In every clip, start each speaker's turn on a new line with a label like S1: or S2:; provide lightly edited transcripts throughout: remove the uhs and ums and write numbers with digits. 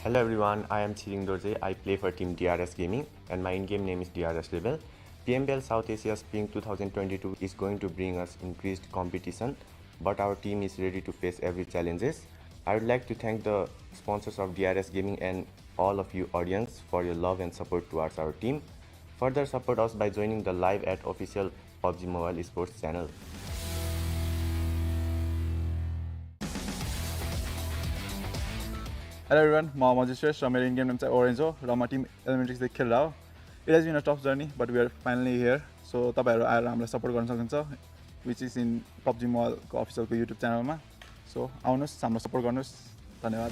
S1: Hello everyone, I am Chiring Dorje. I play for team DRS Gaming and my in-game name is DRS Rebel. PMPL South Asia Spring 2022 is going to bring us increased competition, but our team is ready to face every challenges. I would like to thank the sponsors of DRS Gaming and all of you audience for your love and support towards our team. Further support us by joining the live at official PUBG Mobile Esports channel.
S2: Hello everyone, I'm Majeshwar. My in-game name is Erangel. My team ElementriX. It has been a tough journey, but we are finally here. So, you support us, which is in PUBG Mobile official YouTube channel. So, support us. Thank you.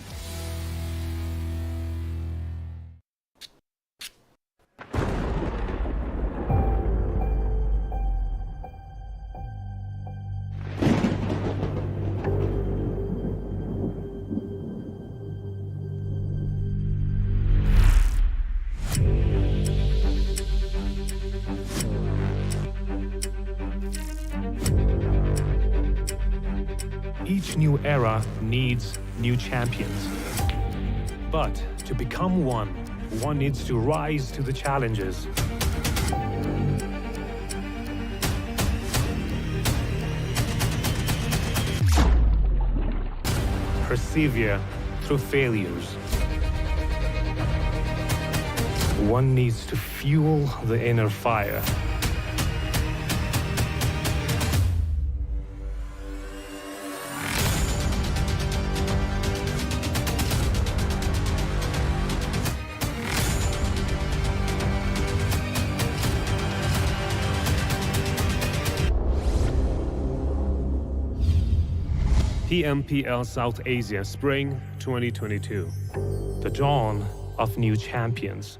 S3: Each new era needs new champions. But to become one needs to rise to the challenges. Persevere through failures. One needs to fuel the inner fire. PMPL South Asia Spring 2022. The dawn of new champions.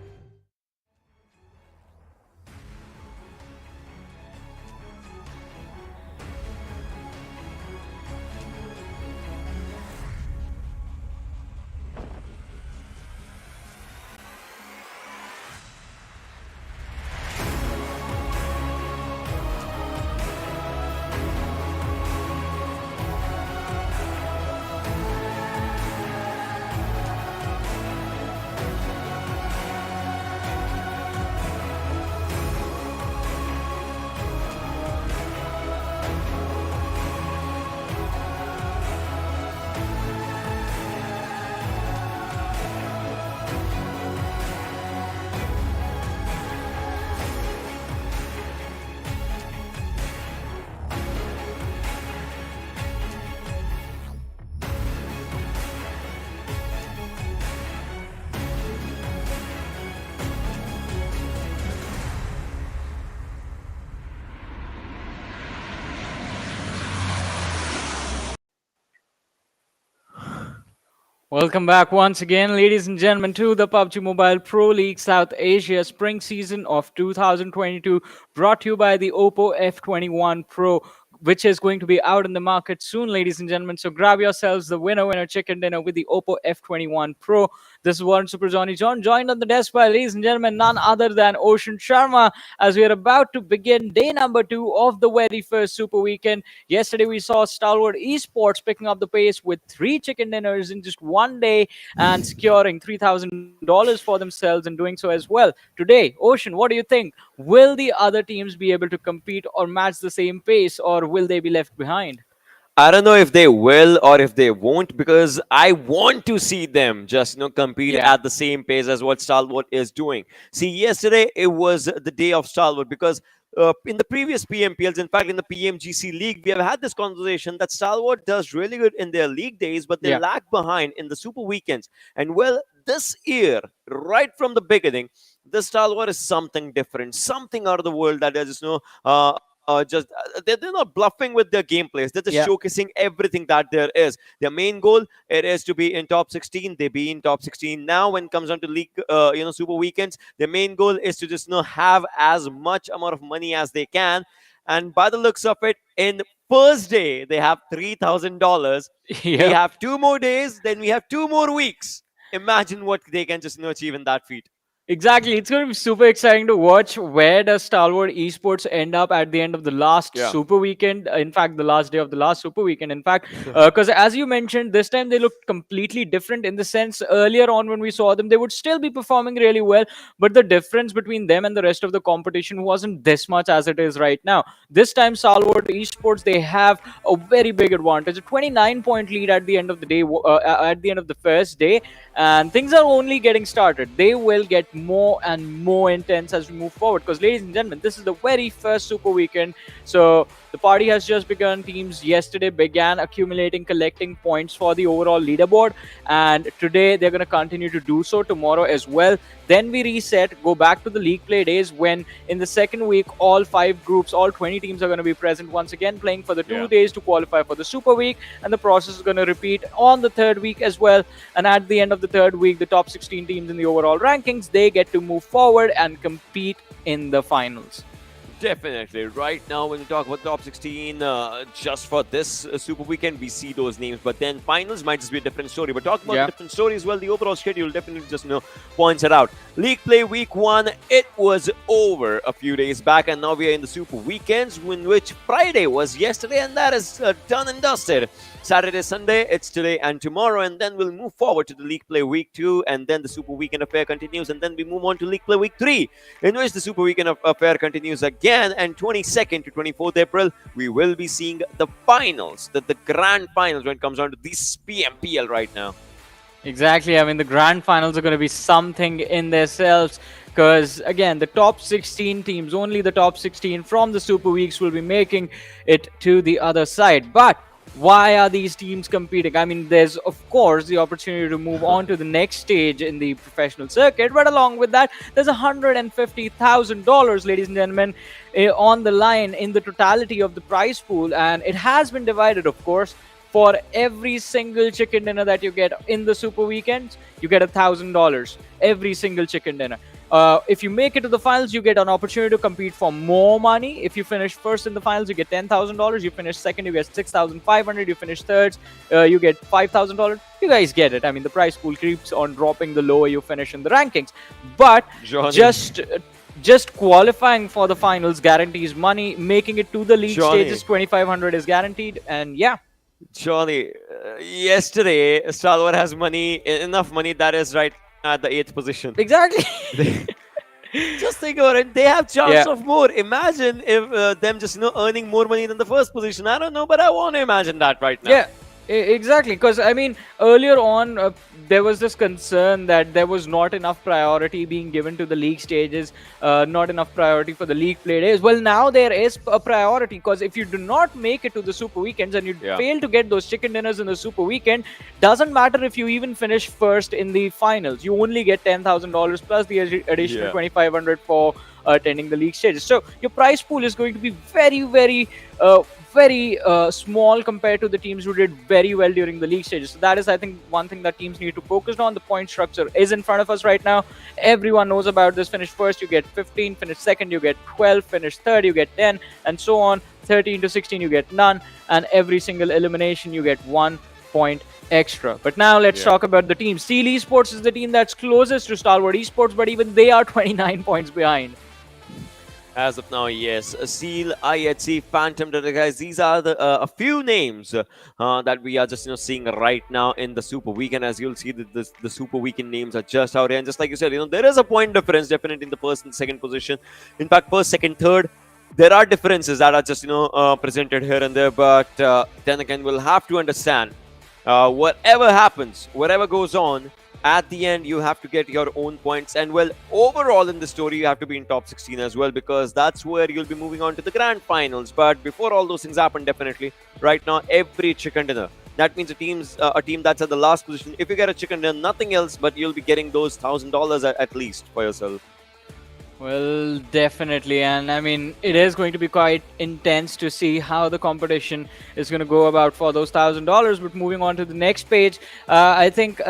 S4: Welcome back once again, ladies and gentlemen, to the PUBG Mobile Pro League South Asia Spring Season of 2022, brought to you by the Oppo F21 Pro, which is going to be out in the market soon, ladies and gentlemen. So grab yourselves the winner chicken dinner with the Oppo F21 Pro. This is Warren Super Johnny John, joined on the desk by, ladies and gentlemen, none other than Ocean Sharma, as we are about to begin day number 2 of the very first Super Weekend. Yesterday, we saw Stalwart Esports picking up the pace with 3 chicken dinners in just one day and securing $3,000 for themselves and doing so as well. Today, Ocean, what do you think? Will the other teams be able to compete or match the same pace, or will they be left behind?
S5: I don't know if they will or if they won't, because I want to see them just compete
S4: Yeah.
S5: at the same pace as what Stalwart is doing. See, yesterday it was the day of Stalwart, because in the previous PMPLs, in fact in the PMGC league, we have had this conversation that Stalwart does really good in their league days, but they
S4: Yeah.
S5: lag behind in the super weekends. And well, this year, right from the beginning, the Stalwart is something different, something out of the world, that is just they're not bluffing with their gameplays. They're just
S4: Yeah.
S5: showcasing everything that there is. Their main goal, it is to be in top 16. They be in top 16 now. When it comes down to league, super weekends, their main goal is to just have as much amount of money as they can. And by the looks of it, in first day they have $3,000. We
S4: Yeah.
S5: have 2 more days, then we have 2 more weeks. Imagine what they can just achieve in that feat.
S4: Exactly. It's going to be super exciting to watch where does Stalwart Esports end up at the end of the last
S5: Yeah.
S4: Super Weekend. In fact, the last day of the last Super Weekend. In fact, because as you mentioned, this time they looked completely different in the sense earlier on when we saw them, they would still be performing really well, but the difference between them and the rest of the competition wasn't this much as it is right now. This time, Stalwart Esports, they have a very big advantage, a 29-point lead at the end of the day, at the end of the first day, and things are only getting started. They will get more and more intense as we move forward, because ladies and gentlemen, this is the very first Super Weekend, so the party has just begun. Teams yesterday began accumulating, collecting points for the overall leaderboard, and today they're going to continue to do so, tomorrow as well. Then we reset, go back to the league play days, when in the second week all 5 groups, all 20 teams are going to be present once again, playing for the 2 days to qualify for the Super Week, and the process is going to repeat on the third week as well. And at the end of the third week, the top 16 teams in the overall rankings, they get to move forward and compete in the finals.
S5: Definitely. Right now, when we talk about top 16, just for this Super Weekend, we see those names. But then finals might just be a different story. But talking about a different story as well, the overall schedule definitely just points it out. League play week 1, it was over a few days back, and now we are in the Super Weekends, in which Friday was yesterday, and that is done and dusted. Saturday, Sunday, it's today and tomorrow, and then we'll move forward to the League Play Week 2, and then the Super Weekend Affair continues, and then we move on to League Play Week 3, in which the Super Weekend Affair continues again, and 22nd to 24th April, we will be seeing the finals, the grand finals when it comes down to this PMPL right now.
S4: Exactly. I mean, the grand finals are going to be something in themselves, because again, the top 16 teams, only the top 16 from the Super Weeks will be making it to the other side. But why are these teams competing? I mean, there's of course the opportunity to move on to the next stage in the professional circuit, but along with that, there's $150,000, ladies and gentlemen, on the line in the totality of the prize pool, and it has been divided, of course. For every single chicken dinner that you get in the Super Weekends, you get $1,000. Every single chicken dinner. If you make it to the finals, you get an opportunity to compete for more money. If you finish first in the finals, you get $10,000. You finish second, you get $6,500. You finish third, you get $5,000. You guys get it. I mean, the prize pool keeps on dropping the lower you finish in the rankings. But
S5: Johnny.
S4: just qualifying for the finals guarantees money. Making it to the league stages, $2,500 is guaranteed. And yeah.
S5: Johnny, yesterday, Stalwart has enough money that is right at the 8th position.
S4: Exactly.
S5: Just think about it. They have chance of more. Imagine if them just earning more money than the first position. I don't know, but I want to imagine that right now.
S4: Yeah, exactly. Because I mean, earlier on, there was this concern that there was not enough priority being given to the league stages, not enough priority for the league play days. Well, now there is a priority, because if you do not make it to the Super Weekends and you fail to get those chicken dinners in the Super Weekend, doesn't matter if you even finish first in the finals. You only get $10,000 plus the additional $2,500 for attending the league stages. So your prize pool is going to be very small compared to the teams who did very well during the league stages. So that is, I think, one thing that teams need to focus on. The point structure is in front of us right now. Everyone knows about this. Finish first, you get 15. Finish second, you get 12. Finish third, you get 10, and so on. 13 to 16, you get none, and every single elimination, you get 1 point extra. But now let's talk about the team. Steel Esports is the team that's closest to Stalwart Esports, but even they are 29 points behind.
S5: As of now, yes. Seal, IHC, Phantom, guys. These are the a few names that we are just seeing right now in the Super Weekend. As you'll see, the Super Weekend names are just out here, and just like you said, there is a point difference definitely in the first and second position. In fact, first, second, third, there are differences that are just presented here and there. But then again, we'll have to understand whatever happens, whatever goes on. At the end, you have to get your own points, and well, overall in the story, you have to be in top 16 as well, because that's where you'll be moving on to the grand finals. But before all those things happen, definitely, right now, every chicken dinner. That means a team that's at the last position. If you get a chicken dinner, nothing else, but you'll be getting those $1,000 at least for yourself.
S4: Well, definitely, and I mean, it is going to be quite intense to see how the competition is going to go about for those $1,000. But moving on to the next page, I think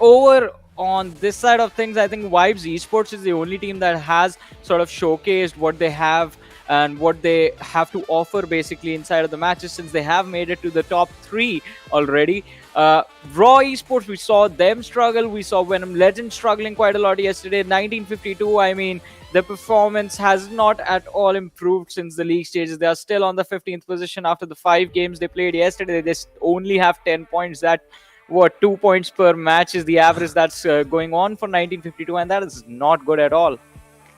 S4: over on this side of things, I think Vibes Esports is the only team that has sort of showcased what they have and what they have to offer basically inside of the matches, since they have made it to the top 3 already. Raw Esports, we saw them struggle. We saw Venom Legends struggling quite a lot yesterday. 1952, I mean, the performance has not at all improved since the league stages. They are still on the 15th position after the 5 games they played yesterday. They just only have 10 points. That 2 points per match is the average that's going on for 1952, and that is not good at all.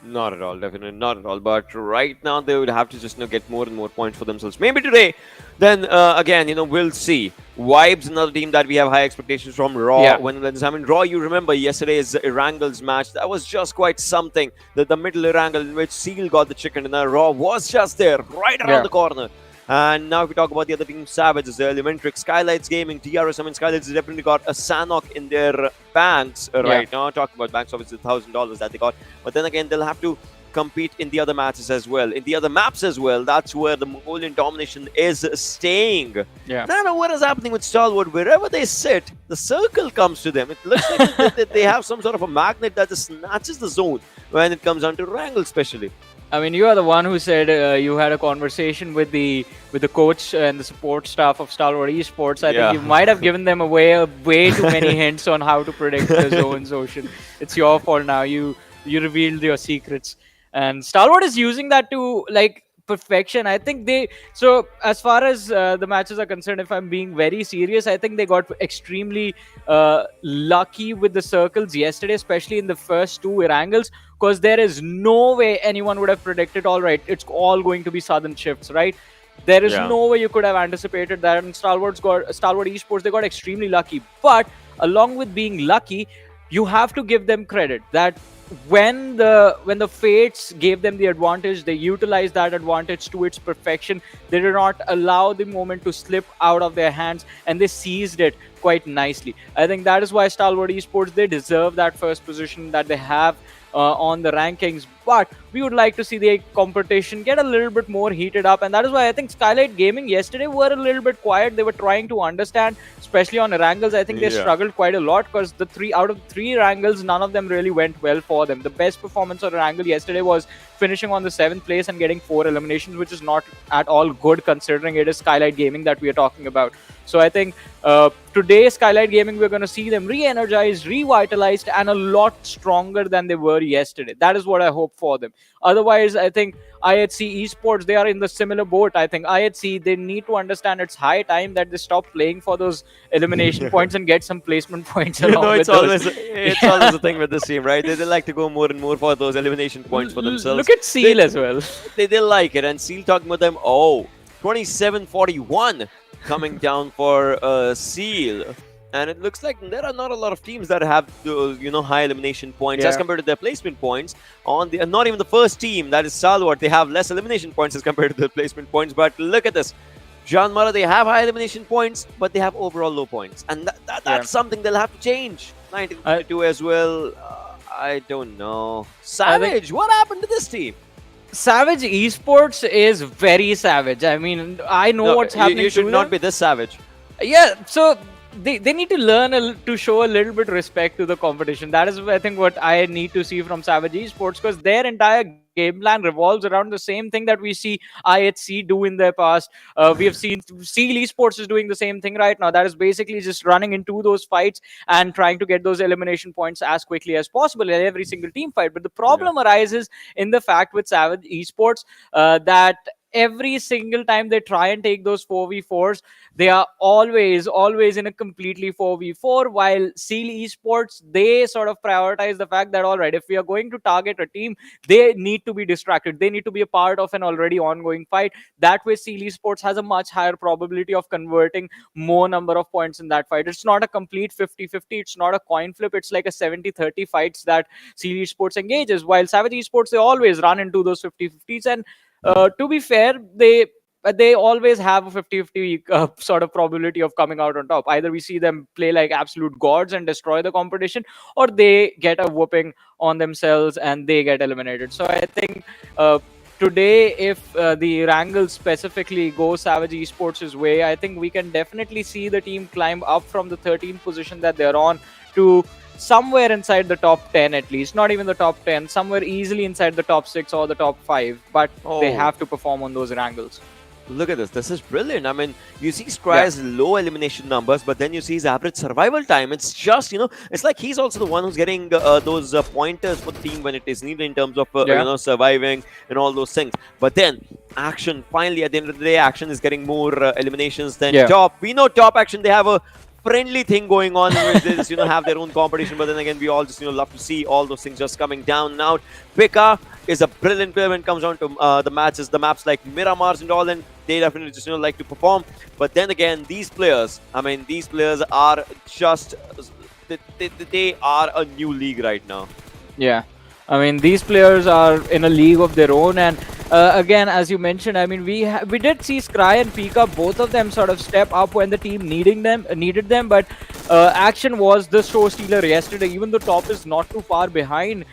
S5: Not at all, definitely not at all. But right now, they would have to just get more and more points for themselves. Maybe today, then again, we'll see. Vibes, another team that we have high expectations from. Raw, I mean, Raw, you remember yesterday's Erangel's match, that was just quite something. The middle Erangel in which Seal got the chicken, and Raw was just there, right around the corner. And now if we talk about the other team, Savages, ElementriX, Skylightz Gaming, DRS. I mean, Skylightz has definitely got a Sanhok in their banks right now. Talking about banks, obviously $1,000 that they got. But then again, they'll have to compete in the other matches as well, in the other maps as well. That's where the Mongolian domination is staying. I don't know what is happening with Stalwart. Wherever they sit, the circle comes to them. It looks like they have some sort of a magnet that just snatches the zone when it comes down to Erangel especially.
S4: I mean, you are the one who said you had a conversation with the coach and the support staff of Stalwart Esports. I think you might have given them way too many hints on how to predict the zones, Ocean. It's your fault now. You revealed your secrets, and Stalwart is using that to perfection. I think so as far as the matches are concerned, if I'm being very serious, I think they got extremely lucky with the circles yesterday, especially in the first 2 Erangels, because there is no way anyone would have predicted, all right, it's all going to be southern shifts, right? There is no way you could have anticipated that. And Stalwart Esports, they got extremely lucky. But along with being lucky, you have to give them credit that when the fates gave them the advantage, they utilized that advantage to its perfection. They did not allow the moment to slip out of their hands, and they seized it quite nicely. I think that is why Stalwart Esports, they deserve that first position that they have on the rankings. But we would like to see the competition get a little bit more heated up, and that is why I think Skylightz Gaming yesterday were a little bit quiet. They were trying to understand, especially on Erangels. I think they struggled quite a lot, because the 3 out of 3 Erangels, none of them really went well for them. The best performance on Erangel yesterday was finishing on the 7th place and getting 4 eliminations, which is not at all good considering it is Skylightz Gaming that we are talking about. So I think today, Skylightz Gaming, we're going to see them re-energized, revitalized, and a lot stronger than they were yesterday. That is what I hope for them. Otherwise, I think IHC Esports, they are in the similar boat. I think IHC, they need to understand it's high time that they stop playing for those elimination points and get some placement points along with those.
S5: It's always a thing with this team, right? They like to go more and more for those elimination points for themselves.
S4: Look at Seal as well.
S5: They like it. And Seal talking about them, 27-41 coming down for Seal. And it looks like there are not a lot of teams that have high elimination points as compared to their placement points. Not even the first team, that is Stalwart, they have less elimination points as compared to their placement points. But look at this. JyanMaara, they have high elimination points, but they have overall low points. And that's something they'll have to change. 1952 as well. I don't know. Savage, what happened to this team?
S4: Savage Esports is very savage. I mean, I know
S5: No,
S4: what's happening.
S5: you should
S4: to
S5: not
S4: them.
S5: be this savage.
S4: Yeah, so they need to learn to show a little bit respect to the competition. That is, I think, what I need to see from Savage Esports, because their entire game plan revolves around the same thing that we see IHC do in their past. We have seen Seal Esports is doing the same thing right now. That is basically just running into those fights and trying to get those elimination points as quickly as possible in every single team fight. But the problem arises in the fact with Savage Esports that every single time they try and take those 4v4s, they are always in a completely 4v4, while Seal Esports, they sort of prioritize the fact that, all right, if we are going to target a team, they need to be distracted. They need to be a part of an already ongoing fight. That way, Seal Esports has a much higher probability of converting more number of points in that fight. It's not a complete 50-50. It's not a coin flip. It's like a 70-30 fights that Seal Esports engages, while Savage Esports, they always run into those 50-50s. And to be fair, they always have a 50-50 sort of probability of coming out on top. Either we see them play like absolute gods and destroy the competition, or they get a whooping on themselves and they get eliminated. So I think today, if the Erangel specifically goes Savage Esports' way, I think we can definitely see the team climb up from the 13th position that they're on to somewhere inside the top 10 at least. Not even the top 10, somewhere easily inside the top 6 or the top 5. But they have to perform on those Erangels.
S5: Look at this. This is brilliant. I mean, you see Scry's low elimination numbers, but then you see his average survival time. It's just, it's like he's also the one who's getting those pointers for the team when it is needed in terms of, surviving and all those things. But then, Action, finally, at the end of the day, Action is getting more eliminations than Top. We know Top Action, they have a friendly thing going on in which they just, have their own competition, but then again, we all just, love to see all those things just coming down and out. Pika is a brilliant player when it comes down to the maps like Miramars and all, and they definitely just, like to perform. But then again, these players, these players are just, they are a new league right now.
S4: Yeah. These players are in a league of their own, and again, as you mentioned, we did see Scry and Pika, both of them sort of step up when the team needed them, but Action was the show stealer yesterday. Even though Top is not too far behind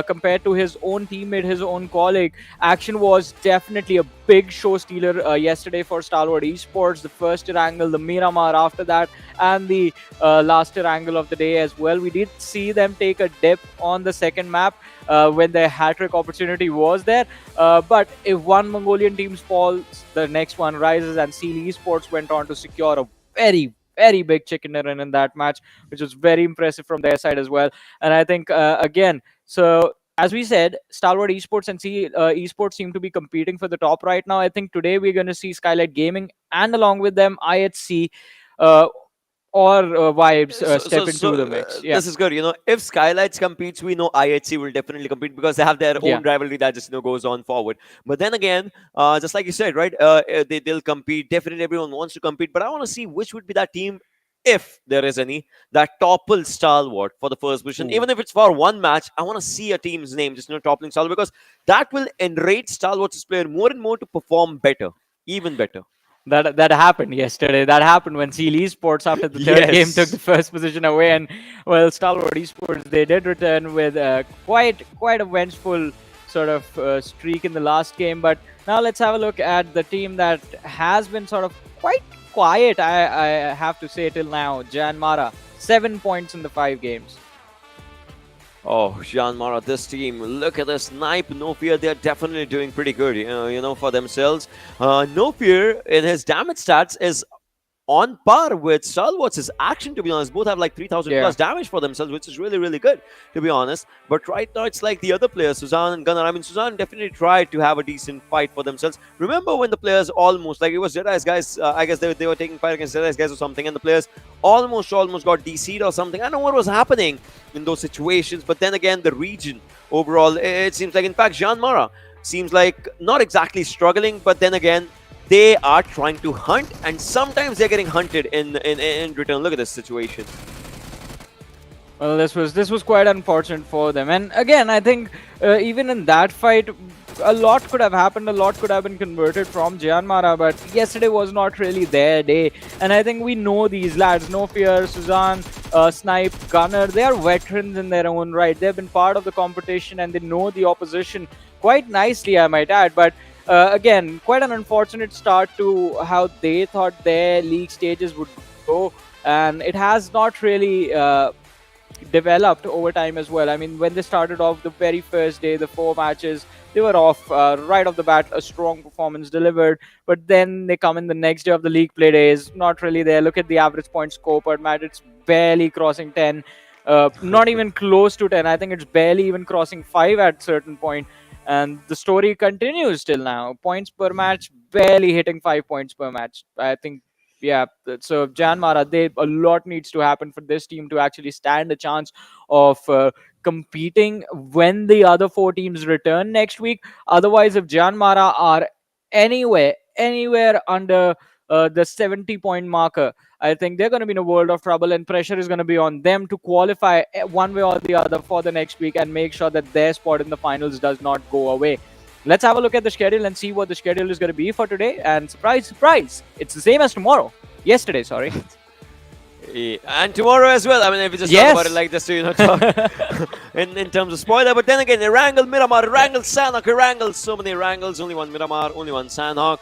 S4: compared to his own teammate, his own colleague, Action was definitely a big show stealer yesterday for Stalwart Esports. The first Erangel, the Miramar after that, and the last Erangel of the day as well. We did see them take a dip on the second map when their hat-trick opportunity was there. But if one Mongolian team falls, the next one rises, and Seal Esports went on to secure a very big chicken dinner in that match, which was very impressive from their side as well. And I think, again, so as we said, Stalwart Esports and Seal Esports seem to be competing for the top right now. I think today we're going to see Skylightz Gaming and along with them IHC or Vibes step into the mix.
S5: This is good. If Skylightz competes, we know IHC will definitely compete because they have their own rivalry that just goes on forward. But then again, just like you said, right? They'll compete. Definitely, everyone wants to compete. But I want to see which would be that team, if there is any, that topples Stalwart for the first position. Even if it's for one match, I want to see a team's name just toppling Stalwart, because that will enrage Stalwart's player more and more to perform better, even better.
S4: That happened yesterday. That happened when Seal Esports, after the third game, took the first position away. And, well, Stalwart Esports, they did return with quite a vengeful sort of streak in the last game. But now let's have a look at the team that has been sort of quite quiet, I have to say, till now. JyanMaara, 7 points in the 5 games.
S5: Oh, JyanMaara, this team, look at this snipe. No Fear, they're definitely doing pretty good, for themselves. No Fear, in his damage stats, is on par with Stalwart's Action, to be honest. Both have like 3,000 plus damage for themselves, which is really good, to be honest. But right now, it's like the other players, Suzanne and Gunnar. Suzanne definitely tried to have a decent fight for themselves. Remember when the players almost, like it was Deadeyes Guys, I guess they were taking fight against Deadeyes Guys or something, and the players almost got DC'd or something. I don't know what was happening in those situations, but then again, the region overall, it seems like, in fact, JyanMaara seems like not exactly struggling, but then again, they are trying to hunt, and sometimes they're getting hunted in return. Look at this situation.
S4: Well, this was quite unfortunate for them. And again, I think even in that fight, a lot could have happened. A lot could have been converted from JyanMaara, but yesterday was not really their day. And I think we know these lads, No Fear, Suzanne, Snipe, Gunner, they are veterans in their own right. They've been part of the competition and they know the opposition quite nicely, I might add. But again, quite an unfortunate start to how they thought their league stages would go, and it has not really developed over time as well. I mean, when they started off the very first day, the 4 matches, they were off right off the bat, a strong performance delivered. But then they come in the next day of the league play days, not really there. Look at the average point score per match, it's barely crossing 10, not even close to 10. I think it's barely even crossing 5 at certain point. And the story continues till now. Points per match, barely hitting 5 points per match. I think, yeah. So JyanMaara, a lot needs to happen for this team to actually stand a chance of competing when the other 4 teams return next week. Otherwise, if JyanMaara are anywhere under the 70-point marker, I think they're going to be in a world of trouble, and pressure is going to be on them to qualify one way or the other for the next week and make sure that their spot in the finals does not go away. Let's have a look at the schedule and see what the schedule is going to be for today. And surprise, surprise, it's the same as tomorrow. Yesterday, sorry.
S5: Yeah, and tomorrow as well. I mean, if we just talk about it like this, so, talk in terms of spoiler. But then again, Erangel, Miramar, Erangel, Sanhok, Erangel. So many Erangels, only one Miramar, only one Sanhok.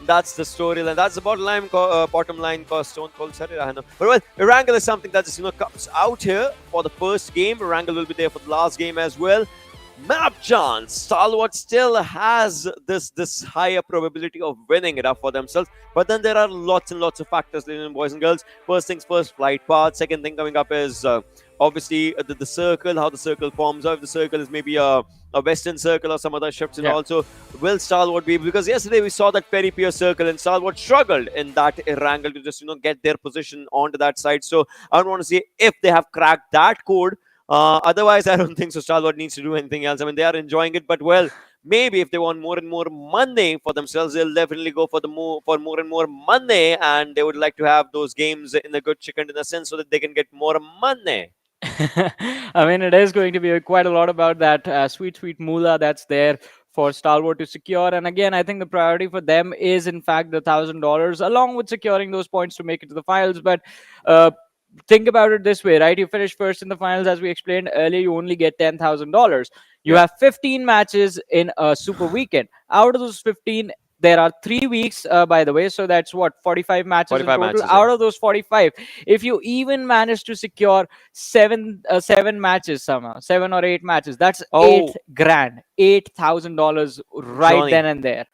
S5: That's the storyline. That's the bottom line. Stone Cold said it. I know. But well, Erangel is something that just comes out here for the first game. Erangel will be there for the last game as well. Map chance. Stalwart still has this higher probability of winning it up for themselves. But then there are lots and lots of factors, boys and girls. First things first, flight path. Second thing coming up is obviously the circle, how the circle forms. Or if the circle is maybe a western circle or some other shifts, and also will Stalwart be, because yesterday we saw that Perry Pierce circle and Stalwart struggled in that Erangel to just get their position onto that side. So I don't want to see if they have cracked that code. Otherwise, I don't think so. Stalwart needs to do anything else. I mean, they are enjoying it, but well, maybe if they want more and more money for themselves, they'll definitely go for more and more money, and they would like to have those games in a good chicken in a sense so that they can get more money.
S4: I mean, it is going to be quite a lot about that sweet moolah that's there for Stalwart to secure. And again, I think the priority for them is, in fact, the $1,000, along with securing those points to make it to the finals. But think about it this way, right? You finish first in the finals, as we explained earlier, you only get $10,000. You have 15 matches in a super weekend. Out of those 15, there are 3 weeks, by the way. So that's what, 45 matches
S5: 45
S4: in total.
S5: matches,
S4: out of those 45, if you even manage to secure seven matches somehow, 7 or 8 matches, that's $8 grand, $8,000 right
S5: Johnny,
S4: then and there.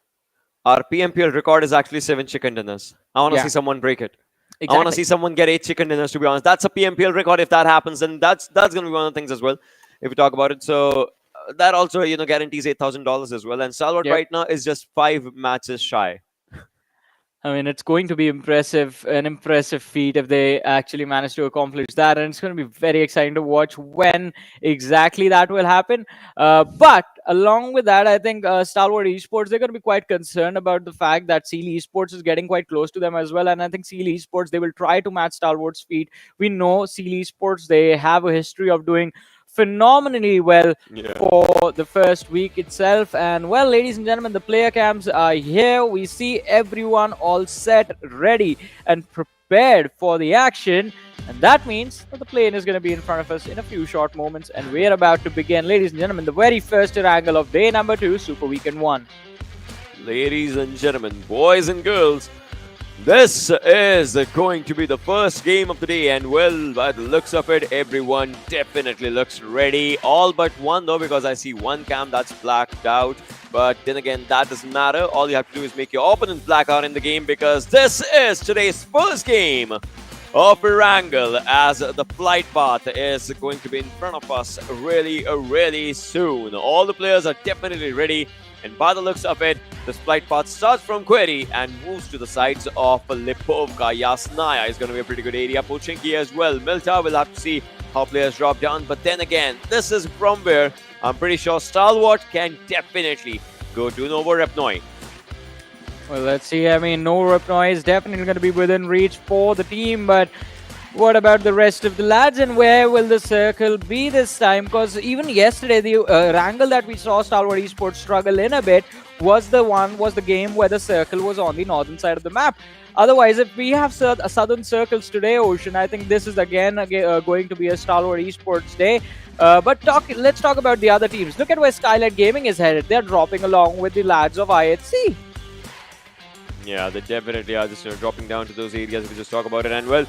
S5: Our PMPL record is actually 7 chicken dinners. I want to see someone break it. Exactly. I want to see someone get 8 chicken dinners, to be honest. That's a PMPL record. If that happens, then that's going to be one of the things as well, if we talk about it. So that also, guarantees $8,000 as well. And Stalwart right now is just 5 matches shy.
S4: I mean, it's going to be an impressive feat if they actually manage to accomplish that. And it's going to be very exciting to watch when exactly that will happen. But along with that, I think Stalwart Esports, they're going to be quite concerned about the fact that Esports is getting quite close to them as well. And I think Esports, they will try to match Stalwart's feat. We know Esports, they have a history of doing phenomenally well for the first week itself. And well, ladies and gentlemen, the player cams are here. We see everyone all set, ready and prepared for the action, and that means that the plane is going to be in front of us in a few short moments, and we're about to begin, ladies and gentlemen, the very first Erangel of day number 2, Super Weekend 1.
S5: Ladies and gentlemen, boys and girls, this is going to be the first game of the day, and well, by the looks of it, everyone definitely looks ready. All but one though, because I see one cam that's blacked out. But then again, that doesn't matter. All you have to do is make your opponent black out in the game, because this is today's first game of Erangel, as the flight path is going to be in front of us really soon. All the players are definitely ready. And by the looks of it, this flight path starts from Query and moves to the sides of Lipovka. Yasnaya is going to be a pretty good area. Pochinki as well. Milta will have to see how players drop down. But then again, this is from where I'm pretty sure Stalwart can definitely go to Novo Repnoi.
S4: Well, let's see. I mean, Novo Repnoi is definitely going to be within reach for the team, but What about the rest of the lads, and where will the circle be this time? Because even yesterday, the Erangel that we saw Stalwart Esports struggle in a bit was the game where the circle was on the northern side of the map. Otherwise, if we have southern circles today, Ocean, I think this is again going to be a Stalwart Esports day. But let's talk about the other teams. Look at where Skylightz Gaming is headed. They're dropping along with the lads of IHC.
S5: Yeah, they definitely are just dropping down to those areas if we just talk about it. And well,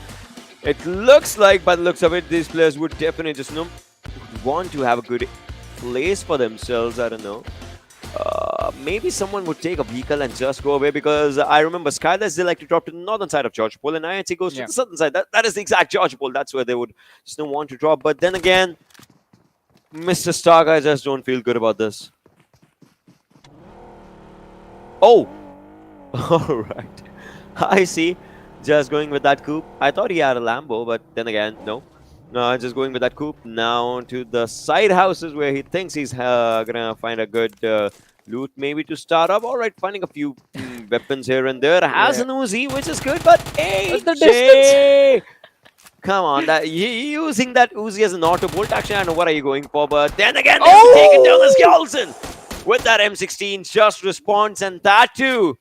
S5: it looks like, by the looks of it, these players would definitely just want to have a good place for themselves. I don't know. Maybe someone would take a vehicle and just go away, because I remember Skylightz, they like to drop to the northern side of George Pole, and IHC goes to the southern side. That is the exact George Pole. That's where they would just want to drop. But then again, Mr. Stark, I just don't feel good about this. Oh! Alright. I see. Just going with that coupe. I thought he had a Lambo, but then again, no. Just going with that coupe. Now to the side houses where he thinks he's gonna find a good loot maybe to start up. Alright, finding a few weapons here and there. Has an Uzi, which is good, but hey,
S4: the distance.
S5: Come on, using that Uzi as an auto bolt. Actually, I know what are you going for, but then again, they've taken down the Skjalson with that M16. Just response, and that too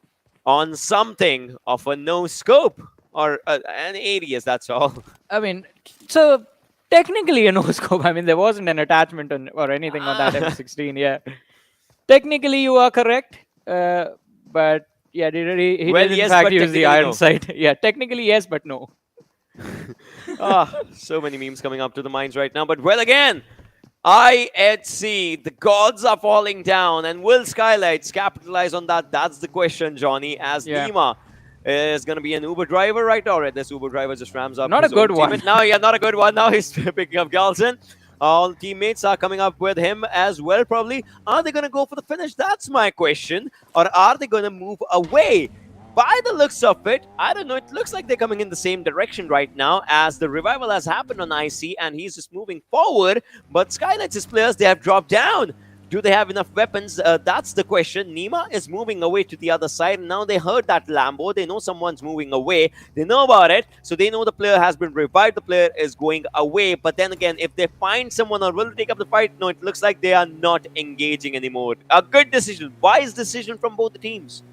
S5: on something of a no scope or an ADS. That's all.
S4: I mean, so technically a no scope. I mean, there wasn't an attachment or anything on that M16. Yeah, technically you are correct. But yeah, he did in fact use the iron sight. Yeah, technically yes, but no.
S5: So many memes coming up to the minds right now. But well, again, IHC, the gods are falling down, and will Skylightz capitalize on that? That's the question, Johnny, as Nima is going to be an Uber driver right now. Right, this Uber driver just rams up.
S4: Not a good one.
S5: Now, not a good one. Now he's picking up Galson. All teammates are coming up with him as well, probably. Are they going to go for the finish? That's my question. Or are they going to move away? By the looks of it, I don't know, it looks like they're coming in the same direction right now, as the revival has happened on IC and he's just moving forward. But Skylight's players, they have dropped down. Do they have enough weapons? That's the question. Nima is moving away to the other side. Now they heard that Lambo. They know someone's moving away. They know about it. So they know the player has been revived. The player is going away. But then again, if they find someone or will take up the fight, no, it looks like they are not engaging anymore. A good decision. Wise decision from both the teams.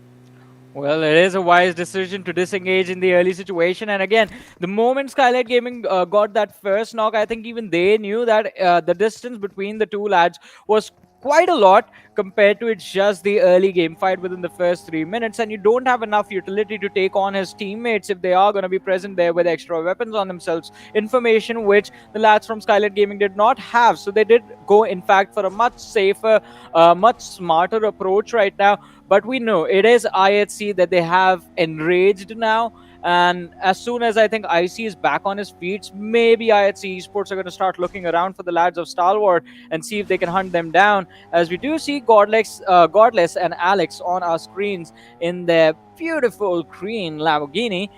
S4: Well, it is a wise decision to disengage in the early situation. And again, the moment Skylightz Gaming got that first knock, I think even they knew that the distance between the two lads was quite a lot compared to it's just the early game fight within the first 3 minutes, and you don't have enough utility to take on his teammates if they are going to be present there with extra weapons on themselves. Information which the lads from Skylightz Gaming did not have, so they did go in fact for a much safer, much smarter approach right now. But we know it is IHC that they have enraged now. And as soon as I think IC is back on his feet, maybe IHC Esports are going to start looking around for the lads of Stalwart and see if they can hunt them down. As we do see Godless and Alex on our screens in their beautiful green Lamborghini,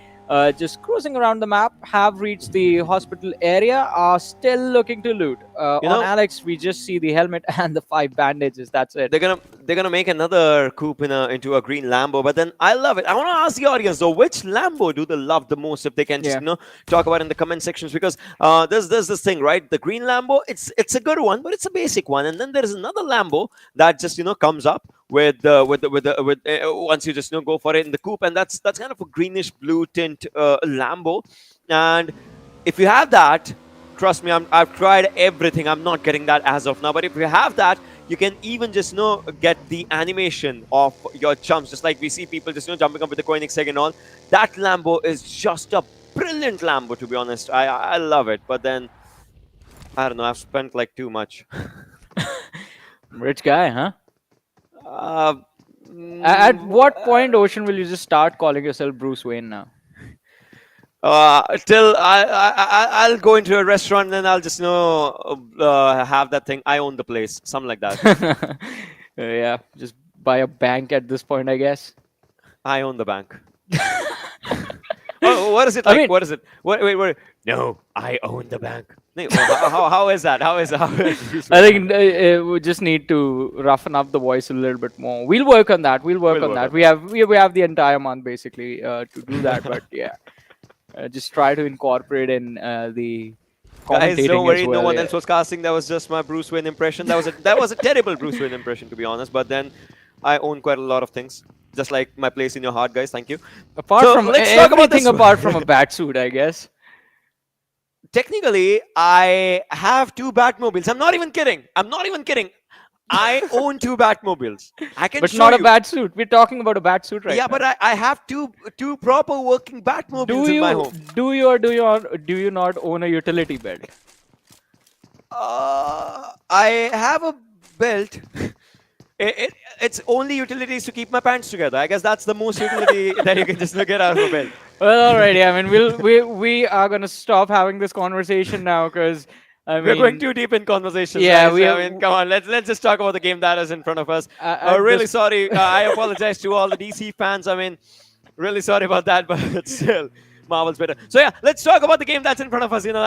S4: just cruising around the map, have reached the hospital area, are still looking to loot. On Alex, we just see the helmet and the 5 bandages. That's it.
S5: They're gonna make another coupe into a green Lambo, but then I love it. I want to ask the audience though, which Lambo do they love the most? If they can just talk about it in the comment sections, because there's this thing, right? The green Lambo, it's a good one, but it's a basic one, and then there is another Lambo that just comes up with once you just go for it in the coupe, and that's kind of a greenish blue tint Lambo. And if you have that, trust me, I've tried everything. I'm not getting that as of now, but if you have that, you can even just get the animation of your jumps, just like we see people just jumping up with the Koenigsegg and all. That Lambo is just a brilliant Lambo, to be honest. I love it, but then I don't know, I've spent like too much.
S4: Rich guy, huh? At what point, Ocean, will you just start calling yourself Bruce Wayne now?
S5: Till I'll go into a restaurant and then I'll just have that thing. I own the place, something like that.
S4: Yeah, just buy a bank at this point, I guess.
S5: I own the bank. What is it like? I mean, what is it? Wait. No, I own the bank. How is that? How is that?
S4: I think we just need to roughen up the voice a little bit more. We'll work on that. We'll work on that. We have the entire month basically to do that. But yeah. just try to incorporate in the
S5: Guys, don't
S4: commentating as
S5: worry. No
S4: well.
S5: one
S4: Yeah.
S5: else was casting. That was just my Bruce Wayne impression. That was a terrible Bruce Wayne impression, to be honest. But then, I own quite a lot of things, just like my place in your heart, guys. Thank you.
S4: Apart
S5: So,
S4: from
S5: let's talk about
S4: everything
S5: this
S4: apart from a bat suit, I guess.
S5: Technically, I have 2 Batmobiles. I'm not even kidding. I own 2 Batmobiles. I can
S4: But
S5: show
S4: not a
S5: you.
S4: bat suit. We're talking about a bat suit right
S5: Yeah,
S4: now.
S5: but I have two proper working Batmobiles in my home.
S4: Do you not own a utility belt?
S5: I have a belt. It's only utilities to keep my pants together. I guess that's the most utility that you can just get out of a belt.
S4: Well, alrighty. I mean, we are gonna stop having this conversation now because I
S5: We're going
S4: mean,
S5: too deep in conversations.
S4: Yeah,
S5: guys. I mean, come on. Let's just talk about the game that is in front of us. Really
S4: this-
S5: sorry. I apologize to all the DC fans. I mean, really sorry about that, but still, Marvel's better. So yeah, let's talk about the game that's in front of us. You know,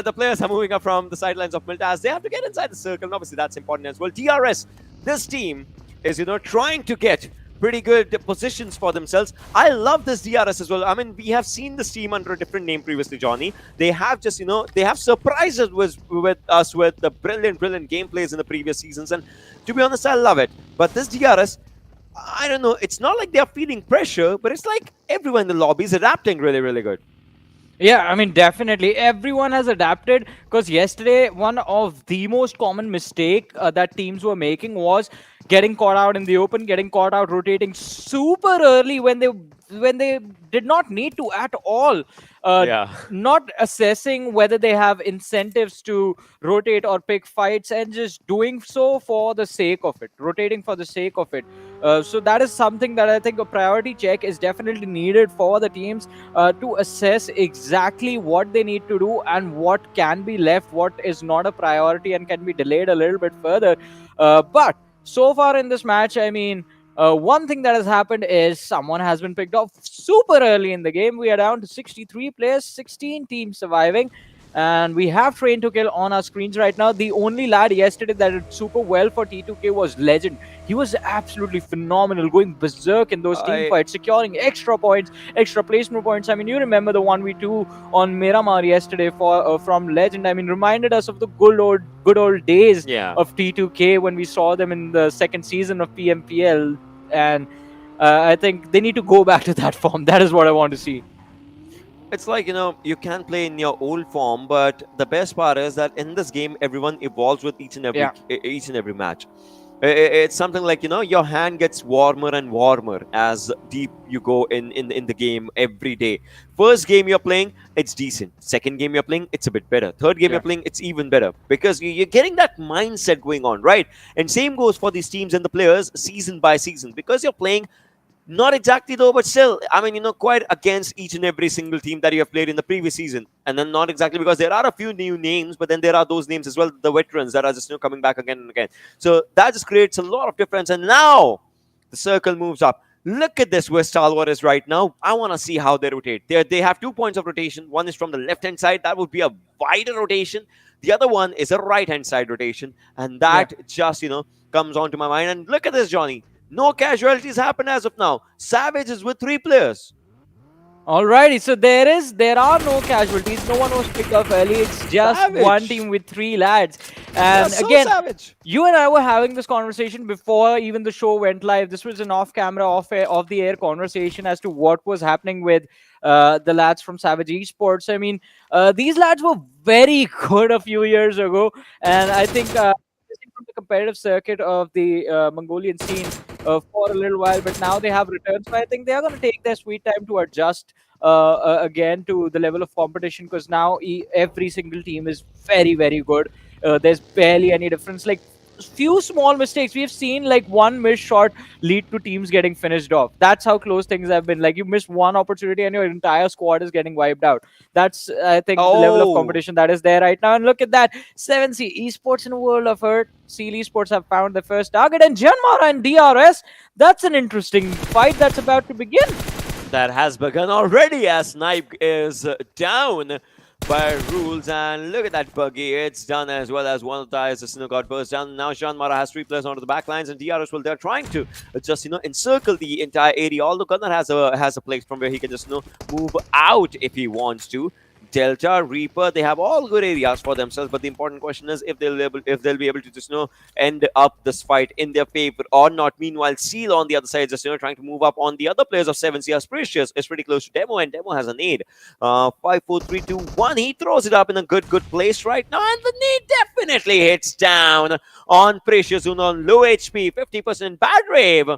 S5: the players are moving up from the sidelines of Miltaz. They have to get inside the circle, and obviously that's important as well. DRS, this team is trying to get pretty good positions for themselves. I love this DRS as well. I mean, we have seen this team under a different name previously, Johnny. They have just, they have surprised us with us with the brilliant gameplays in the previous seasons. And to be honest, I love it. But this DRS, I don't know, it's not like they're feeling pressure, but it's like everyone in the lobby is adapting really good.
S4: Yeah, I mean, definitely. Everyone has adapted because yesterday, one of the most common mistake that teams were making was getting caught out in the open, getting caught out rotating super early when they did not need to at all.
S5: Yeah.
S4: Not assessing whether they have incentives to rotate or pick fights and just doing so for the sake of it, rotating for the sake of it. So that is something that I think a priority check is definitely needed for the teams to assess exactly what they need to do and what can be left, what is not a priority and can be delayed a little bit further. But so far in this match, I mean, one thing that has happened is someone has been picked off super early in the game. We are down to 63 players, 16 teams surviving. And we have Train to Kill on our screens right now. The only lad yesterday that did super well for T2K was Legend. He was absolutely phenomenal, going berserk in those team fights, securing extra points, extra placement points. I mean, you remember the 1v2 on Miramar yesterday from Legend. I mean, reminded us of the good old days of T2K when we saw them in the second season of PMPL. And I think they need to go back to that form. That is what I want to see.
S5: It's like, you can play in your old form, but the best part is that in this game, everyone evolves with each and every match. It's something like, your hand gets warmer and warmer as deep you go in the game every day. First game you're playing, it's decent. Second game you're playing, it's a bit better. Third game you're playing, it's even better. Because you're getting that mindset going on, right? And same goes for these teams and the players season by season. Because you're playing not exactly though, but still, I mean, quite against each and every single team that you have played in the previous season. And then not exactly because there are a few new names, but then there are those names as well, the veterans that are just coming back again and again. So that just creates a lot of difference. And now the circle moves up. Look at this where Stalwart is right now. I want to see how they rotate. They have 2 points of rotation. One is from the left-hand side. That would be a wider rotation. The other one is a right-hand side rotation. And that just, comes onto my mind. And look at this, Johnny. No casualties happen as of now. Savage is with 3 players.
S4: Alrighty, so there are no casualties. No one was picked up early. It's just
S5: Savage.
S4: one team with 3 lads. And
S5: So
S4: again,
S5: savage.
S4: you and I were having this conversation before even the show went live. This was an off-camera, off-the-air conversation as to what was happening with the lads from Savage Esports. I mean, these lads were very good a few years ago, and I think from the competitive circuit of the Mongolian scene for a little while, but now they have returned. So I think they are going to take their sweet time to adjust again to the level of competition, because now every single team is very good. There's barely any difference. Like, few small mistakes we've seen, like one missed shot lead to teams getting finished off. That's how close things have been. Like, you miss one opportunity and your entire squad is getting wiped out. That's, I think, the level of competition that is there right now. And look at that, 7C Esports in a world of hurt. Seal Esports have found their first target, and JyanMaara and DRS, that's an interesting fight that's about to begin.
S5: That has begun already as Snipe is down. by rules. And look at that buggy. It's done as well as one of the tires. The Sanhok got burst down. Now JyanMaara has 3 players onto the back lines, and DRS, well, they're trying to just, encircle the entire area. Although Gunnar has a place from where he can just, move out if he wants to. Delta, Reaper, they have all good areas for themselves, but the important question is if they'll be able to just end up this fight in their favor or not. Meanwhile, Seal on the other side just trying to move up on the other players of 7C. As Precious is pretty close to Demo, and Demo has a nade. 5, 4, 3, 2, 1. He throws it up in a good place right now, and the nade definitely hits down on Precious, who's on low HP, 50% bad rave.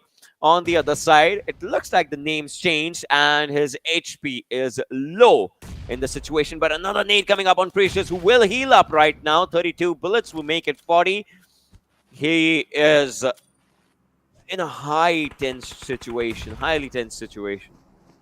S5: On the other side, it looks like the name's changed and his HP is low in the situation. But another nade coming up on Precious, who will heal up right now. 32 bullets will make it 40. He is in a highly tense situation.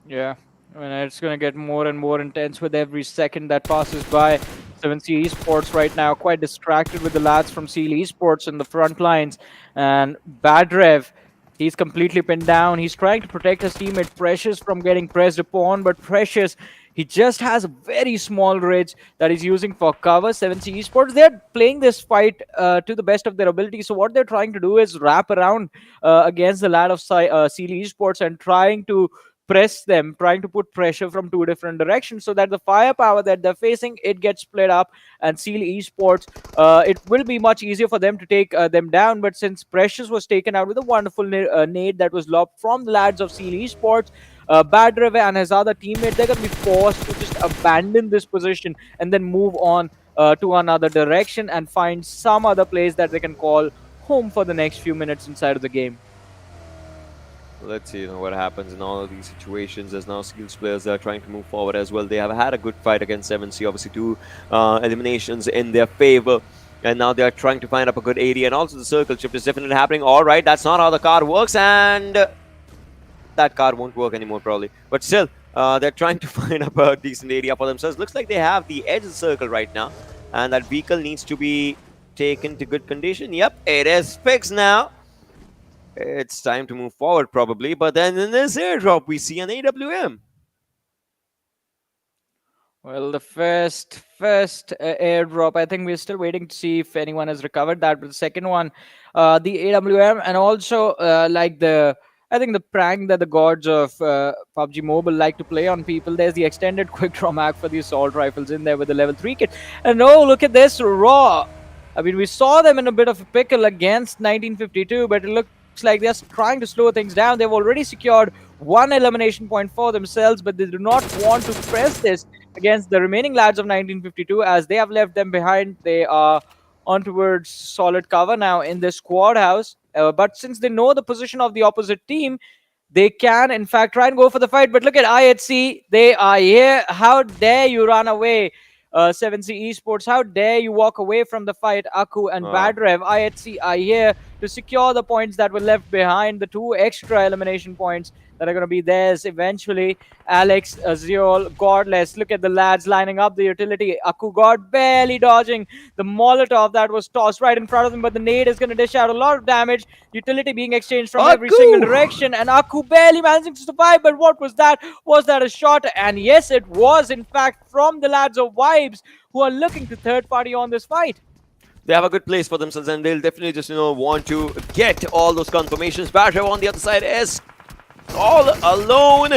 S4: Yeah, I mean, it's going to get more and more intense with every second that passes by. 7C Esports right now quite distracted with the lads from Seal Esports in the front lines. And Badrev, he's completely pinned down. He's trying to protect his teammate Precious from getting pressed upon, but Precious, he just has a very small ridge that he's using for cover. 7C Esports, they're playing this fight to the best of their ability. So what they're trying to do is wrap around against the lad of Seal Esports and trying to press them, trying to put pressure from 2 different directions so that the firepower that they're facing, it gets split up. And Seal Esports, it will be much easier for them to take them down. But since Precious was taken out with a wonderful nade that was lobbed from the lads of Seal Esports, Badrev and his other teammate, they're going to be forced to just abandon this position and then move on to another direction and find some other place that they can call home for the next few minutes inside of the game.
S5: Let's see what happens in all of these situations, as now Seals players are trying to move forward as well. They have had a good fight against 7C, obviously 2 eliminations in their favor, and now they're trying to find up a good area, and also the circle shift is definitely happening. All right, that's not how the car works, and that car won't work anymore probably, but still they're trying to find up a decent area for themselves. Looks like they have the edge of the circle right now, and that vehicle needs to be taken to good condition. Yep, it is fixed now. It's time to move forward probably, but then in this airdrop we see an AWM.
S4: Well, the first airdrop, I think we're still waiting to see if anyone has recovered that, but the second one, the AWM, and also I think the prank that the gods of PUBG Mobile like to play on people, there's the extended quick draw mag for the assault rifles in there with the level 3 kit. And oh, look at this, Raw. I mean, we saw them in a bit of a pickle against 1952, but it looks like they're trying to slow things down. They've already secured 1 elimination point for themselves, but they do not want to press this against the remaining lads of 1952 as they have left them behind. They are on towards solid cover now in this squad house. But since they know the position of the opposite team, they can, in fact, try and go for the fight. But look at IHC. They are here. How dare you run away, 7C Esports? How dare you walk away from the fight? Aku and Badrev, IHC are here to secure the points that were left behind, the 2 extra elimination points that are going to be theirs eventually. Alex, Azriol, Godless, look at the lads lining up the utility. Aku got barely dodging the Molotov that was tossed right in front of him, but the nade is going to dish out a lot of damage. Utility being exchanged from every single direction, and Aku barely managing to survive. But what was that? Was that a shot? And yes, it was, in fact, from the lads of Vibes, who are looking to third party on this fight.
S5: They have a good place for themselves, and they'll definitely just, want to get all those confirmations. Badrev on the other side is all alone.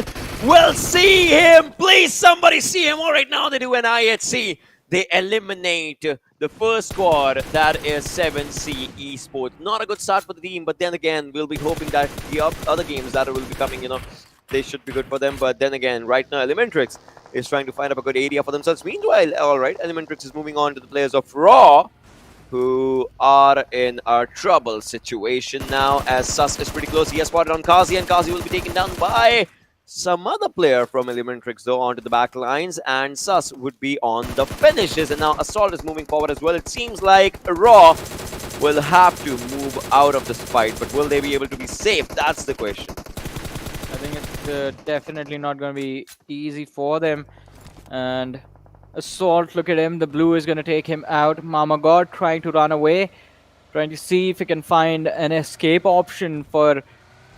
S5: We'll see him. Please, somebody see him. All right, now they do an IHC. They eliminate the first squad, that is 7C Esports. Not a good start for the team, but then again, we'll be hoping that the other games that will be coming, they should be good for them. But then again, right now, ElementriX is trying to find up a good area for themselves. Meanwhile, all right, ElementriX is moving on to the players of Raw, who are in a trouble situation now, as Sus is pretty close. He has spotted on Kazi, and Kazi will be taken down by some other player from ElementriX though onto the back lines, and Sus would be on the finishes. And now Assault is moving forward as well. It seems like Raw will have to move out of this fight, but will they be able to be safe? That's the question.
S4: I think it's definitely not going to be easy for them. And Assault, look at him. The blue is going to take him out. Mama God trying to run away, trying to see if he can find an escape option for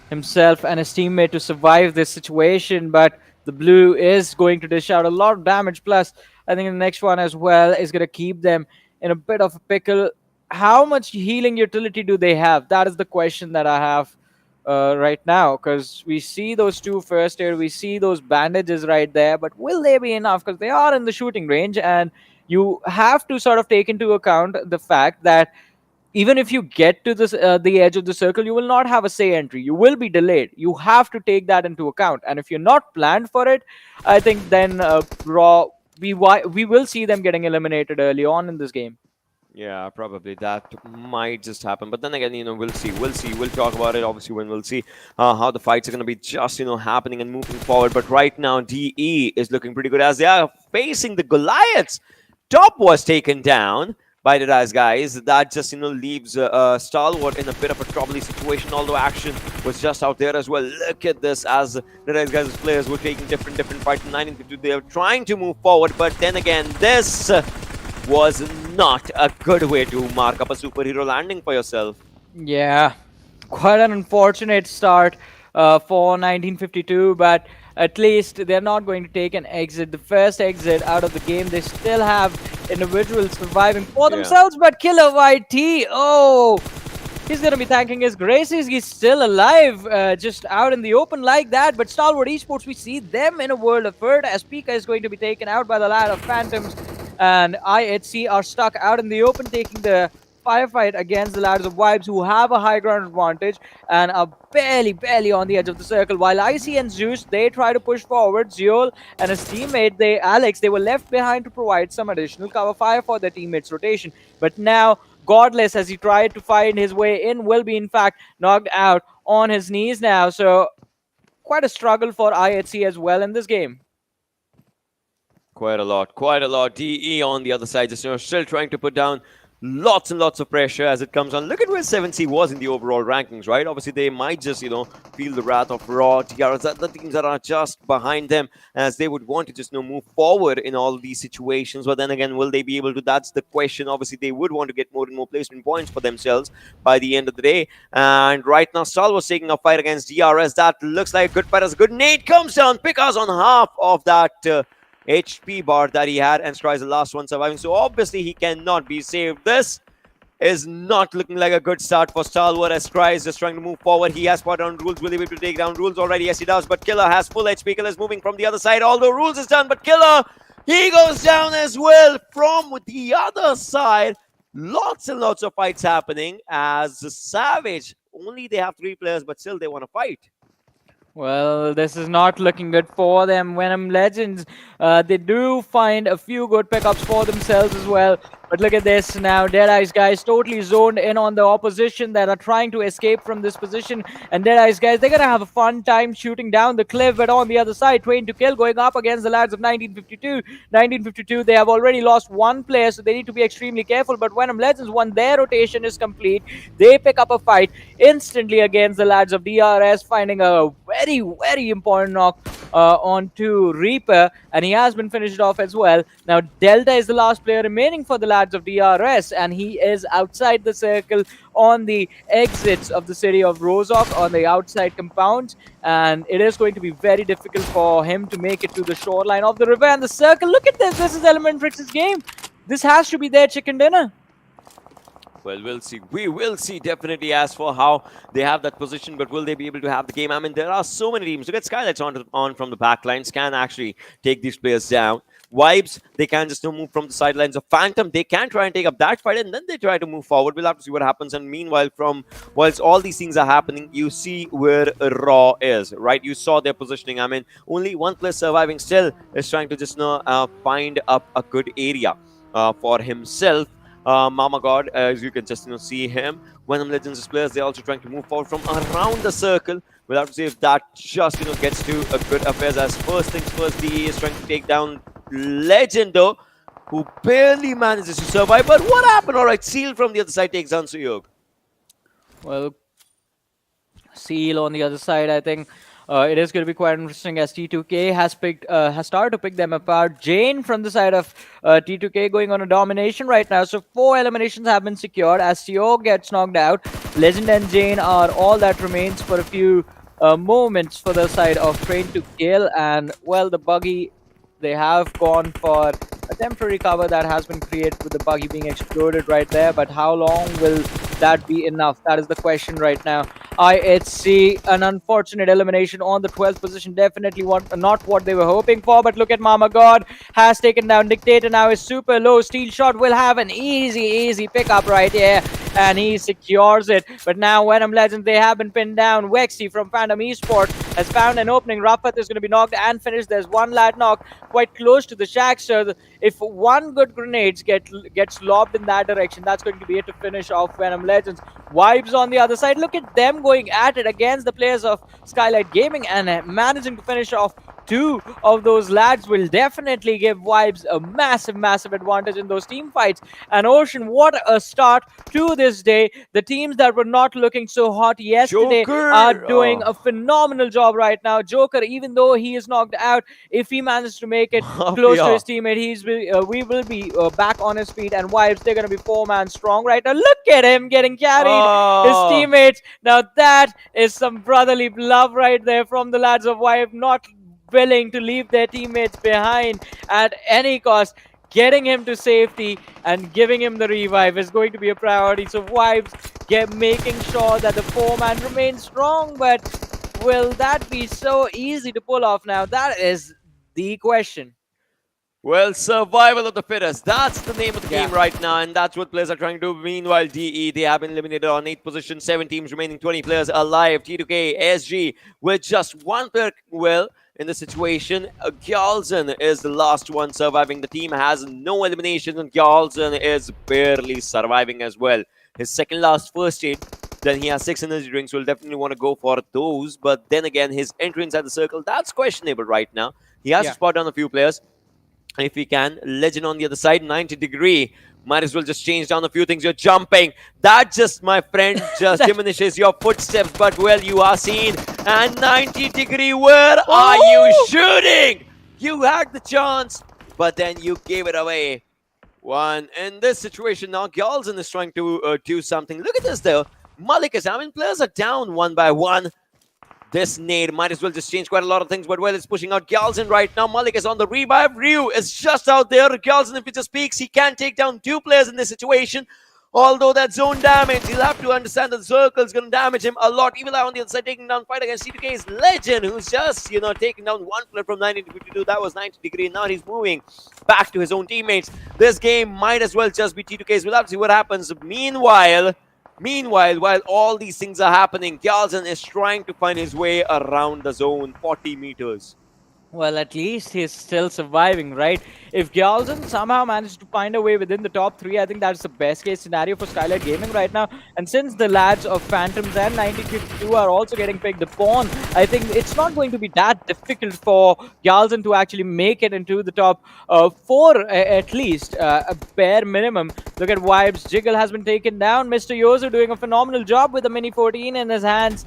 S4: himself and his teammate to survive this situation. But the blue is going to dish out a lot of damage. Plus, I think the next one as well is going to keep them in a bit of a pickle. How much healing utility do they have? That is the question that I have right now, because we see those 2 first aid, we see those bandages right there, but will they be enough? Because they are in the shooting range, and you have to sort of take into account the fact that even if you get to this the edge of the circle, you will not have a say entry. You will be delayed. You have to take that into account, and if you're not planned for it, I think then raw we will see them getting eliminated early on in this game.
S5: Yeah, probably that might just happen. But then again, we'll see. We'll see. We'll talk about it, obviously, when we'll see how the fights are going to be just, happening and moving forward. But right now, DE is looking pretty good as they are facing the Goliaths. Top was taken down by the Deadeyes Guys. That just, leaves Stalwart in a bit of a troubling situation, although action was just out there as well. Look at this, as the Deadeyes Guys' players were taking different fights. 1952, they are trying to move forward, but then again, this was not a good way to mark up a superhero landing for yourself.
S4: Yeah, quite an unfortunate start for 1952, but at least they're not going to take an exit. The first exit out of the game. They still have individuals surviving for themselves, but Killer YT, oh, he's going to be thanking his graces. He's still alive, just out in the open like that. But Stalwart Esports, we see them in a world of hurt, as Pika is going to be taken out by the lad of Phantoms, and IHC are stuck out in the open, taking the firefight against the lads of Vibes, who have a high ground advantage and are barely on the edge of the circle. While IC and Zeus, they try to push forward. Zeol and his teammate, Alex, they were left behind to provide some additional cover fire for their teammates' rotation. But now, Godless, as he tried to find his way in, will be in fact knocked out on his knees now. So quite a struggle for IHC as well in this game.
S5: Quite a lot. DE on the other side, just still trying to put down lots and lots of pressure as it comes on. Look at where 7C was in the overall rankings, right? Obviously, they might just, feel the wrath of Raw, DRS, the teams that are just behind them, as they would want to just, move forward in all of these situations. But then again, will they be able to? That's the question. Obviously, they would want to get more and more placement points for themselves by the end of the day. And right now, Stal was taking a fight against DRS. That looks like a good fight as a good nade comes down. Pikas on half of that HP bar that he had, and Stry is the last one surviving, so obviously he cannot be saved. This is not looking like a good start for Stalwart, as Stry is just trying to move forward. He has spot down Rules. Will he be able to take down Rules already? Yes, he does, but Killer has full HP. Killer is moving from the other side, although Rules is done, but Killer, he goes down as well from the other side. Lots and lots of fights happening as Savage, only they have 3 players, but still they want to fight.
S4: Well, this is not looking good for them. Venom Legends, they do find a few good pickups for themselves as well. But look at this now. Deadeyes Guys totally zoned in on the opposition that are trying to escape from this position. And Deadeyes Guys, they're going to have a fun time shooting down the cliff. But on the other side, Train to Kill going up against the lads of 1952. 1952, they have already lost 1 player, so they need to be extremely careful. But Venom Legends, when their rotation is complete, they pick up a fight instantly against the lads of DRS, finding a very important knock onto Reaper, and he has been finished off as well. Now Delta is the last player remaining for the lads of DRS, and he is outside the circle on the exits of the city of Rozok, on the outside compounds, and it is going to be very difficult for him to make it to the shoreline of the river and the circle. Look at this. This is ElementriX's game. This has to be their chicken dinner.
S5: Well, we'll see. We will see, definitely, as for how they have that position, but will they be able to have the game? I mean, there are so many teams. Look at Skylightz on from the back lines, can actually take these players down. Vibes, they can just move from the sidelines of Phantom. They can try and take up that fight, and then they try to move forward. We'll have to see what happens. And meanwhile, whilst all these things are happening, you see where Raw is, right? You saw their positioning. I mean, only 1 player surviving still is trying to just find up a good area for himself. Mama God, as you can just see him. Venom Legends players, they're also trying to move forward from around the circle. We'll have to see if that just gets to a good affairs. As first things first, DE is trying to take down Legendo, who barely manages to survive. But what happened? All right, Seal from the other side takes down Suyog.
S4: Well, Seal on the other side, I think it is going to be quite interesting, as T2K has started to pick them apart. Jane from the side of T2K going on a domination right now. So 4 eliminations have been secured as Seo gets knocked out. Legend and Jane are all that remains for a few moments for the side of Train to Kill. And well, the buggy, they have gone for a temporary cover that has been created with the buggy being exploded right there. But how long will that be enough? That is the question right now. IHC, an unfortunate elimination on the 12th position. Definitely not what they were hoping for. But look at Mama God has taken down Dictator. Now is super low. Steel Shot will have an easy pickup right here. And he secures it. But now Venom Legends, they have been pinned down. Wexy from Phantom Esports has found an opening. Rafat is going to be knocked and finished. There's one lad knocked quite close to the shack. So if one good grenade gets lobbed in that direction, that's going to be it to finish off Venom Legends. Vibes on the other side. Look at them going at it against the players of Skylightz Gaming and managing to finish off two of those lads will definitely give Vibes a massive advantage in those team fights. And Ocean, what a start to this day. The teams that were not looking so hot yesterday are doing a phenomenal job right now. Joker, even though he is knocked out, if he manages to make it close to his teammate, we will be back on his feet. And Vibes, they're going to be 4-man strong right now. Look at him getting carried. His teammates. Now that is some brotherly love right there from the lads of Vibe, not willing to leave their teammates behind at any cost. Getting him to safety and giving him the revive is going to be a priority. So Vibes making sure that the 4-man remains strong, but will that be so easy to pull off now? That is the question.
S5: Well, survival of the fittest. That's the name of the game right now, and that's what players are trying to do. Meanwhile, DE, they have been eliminated on 8th position. 7 teams remaining, 20 players alive. T2K, SG, with just one player, well, in the situation. Gyalzen is the last one surviving. The team has no eliminations, and Gyalzen is barely surviving as well. His second last first aid. Then he has 6 energy drinks. We'll definitely want to go for those. But then again, his entry inside the circle, that's questionable right now. He has to spot down a few players. If he can. Legend on the other side, 90 degree. Might as well just change down a few things. You're jumping. That just, my friend, just diminishes your footsteps. But, well, you are seen. And 90 degree, where are you shooting? You had the chance, but then you gave it away. One. In this situation now, Gyalzen is trying to do something. Look at this, though. Malik is, I mean, players are down one by one. This nade might as well just change quite a lot of things, but well, it's pushing out Gyalzen right now. Malik is on the revive. Ryu is just out there. Gyalzen, if he just peeks, he can take down 2 players in this situation. Although that zone damage, he'll have to understand that the circle is going to damage him a lot. Evil Eye on the other side taking down fight against T2K's Legend, who's just, taking down one player from 90 to 52. That was 90 degree. Now he's moving back to his own teammates. This game might as well just be T2K's. We'll have to see what happens. Meanwhile, while all these things are happening, Gyalzen is trying to find his way around the zone, 40 meters.
S4: Well, at least he's still surviving, right? If Gyalzen somehow managed to find a way within the top 3, I think that's the best case scenario for Skylightz Gaming right now. And since the lads of Phantoms and 1952 are also getting picked upon, I think it's not going to be that difficult for Gyalzen to actually make it into the top 4 at least, a bare minimum. Look at Vibes. Jiggle has been taken down. Mr. Yozu doing a phenomenal job with the Mini 14 in his hands.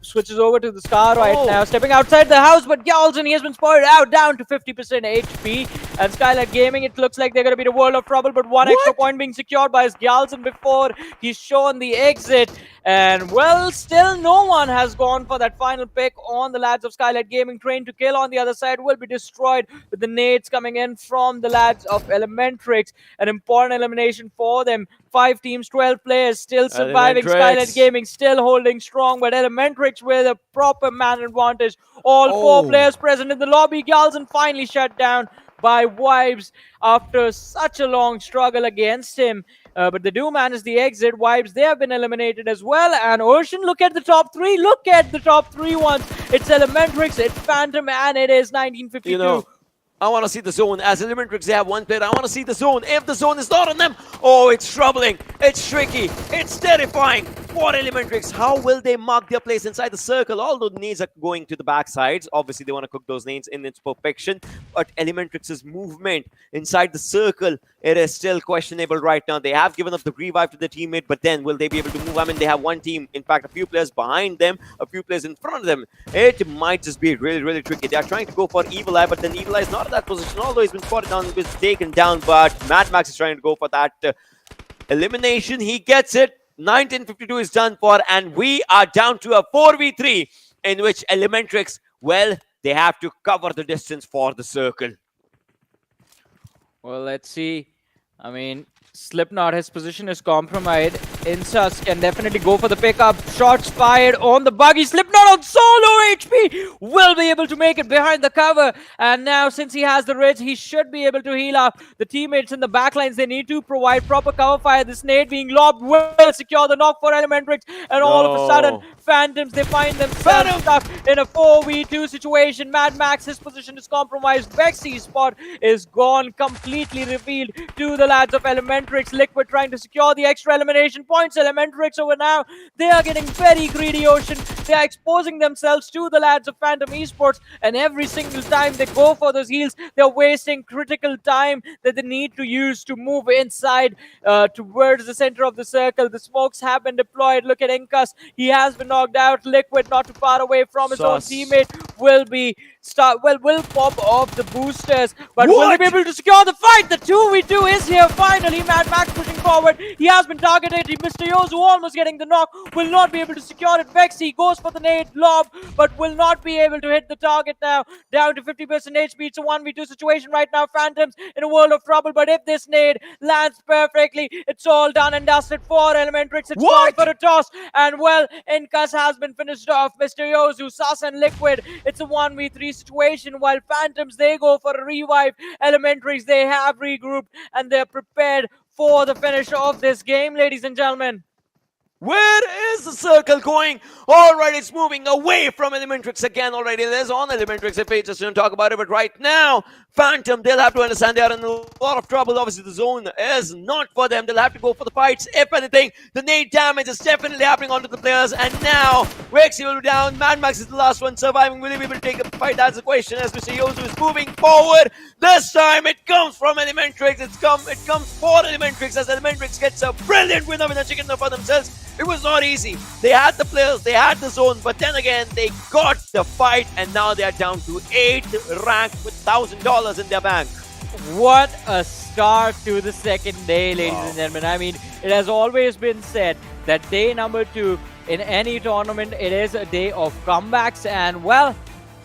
S4: Switches over to the Scar right now, stepping outside the house, but Gyalzen, he has been spotted out, down to 50% HP. And Skylightz Gaming, it looks like they're going to be the world of trouble, but one extra point being secured by Gyalzen before he's shown the exit. And, well, still no one has gone for that final pick on the lads of Skylightz Gaming. Train to Kill on the other side will be destroyed with the nades coming in from the lads of ElementriX. An important elimination for them. 5 teams, 12 players still surviving. Skylightz Gaming still holding strong, but ElementriX with a proper man advantage. All 4 players present in the lobby. Gyalzen finally shut down by Vibes after such a long struggle against him. But they do manage the exit. Vibes, they have been eliminated as well. And Ocean, look at the top 3. Look at the top 3 ones. It's ElementriX, it's Phantom, and it is 1952.
S5: I want to see the zone. As ElementriX, they have 1 player. I want to see the zone. If the zone is not on them, oh, it's troubling. It's tricky. It's terrifying for ElementriX. How will they mark their place inside the circle? Although the nades are going to the back sides. Obviously, they want to cook those nades in its perfection. But ElementriX's movement inside the circle, it is still questionable right now. They have given up the revive to the teammate, but then will they be able to move? I mean, they have 1 team. In fact, a few players behind them, a few players in front of them. It might just be really tricky. They are trying to go for Evil Eye, but then Evil Eye is not in that position. Although he's been spotted down, he's been taken down, but Mad Max is trying to go for that elimination. He gets it. 1952 is done for, and we are down to a 4v3 in which ElementriX, well, they have to cover the distance for the circle.
S4: Well, let's see. I mean, Slipknot, his position is compromised. Insus can definitely go for the pickup. Shots fired on the buggy. Slipknot on solo HP will be able to make it behind the cover. And now, since he has the Ridge, he should be able to heal up the teammates in the backlines. They need to provide proper cover fire. This nade being lobbed will secure the knock for ElementriX. And all of a sudden, Phantoms, they find themselves stuck in a 4v2 situation. Mad Max, his position is compromised. Vexy's spot is gone, completely revealed to the lads of ElementriX. Liquid trying to secure the extra elimination points. ElementriX over now, they are getting very greedy, Ocean. They are exposing themselves to the lads of Phantom Esports, and every single time they go for those heals, they're wasting critical time that they need to use to move inside towards the center of the circle. The smokes have been deployed. Look at Inkas. He has been knocked out. Liquid not too far away from his own teammate will pop off the boosters, but will he be able to secure the fight? The 2v2 is here finally. Mad Max pushing forward. He has been targeted. Mr. Yozu almost getting the knock. Will not be able to secure it. Vexy goes for the nade lob, but will not be able to hit the target now. Down to 50% HP. It's a 1v2 situation right now. Phantoms in a world of trouble, but if this nade lands perfectly, it's all done and dusted for ElementriX. It's gone for a toss, and well, Inkas has been finished off. Mr. Yozu, Sus, and Liquid. It's a 1v3 situation, while Phantoms, they go for a revive. ElementriX, they have regrouped, and they're prepared for the finish of this game, ladies and gentlemen.
S5: Where is the circle going? Alright, it's moving away from ElementriX again already. There's on ElementriX if they just don't talk about it, but right now, Phantom, they'll have to understand they are in a lot of trouble. Obviously, the zone is not for them. They'll have to go for the fights. If anything, the nade damage is definitely happening onto the players. And now, Vexy will be down. Mad Max is the last one surviving. Will he be able to take the fight? That's the question as Mr. Yozu is moving forward. This time, it comes from ElementriX. It comes for ElementriX as ElementriX gets a brilliant winner with a chicken for themselves. It was not easy. They had the players, they had the zone, but then again, they got the fight, and now they are down to 8th rank with $1,000 in their bank.
S4: What a start to the second day, ladies and gentlemen. I mean, it has always been said that day number 2 in any tournament, it is a day of comebacks, and well,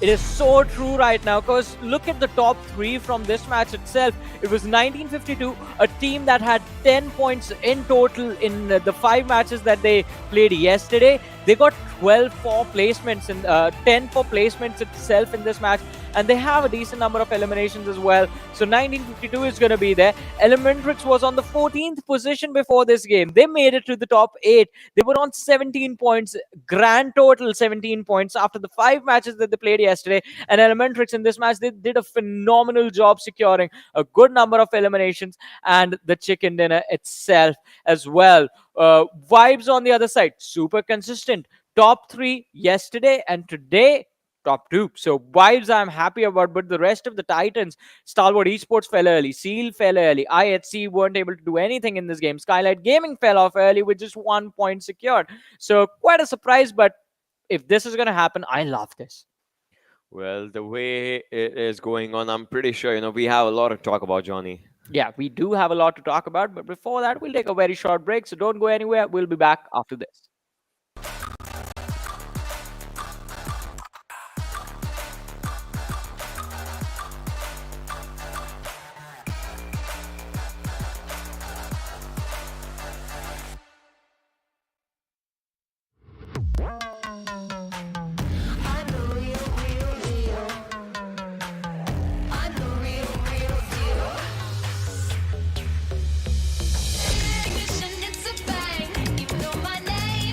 S4: it is so true right now, because look at the top 3 from this match itself. It was 1952, a team that had 10 points in total in the 5 matches that they played yesterday. They got 12 for placements and 10 for placements itself in this match, and they have a decent number of eliminations as well. So 1952 is going to be there. ElementriX was on the 14th position before this game. They made it to the top 8. They were on 17 points, grand total 17 points after the 5 matches that they played yesterday. And ElementriX in this match, they did a phenomenal job securing a good number of eliminations and the chicken dinner itself as well. Vibes on the other side, super consistent. Top 3 yesterday, and today top 2. So Vibes I'm happy about, but the rest of the Titans, Stalwart Esports fell early, Seal fell early, IHC weren't able to do anything in this game, Skylightz Gaming fell off early with just 1 point secured. So quite a surprise, but if this is going to happen, I love this.
S5: Well, the way it is going on, I'm pretty sure, we have a lot to talk about, Johnny.
S4: Yeah, we do have a lot to talk about, but before that, we'll take a very short break, so don't go anywhere. We'll be back after this.
S6: It's a bang, even though my name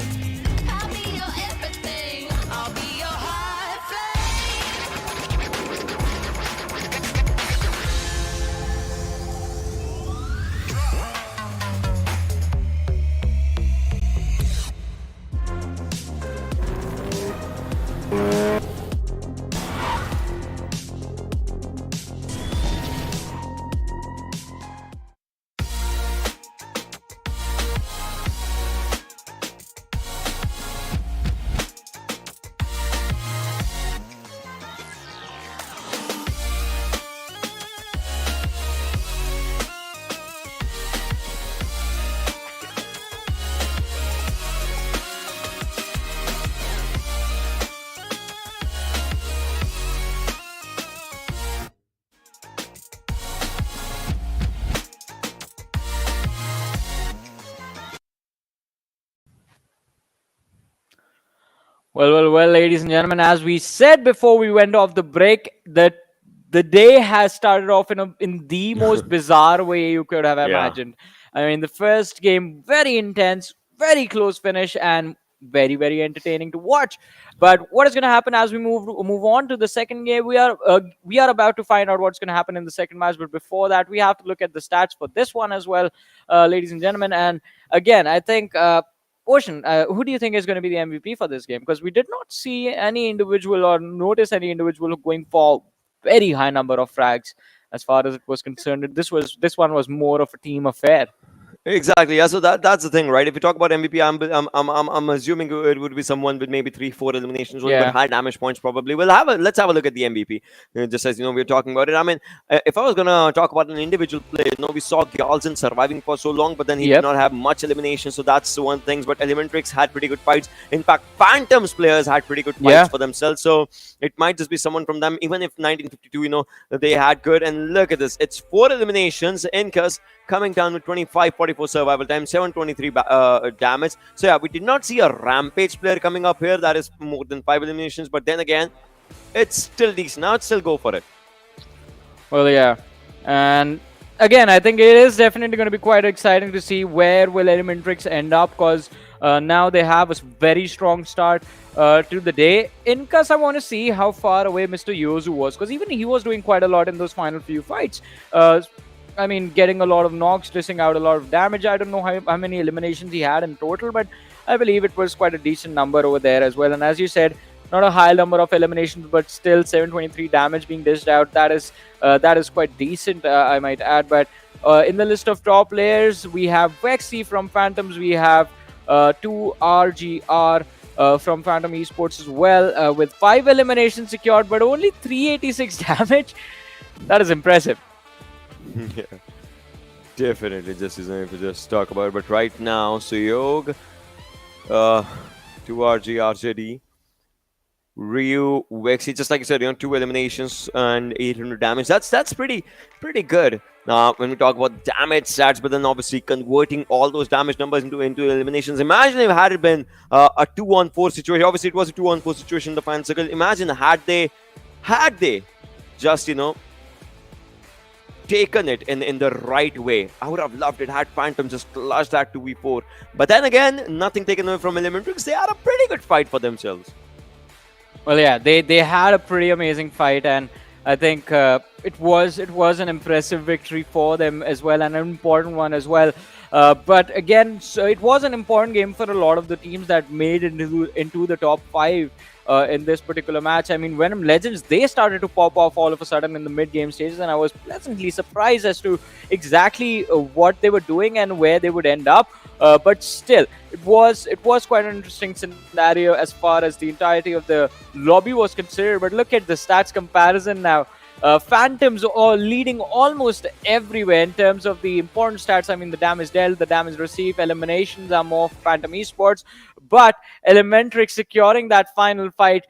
S4: Well, ladies and gentlemen, as we said before we went off the break, that the day has started off in the most bizarre way you could have
S5: Yeah.
S4: imagined. I mean, the first game very intense, very close finish, and very entertaining to watch. But what is going to happen as we move on to the second game? We are about to find out what's going to happen in the second match. But before that, we have to look at the stats for this one as well, ladies and gentlemen. And again, I think. Ocean, who do you think is going to be the MVP for this game? Because we did not see any individual or notice any individual going for very high number of frags as far as it was concerned. This one was more of a team affair.
S5: Exactly. Yeah. So that's the thing, right? If you talk about MVP, I'm assuming it would be someone with maybe 3-4 eliminations, with
S4: Yeah.
S5: high damage points. Probably. Let's have a look at the MVP. Just as we're talking about it. I mean, if I was gonna talk about an individual player, we saw Gyalzin surviving for so long, but then he did
S4: Yep.
S5: not have much elimination. So that's the one thing. But ElementriX had pretty good fights. In fact, Phantoms players had pretty good fights
S4: Yeah.
S5: for themselves. So it might just be someone from them. Even if 1952, they had good. And look at this. It's 4 eliminations. Incas coming down with 25-44 survival time, 723 damage. So yeah, we did not see a Rampage player coming up here. That is more than 5 eliminations. But then again, it's still decent. Now, still go for it.
S4: Well, yeah, and again, I think it is definitely going to be quite exciting to see where will ElementriX end up, because now they have a very strong start to the day. Incas, I want to see how far away Mr. Yozu was, because even he was doing quite a lot in those final few fights. I mean, getting a lot of knocks, dishing out a lot of damage. I don't know how many eliminations he had in total, but I believe it was quite a decent number over there as well. And as you said, not a high number of eliminations, but still 723 damage being dished out. That is quite decent, I might add. But in the list of top players, we have Vexy from Phantoms. We have 2RGR from Phantom Esports as well, with 5 eliminations secured, but only 386 damage. That is impressive.
S5: Yeah, definitely. Just as if we just talk about it. But right now, Suyog, 2RG, RJD, Ryu, Vexy, just like you said, 2 eliminations and 800 damage. That's pretty good. Now, when we talk about damage stats, but then obviously converting all those damage numbers into eliminations. Imagine if had it been a 2-on-4 situation. Obviously, it was a 2-on-4 situation in the final circle. Imagine had they just taken it in the right way. I would have loved it had Phantom just clutched that 2v4. But then again, nothing taken away from ElementriX. They had a pretty good fight for themselves.
S4: Well, yeah, they had a pretty amazing fight, and I think it was an impressive victory for them as well, and an important one as well. But again, so it was an important game for a lot of the teams that made it into the top 5 in this particular match. I mean, Venom Legends, they started to pop off all of a sudden in the mid-game stages, and I was pleasantly surprised as to exactly what they were doing and where they would end up. But still, it was quite an interesting scenario as far as the entirety of the lobby was considered. But look at the stats comparison now. Phantoms are leading almost everywhere in terms of the important stats. I mean, the damage dealt, the damage received, eliminations are more Phantom Esports, but ElementriX securing that final fight,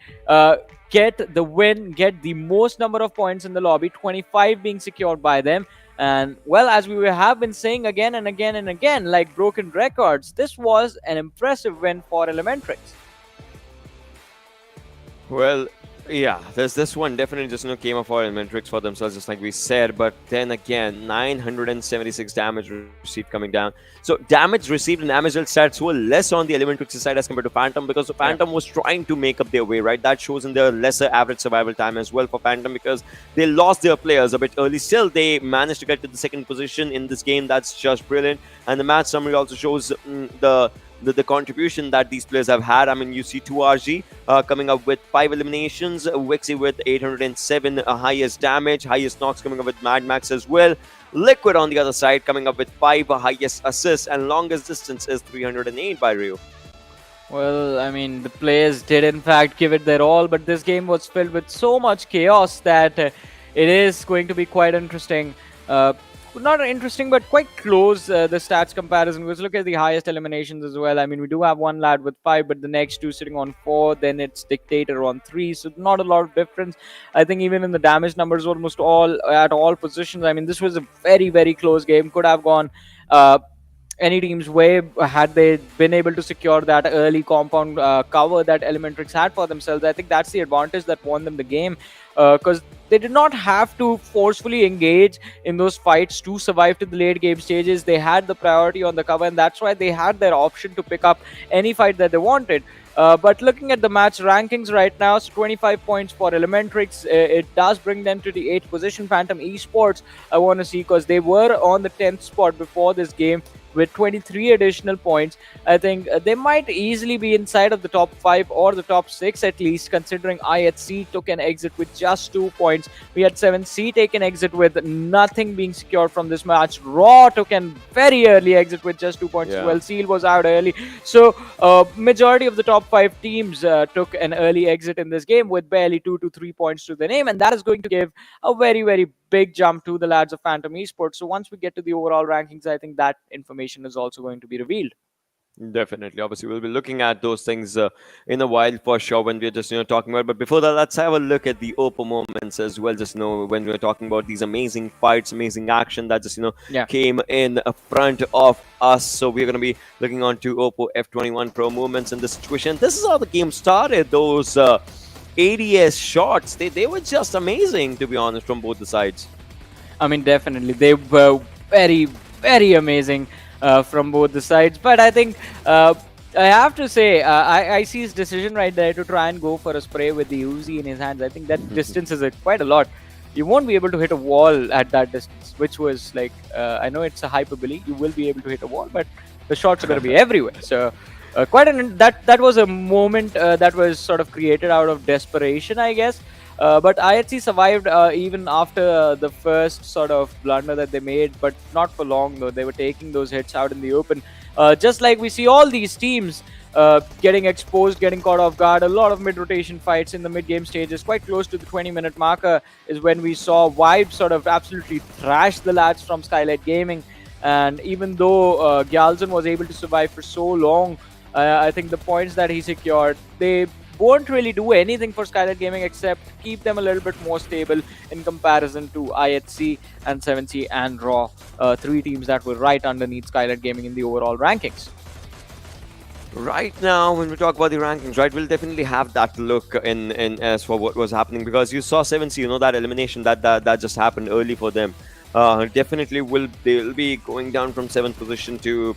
S4: get the win, get the most number of points in the lobby, 25 being secured by them. And well, as we have been saying again and again and again, like broken records, this was an impressive win for ElementriX.
S5: Well, yeah, this one definitely just came up for ElementriX for themselves, just like we said. But then again, 976 damage received coming down. So damage received and damage dealt stats were less on the ElementriX side as compared to Phantom, because the Phantom was trying to make up their way, right? That shows in their lesser average survival time as well for Phantom, because they lost their players a bit early. Still, they managed to get to the second position in this game. That's just brilliant. And the match summary also shows the contribution that these players have had. I mean, you see 2RG coming up with 5 eliminations, Vexy with 807 highest damage, highest knocks coming up with Mad Max as well. Liquid on the other side coming up with 5 highest assists, and longest distance is 308 by Ryu.
S4: Well, I mean, the players did in fact give it their all, but this game was filled with so much chaos that it is going to be quite interesting. Not interesting, but quite close, the stats comparison. Because look at the highest eliminations as well. I mean, we do have one lad with 5, but the next 2 sitting on 4. Then it's Dictator on 3. So not a lot of difference. I think even in the damage numbers, almost all at all positions. I mean, this was a very close game. Could have gone any team's way had they been able to secure that early compound cover that ElementriX had for themselves. I think that's the advantage that won them the game, because they did not have to forcefully engage in those fights to survive to the late game stages. They had the priority on the cover, and that's why they had their option to pick up any fight that they wanted. But looking at the match rankings right now, so 25 points for ElementriX. It does bring them to the 8th position. Phantom Esports, I want to see, because they were on the 10th spot before this game with 23 additional points. I think they might easily be inside of the top 5 or the top 6 at least, considering IHC took an exit with just 2 points. We had 7C take an exit with nothing being secured from this match. Raw took a very early exit with just 2 points as well. Seal was out early. So majority of the top 5 teams took an early exit in this game with barely 2 to 3 points to their name, and that is going to give a very, very big jump to the lads of Phantom Esports. So once we get to the overall rankings, I think that information is also going to be revealed.
S5: Definitely. Obviously, we'll be looking at those things in a while for sure when we're just, talking about. But before that, let's have a look at the Oppo moments as well. Just, when we're talking about these amazing fights, amazing action that just, came in front of us. So we're going to be looking on to Oppo F21 Pro movements in this situation. This is how the game started. Those ADS shots, they were just amazing, to be honest, from both the sides.
S4: I mean, definitely. They were very, very amazing from both the sides. But I think I have to say, I see his decision right there to try and go for a spray with the Uzi in his hands. I think that distance is quite a lot. You won't be able to hit a wall at that distance, which was like, I know it's a hyperbole. You will be able to hit a wall, but the shots are going to be everywhere. So that was a moment that was sort of created out of desperation, I guess. But IHC survived even after the first sort of blunder that they made, but not for long though. They were taking those hits out in the open. Just like we see all these teams getting exposed, getting caught off guard. A lot of mid-rotation fights in the mid-game stages. Quite close to the 20-minute marker is when we saw Vibe sort of absolutely thrash the lads from Skylightz Gaming. And even though Gyalzin was able to survive for so long, I think the points that he secured, they won't really do anything for Skylightz Gaming except keep them a little bit more stable in comparison to IHC and 7C and Raw, 3 teams that were right underneath Skylightz Gaming in the overall rankings.
S5: Right now, when we talk about the rankings, right, we'll definitely have that look in as for what was happening, because you saw 7C, that elimination that just happened early for them. Definitely they'll be going down from 7th position to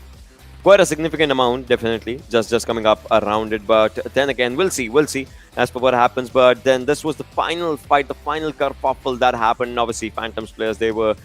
S5: quite a significant amount, definitely, just coming up around it. But then again, we'll see as per what happens. But then this was the final fight, the final kerfuffle that happened. Obviously, Phantoms players, they were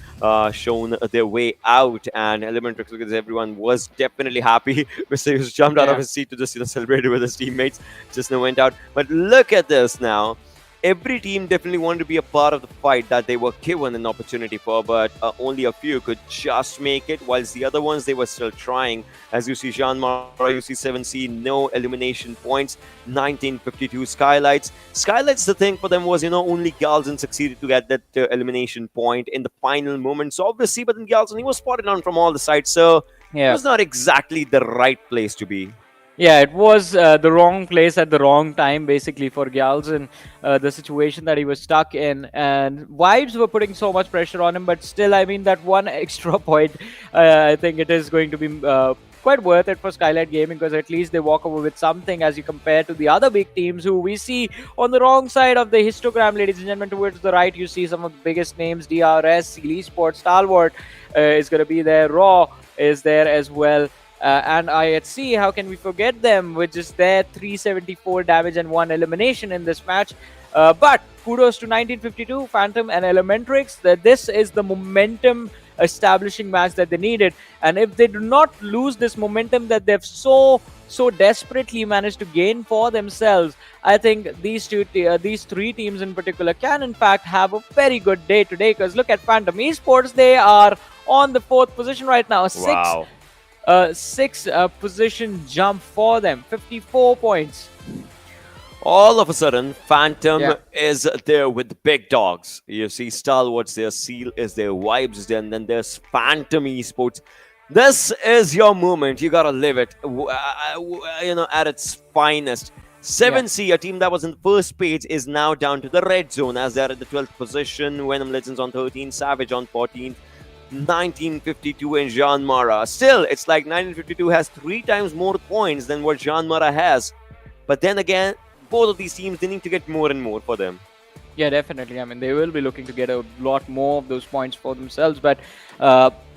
S5: shown their way out, and ElementriX, because everyone was definitely happy. Mr. Hughes jumped out of his seat to just celebrate with his teammates, just went out. But look at this now. Every team definitely wanted to be a part of the fight that they were given an opportunity for, but only a few could just make it, whilst the other ones, they were still trying. As you see, JyanMaara, you see 7C, no elimination points, 1952 Skylightz. Skylightz, the thing for them was, only Gyalzin succeeded to get that elimination point in the final moments, obviously, but then Gyalzin, he was spotted on from all the sides, so it was not exactly the right place to be.
S4: Yeah, it was the wrong place at the wrong time, basically, for Gyalzin, the situation that he was stuck in. And Vibes were putting so much pressure on him, but still, I mean, that one extra point, I think it is going to be quite worth it for Skylightz Gaming, because at least they walk away with something as you compare to the other big teams who we see on the wrong side of the histogram, ladies and gentlemen. Towards the right, you see some of the biggest names, DRS, Esports, Stalwart is going to be there, Raw is there as well. And IHC, how can we forget them with just their 374 damage and 1 elimination in this match? But kudos to 1952, Phantom and ElementriX, that this is the momentum establishing match that they needed. And if they do not lose this momentum that they've so desperately managed to gain for themselves, I think these 3 teams in particular can in fact have a very good day today. Because look at Phantom Esports, they are on the 4th position right now.
S5: Wow.
S4: 6 position jump for them, 54 points.
S5: All of a sudden, Phantom is there with the big dogs. You see Stalwart's there, Seal is there, Vibes is there, and then there's Phantom Esports. This is your moment. You gotta live it, at its finest. 7C, a team that was in the first page, is now down to the red zone as they're at the 12th position. Venom Legends on 13, Savage on 14th. 1952 and JyanMaara. Still, it's like 1952 has 3 times more points than what JyanMaara has. But then again, both of these teams, they need to get more and more for them.
S4: Yeah, definitely. I mean, they will be looking to get a lot more of those points for themselves, but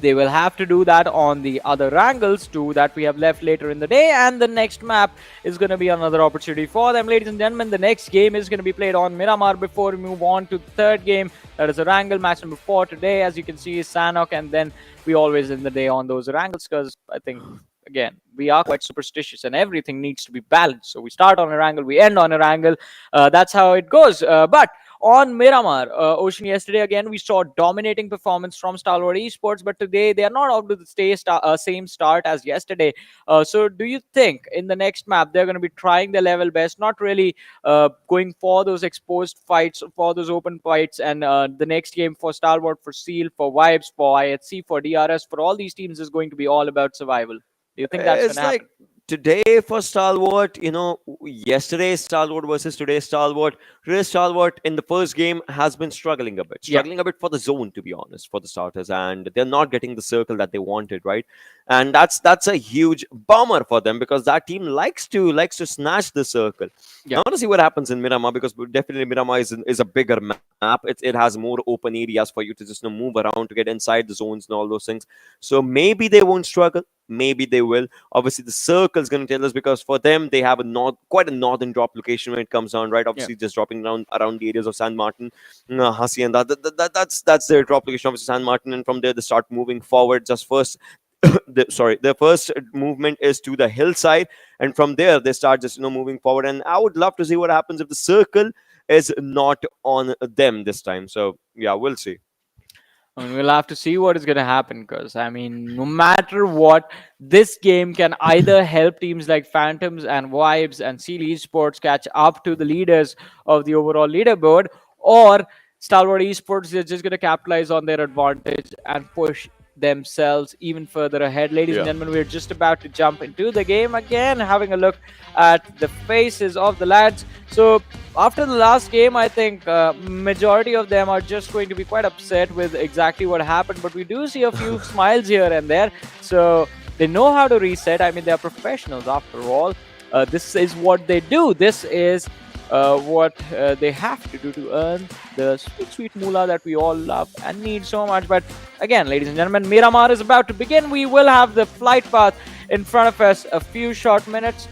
S4: they will have to do that on the other Erangels too that we have left later in the day. And the next map is going to be another opportunity for them, ladies and gentlemen. The next game is going to be played on Miramar before we move on to the third game. That is Erangel match number 4 today. As you can see, is Sanhok, and then we always end the day on those Erangels because I think, again, we are quite superstitious and everything needs to be balanced. So we start on Erangel, we end on Erangel. That's how it goes. But on Miramar, Ocean, yesterday again we saw dominating performance from Stalwart Esports, but today they are not up to the same start as yesterday. So do you think in the next map they're going to be trying their level best, not really going for those exposed fights, for those open fights, and the next game for Stalwart, for Seal, for Vibes, for IHC, for DRS, for all these teams is going to be all about survival? Do you think that's going
S5: It's
S4: to happen?
S5: like today for Stalwart, yesterday Stalwart versus today Stalwart. Today Stalwart in the first game has been struggling a bit.
S4: Yeah.
S5: Struggling a bit for the zone, to be honest, for the starters. And they're not getting the circle that they wanted, right? And that's a huge bummer for them because that team likes to snatch the circle.
S4: Yeah.
S5: I want to see what happens in Miramar because definitely Miramar is a bigger map. It has more open areas for you to just move around to get inside the zones and all those things. So maybe they won't struggle. Maybe they will. Obviously, the circle is going to tell us because for them, they have quite a northern drop location when it comes down, right? Obviously, just dropping down around the areas of San Martin, Hacienda. That's their drop location, obviously, San Martin. And from there, they start moving forward. Just first, the first movement is to the hillside. And from there, they start just, moving forward. And I would love to see what happens if the circle is not on them this time. So, yeah, we'll see.
S4: I mean, we'll have to see what is going to happen because, I mean, no matter what, this game can either help teams like Phantoms and Vibes and Seal Esports catch up to the leaders of the overall leaderboard, or Stalwart Esports is just going to capitalize on their advantage and push themselves even further ahead. Ladies and gentlemen, we're just about to jump into the game again, having a look at the faces of the lads. So after the last game, I think majority of them are just going to be quite upset with exactly what happened, but we do see a few smiles here and there. So they know how to reset. I mean, they're professionals after all. This is what they do. This is what they have to do to earn the sweet moolah that we all love and need so much. But again, ladies and gentlemen, Miramar is about to begin. We will have the flight path in front of us a few short minutes.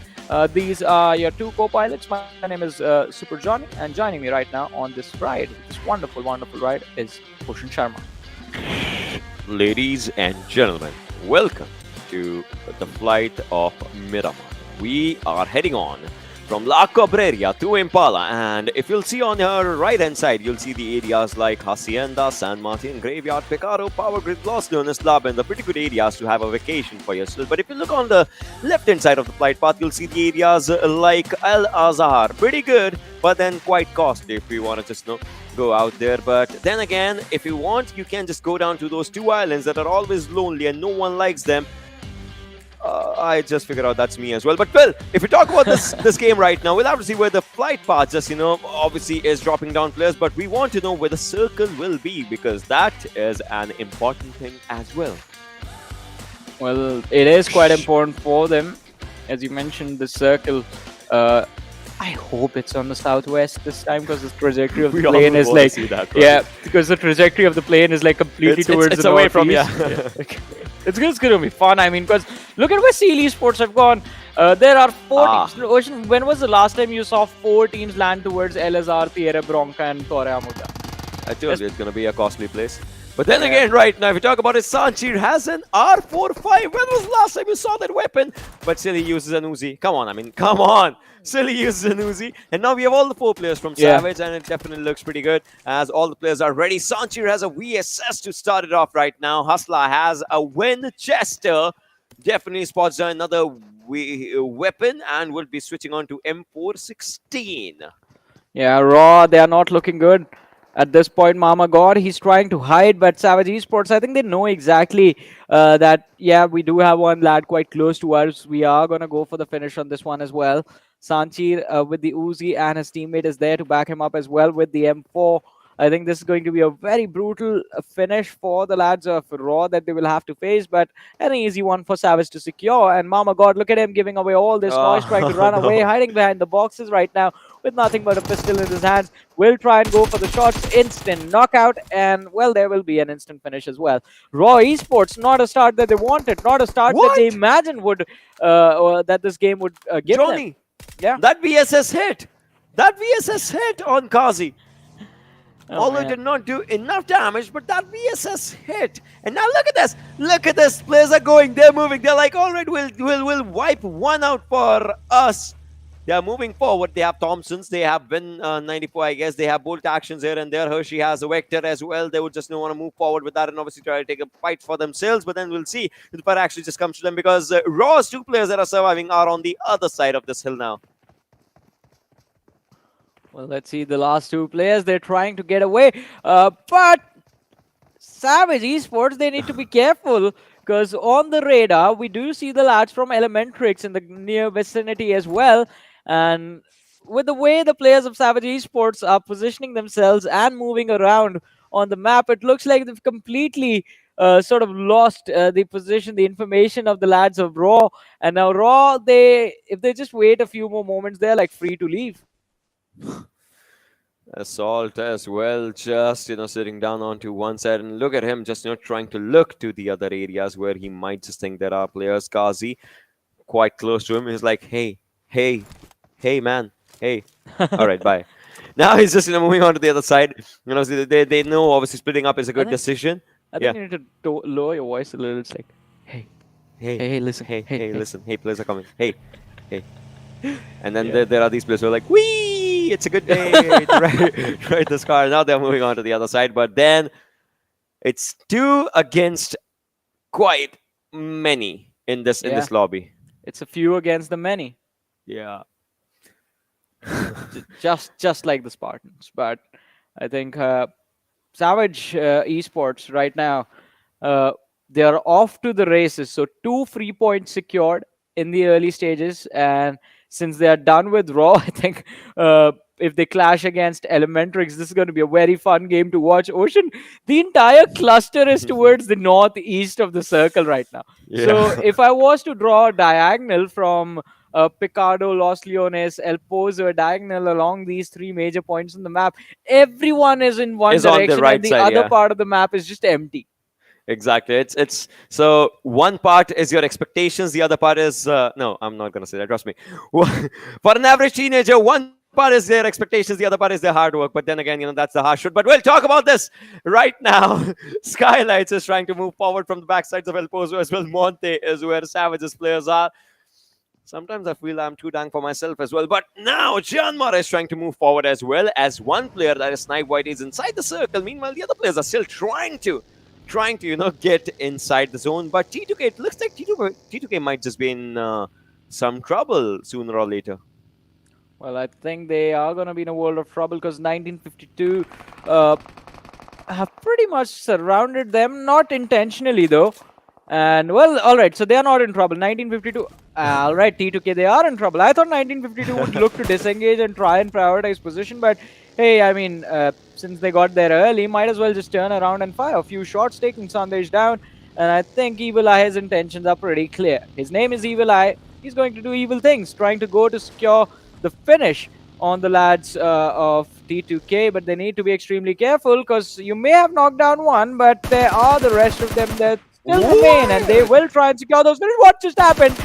S4: These are your two co-pilots. My name is Super Johnny, and joining me right now on this ride, this wonderful, wonderful ride, is Bhushan Sharma.
S5: Ladies and gentlemen, welcome to the flight of Miramar. We are heading on from La Cabrera to Impala, and if you'll see on your right hand side, you'll see the areas like Hacienda, San Martin, Graveyard, Picaro, Power Grid, Los Leones, Laban, the pretty good areas to have a vacation for yourself. But if you look on the left hand side of the flight path, you'll see the areas like Al Azhar, pretty good, but then quite costly if you want to just go out there. But then again, if you want, you can just go down to those two islands that are always lonely and no one likes them. I just figured out that's me as well. But well, if we talk about this game right now, we'll have to see where the flight path just, obviously is dropping down players. But we want to know where the circle will be because that is an important thing as well.
S4: Well, it is quite important for them. As you mentioned, the circle. I hope it's on the southwest this time because the trajectory of the plane is like, because the trajectory of the plane is like completely towards the
S5: away
S4: northeast.
S5: from
S4: It's going to be fun. I mean, because look at where Seal Esports have gone. There are 4 teams. Ocean, when was the last time you saw 4 teams land towards El Azhar, Tierra Bronca, and Torre Amuda?
S5: I told you it's going to be a costly place. But then again, right now, if you talk about it, Sanchir has an R45. When was the last time you saw that weapon? But still, he uses an Uzi. Come on, I mean, come on. Still, he uses an Uzi. And now we have all the 4 players from Savage, and it definitely looks pretty good as all the players are ready. Sanchir has a VSS to start it off right now. Hustler has a Winchester. Definitely spots another weapon and will be switching on to M416.
S4: Yeah, Raw, they are not looking good. At this point, Mama God, he's trying to hide, but Savage Esports, I think they know exactly that, yeah, we do have one lad quite close to us. We are going to go for the finish on this one as well. Sanchir with the Uzi and his teammate is there to back him up as well with the M4. I think this is going to be a very brutal finish for the lads of Raw that they will have to face, but an easy one for Savage to secure. And Mama God, look at him giving away all this noise, trying to run away,
S5: No.
S4: hiding behind the boxes right now with nothing but a pistol in his hands. Will try and go for the shots, instant knockout, and well, there will be an instant finish as well. Raw Esports, not a start that they wanted, not a start that they imagined would, or that this game would give
S5: Johnny,
S4: them. Yeah.
S5: that VSS hit. That VSS hit on Kazi. Although it did not do enough damage, but that VSS hit. And now look at this. Look at this. Players are going. They're moving. They're like, all right, we'll wipe one out for us. They are moving forward. They have Thompsons. They have Win 94, I guess. They have bolt actions here and there. Hershey has a Vector as well. They would just want to move forward with that and obviously try to take a fight for themselves. But then we'll see if the fight actually just comes to them because Raw's 2 players that are surviving are on the other side of this hill now.
S4: Well, let's see the last 2 players. They're trying to get away. But Savage Esports, they need to be careful because on the radar, we do see the lads from ElementriX in the near vicinity as well. And with the way the players of Savage Esports are positioning themselves and moving around on the map, it looks like they've completely sort of lost the position, the information of the lads of Raw. And now Raw, if they just wait a few more moments, they're like free to leave.
S5: Assault as well, just sitting down onto one side, and look at him just trying to look to the other areas where he might just think there are players. Kazi quite close to him. He's like, hey man, hey, all right, bye. Now he's just moving on to the other side. They know obviously splitting up is a good decision.
S4: I think you need to lower your voice a little. It's like, hey, listen,
S5: hey, listen, hey, players are coming, hey. And then there are these players who are like, wee, it's a good day to ride this car. Now they're moving on to the other side, but then it's 2 against quite many in this lobby.
S4: It's a few against the many.
S5: Yeah.
S4: just like the Spartans. But I think Savage Esports right now, they are off to the races. So 2 free points secured in the early stages, and since they are done with Raw, I think if they clash against ElementriX, this is going to be a very fun game to watch. Ocean, the entire cluster is towards the northeast of the circle right now.
S5: Yeah.
S4: So if I was to draw a diagonal from Picardo, Los Leones, El Pozo, a diagonal along these 3 major points on the map, everyone is in one direction,
S5: on the right
S4: and the
S5: side,
S4: other part of the map is just empty.
S5: Exactly. It's so one part is your expectations, the other part is no, I'm not gonna say that. Trust me. For an average teenager, one part is their expectations, the other part is their hard work. But then again, that's the harsh truth. But we'll talk about this right now. Skylightz is trying to move forward from the backsides of El Pozo as well. Monte is where Savage's players are. Sometimes I feel I'm too dang for myself as well. But now JyanMaara is trying to move forward as well as one player, that is Snipe White, is inside the circle. Meanwhile, the other players are still trying to get inside the zone. But T2K, it looks like T2K might just be in some trouble sooner or later.
S4: Well, I think they are going to be in a world of trouble because 1952 have pretty much surrounded them, not intentionally though. And well, all right, so they are not in trouble. 1952, all right, T2K, they are in trouble. I thought 1952 would look to disengage and try and prioritize position, but hey, I mean, since they got there early, might as well just turn around and fire a few shots, taking Sandesh down. And I think Evil Eye, his intentions are pretty clear. His name is Evil Eye. He's going to do evil things, trying to go to secure the finish on the lads of T2K, but they need to be extremely careful because you may have knocked down one, but there are the rest of them that still remain, and they will try and secure those finishes. What just happened?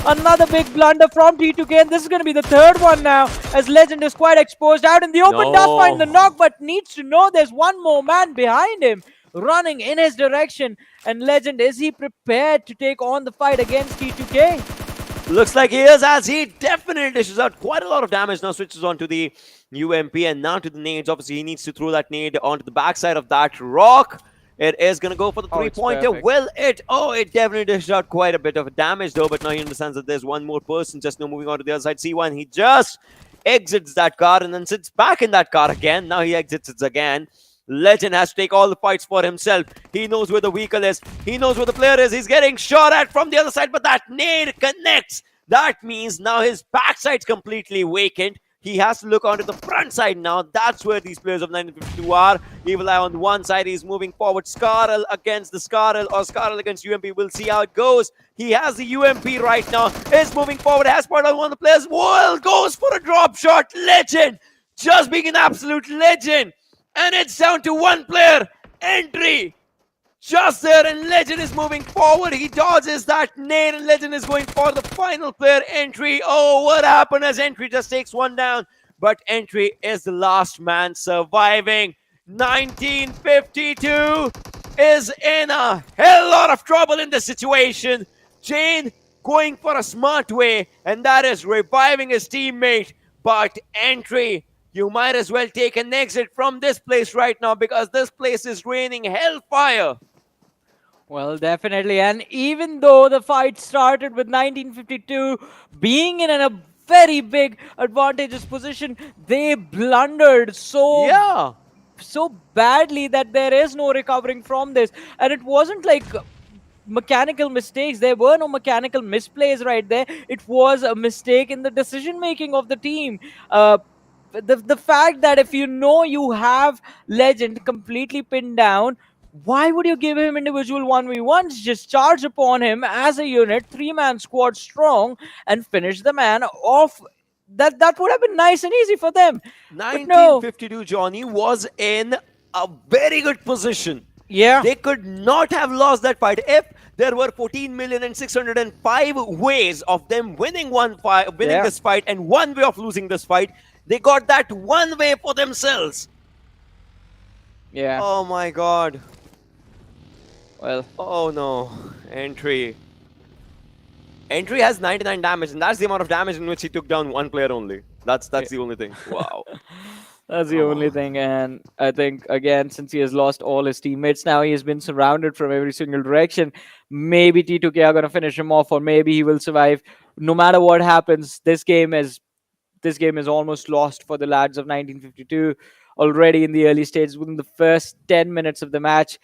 S4: Another big blunder from T2K, and this is going to be the 3rd one now, as Legend is quite exposed out in the open. Does find the knock, but needs to know there's one more man behind him running in his direction. And Legend, is he prepared to take on the fight against T2K?
S5: Looks like he is, as he definitely dishes out quite a lot of damage. Now switches on to the UMP and now to the nades. Obviously, he needs to throw that nade onto the backside of that rock. It is going to go for the 3-pointer. Will it? Oh, it definitely dished out quite a bit of damage, though. But now he understands that there's one more person just now moving on to the other side. C1, he just exits that car and then sits back in that car again. Now he exits it again. Legend has to take all the fights for himself. He knows where the vehicle is. He knows where the player is. He's getting shot at from the other side, but that nade connects. That means now his backside's completely vacant. He has to look onto the front side now. That's where these players of 1952 are. Evil Eye on one side, he's moving forward. Skarl against the Skarl, or Skarl against UMP. We'll see how it goes. He has the UMP right now. Is moving forward. Has part on one of the players. Well, goes for a drop shot. Legend. Just being an absolute legend. And it's down to one player. Entry. Just there, and Legend is moving forward. He dodges that nade, and Legend is going for the final player, Entry. Oh, what happened as Entry just takes one down? But Entry is the last man surviving. 1952 is in a hell lot of trouble in this situation. Jane going for a smart way, and that is reviving his teammate. But Entry, you might as well take an exit from this place right now, because this place is raining hellfire.
S4: Well, definitely. And even though the fight started with 1952 being in a very big advantageous position, they blundered so badly that there is no recovering from this. And it wasn't like mechanical mistakes. There were no mechanical misplays right there. It was a mistake in the decision making of the team. The fact that if you know you have Legend completely pinned down, why would you give him individual 1v1s? Just charge upon him as a unit, 3-man squad strong, and finish the man off. That would have been nice and easy for them.
S5: 1952, Johnny, was in a very good position.
S4: Yeah.
S5: They could not have lost that fight if there were 14,605 ways of them winning this fight, and one way of losing this fight. They got that one way for themselves.
S4: Yeah.
S5: Oh my god.
S4: Well.
S5: Oh no. Entry. Entry has 99 damage, and that's the amount of damage in which he took down one player only. That's the only thing. Wow.
S4: That's the only thing. And I think, again, since he has lost all his teammates now, he has been surrounded from every single direction. Maybe T2K are going to finish him off, or maybe he will survive. No matter what happens, this game is almost lost for the lads of 1952 already in the early stages. Within the first 10 minutes of the match,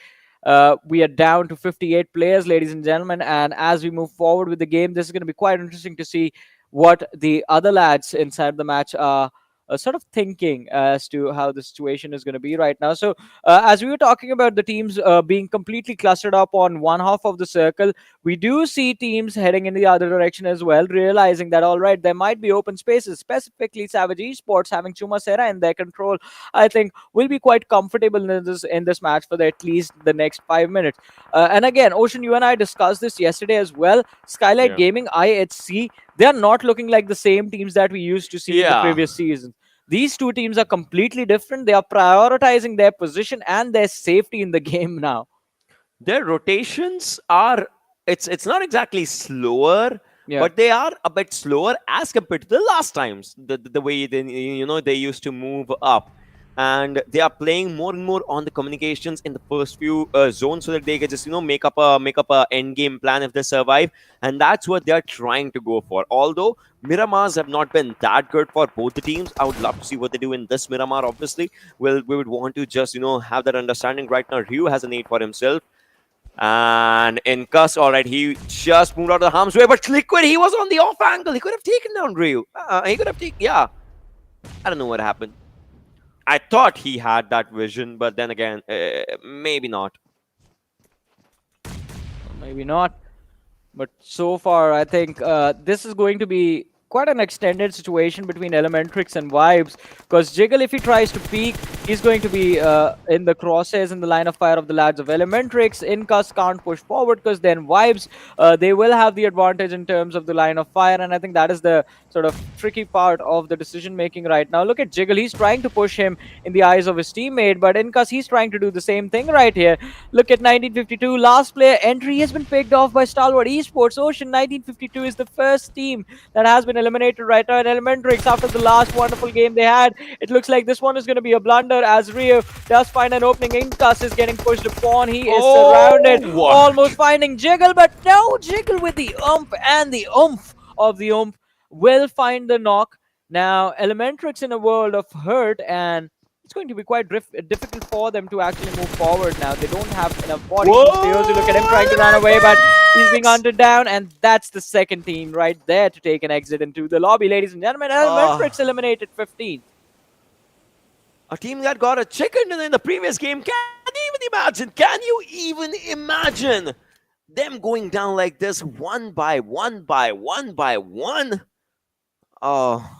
S4: we are down to 58 players, ladies and gentlemen. And as we move forward with the game, this is going to be quite interesting to see what the other lads inside the match are sort of thinking as to how the situation is going to be right now. So as we were talking about the teams being completely clustered up on one half of the circle, we do see teams heading in the other direction as well, realizing that, all right, there might be open spaces, specifically Savage Esports having Chuma Sera in their control. I think will be quite comfortable in this match for at least the next 5 minutes. And again, Ocean, you and I discussed this yesterday as well. Skylightz Gaming, IHC, they are not looking like the same teams that we used to see in the previous season. These two teams are completely different. They are prioritizing their position and their safety in the game now.
S5: Their rotations are, it's not exactly slower, but they are a bit slower as compared to the last times. The way they used to move up. And they are playing more and more on the communications in the first few zones, so that they can just make up a end game plan if they survive, and that's what they are trying to go for. Although Miramars have not been that good for both the teams, I would love to see what they do in this Miramar. Obviously, we would want to just have that understanding. Right now, Ryu has a nade for himself, and in Cuss, all right, he just moved out of the harm's way, but Liquid, he was on the off angle. He could have taken down Ryu. He could have taken, I don't know what happened. I thought he had that vision, but then again, maybe not.
S4: Maybe not. But so far, I think this is going to be quite an extended situation between ElementriX and Vibes, because Jiggle, if he tries to peek, he's going to be in the crosshairs in the line of fire of the lads of ElementriX. Incus can't push forward, because then Vibes, they will have the advantage in terms of the line of fire, and I think that is the sort of tricky part of the decision making right now. Look at Jiggle, he's trying to push him in the eyes of his teammate, but Incus, he's trying to do the same thing right here. Look at 1952, last player entry has been picked off by Stalwart Esports. Ocean, 1952 is the first team that has been eliminated right now, and ElementriX, after the last wonderful game they had, it looks like this one is going to be a blunder, as Rio does find an opening. Incus is getting pushed upon, he is surrounded, almost finding Jiggle, but no, Jiggle with the and the oomph of the oomph will find the knock. Now ElementriX in a world of hurt, and it's going to be quite difficult for them to actually move forward now. They don't have enough body. Look at him trying to run away, but He's being hunted down, and that's the second team right there to take an exit into the lobby, ladies and gentlemen. ElementriX eliminated 15th.
S5: A team that got a chicken in the previous game. Can you even imagine? Can you even imagine them going down like this, one by one by one by one? Oh,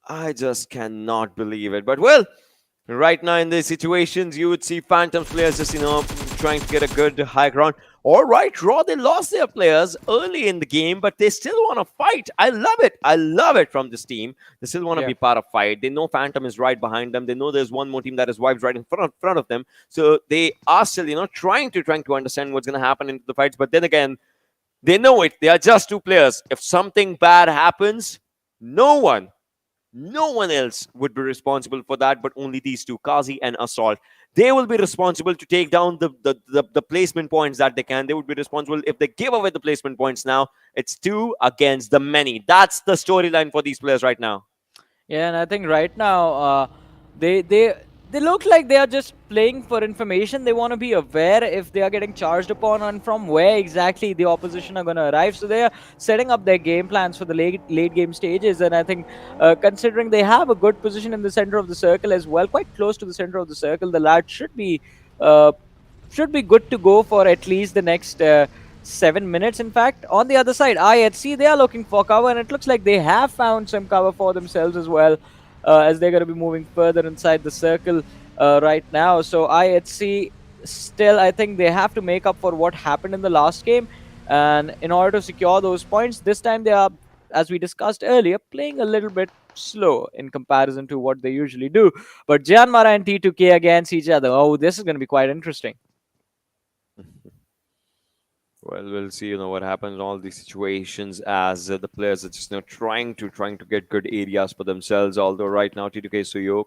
S5: I just cannot believe it. But well, right now in these situations, you would see Phantoms players just, trying to get a good high ground. All right, Raw, they lost their players early in the game, but they still want to fight. I love it. I love it from this team. They still want to be part of fight. They know Phantom is right behind them. They know there's one more team that is Vibes right in front of them. So they are still, trying to understand what's going to happen in the fights. But then again, they know it. They are just two players. If something bad happens, no one else would be responsible for that, but only these two, Kazi and Assault. They will be responsible to take down the placement points that they can. They would be responsible if they give away the placement points now. It's 2 against the many. That's the storyline for these players right now.
S4: Yeah, and I think right now they look like they are just playing for information. They want to be aware if they are getting charged upon and from where exactly the opposition are going to arrive. So they are setting up their game plans for the late game stages. And I think considering they have a good position in the center of the circle as well, quite close to the center of the circle, the lads should be good to go for at least the next 7 minutes. In fact, on the other side, IHC, they are looking for cover, and it looks like they have found some cover for themselves as well. As they're going to be moving further inside the circle right now. So IHC still, I think they have to make up for what happened in the last game. And in order to secure those points, this time they are, as we discussed earlier, playing a little bit slow in comparison to what they usually do. But JyanMaara and T2K against each other. Oh, this is going to be quite interesting.
S5: Well, we'll see, what happens in all these situations as the players are just, trying to get good areas for themselves. Although right now, T2K Suyok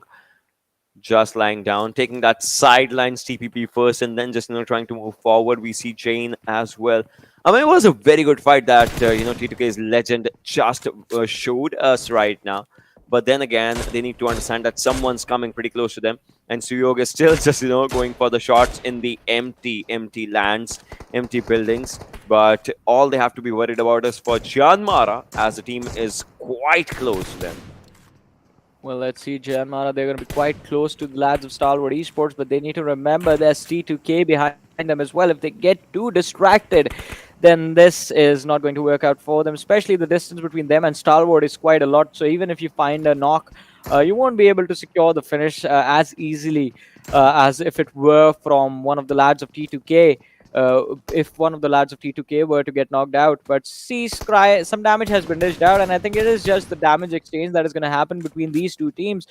S5: just lying down, taking that sidelines TPP first, and then just, trying to move forward. We see Jane as well. I mean, it was a very good fight that, T2K's legend just showed us right now. But then again, they need to understand that someone's coming pretty close to them. And Suyog is still just, going for the shots in the empty lands, empty buildings. But all they have to be worried about is for JyanMaara, as the team is quite close to them.
S4: Well, let's see, JyanMaara, they're going to be quite close to the lads of Stalwart Esports, but they need to remember there's T2K behind them as well. If they get too distracted, then this is not going to work out for them, especially the distance between them and Stalwart is quite a lot. So even if you find a knock, you won't be able to secure the finish as easily as if it were from one of the lads of T2K. If one of the lads of T2K were to get knocked out. But see, Scry, some damage has been dished out, and I think it is just the damage exchange that is going to happen between these two teams.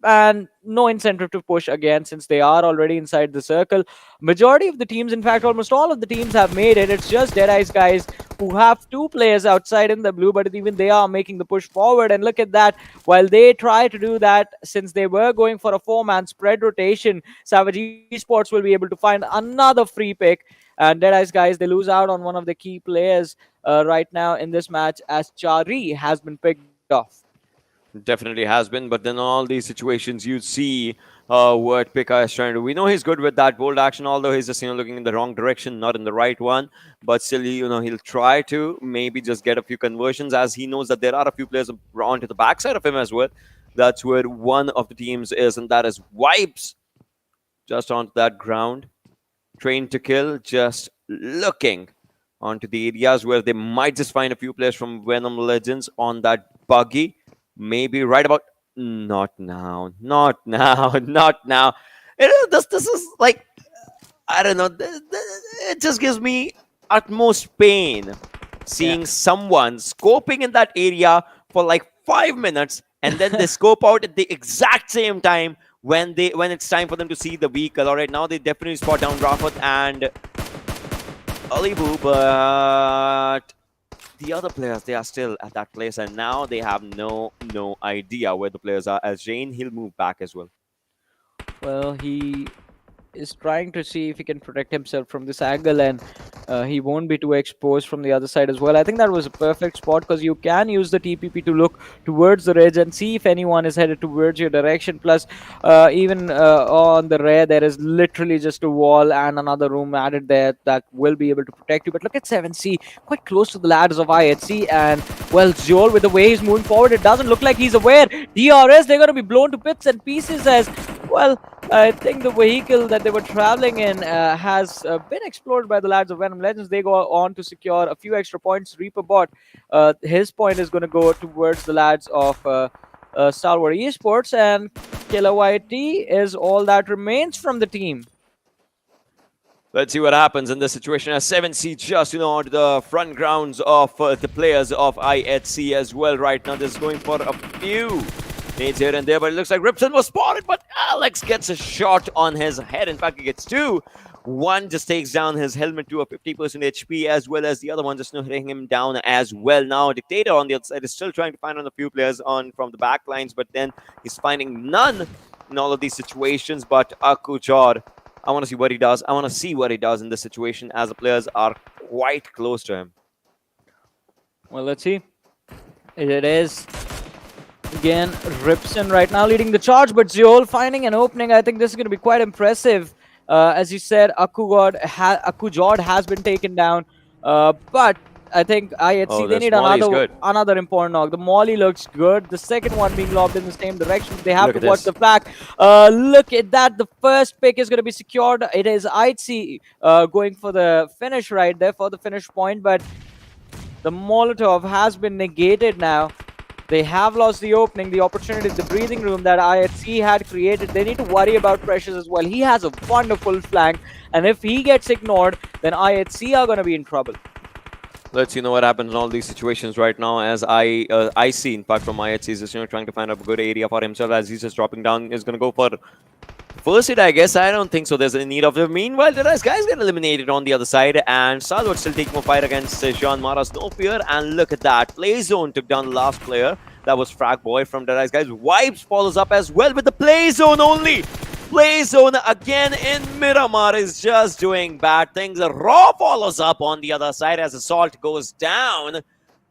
S4: And no incentive to push again since they are already inside the circle. Majority of the teams, in fact, almost all of the teams have made it. It's just Deadeyes Guys who have 2 players outside in the blue, but even they are making the push forward. And look at that. While they try to do that, since they were going for a 4-man spread rotation, Savage Esports will be able to find another free pick. And Deadeyes Guys, they lose out on one of the key players right now in this match as Chari has been picked off.
S5: Definitely has been, but then all these situations you see what Pika is trying to do. We know he's good with that bold action, although he's just looking in the wrong direction, not in the right one. But still, he'll try to maybe just get a few conversions, as he knows that there are a few players onto the backside of him as well. That's where one of the teams is, and that is Wipes, just onto that ground, trained to kill, just looking onto the areas where they might just find a few players from Venom Legends on that buggy. Maybe right about... Not now. Not now. Not now. This is like... I don't know. It just gives me utmost pain seeing someone scoping in that area for like 5 minutes, and then they scope out at the exact same time when it's time for them to see the vehicle. All right, now they definitely spot down Rafat and Alibu, but the other players, they are still at that place, and now they have no idea where the players are. As Jane, he'll move back as well.
S4: Well, he is trying to see if he can protect himself from this angle, and he won't be too exposed from the other side as well. I think that was a perfect spot because you can use the TPP to look towards the ridge and see if anyone is headed towards your direction. Plus, even on the rear, there is literally just a wall and another room added there that will be able to protect you. But look at 7C, quite close to the ladders of IHC, and well, Zol, with the way he's moving forward, it doesn't look like he's aware. DRS, they're going to be blown to bits and pieces as well. I think the vehicle that they were traveling in has been explored by the lads of Venom Legends. They go on to secure a few extra points. Reaper bot, his point is going to go towards the lads of Stalwart Esports, and Killer YT is all that remains from the team.
S5: Let's see what happens in this situation as 7C just, onto the front grounds of the players of IHC as well right now. This is going for a few nades here and there, but it looks like Ripson was spotted, but Alex gets a shot on his head. In fact, he gets two. One just takes down his helmet to a 50% HP, as well as the other one just hitting him down as well. Now, Dictator on the other side is still trying to find on a few players from the back lines, but then he's finding none in all of these situations. But Akujor, I want to see what he does. I want to see what he does in this situation as the players are quite close to him.
S4: Well, let's see. It is again Ripson right now leading the charge, but Zeol finding an opening. I think this is going to be quite impressive. As you said, Akujor has been taken down, but I think IHC, they need another important knock. The Molly looks good. The second one being lobbed in the same direction. They have to watch the flag. Look at that. The first pick is going to be secured. It is IHC going for the finish right there, for the finish point, but the Molotov has been negated now. They have lost the opening, the opportunity, the breathing room that IHC had created. They need to worry about Precious as well. He has a wonderful flank, and if he gets ignored, then IHC are going to be in trouble.
S5: Let's see what happens in all these situations right now, as I see, in fact, from IHC is just trying to find a good area for himself as he's just dropping down. Is going to go for first hit, I guess. I don't think so. There's a need of it. Meanwhile, Deadeyes Guys get eliminated on the other side, and Stalwart still taking a fight against JyanMaara. No fear, and look at that. Play Zone took down the last player. That was Frag Boy from Deadeyes Guys. Wipes follows up as well with the Play Zone only. Play Zone again in Miramar is just doing bad things. Raw follows up on the other side as Assault goes down.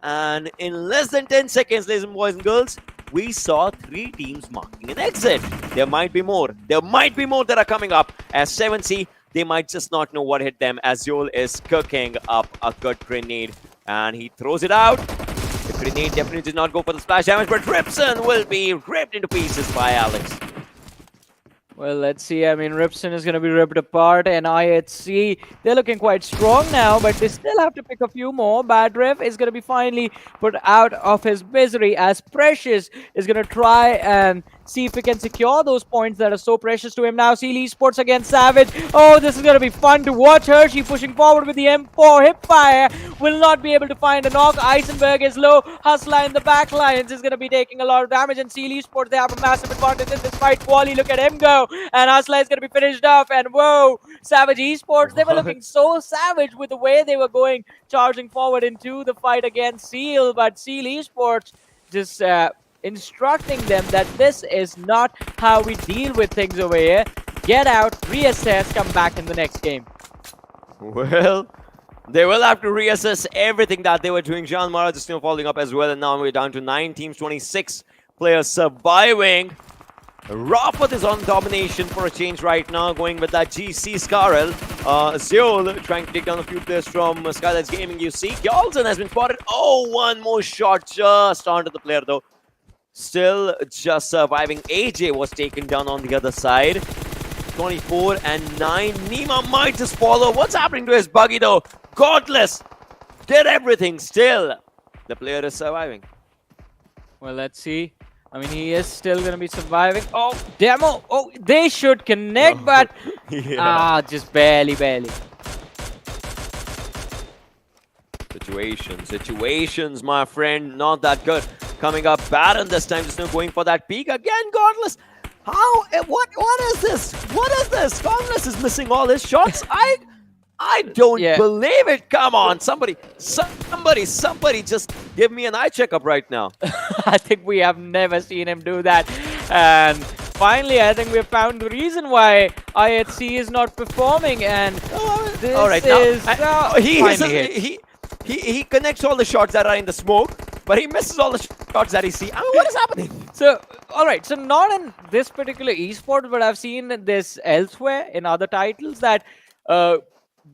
S5: And in less than 10 seconds, ladies and boys and girls, we saw 3 teams marking an exit. There might be more. There might be more that are coming up. As 7C, they might just not know what hit them, as Yol is cooking up a good grenade. And he throws it out. The grenade definitely did not go for the splash damage, but Ripson will be ripped into pieces by Alex.
S4: Well, let's see. I mean, Ripson is going to be ripped apart, and IHC, they're looking quite strong now, but they still have to pick a few more. Bad Riff is going to be finally put out of his misery, as Precious is going to try and see if he can secure those points that are so precious to him now. Skylightz Esports against Savage. Oh, this is going to be fun to watch. Hershey pushing forward with the M4 hipfire. Will not be able to find a knock. Eisenberg is low. Hustler in the back lines is going to be taking a lot of damage, and Skylightz Esports, they have a massive advantage in this fight. Wally, look at him go. And Hustler is going to be finished off. And whoa, Savage Esports, they were looking so savage with the way they were going, charging forward into the fight against Seal. But Skylightz Esports just instructing them that this is not how we deal with things over here. Get out, reassess, come back in the next game.
S5: Well, they will have to reassess everything that they were doing. JyanMaara just following up as well, and now we're down to 9 teams, 26 players surviving. Rafath is on domination for a change right now, going with that GC Scarrel. Zeol trying to take down a few players from Skylightz Gaming, you see. Gyalzen has been spotted. Oh, one more shot just onto the player though. Still just surviving. AJ was taken down on the other side. 24 and 9. Nima might just follow. What's happening to his buggy though? Godless did everything. Still, the player is surviving.
S4: Well, let's see. I mean, he is still going to be surviving. Oh, demo. Oh, they should connect, but just barely.
S5: Situations, my friend, not that good. Coming up, Baron this time, just going for that peak again. Godless. How? What is this? What is this? Godless is missing all his shots. I don't believe it. Come on, somebody just give me an eye checkup right now.
S4: I think we have never seen him do that. And finally, I think we've found the reason why IHC is not performing, and this
S5: All right,
S4: is
S5: he connects all the shots that are in the smoke, but he misses all the shots that he sees. I mean, what is happening?
S4: So, all right, so not in this particular esport, but I've seen this elsewhere in other titles that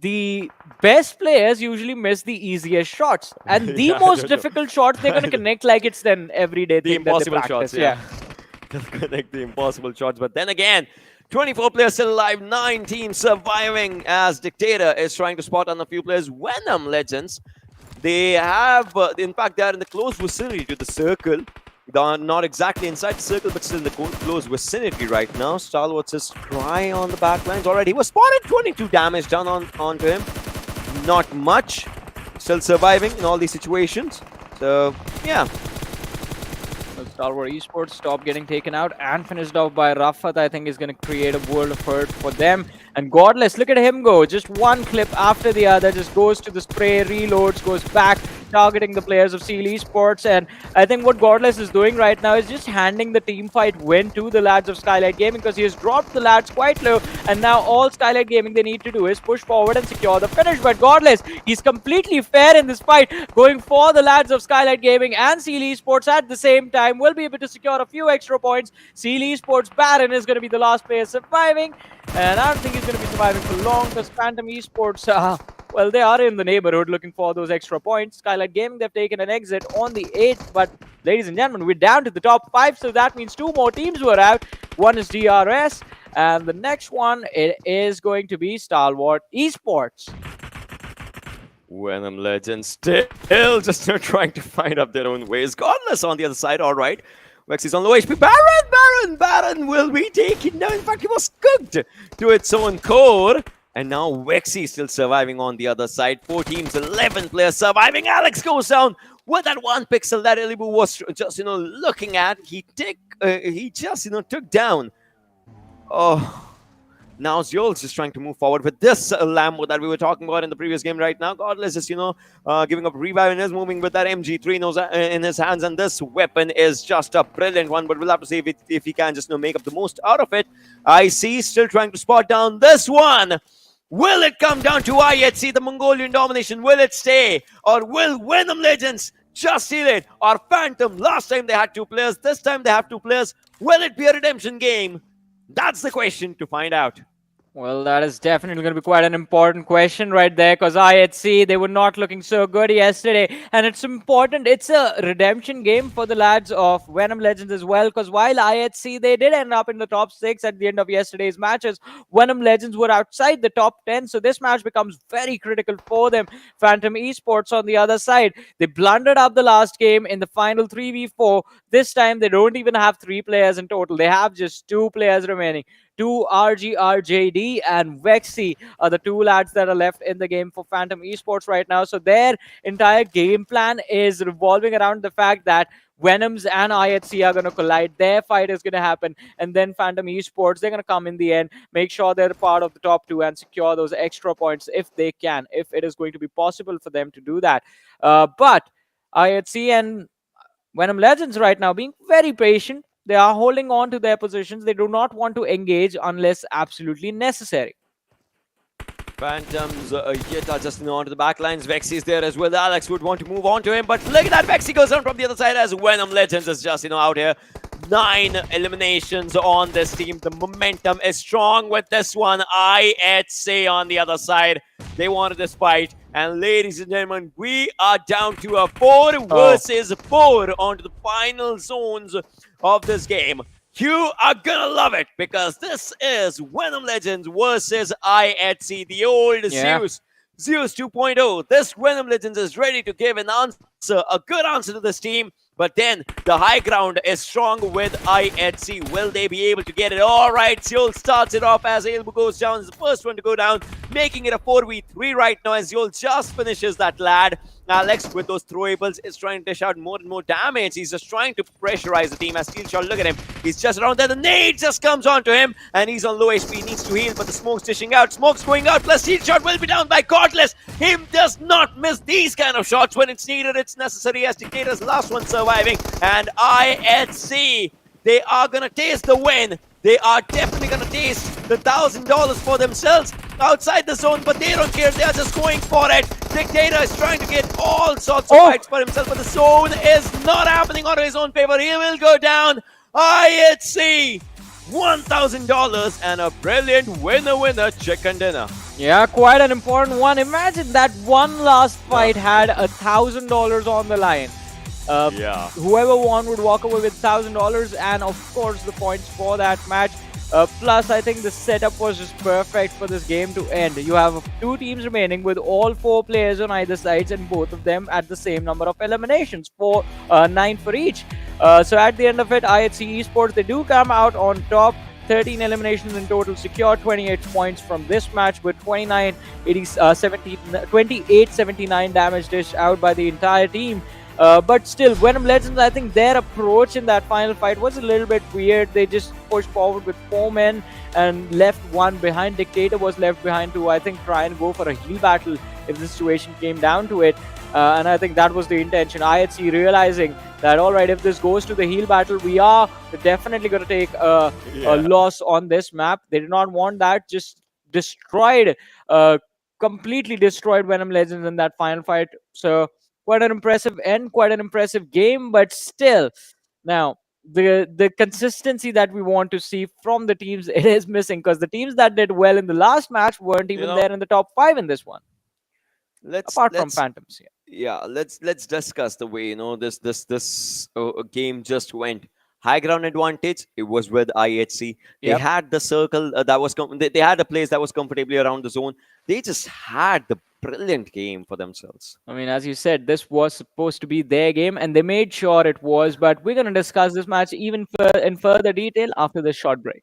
S4: the best players usually miss the easiest shots, and the most difficult shots they're going to connect like it's an everyday
S5: The
S4: thing that they
S5: impossible
S4: practice.
S5: shots, yeah. They'll connect the impossible shots, but then again, 24 players still alive, 9 teams surviving as Dictator is trying to spot on a few players. Venom Legends, they have, in fact, they are in the close vicinity to the circle. They are not exactly inside the circle, but still in the close vicinity right now. Stalwart is trying on the backlines. Already, he was spotted. 22 damage done onto him. Not much. Still surviving in all these situations. So, yeah.
S4: Stalwart Esports stopped getting taken out and finished off by Rafat, I think, is going to create a world of hurt for them. And Godless, look at him go. Just one clip after the other, just goes to the spray, reloads, goes back, targeting the players of Esports. And I think what Godless is doing right now is just handing the team fight win to the lads of Skylightz Gaming, because he has dropped the lads quite low. And now all Skylightz Gaming they need to do is push forward and secure the finish. But Godless, he's completely fair in this fight, going for the lads of Skylightz Gaming and Esports at the same time. Will be able to secure a few extra points. Esports Baron is going to be the last player surviving, and I don't think he's going to be surviving for long, because Phantom Esports, well, they are in the neighborhood looking for those extra points. Skylightz Gaming, they've taken an exit on the 8th, but ladies and gentlemen, we're down to the top 5, so that means 2 more teams were out. One is DRS, and the next one, it is going to be Stalwart Esports.
S5: Venom Legends still just trying to find up their own ways. Godless on the other side, all right. Vex is on low HP. Baron will be taken down. In fact, he was cooked to its own core. And now Vexy still surviving on the other side. 4 teams, 11 players surviving. Alex goes down with that 1 pixel that Elibu was just, looking at. He just, took down. Oh. Now Zol's just trying to move forward with this Lambo that we were talking about in the previous game right now. Godless is, giving up revive and is moving with that MG3 in his hands. And this weapon is just a brilliant one. But we'll have to see if he can just make up the most out of it. I see still trying to spot down this one. Will it come down to IHC, the Mongolian domination? Will it stay? Or will Venom Legends just steal it? Or Phantom? Last time they had 2 players. This time they have 2 players. Will it be a redemption game? That's the question to find out.
S4: Well, that is definitely going to be quite an important question right there, because IHC, they were not looking so good yesterday. And it's important. It's a redemption game for the lads of Venom Legends as well, because while IHC, they did end up in the top 6 at the end of yesterday's matches, Venom Legends were outside the top 10. So this match becomes very critical for them. Phantom Esports on the other side, they blundered up the last game in the final 3v4. This time, they don't even have 3 players in total. They have just 2 players remaining. 2 RGRJD and Vexy are the 2 lads that are left in the game for Phantom Esports right now. So their entire game plan is revolving around the fact that Venoms and IHC are going to collide. Their fight is going to happen. And then Phantom Esports, they're going to come in the end, make sure they're part of the top 2 and secure those extra points if they can, if it is going to be possible for them to do that. But IHC and Venom Legends right now being very patient. They are holding on to their positions. They do not want to engage unless absolutely necessary.
S5: Phantoms yet are just onto the backlines. Vexy is there as well. Alex would want to move on to him, but look at that. Vexy goes down from the other side as Venom Legends is just, out here. 9 eliminations on this team. The momentum is strong with this one. IHC on the other side. They wanted this fight. And ladies and gentlemen, we are down to a 4 versus 4 onto the final zones of this game. You are gonna love it, because this is Venom Legends versus IHC, the old Zeus 2.0. This Venom Legends is ready to give an answer, a good answer to this team. But then the high ground is strong with IHC. Will they be able to get it? All right, Seoul starts it off as Ailbu goes down. Is the first one to go down, making it a 4v3 right now as Seoul just finishes that lad. Alex with those throwables is trying to dish out more and more damage. He's just trying to pressurize the team as Steel Shot, look at him. He's just around there. The nade just comes onto him and he's on low HP. He needs to heal, but the smoke's dishing out. Smoke's going out, plus Steel Shot will be down by Godless. Him does not miss these kind of shots when it's needed. It's necessary as Dictator's last one surviving. And IHC They are gonna taste the win. They are definitely gonna taste the $1,000 for themselves outside the zone, but they don't care. They are just going for it. Dictator is trying to get all sorts of fights for himself, but the zone is not happening on his own favor. He will go down. IHC, $1,000 and a brilliant winner chicken dinner.
S4: Yeah, quite an important one. Imagine that one last fight had $1,000 on the line.
S5: Yeah.
S4: Whoever won would walk away with $1,000, and of course the points for that match. Plus, I think the setup was just perfect for this game to end. You have 2 teams remaining with all 4 players on either sides, and both of them at the same number of eliminations, 9 for each. So at the end of it, IHC Esports, they do come out on top. 13 eliminations in total, secure 28 points from this match with 28-79 damage dished out by the entire team. But still, Venom Legends, I think their approach in that final fight was a little bit weird. They just pushed forward with 4 men and left 1 behind. Dictator was left behind to, I think, try and go for a heal battle if the situation came down to it. And I think that was the intention. IHC realizing that, all right, if this goes to the heal battle, we are definitely going to take a loss on this map. They did not want that. Just completely destroyed Venom Legends in that final fight. So quite an impressive end, quite an impressive game, but still, now the consistency that we want to see from the teams, it is missing, because the teams that did well in the last match weren't even there in the top 5 in this one. Apart from Phantoms,
S5: let's discuss the way this game just went. High ground advantage, it was with IHC. They had the circle that was they had a place that was comfortably around the zone. They just had the brilliant game for themselves.
S4: I mean, as you said, this was supposed to be their game, and they made sure it was. But we're going to discuss this match even in further detail after this short break.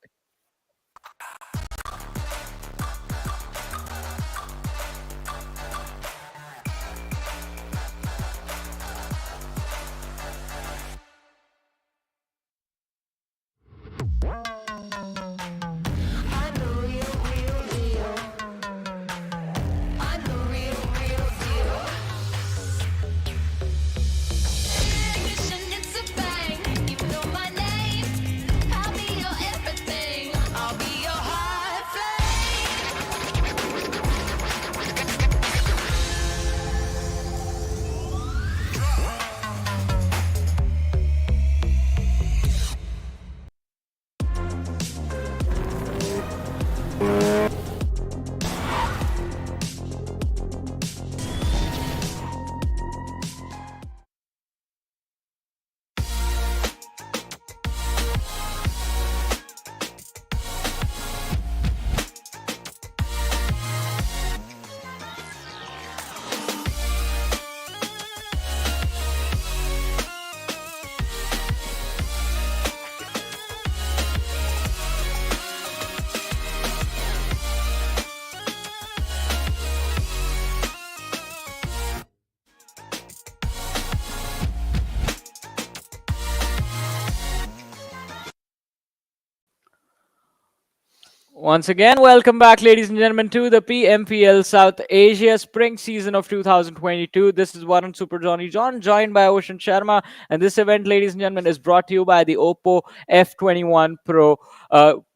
S4: Once again, welcome back, ladies and gentlemen, to the PMPL South Asia Spring Season of 2022. This is Warren Super Johnny John, joined by Ocean Sharma. And this event, ladies and gentlemen, is brought to you by the Oppo F21 Pro,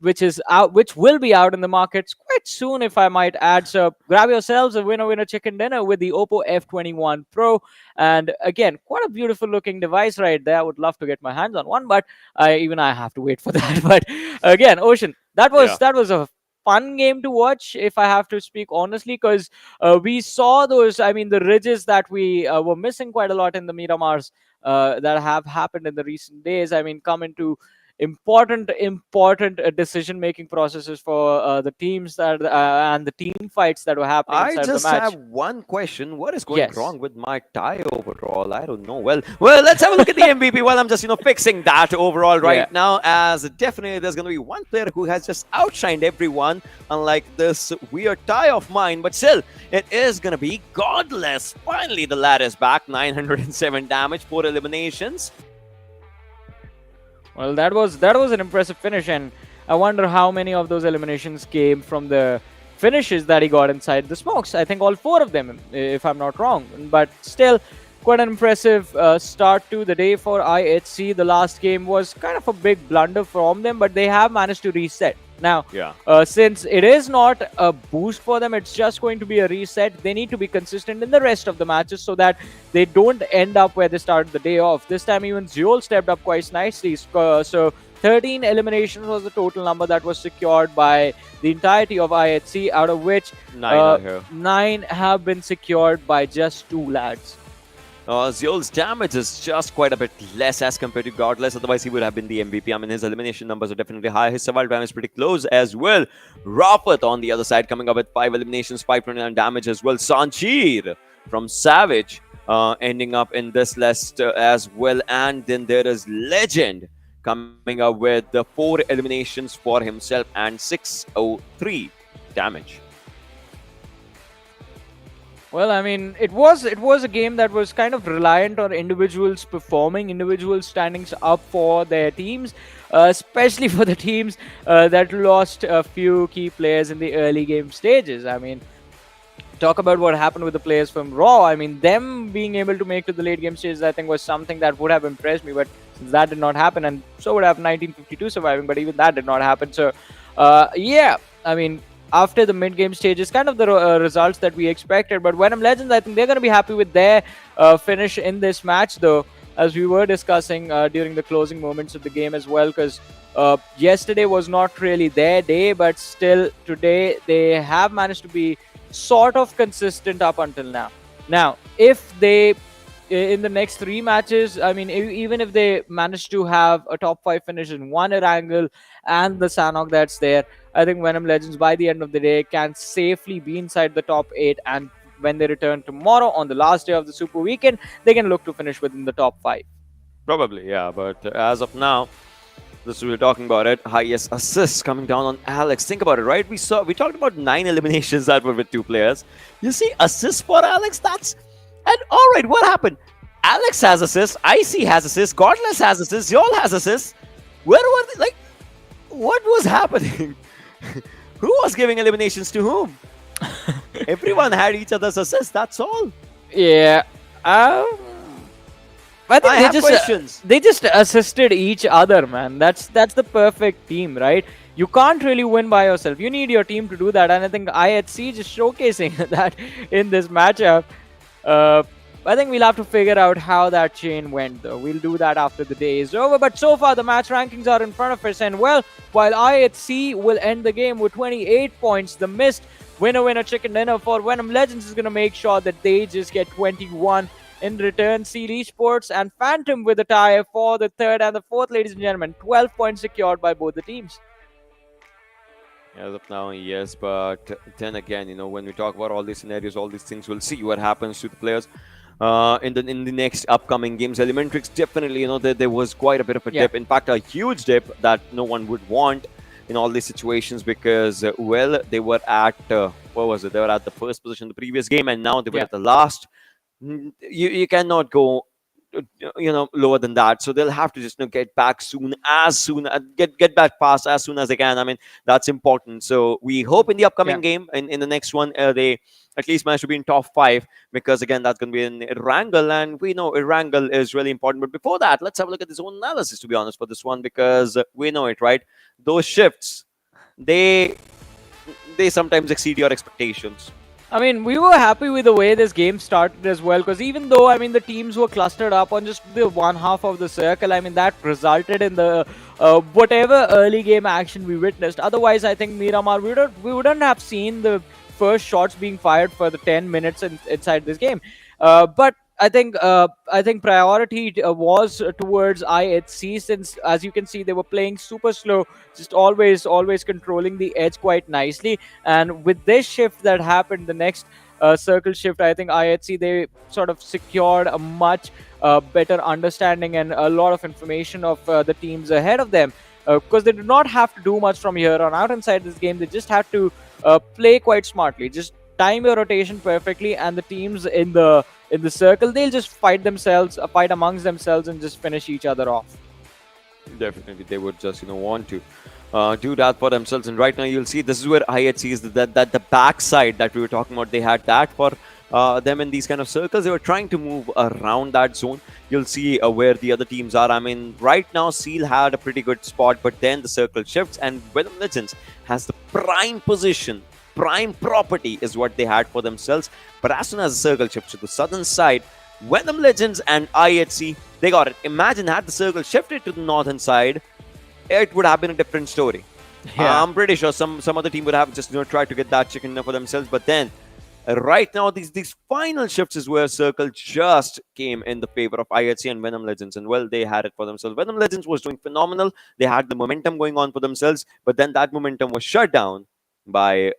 S4: which will be out in the markets quite soon, if I might add. So grab yourselves a winner chicken dinner with the Oppo F21 Pro. And again, quite a beautiful looking device right there. I would love to get my hands on one, but I have to wait for that. But again, Ocean, that was a fun game to watch, if I have to speak honestly, because we saw those, I mean, the ridges that we were missing quite a lot in the Miramars that have happened in the recent days. I mean, come into important decision-making processes for the teams that and the team fights that were happening inside the match.
S5: I just have one question. What is going wrong with my tie overall? I don't know. Well, let's have a look at the MVP while I'm just, fixing that overall right now, as definitely there's going to be one player who has just outshined everyone, unlike this weird tie of mine, but still, it is going to be Godless. Finally, the lad is back. 907 damage, 4 eliminations.
S4: Well, that was an impressive finish, and I wonder how many of those eliminations came from the finishes that he got inside the smokes. I think all 4 of them, if I'm not wrong. But still, quite an impressive start to the day for IHC. The last game was kind of a big blunder from them, but they have managed to reset. Now, since it is not a boost for them, it's just going to be a reset. They need to be consistent in the rest of the matches so that they don't end up where they started the day off. This time, even Zeol stepped up quite nicely. So 13 eliminations was the total number that was secured by the entirety of IHC, out of which 9 have been secured by just 2 lads.
S5: Zeol's damage is just quite a bit less as compared to Godless, otherwise he would have been the MVP. I mean, his elimination numbers are definitely high. His survival time is pretty close as well. Rafat on the other side coming up with 5 eliminations, 529 damage as well. Sanjir from Savage ending up in this list as well. And then there is Legend coming up with the 4 eliminations for himself and 603 damage.
S4: Well, I mean, it was a game that was kind of reliant on individuals performing, individuals standing up for their teams, especially for the teams that lost a few key players in the early game stages. I mean, talk about what happened with the players from Raw. I mean, them being able to make to the late game stages, I think, was something that would have impressed me. But since that did not happen, and so would have 1952 surviving, but even that did not happen. So, yeah, I mean, after the mid-game stages, kind of the results that we expected. But Venom Legends, I think they're going to be happy with their finish in this match, though, as we were discussing during the closing moments of the game as well, because yesterday was not really their day, but still today they have managed to be sort of consistent up until now. Now, if they, in the next 3 matches, I mean, even if they manage to have a top 5 finish in one Erangel and the Sanhok that's there, I think Venom Legends by the end of the day can safely be inside the top 8, and when they return tomorrow on the last day of the Super Weekend, they can look to finish within the top 5.
S5: Probably, yeah, but as of now, this is what we're talking about it. Highest assists coming down on Alex. Think about it, right? We talked about 9 eliminations that were with 2 players. You see assists for Alex, and alright, what happened? Alex has assists, IC has assists, Godless has assists, Zeol has assists. Where were they? Like, what was happening? Who was giving eliminations to whom? Everyone had each other's assists, that's all.
S4: Yeah. I think they just assisted each other, man. That's the perfect team, right? You can't really win by yourself. You need your team to do that, and I think IHC just showcasing that in this matchup. I think we'll have to figure out how that chain went, though. We'll do that after the day is over. But so far, the match rankings are in front of us. And, well, while IHC will end the game with 28 points, the missed winner chicken dinner for Venom Legends is going to make sure that they just get 21 in return. Stalwart Esports and Phantom with a tie for the 3rd and the 4th, ladies and gentlemen. 12 points secured by both the teams.
S5: As of now, yes, but then again, you know, when we talk about all these scenarios, all these things, we'll see what happens to the players. In the next upcoming games. ElementriX definitely, you know, there was quite a bit of a dip. In fact, a huge dip that no one would want in all these situations because, well, they were at, what was it? They were at the first position the previous game, and now they were at the last. You cannot go, you know, lower than that. So they'll have to just, you know, get back get back fast as soon as they can. I mean, that's important. So we hope in the upcoming game, in the next one, they at least manage to be in top 5, because again, that's going to be in Erangel, and we know Erangel is really important. But before that, let's have a look at this own analysis, to be honest, for this one, because we know it, right? Those shifts, they sometimes exceed your expectations.
S4: I mean, we were happy with the way this game started as well, because even though, I mean, the teams were clustered up on just the one half of the circle, I mean, that resulted in the whatever early game action we witnessed. Otherwise, I think Miramar, we wouldn't have seen the first shots being fired for the 10 minutes inside this game. But I think priority was towards IHC, since, as you can see, they were playing super slow, just always controlling the edge quite nicely. And with this shift that happened, the next circle shift, I think IHC, they sort of secured a much better understanding and a lot of information of the teams ahead of them, because they did not have to do much from here on out inside this game. They just had to play quite smartly, just time your rotation perfectly, and the teams in the circle, they'll just fight amongst themselves and just finish each other off.
S5: Definitely, they would just, you know, want to do that for themselves. And right now, you'll see this is where IHC is, that the backside that we were talking about. They had that for them in these kind of circles. They were trying to move around that zone. You'll see where the other teams are. I mean, right now, Seal had a pretty good spot, but then the circle shifts, and Venom Legends has the prime position. Prime property is what they had for themselves. But as soon as the circle shifts to the southern side, Venom Legends and IHC, they got it. Imagine had the circle shifted to the northern side, it would have been a different story.
S4: Yeah.
S5: I'm pretty sure some other team would have just tried to get that chicken dinner for themselves. But then, right now, these final shifts is where circle just came in the favor of IHC and Venom Legends, and well, they had it for themselves. Venom Legends was doing phenomenal. They had the momentum going on for themselves, but then that momentum was shut down by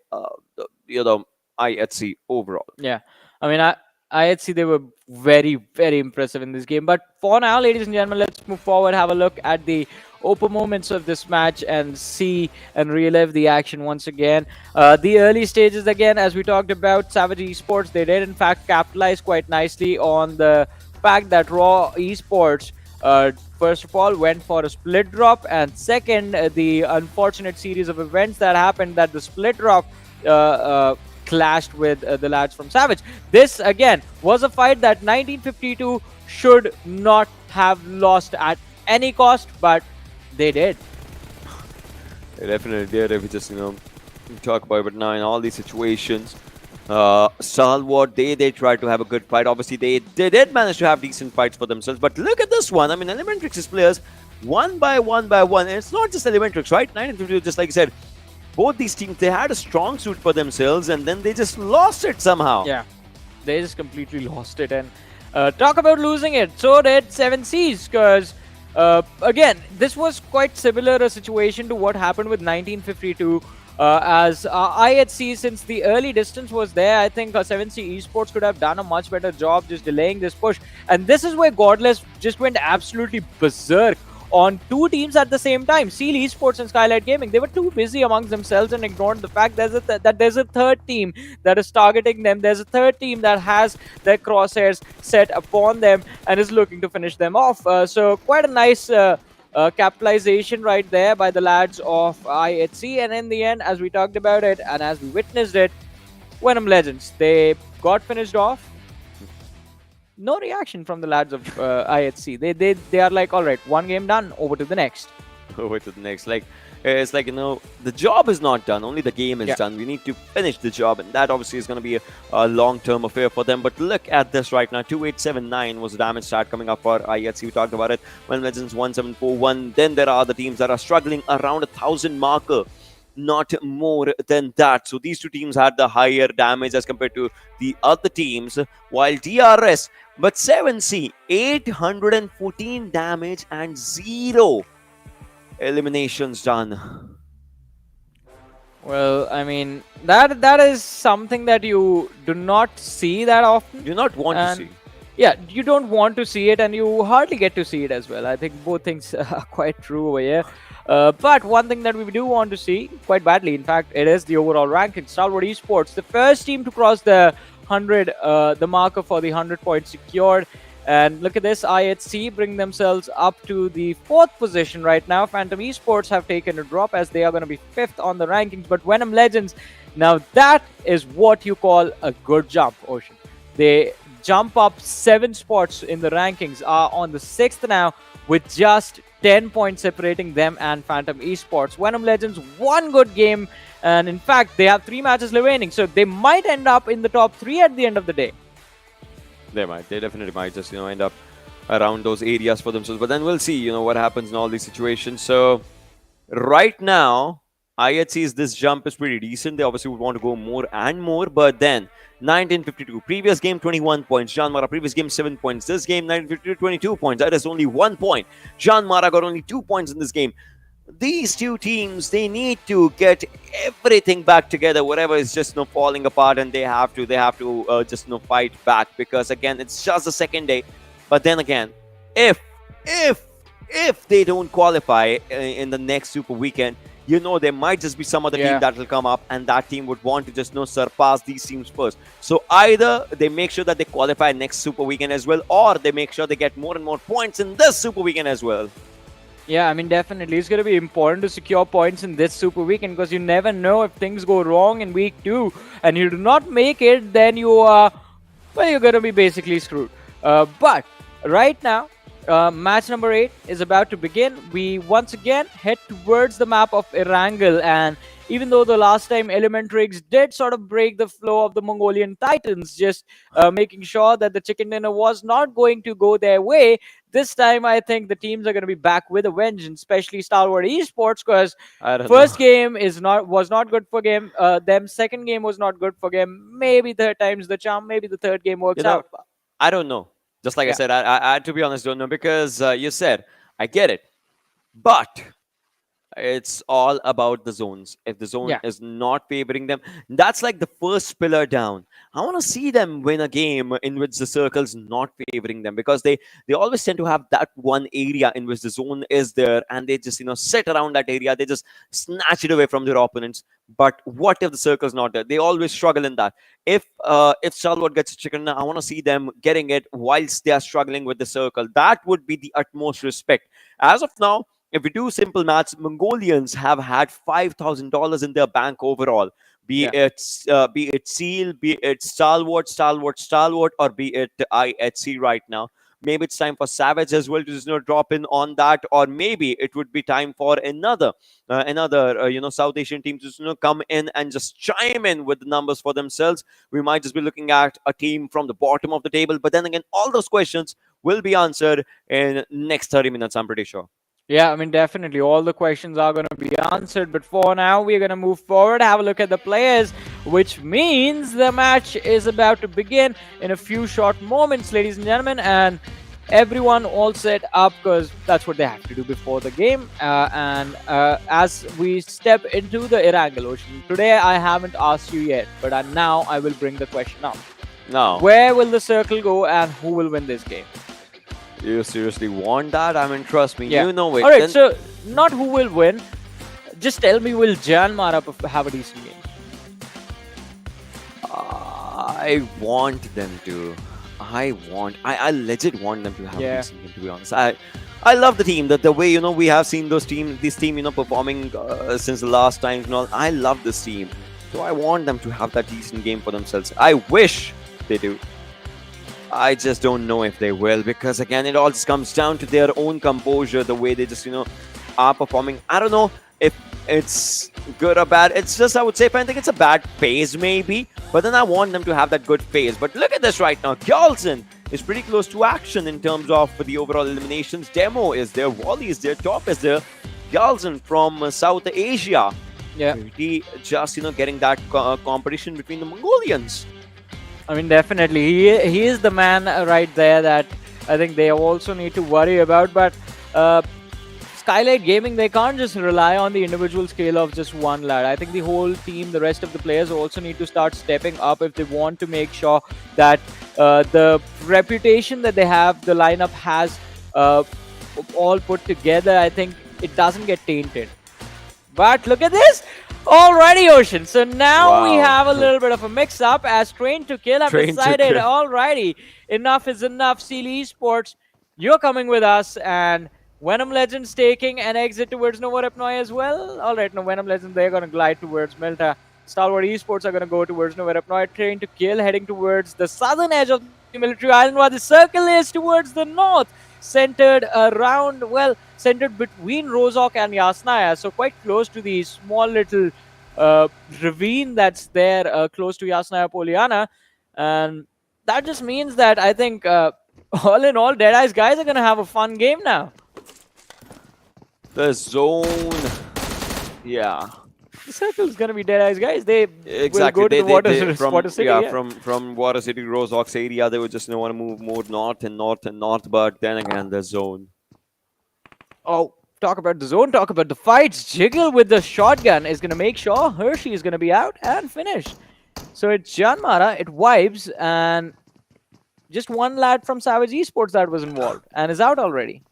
S5: IHC overall.
S4: Yeah, I mean, IHC, they were very, very impressive in this game. But for now, ladies and gentlemen, let's move forward, have a look at the open moments of this match and see and relive the action once again. The early stages, again, as we talked about, Savage Esports, they did in fact capitalize quite nicely on the fact that Raw Esports first of all went for a split drop, and second, the unfortunate series of events that happened, that the split drop clashed with the lads from Savage. This again was a fight that 1952 should not have lost at any cost, but they did.
S5: They definitely did. If we just talk about it now in all these situations, Stalwart, they tried to have a good fight. Obviously, they did manage to have decent fights for themselves. But look at this one. I mean, ElementriX's players, one by one. And it's not just ElementriX, right? 1952, just like you said, both these teams, they had a strong suit for themselves, and then they just lost it somehow.
S4: Yeah, they just completely lost it. And talk about losing it, so did 7Cs, because again, this was quite similar a situation to what happened with 1952. As IHC, since the early distance was there, I think 7C Esports could have done a much better job just delaying this push. And this is where Godless just went absolutely berserk on two teams at the same time, Seal Esports and Skylightz Gaming. They were too busy amongst themselves and ignored the fact that there's a third team that is targeting them. There's a third team that has their crosshairs set upon them and is looking to finish them off. So quite a nice capitalization right there by the lads of IHC. And in the end, as we talked about it and as we witnessed it, Venom Legends, they got finished off. No reaction from the lads of IHC. They are like, all right, one game done, over to the next.
S5: Over to the next. Like, it's like, the job is not done, only the game is done. We need to finish the job, and that obviously is going to be a long-term affair for them. But look at this right now. 2879 was the damage start coming up for IHC. We talked about it. When Legends 1741. Then there are other teams that are struggling around 1,000 marker. Not more than that. So these two teams had the higher damage as compared to the other teams, while DRS, but 7C, 814 damage and 0 eliminations done.
S4: Well, I mean, that is something that you do not see that often.
S5: You not want to see.
S4: Yeah, you don't want to see it, and you hardly get to see it as well. I think both things are quite true over here. But one thing that we do want to see quite badly, in fact, it is the overall ranking. Stalwart Esports, the first team to cross the 100, the marker for the 100 points secured. And look at this, IHC bring themselves up to the 4th position right now. Phantom Esports have taken a drop as they are going to be 5th on the rankings. But Venom Legends, now that is what you call a good jump, Ocean. They jump up 7 spots in the rankings, are on the 6th now with just 10 points separating them and Phantom Esports. Venom Legends, one good game, and in fact, they have 3 matches remaining, so they might end up in the top 3 at the end of the day.
S5: They might. They definitely might just, end up around those areas for themselves. But then we'll see, what happens in all these situations. So right now, IHC's this jump is pretty decent. They obviously would want to go more and more, but then 1952. Previous game, 21 points. JyanMaara, previous game, 7 points. This game, 1952, 22 points. That is only 1 point. JyanMaara got only 2 points in this game. These two teams, they need to get everything back together. Whatever is just falling apart, and they have to just fight back, because again, it's just the second day. But then again, if they don't qualify in the next Super Weekend, there might just be some other team that will come up, and that team would want to just surpass these teams first. So either they make sure that they qualify next Super Weekend as well, or they make sure they get more and more points in this Super Weekend as well.
S4: Yeah, I mean, definitely. It's going to be important to secure points in this Super Weekend, because you never know if things go wrong in week 2 and you do not make it, then you are well, you're going to be basically screwed. But right now, match number 8 is about to begin. We once again head towards the map of Erangel, and even though the last time ElementriX did sort of break the flow of the Mongolian Titans, just making sure that the chicken dinner was not going to go their way, this time I think the teams are going to be back with a vengeance, especially Stalwart Esports, because first game was not good for them. Second game was not good for them. Maybe third time's the charm. Maybe the third game works out.
S5: I don't know. Just like I said, I to be honest don't know, because you said I get it, but it's all about the zones. If the zone is not favoring them, that's like the first pillar down. I want to see them win a game in which the circle's not favoring them, because they always tend to have that one area in which the zone is there, and they just sit around that area. They just snatch it away from their opponents. But what if the circle's not there? They always struggle in that. If Stalwart gets a chicken, I want to see them getting it whilst they are struggling with the circle. That would be the utmost respect. As of now, if we do simple maths, Mongolians have had $5,000 in their bank overall. Be it Seal, be it Stalwart, or be it IHC right now. Maybe it's time for Savage as well to just drop in on that, or maybe it would be time for another South Asian team to just come in and just chime in with the numbers for themselves. We might just be looking at a team from the bottom of the table, but then again, all those questions will be answered in next 30 minutes, I'm pretty sure.
S4: Yeah, I mean, definitely. All the questions are going to be answered. But for now, we're going to move forward, have a look at the players, which means the match is about to begin in a few short moments, ladies and gentlemen. And everyone all set up, because that's what they have to do before the game. As we step into the Erangel Ocean, today I haven't asked you yet, but now I will bring the question up.
S5: Now,
S4: where will the circle go and who will win this game?
S5: You seriously want that? I mean, trust me, you know it.
S4: Alright, so not who will win. Just tell me, will JyanMaara have a decent game?
S5: I want them to. I legit want them to have a decent game, to be honest. I love the team. The way, we have seen this team, performing since the last time and all. I love this team. So I want them to have that decent game for themselves. I wish they do. I just don't know if they will, because again, it all just comes down to their own composure, the way they just, are performing. I don't know if it's good or bad. It's just, I would say, if I think it's a bad phase, maybe. But then I want them to have that good phase. But look at this right now. Gyaltsen is pretty close to action in terms of the overall eliminations. Demo is there. Wally is there. Top is there. Gyaltsen from South Asia.
S4: Yeah.
S5: He just, getting that competition between the Mongolians.
S4: I mean, definitely. He is the man right there that I think they also need to worry about. But Skylightz Gaming, they can't just rely on the individual skill of just one lad. I think the whole team, the rest of the players also need to start stepping up if they want to make sure that the reputation that they have, the lineup has all put together, I think it doesn't get tainted. But look at this! Alrighty, Ocean. So now we have a little bit of a mix-up as Train to Kill have decided, alrighty, enough is enough. Seal Esports, you're coming with us, and Venom Legends taking an exit towards Nova Repnoy as well. Alright, no, Venom Legends, they're going to glide towards Milta. Stalwart Esports are going to go towards Nova Repnoy. Train to Kill heading towards the southern edge of the military island, while the circle is towards the north, centered between Rozhok and Yasnaya, so quite close to the small little ravine that's there close to Yasnaya Poliana. And that just means that I think all in all, Deadeyes guys are going to have a fun game now.
S5: The zone,
S4: the circle is going to be Deadeyes guys. They will go to the Water City.
S5: From Water City, Rozhok's area, they would just want to move more north and north, but then again, the zone.
S4: Oh, talk about the zone, talk about the fights. Jiggle with the shotgun is going to make sure Hershey is going to be out and finished. So it's JyanMaara, it vibes, and just one lad from Savage Esports that was involved and is out already.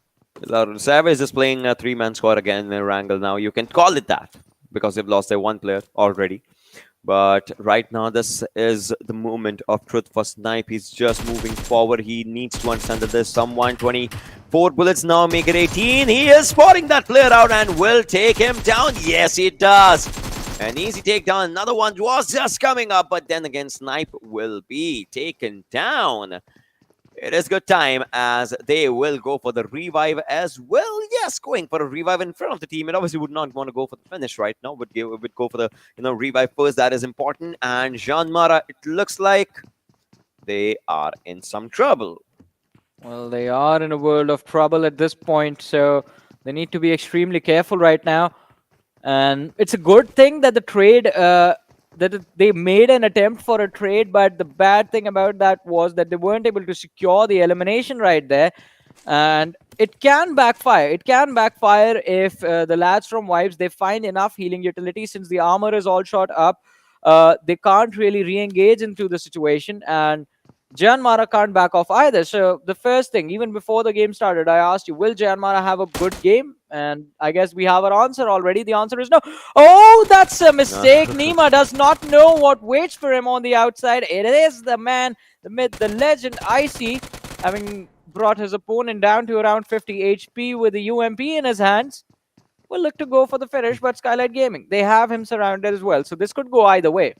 S5: Savage is playing a three-man squad again in Erangel now. You can call it that, because they've lost their one player already. But right now, this is the moment of truth for Snipe. He's just moving forward. He needs to understand that there's someone. 24 bullets now, make it 18. He is spotting that player out and will take him down. Yes, he does. An easy takedown. Another one was just coming up, but then again, Snipe will be taken down. It is good time as they will go for the revive as well. Yes, going for a revive in front of the team. It obviously would not want to go for the finish right now. Would go for the revive first. That is important. And JyanMaara, it looks like they are in some trouble.
S4: Well, they are in a world of trouble at this point, so they need to be extremely careful right now. And it's a good thing that the trade they made an attempt for a trade, but the bad thing about that was that they weren't able to secure the elimination right there. And it can backfire. It can backfire if the lads from Vibes, they find enough healing utility. Since the armor is all shot up, they can't really re-engage into the situation, and JyanMaara can't back off either. So the first thing, even before the game started, I asked you, will JyanMaara have a good game? And I guess we have our answer already. The answer is no. Oh, that's a mistake. Nima does not know what waits for him on the outside. It is the man, the myth, the legend, Icy, having brought his opponent down to around 50 HP with the UMP in his hands. Will look to go for the finish, but Skylightz Gaming, they have him surrounded as well. So this could go either way.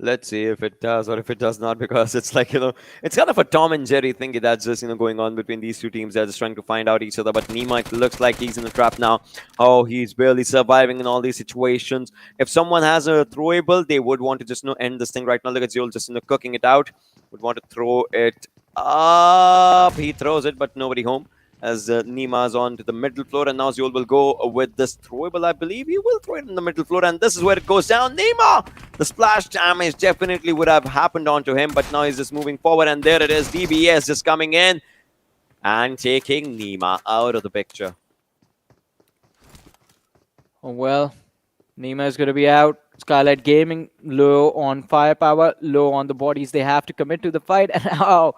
S5: Let's see if it does or if it does not, because it's like, it's kind of a Tom and Jerry thing that's just, going on between these two teams. They're just trying to find out each other. But Nima, it looks like he's in a trap now. Oh, he's barely surviving in all these situations. If someone has a throwable, they would want to just, end this thing right now. Look at Zul just, cooking it out. Would want to throw it up. He throws it, but nobody home. As Nima's on to the middle floor, and now Zul will go with this throwable. I believe he will throw it in the middle floor, and this is where it goes down. Nima! The splash damage definitely would have happened onto him, but now he's just moving forward, and there it is. DBS just coming in and taking Nima out of the picture.
S4: Oh, well, Nima is going to be out. Skylightz Gaming low on firepower, low on the bodies they have to commit to the fight, and how...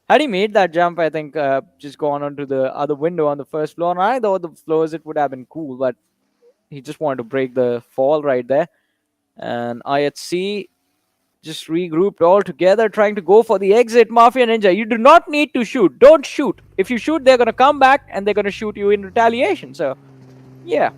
S4: Had he made that jump, I think just gone onto the other window on the first floor. On either of the floors, it would have been cool, but he just wanted to break the fall right there. And IHC just regrouped all together, trying to go for the exit. Mafia Ninja, you do not need to shoot. Don't shoot. If you shoot, they're going to come back and they're going to shoot you in retaliation. So, yeah.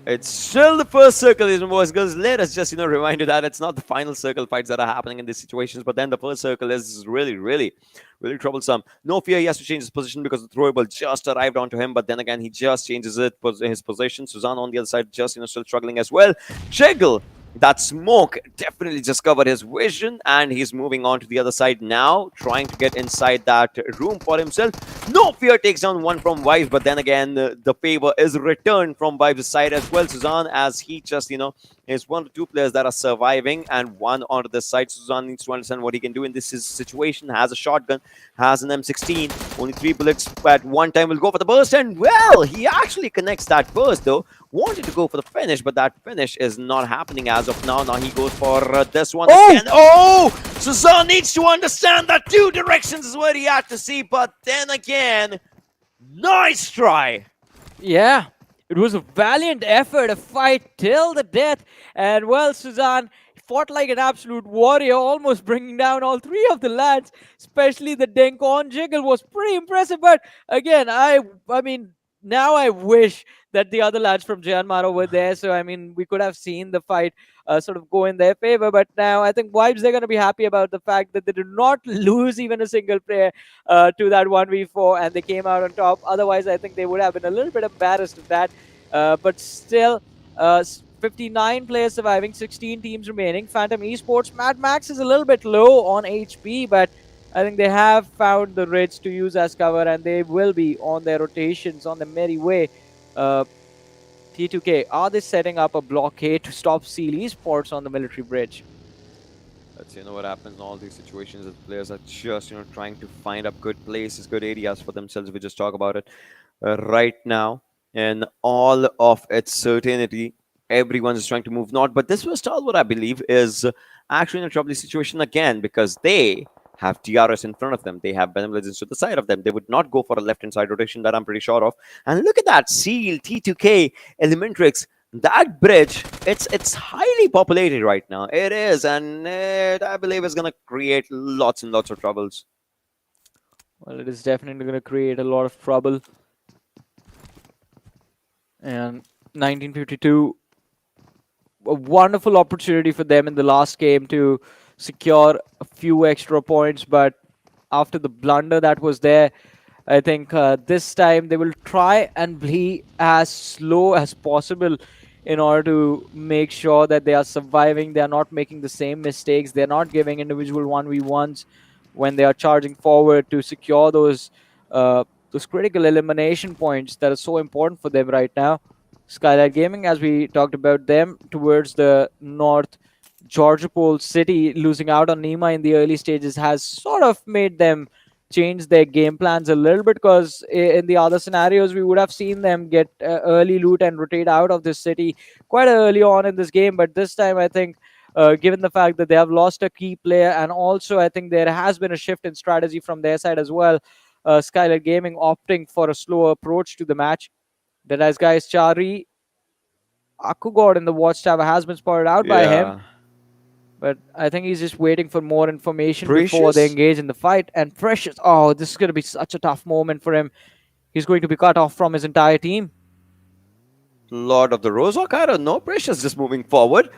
S5: It's still the first circle, ladies and boys. Girls, let us just, remind you that it's not the final circle fights that are happening in these situations, but then the first circle is really, really, really troublesome. No fear, he has to change his position because the throwable just arrived onto him, but then again, he just changes his position. Suzanne on the other side just, still struggling as well. Jiggle, that smoke definitely just covered his vision, and he's moving on to the other side now, trying to get inside that room for himself. No fear takes down one from Vibes, but then again, the favor is returned from Vibes' side as well. Suzanne, as he just, is one of the two players that are surviving, and one onto the side. Suzanne needs to understand what he can do in this situation. Has a shotgun, has an M16, only 3 bullets at one time. Will go for the burst, and well, he actually connects that burst though. Wanted to go for the finish, but that finish is not happening as of now. Now he goes for this one again. Oh! Suzanne needs to understand that 2 directions is where he had to see, but then again, nice try.
S4: Yeah, it was a valiant effort, a fight till the death. And well, Suzanne fought like an absolute warrior, almost bringing down all 3 of the lads, especially the Denk on Jiggle was pretty impressive. But again, I mean, now I wish that the other lads from JyanMaara were there. So, I mean, we could have seen the fight sort of go in their favor. But now I think Vibes, they're going to be happy about the fact that they did not lose even a single player to that 1v4, and they came out on top. Otherwise, I think they would have been a little bit embarrassed of that. But still, 59 players surviving, 16 teams remaining. Phantom Esports, Mad Max is a little bit low on HP, but I think they have found the ridge to use as cover, and they will be on their rotations on the merry way. T2K, are they setting up a blockade to stop Seal Esports on the military bridge?
S5: Let's what happens in all these situations. The players are just trying to find up good places, good areas for themselves. We just talk about it right now, in all of its certainty. Everyone's just trying to move north, but this was Stalwart, I believe, is actually in a troubling situation again, because they have DRS in front of them. They have Venom Legends to the side of them. They would not go for a left-hand side rotation, that I'm pretty sure of. And look at that, Seal, T2K, ElementriX, that bridge, it's highly populated right now. It is, and I believe it's going to create lots and lots of troubles.
S4: Well, it is definitely going to create a lot of trouble. And 1952, a wonderful opportunity for them in the last game to secure a few extra points, but after the blunder that was there, I think this time they will try and be as slow as possible in order to make sure that they are surviving. They are not making the same mistakes. They're not giving individual 1v1s when they are charging forward to secure those critical elimination points that are so important for them right now. Skylightz Gaming, as we talked about them, towards the north Georgia Pole City, losing out on Nima in the early stages has sort of made them change their game plans a little bit, because in the other scenarios we would have seen them get early loot and rotate out of this city quite early on in this game. But this time I think given the fact that they have lost a key player, and also I think there has been a shift in strategy from their side as well, Skylightz Gaming opting for a slower approach to the match. Deadeyes Guys, Chari Akugod in the watchtower has been spotted out by him, but I think he's just waiting for more information before they
S5: Precious?
S4: engage in the fight. And Precious, oh, this is going to be such a tough moment for him. He's going to be cut off from his entire team.
S5: Lord of the Rozhok, I don't know. Precious just moving forward.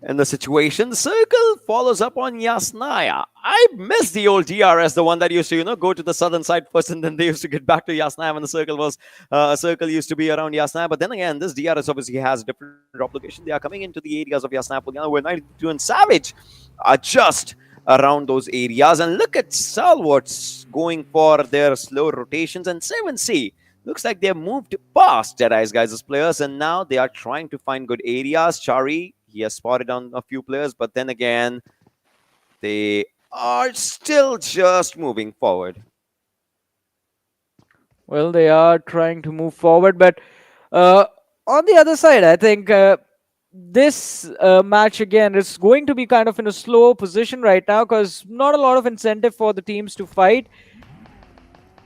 S5: And the situation, Circle follows up on Yasnaya. I miss the old DRS, the one that used to, go to the southern side first, and then they used to get back to Yasnaya when the circle used to be around Yasnaya. But then again, this DRS obviously has different obligation. They are coming into the areas of Yasnaya, where 92 and Savage are just around those areas. And look at Stalwarts going for their slow rotations, and 7C. Looks like they've moved past Deadeyes Guys' players, and now they are trying to find good areas. Chari, he has spotted on a few players, but then again, they are still just moving forward.
S4: Well, they are trying to move forward, but on the other side, I think this match again is going to be kind of in a slow position right now, because not a lot of incentive for the teams to fight.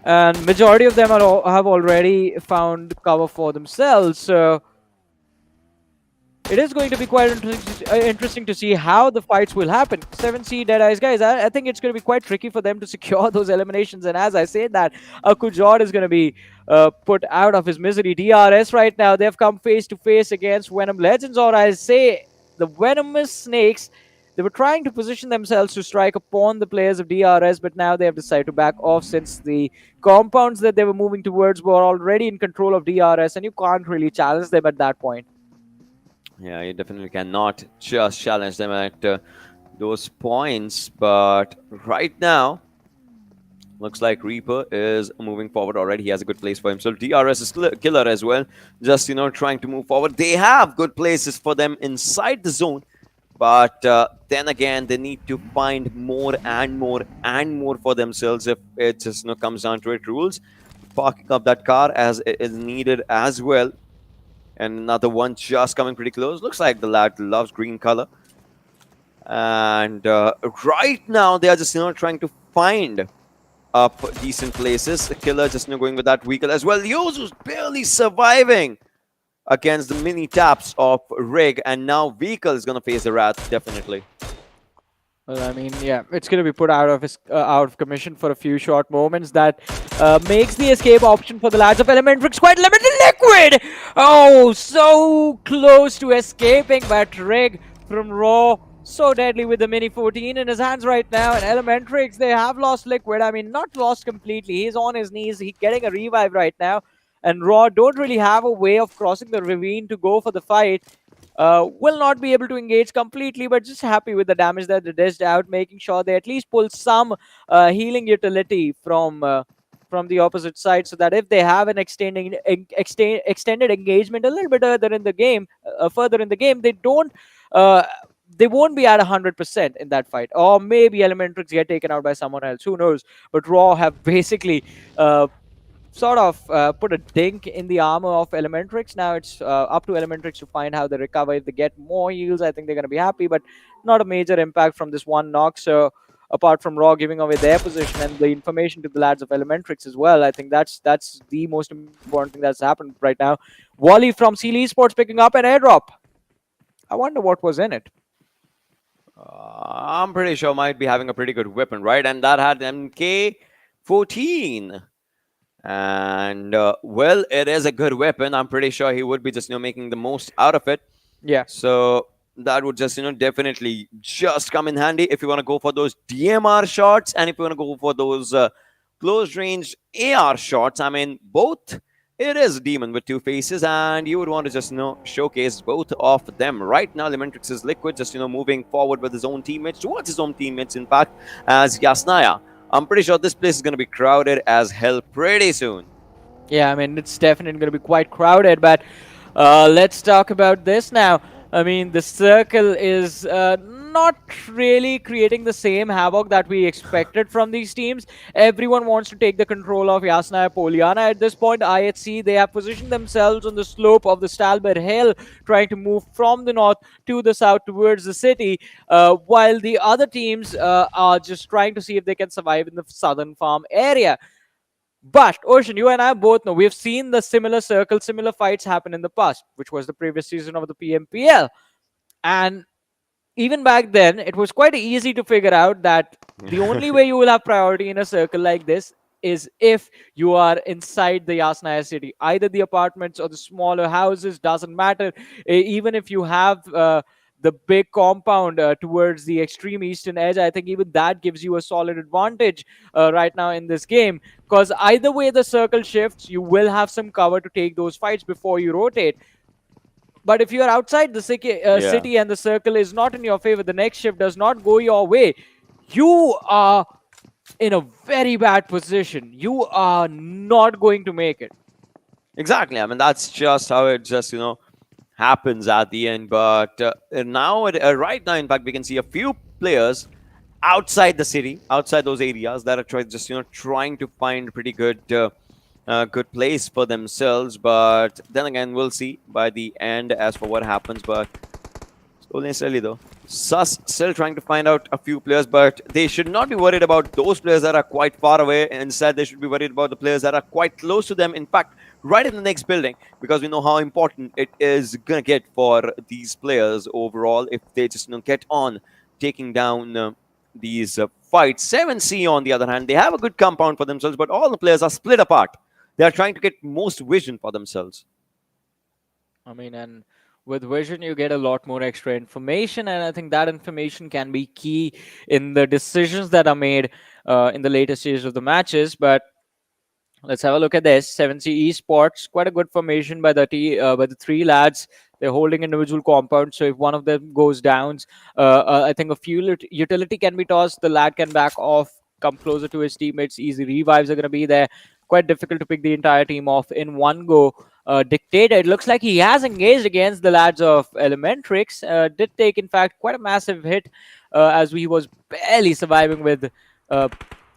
S4: And majority of them have already found cover for themselves. So it is going to be quite interesting to see how the fights will happen. 7C Deadeyes Guys, I think it's going to be quite tricky for them to secure those eliminations. And as I said that, Akujod is going to be put out of his misery. DRS right now, they've come face to face against Venom Legends, or I say the Venomous Snakes. They were trying to position themselves to strike upon the players of DRS, but now they have decided to back off, since the compounds that they were moving towards were already in control of DRS, and you can't really challenge them at that point.
S5: Yeah, you definitely cannot just challenge them at those points. But right now, looks like Reaper is moving forward already. He has a good place for himself. DRS is killer as well. Just, trying to move forward. They have good places for them inside the zone. But then again, they need to find more and more and more for themselves if it just comes down to it. Rules parking up that car as it is needed as well. And another one just coming pretty close. Looks like the lad loves green color. And right now, they are just trying to find up decent places. The killer just going with that vehicle as well. Yozu's barely surviving against the mini taps of Rig, and now Vehicle is going to face the wrath, definitely.
S4: Well, I mean, yeah, it's going to be put out of commission for a few short moments. That makes the escape option for the lads of ElementriX quite limited. Liquid! Oh, so close to escaping, but Rig from Raw, so deadly with the Mini 14 in his hands right now. And ElementriX, they have lost Liquid. I mean, not lost completely. He's on his knees. He's getting a revive right now. And Raw don't really have a way of crossing the ravine to go for the fight. Will not be able to engage completely, but just happy with the damage that they dished out, making sure they at least pull some healing utility from the opposite side, so that if they have an extended engagement a little bit further in the game, they won't be at 100% in that fight. Or maybe ElementriX get taken out by someone else, who knows. But Raw have basically sort of put a dink in the armor of ElementriX. Now it's up to ElementriX to find how they recover. If they get more heals, I think they're going to be happy, but not a major impact from this one knock. So apart from Raw giving away their position and the information to the lads of ElementriX as well, I think that's the most important thing that's happened right now. Wally from Stalwart Esports picking up an airdrop. I wonder what was in it.
S5: I'm pretty sure might be having a pretty good weapon, right? And that had MK14. And well, it is a good weapon. I'm pretty sure he would be just making the most out of it.
S4: Yeah.
S5: So that would just definitely just come in handy if you want to go for those DMR shots, and if you want to go for those close range AR shots. I mean, both. It is a demon with two faces, and you would want to just showcase both of them. Right now, ElementriX is Liquid, just moving forward with his own teammates, towards his own teammates, in fact, as Yasnaya. I'm pretty sure this place is going to be crowded as hell pretty soon.
S4: Yeah, I mean, it's definitely going to be quite crowded, but let's talk about this now. I mean, the circle is not really creating the same havoc that we expected from these teams. Everyone wants to take the control of Yasnaya Poliana at this point. IHC, they have positioned themselves on the slope of the Stalwart Hill, trying to move from the north to the south towards the city, while the other teams are just trying to see if they can survive in the southern farm area. But Ocean, you and I both know we've seen the similar circle, similar fights happen in the past, which was the previous season of the PMPL. And even back then, it was quite easy to figure out that the only way you will have priority in a circle like this is if you are inside the Yasnaya city. Either the apartments or the smaller houses, doesn't matter. Even if you have the big compound towards the extreme eastern edge, I think even that gives you a solid advantage right now in this game. Because either way the circle shifts, you will have some cover to take those fights before you rotate. But if you are outside the city and the circle is not in your favor, the next shift does not go your way, you are in a very bad position. You are not going to make it.
S5: Exactly. I mean, that's just how it just, happens at the end. But now, right now, in fact, we can see a few players outside the city, outside those areas that are just, trying to find pretty good good place for themselves. But then again, we'll see by the end as for what happens. But slowly and steadily, though, Sus still trying to find out a few players, but they should not be worried about those players that are quite far away. Instead, they should be worried about the players that are quite close to them. In fact, right in the next building, because we know how important it is gonna get for these players overall if they just get on taking down these fights. 7C, on the other hand, they have a good compound for themselves, but all the players are split apart. They are trying to get most vision for themselves.
S4: I mean, and with vision, you get a lot more extra information, and I think that information can be key in the decisions that are made in the later stages of the matches. But let's have a look at this. 7C Esports, quite a good formation by the three lads. They're holding individual compounds, so if one of them goes down, I think a fuel utility can be tossed. The lad can back off, come closer to his teammates. Easy revives are going to be there. Quite difficult to pick the entire team off in one go. Dictator, it looks like he has engaged against the lads of ElementriX. Did take, in fact, quite a massive hit as he was barely surviving with 2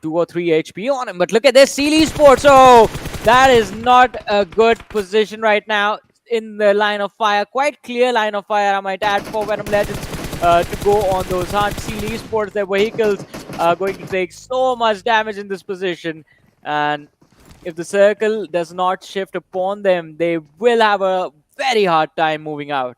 S4: or 3 HP on him. But look at this, Stalwart Esports. Oh, that is not a good position right now in the line of fire. Quite clear line of fire, I might add, for Venom Legends to go on those hunts. Stalwart Esports, their vehicles are going to take so much damage in this position. And if the circle does not shift upon them, they will have a very hard time moving out.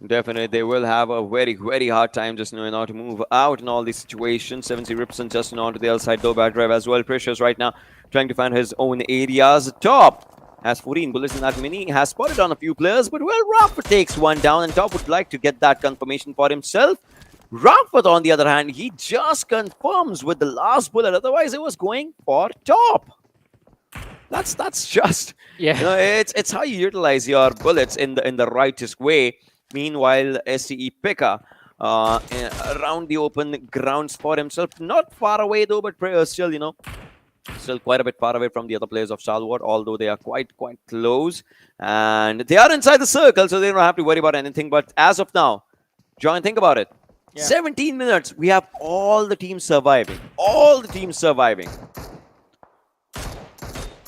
S5: Definitely, they will have a very, very hard time just knowing how to move out in all these situations. 7C Ripson just onto the other side, though bad drive as well. Precious right now trying to find his own areas. Top has 14 bullets in that mini, has spotted on a few players, but well, Rafa takes one down, and Top would like to get that confirmation for himself. Rafa, on the other hand, he just confirms with the last bullet, otherwise it was going for Top. That's just, it's how you utilize your bullets in the righteous way. Meanwhile, SCE Pika around the open grounds for himself, not far away though, but still, still quite a bit far away from the other players of Stalwart, although they are quite close, and they are inside the circle, so they don't have to worry about anything. But as of now, John, think about it. 17 minutes, we have all the teams surviving.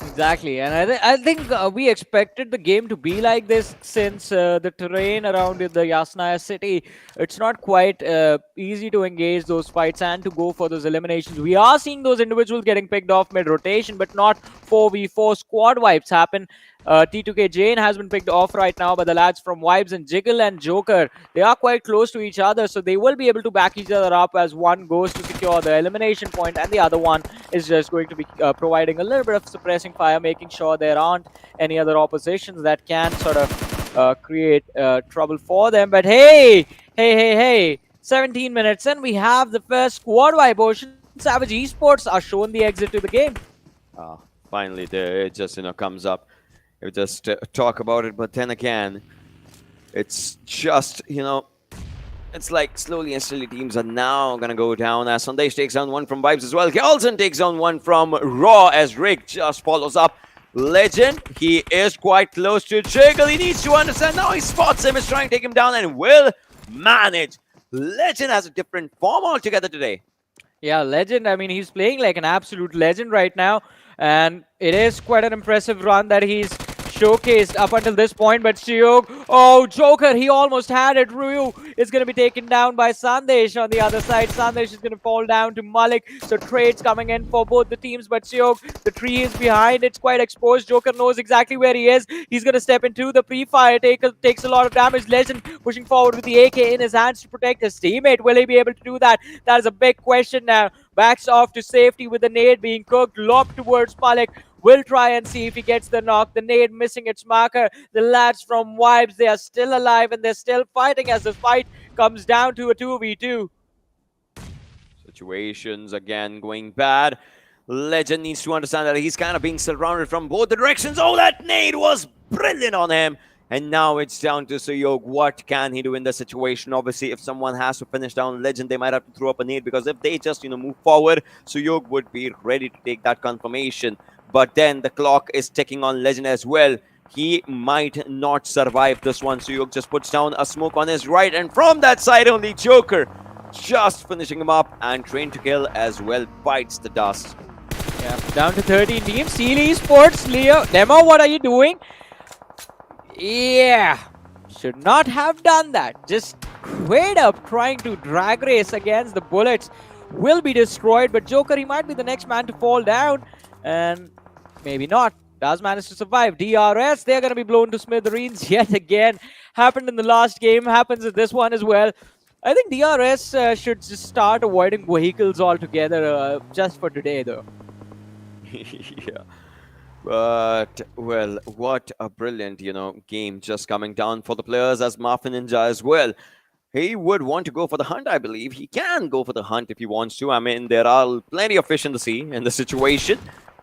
S4: Exactly, and I think we expected the game to be like this, since the terrain around the Yasnaya city, it's not quite easy to engage those fights and to go for those eliminations. We are seeing those individuals getting picked off mid-rotation, but not 4v4 squad wipes happen. T2K Jane has been picked off right now by the lads from Vibes, and Jiggle and Joker, they are quite close to each other, so they will be able to back each other up as one goes to secure the elimination point and the other one is just going to be providing a little bit of suppressing fire, making sure there aren't any other oppositions that can sort of create trouble for them. But hey, 17 minutes and we have the first squad wipe. Ocean Savage Esports are shown the exit to the game.
S5: Finally, it just comes up. We just talk about it, but then again, it's just it's like slowly and steadily teams are now gonna go down as Sandesh takes down one from Vibes as well. Gelson takes down one from Raw as Rick just follows up. Legend, he is quite close to Jiggle. He needs to understand now. He spots him, is trying to take him down and will manage. Legend has a different form altogether today.
S4: Yeah, Legend, I mean, he's playing like an absolute legend right now. And it is quite an impressive run that he's showcased up until this point. But Shiog, oh, Joker, he almost had it. Ryu is going to be taken down by Sandesh on the other side. Sandesh is going to fall down to Malik. So trades coming in for both the teams. But Shiog, the tree is behind. It's quite exposed. Joker knows exactly where he is. He's going to step into the pre-fire. Takes a lot of damage. Legend pushing forward with the AK in his hands to protect his teammate. Will he be able to do that? That is a big question now. Backs off to safety with the nade being cooked. Lobbed towards Malik. Will try and see if he gets the knock. The nade missing its marker. The lads from Vibes, they are still alive and they're still fighting as the fight comes down to a 2v2.
S5: Situations again going bad. Legend needs to understand that he's kind of being surrounded from both directions. Oh, that nade was brilliant on him. And now it's down to Suyog. What can he do in this situation? Obviously, if someone has to finish down Legend, they might have to throw up a nade, because if they just, move forward, Suyog would be ready to take that confirmation. But then the clock is ticking on Legend as well. He might not survive this one. Suyog just puts down a smoke on his right, and from that side only, Joker just finishing him up, and Train to Kill as well bites the dust.
S4: Yeah, down to 13 teams. Sealy Esports, Leo, Demo, what are you doing? Yeah, should not have done that. Just straight up trying to drag race against the bullets. Will be destroyed, but Joker, he might be the next man to fall down. And maybe not. Does manage to survive. DRS, they're going to be blown to smithereens yet again. Happened in the last game, happens in this one as well. I think DRS should just start avoiding vehicles altogether just for today, though.
S5: Yeah. But, well, what a brilliant, game just coming down for the players as Mafia Ninja as well. He would want to go for the hunt, I believe. He can go for the hunt if he wants to. I mean, there are plenty of fish in the sea in the situation.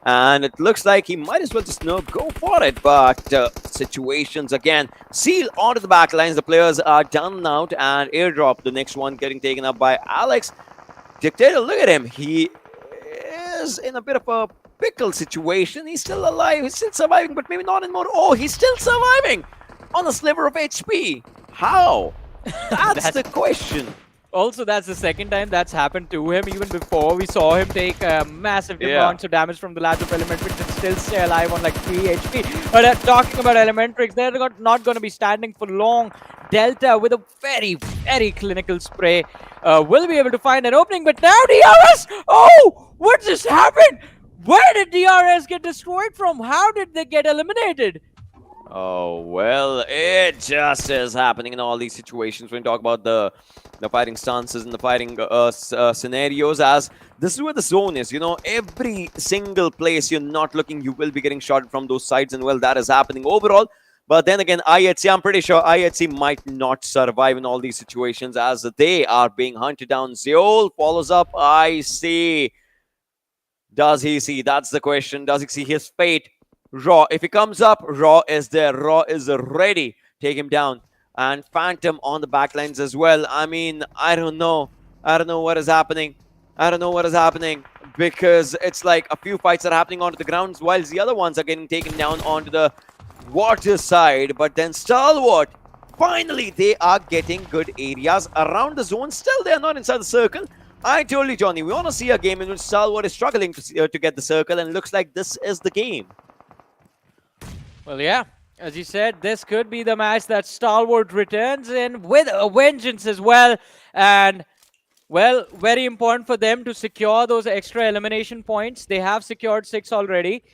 S5: And it looks like he might as well just go for it. But situations again. Seal onto the back lines. The players are down and out. And airdrop, the next one getting taken up by Alex. Dictator, look at him. He is in a bit of a pickle situation. He's still alive. He's still surviving, but maybe not anymore. Oh, he's still surviving on a sliver of HP. How? That's the question.
S4: Also, that's the second time that's happened to him. Even before, we saw him take massive amounts of damage from the lads of ElementriX and still stay alive on like 3 HP. But talking about ElementriX, they're not going to be standing for long. Delta with a very, very clinical spray will be able to find an opening. But now DRS! Oh! What just happened? Where did DRS get destroyed from? How did they get eliminated?
S5: Oh, well, it just is happening in all these situations when we talk about the fighting stances and the fighting scenarios, as this is where the zone is. Every single place you're not looking, you will be getting shot from those sides, and well, that is happening overall. But then again, IHC, I'm pretty sure IHC might not survive in all these situations as they are being hunted down. Zeol follows up. I see. Does he see? That's the question. Does he see his fate? Raw. If he comes up, Raw is there. Raw is ready. Take him down. And Phantom on the backlines as well. I mean, I don't know. I don't know what is happening. I don't know what is happening. Because it's like a few fights are happening onto the grounds, whilst the other ones are getting taken down onto the water side. But then Stalwart, finally, they are getting good areas around the zone. Still, they are not inside the circle. I told you, Johnny, we want to see a game in which Stalwart is struggling to get the circle, and it looks like this is the game.
S4: Well, yeah, as you said, this could be the match that Stalwart returns in with a vengeance as well. And, well, very important for them to secure those extra elimination points. They have secured 6 already.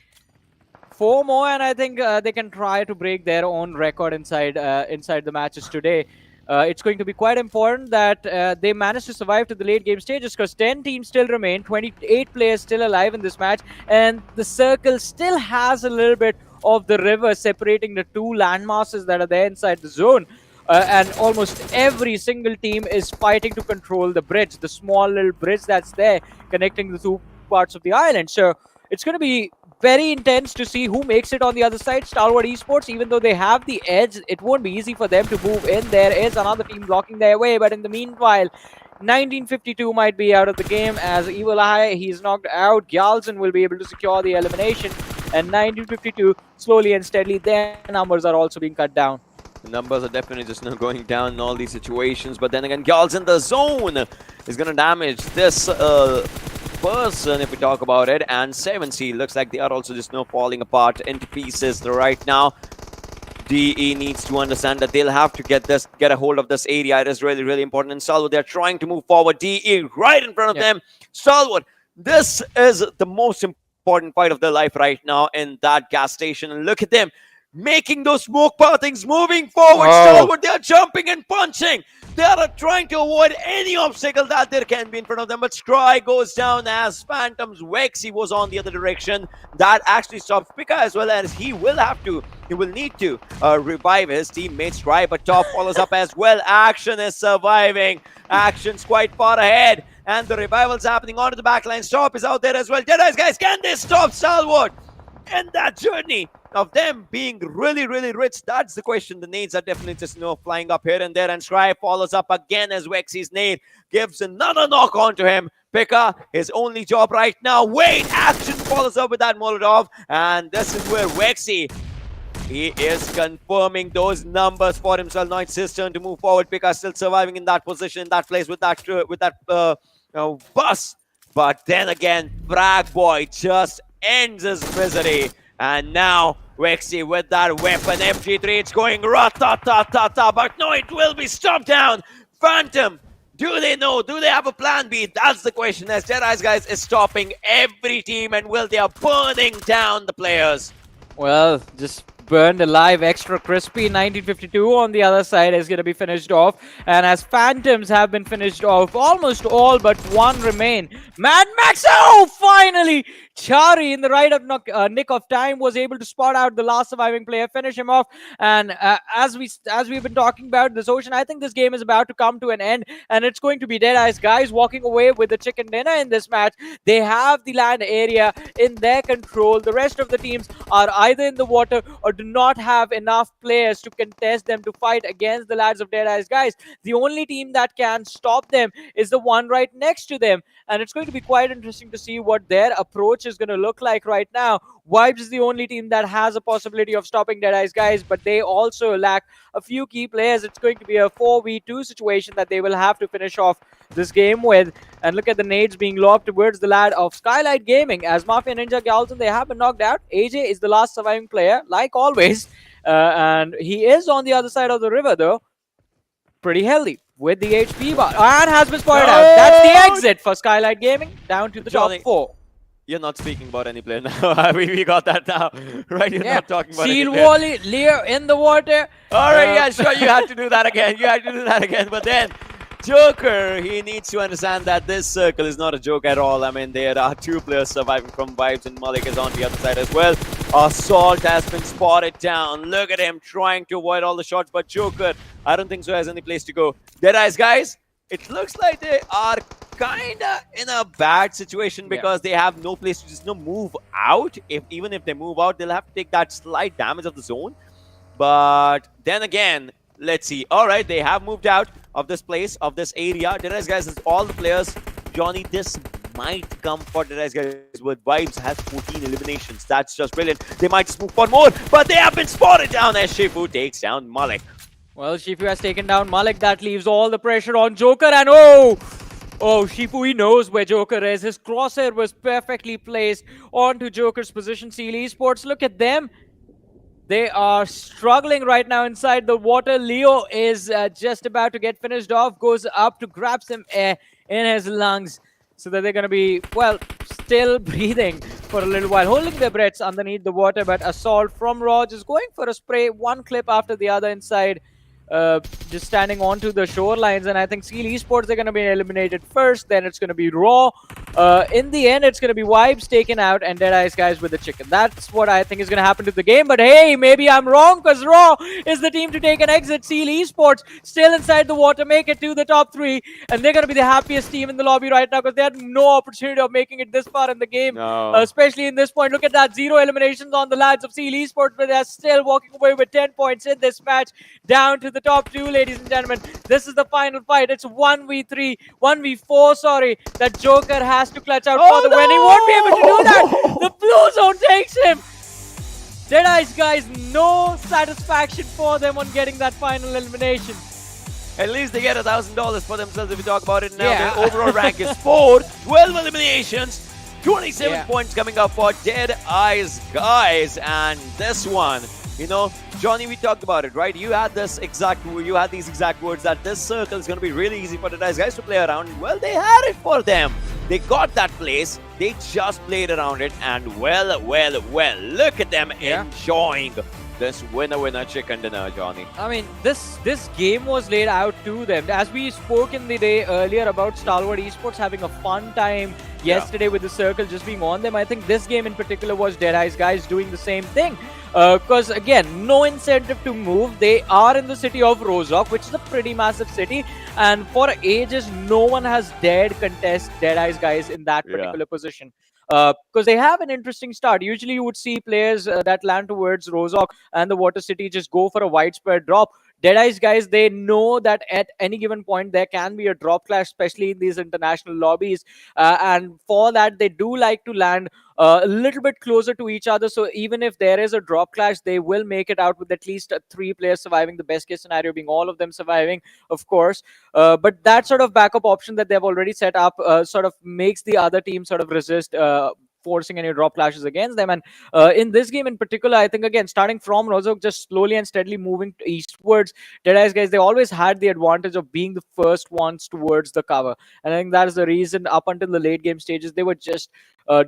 S4: 4 more, and I think they can try to break their own record inside the matches today. It's going to be quite important that they manage to survive to the late game stages, because 10 teams still remain, 28 players still alive in this match, and the circle still has a little bit of the river separating the two landmasses that are there inside the zone. And almost every single team is fighting to control the bridge, the small little bridge that's there connecting the two parts of the island. So it's going to be very intense to see who makes it on the other side. Stalwart Esports, even though they have the edge, it won't be easy for them to move in. There is another team blocking their way, but in the meanwhile, 1952 might be out of the game as Evil Eye, he's knocked out. Gyaltsen will be able to secure the elimination, and 1952 slowly and steadily, their numbers are also being cut down.
S5: The numbers are definitely just now going down in all these situations, but then again, Gyaltsen, the zone is going to damage this person if we talk about it, and 7C looks like they are also just now falling apart into pieces right now. DE needs to understand that they'll have to get a hold of this area. It is really, really important. And Stalwart, they're trying to move forward. DE right in front of them. Stalwart, this is the most important fight of their life right now in that gas station. And look at them making those smoke pathings, moving forward. Stalwart, they are jumping and punching. They are trying to avoid any obstacle that there can be in front of them. But Scry goes down as Phantom's Vexy was on the other direction. That actually stops Pika as well, as he will need to revive his teammate Scry. But Top follows up as well. Action is surviving. Action's quite far ahead. And the revival's happening onto the backline. Stop is out there as well. Deadeyes Guys, can they stop Stalwart in that journey of them being really, really rich? That's the question. The nades are definitely just flying up here and there, and Scry follows up again as Vexy's nade gives another knock onto him. Pika, his only job right now. Wait, Action follows up with that Molotov, and this is where Vexy, he is confirming those numbers for himself. Now it's his turn to move forward. Pika still surviving in that position, in that place with that bus. But then again, Frag Boy just ends his misery. And now Vexy with that weapon, MG3, it's going ra-ta-ta-ta-ta, but no, it will be stopped down. Phantom, do they know? Do they have a plan B? That's the question, as Deadeyes Guys is stopping every team, and they are burning down the players.
S4: Well, just burned alive, extra crispy. 1952 on the other side is going to be finished off, and as Phantoms have been finished off, almost all but one remain. Mad Max, oh, finally! Chari, in the right of nick of time, was able to spot out the last surviving player, finish him off. And as we've been talking about this ocean, I think this game is about to come to an end, and it's going to be Deadeyes Guys walking away with the chicken dinner in this match. They have the land area in their control. The rest of the teams are either in the water or do not have enough players to contest them to fight against the lads of Deadeyes Guys. The only team that can stop them is the one right next to them, and it's going to be quite interesting to see what their approach is going to look like right now. Vibes is the only team that has a possibility of stopping Deadeyes Guys, but they also lack a few key players. It's going to be a 4v2 situation that they will have to finish off this game with. And look at the nades being lobbed towards the lad of Skylightz Gaming. As Mafia Ninja Gyaltsen, they have been knocked out. AJ is the last surviving player, like always. And he is on the other side of the river, though. Pretty healthy with the HP bar. And has been spotted out. That's the exit for Skylightz Gaming, down to the top 4.
S5: You're not speaking about any player now. we got that now. Right? You're not talking about any
S4: Seal
S5: player.
S4: Wally, Lear in the water.
S5: Alright, yeah, sure, you had to do that again. You had to do that again. But then, Joker, he needs to understand that this circle is not a joke at all. I mean, there are 2 players surviving from Vibes, and Malik is on the other side as well. Assault has been spotted down. Look at him trying to avoid all the shots, but Joker, I don't think so has any place to go. Deadeyes Guys, it looks like they are kinda in a bad situation because they have no place to just move out. Even if they move out, they'll have to take that slight damage of the zone. But then again, let's see. Alright, they have moved out of this place, of this area. Deadeyes Guys is all the players. Johnny, this might come for Deadeyes Guys with Vibes has 14 eliminations. That's just brilliant. They might just move for more, but they have been spotted down as Shifu takes down Malik.
S4: Well, Shifu has taken down Malik. That leaves all the pressure on Joker, and oh, Shifu, he knows where Joker is. His crosshair was perfectly placed onto Joker's position. Seal Esports, look at them. They are struggling right now inside the water. Leo is just about to get finished off, goes up to grab some air in his lungs so that they're going to be, well, still breathing for a little while, holding their breaths underneath the water. But Assault from Raw just going for a spray, one clip after the other inside. Just standing onto the shorelines, and I think Stalwart Esports, they're going to be eliminated first, then it's going to be Raw. In the end, it's going to be Vibes taken out and Deadeyes Guys with the chicken. That's what I think is going to happen to the game, but hey, maybe I'm wrong, because Raw is the team to take an exit. Stalwart Esports still inside the water, make it to the top 3, and they're going to be the happiest team in the lobby right now, because they had no opportunity of making it this far in the game, especially in this point. Look at that, 0 eliminations on the lads of Stalwart Esports, but they're still walking away with 10 points in this match, down to the top 2, ladies and gentlemen. This is the final fight. It's 1v3, 1v4, sorry. That Joker has to clutch out for the win. He won't be able to do that. The blue zone takes him. Deadeyes Guys, no satisfaction for them on getting that final elimination.
S5: At least they get $1,000 for themselves if we talk about it now. Their overall rank is 4, 12 eliminations, 27 points coming up for Deadeyes Guys. And this one, you know, Johnny, we talked about it, right? You had these exact words that this circle is going to be really easy for the Deadeyes Guys to play around. Well, they had it for them. They got that place. They just played around it, and well, look at them enjoying this winner chicken dinner, Johnny.
S4: I mean, this game was laid out to them. As we spoke in the day earlier about Stalwart Esports having a fun time yesterday with the circle just being on them, I think this game in particular was Deadeyes Guys doing the same thing. Because again, no incentive to move. They are in the city of Rozhok, which is a pretty massive city, and for ages no one has dared contest Deadeyes Guys in that particular position. Because they have an interesting start. Usually you would see players that land towards Rozhok and the Water City just go for a widespread drop. Deadeyes Guys, they know that at any given point there can be a drop clash, especially in these international lobbies, and for that they do like to land a little bit closer to each other. So even if there is a drop clash, they will make it out with at least 3 players surviving, the best case scenario being all of them surviving, of course. But that sort of backup option that they've already set up sort of makes the other team sort of resist forcing any drop clashes against them. And in this game in particular, I think, again, starting from Rozhok, just slowly and steadily moving eastwards, Deadeyes Guys, they always had the advantage of being the first ones towards the cover. And I think that is the reason up until the late game stages, they were just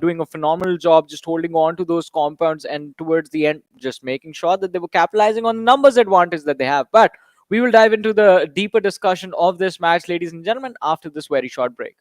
S4: doing a phenomenal job, just holding on to those compounds, and towards the end, just making sure that they were capitalizing on the numbers advantage that they have. But we will dive into the deeper discussion of this match, ladies and gentlemen, after this very short break.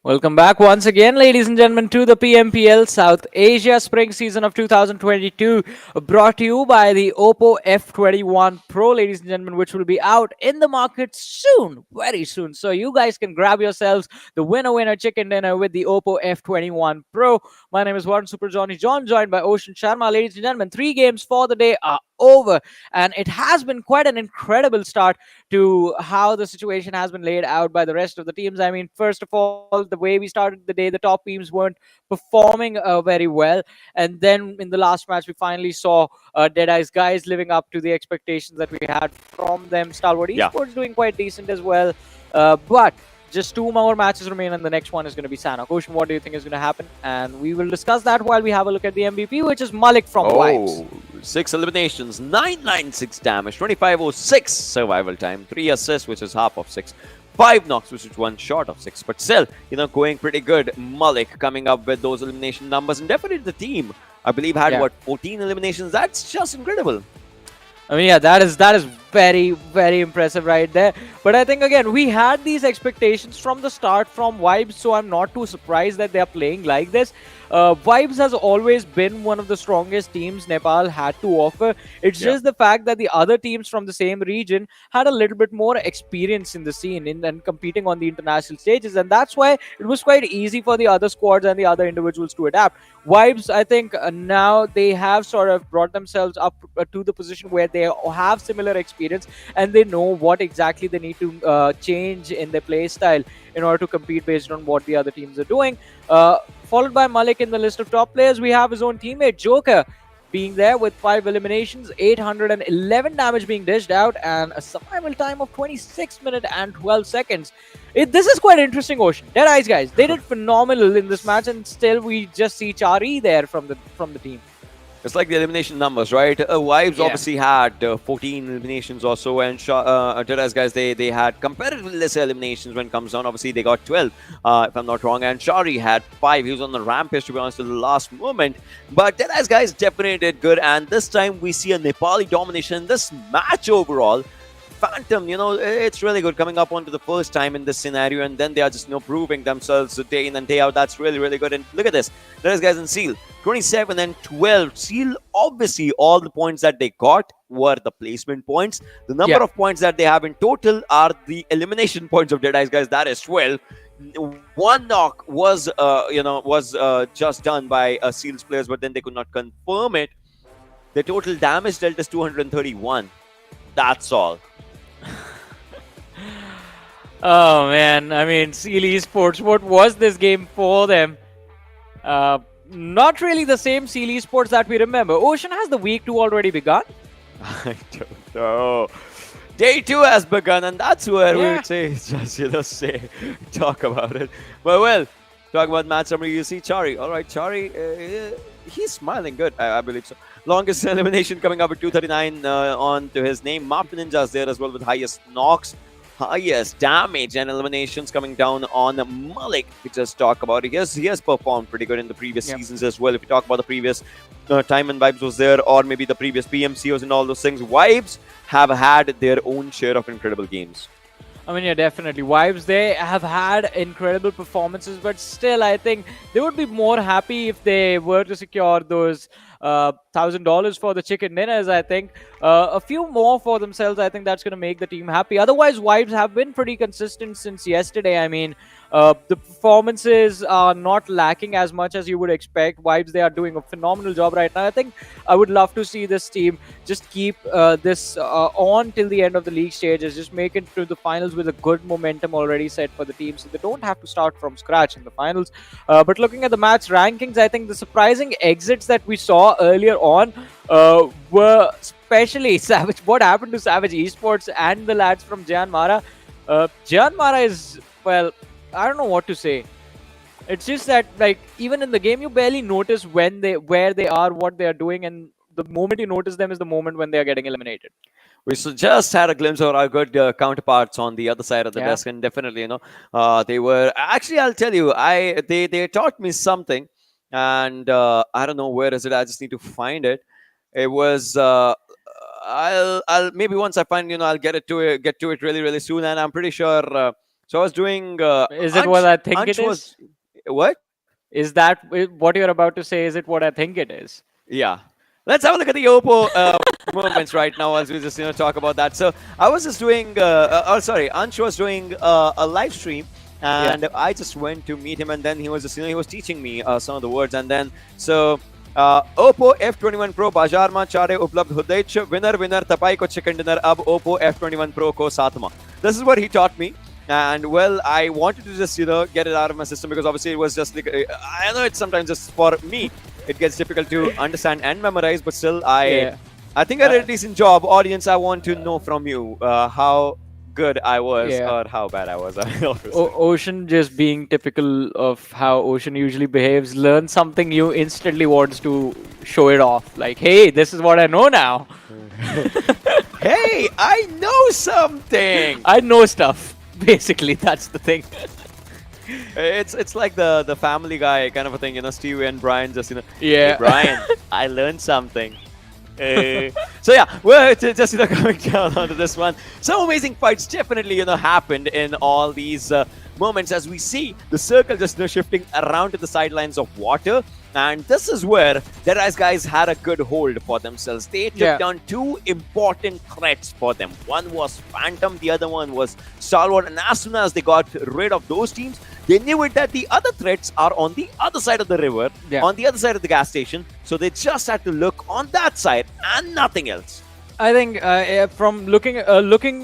S4: Welcome back once again, ladies and gentlemen, to the PMPL South Asia Spring Season of 2022, brought to you by the Oppo F21 Pro, ladies and gentlemen, which will be out in the market soon, very soon. So you guys can grab yourselves the winner chicken dinner with the Oppo F21 Pro. My name is Warren Super Johnny John, joined by Ocean Sharma. Ladies and gentlemen, 3 games for the day are over, and it has been quite an incredible start to how the situation has been laid out by the rest of the teams. I mean, first of all, the way we started the day, the top teams weren't performing very well. And then in the last match, we finally saw Deadeyes Guys living up to the expectations that we had from them. Stalwart
S5: Yeah.
S4: Esports doing quite decent as well. But just 2 more matches remain, and the next one is going to be Sanhok. Ocean, what do you think is going to happen? And we will discuss that while we have a look at the MVP, which is Malik from Vibes.
S5: 6 eliminations, 996 damage, 2506 survival time, 3 assists, which is half of 6, 5 knocks, which is 1 short of 6. But still, going pretty good. Malik coming up with those elimination numbers, and definitely the team, I believe, had
S4: Yeah.
S5: 14 eliminations. That's just incredible.
S4: I mean, yeah, that is very, very impressive right there. But I think, again, we had these expectations from the start from Vibes, so I'm not too surprised that they are playing like this. Vibes has always been one of the strongest teams Nepal had to offer. It's just the fact that the other teams from the same region had a little bit more experience in the scene and competing on the international stages, and that's why it was quite easy for the other squads and the other individuals to adapt. Vibes, I think, now they have sort of brought themselves up to the position where they have similar experience and they know what exactly they need to change in their play style in order to compete based on what the other teams are doing. Followed by Malik in the list of top players, we have his own teammate Joker being there with 5 eliminations, 811 damage being dished out, and a survival time of 26 minutes and 12 seconds. This is quite interesting, Ocean. Deadeyes Guys, they did phenomenal in this match, and still we just see Chari there from the team.
S5: It's like the elimination numbers, right? Vibes
S4: Yeah.
S5: obviously had 14 eliminations or so, and Deadeyes Guys, they had comparatively less eliminations when it comes down. Obviously, they got 12, if I'm not wrong, and Shari had 5. He was on the rampage, to be honest, till the last moment. But Deadeyes Guys definitely did good, and this time we see a Nepali domination in this match overall. Phantom, it's really good coming up onto the first time in this scenario, and then they are just proving themselves day in and day out. That's really, really good. And look at this. Deadeyes Guys and Seal, 27 and 12. Seal, obviously, all the points that they got were the placement points. The number of points that they have in total are the elimination points of Deadeyes Guys. That is 12. 1 knock was just done by Seal's players, but then they could not confirm it. The total damage dealt is 231. That's all.
S4: Oh man, I mean, Seal Esports, what was this game for them? Not really the same Seal Esports that we remember. Ocean, has the week 2 already begun?
S5: I don't know. Day 2 has begun, and that's where we would say, just talk about it. But well, talk about match summary. You see Chari. All right, Chari, he's smiling good, I believe so. Longest elimination coming up with 239 on to his name. Map Ninja's there as well with highest knocks, highest damage, and eliminations coming down on Malik. We just talk about it. He has performed pretty good in the previous seasons as well. If you talk about the previous time and Vibes was there, or maybe the previous PMCOs and all those things, Vibes have had their own share of incredible games.
S4: I mean, yeah, definitely. Vibes, they have had incredible performances, but still, I think they would be more happy if they were to secure those $1,000 for the chicken dinners. I think a few more for themselves. I think that's going to make the team happy. Otherwise, Vibes have been pretty consistent since yesterday. I mean, the performances are not lacking as much as you would expect. Vibes, they are doing a phenomenal job right now. I think I would love to see this team just keep this on till the end of the league stages, just make it to the finals with a good momentum already set for the team, so they don't have to start from scratch in the finals. But looking at the match rankings, I think the surprising exits that we saw earlier on were especially Savage. What happened to Savage Esports and the lads from JyanMaara? JyanMaara is, well, I don't know what to say. It's just that, like, even in the game, you barely notice where they are, what they are doing, and the moment you notice them is the moment when they are getting eliminated.
S5: We just had a glimpse of our good counterparts on the other side of the desk, and definitely, they were actually. I'll tell you, they taught me something, and I don't know where is it. I just need to find it. It was. I'll maybe once I find, I'll get to it really, really soon, and I'm pretty sure So I was doing.
S4: Is it what I think it
S5: Ansh
S4: is?
S5: was what?
S4: Is that what you're about to say? Is it what I think it is?
S5: Yeah. Let's have a look at the Oppo movements right now as we just talk about that. So I was just doing. Sorry, Ansh was doing a live stream, and I just went to meet him, and then he was just he was teaching me some of the words, and then so. Oppo F21 Pro बाजार में चारे उपलब्ध होते हैं winner winner तपाई को chicken dinner अब Oppo F21 Pro को साथ में. This is what he taught me. And well, I wanted to just get it out of my system because obviously it was just like I know it's sometimes just for me it gets difficult to understand and memorize, but still I think I did a decent job. Audience, I want to know from you how good I was or how bad I was.
S4: Ocean just being typical of how Ocean usually behaves, learn something new, instantly wants to show it off. Like, hey, this is what I know now.
S5: Hey, I know something.
S4: I know stuff. Basically, that's the thing.
S5: It's like the Family Guy kind of a thing, Steve and Brian just
S4: Yeah.
S5: Hey, Brian, I learned something. So yeah, we're just coming down onto this one. Some amazing fights definitely happened in all these moments as we see the circle just shifting around to the sidelines of water. And this is where Deadeyes Guys had a good hold for themselves. They took down two important threats for them. One was Phantom, the other one was Stalwart. And as soon as they got rid of those teams, they knew it that the other threats are on the other side of the river, on the other side of the gas station. So they just had to look on that side and nothing else.
S4: I think from looking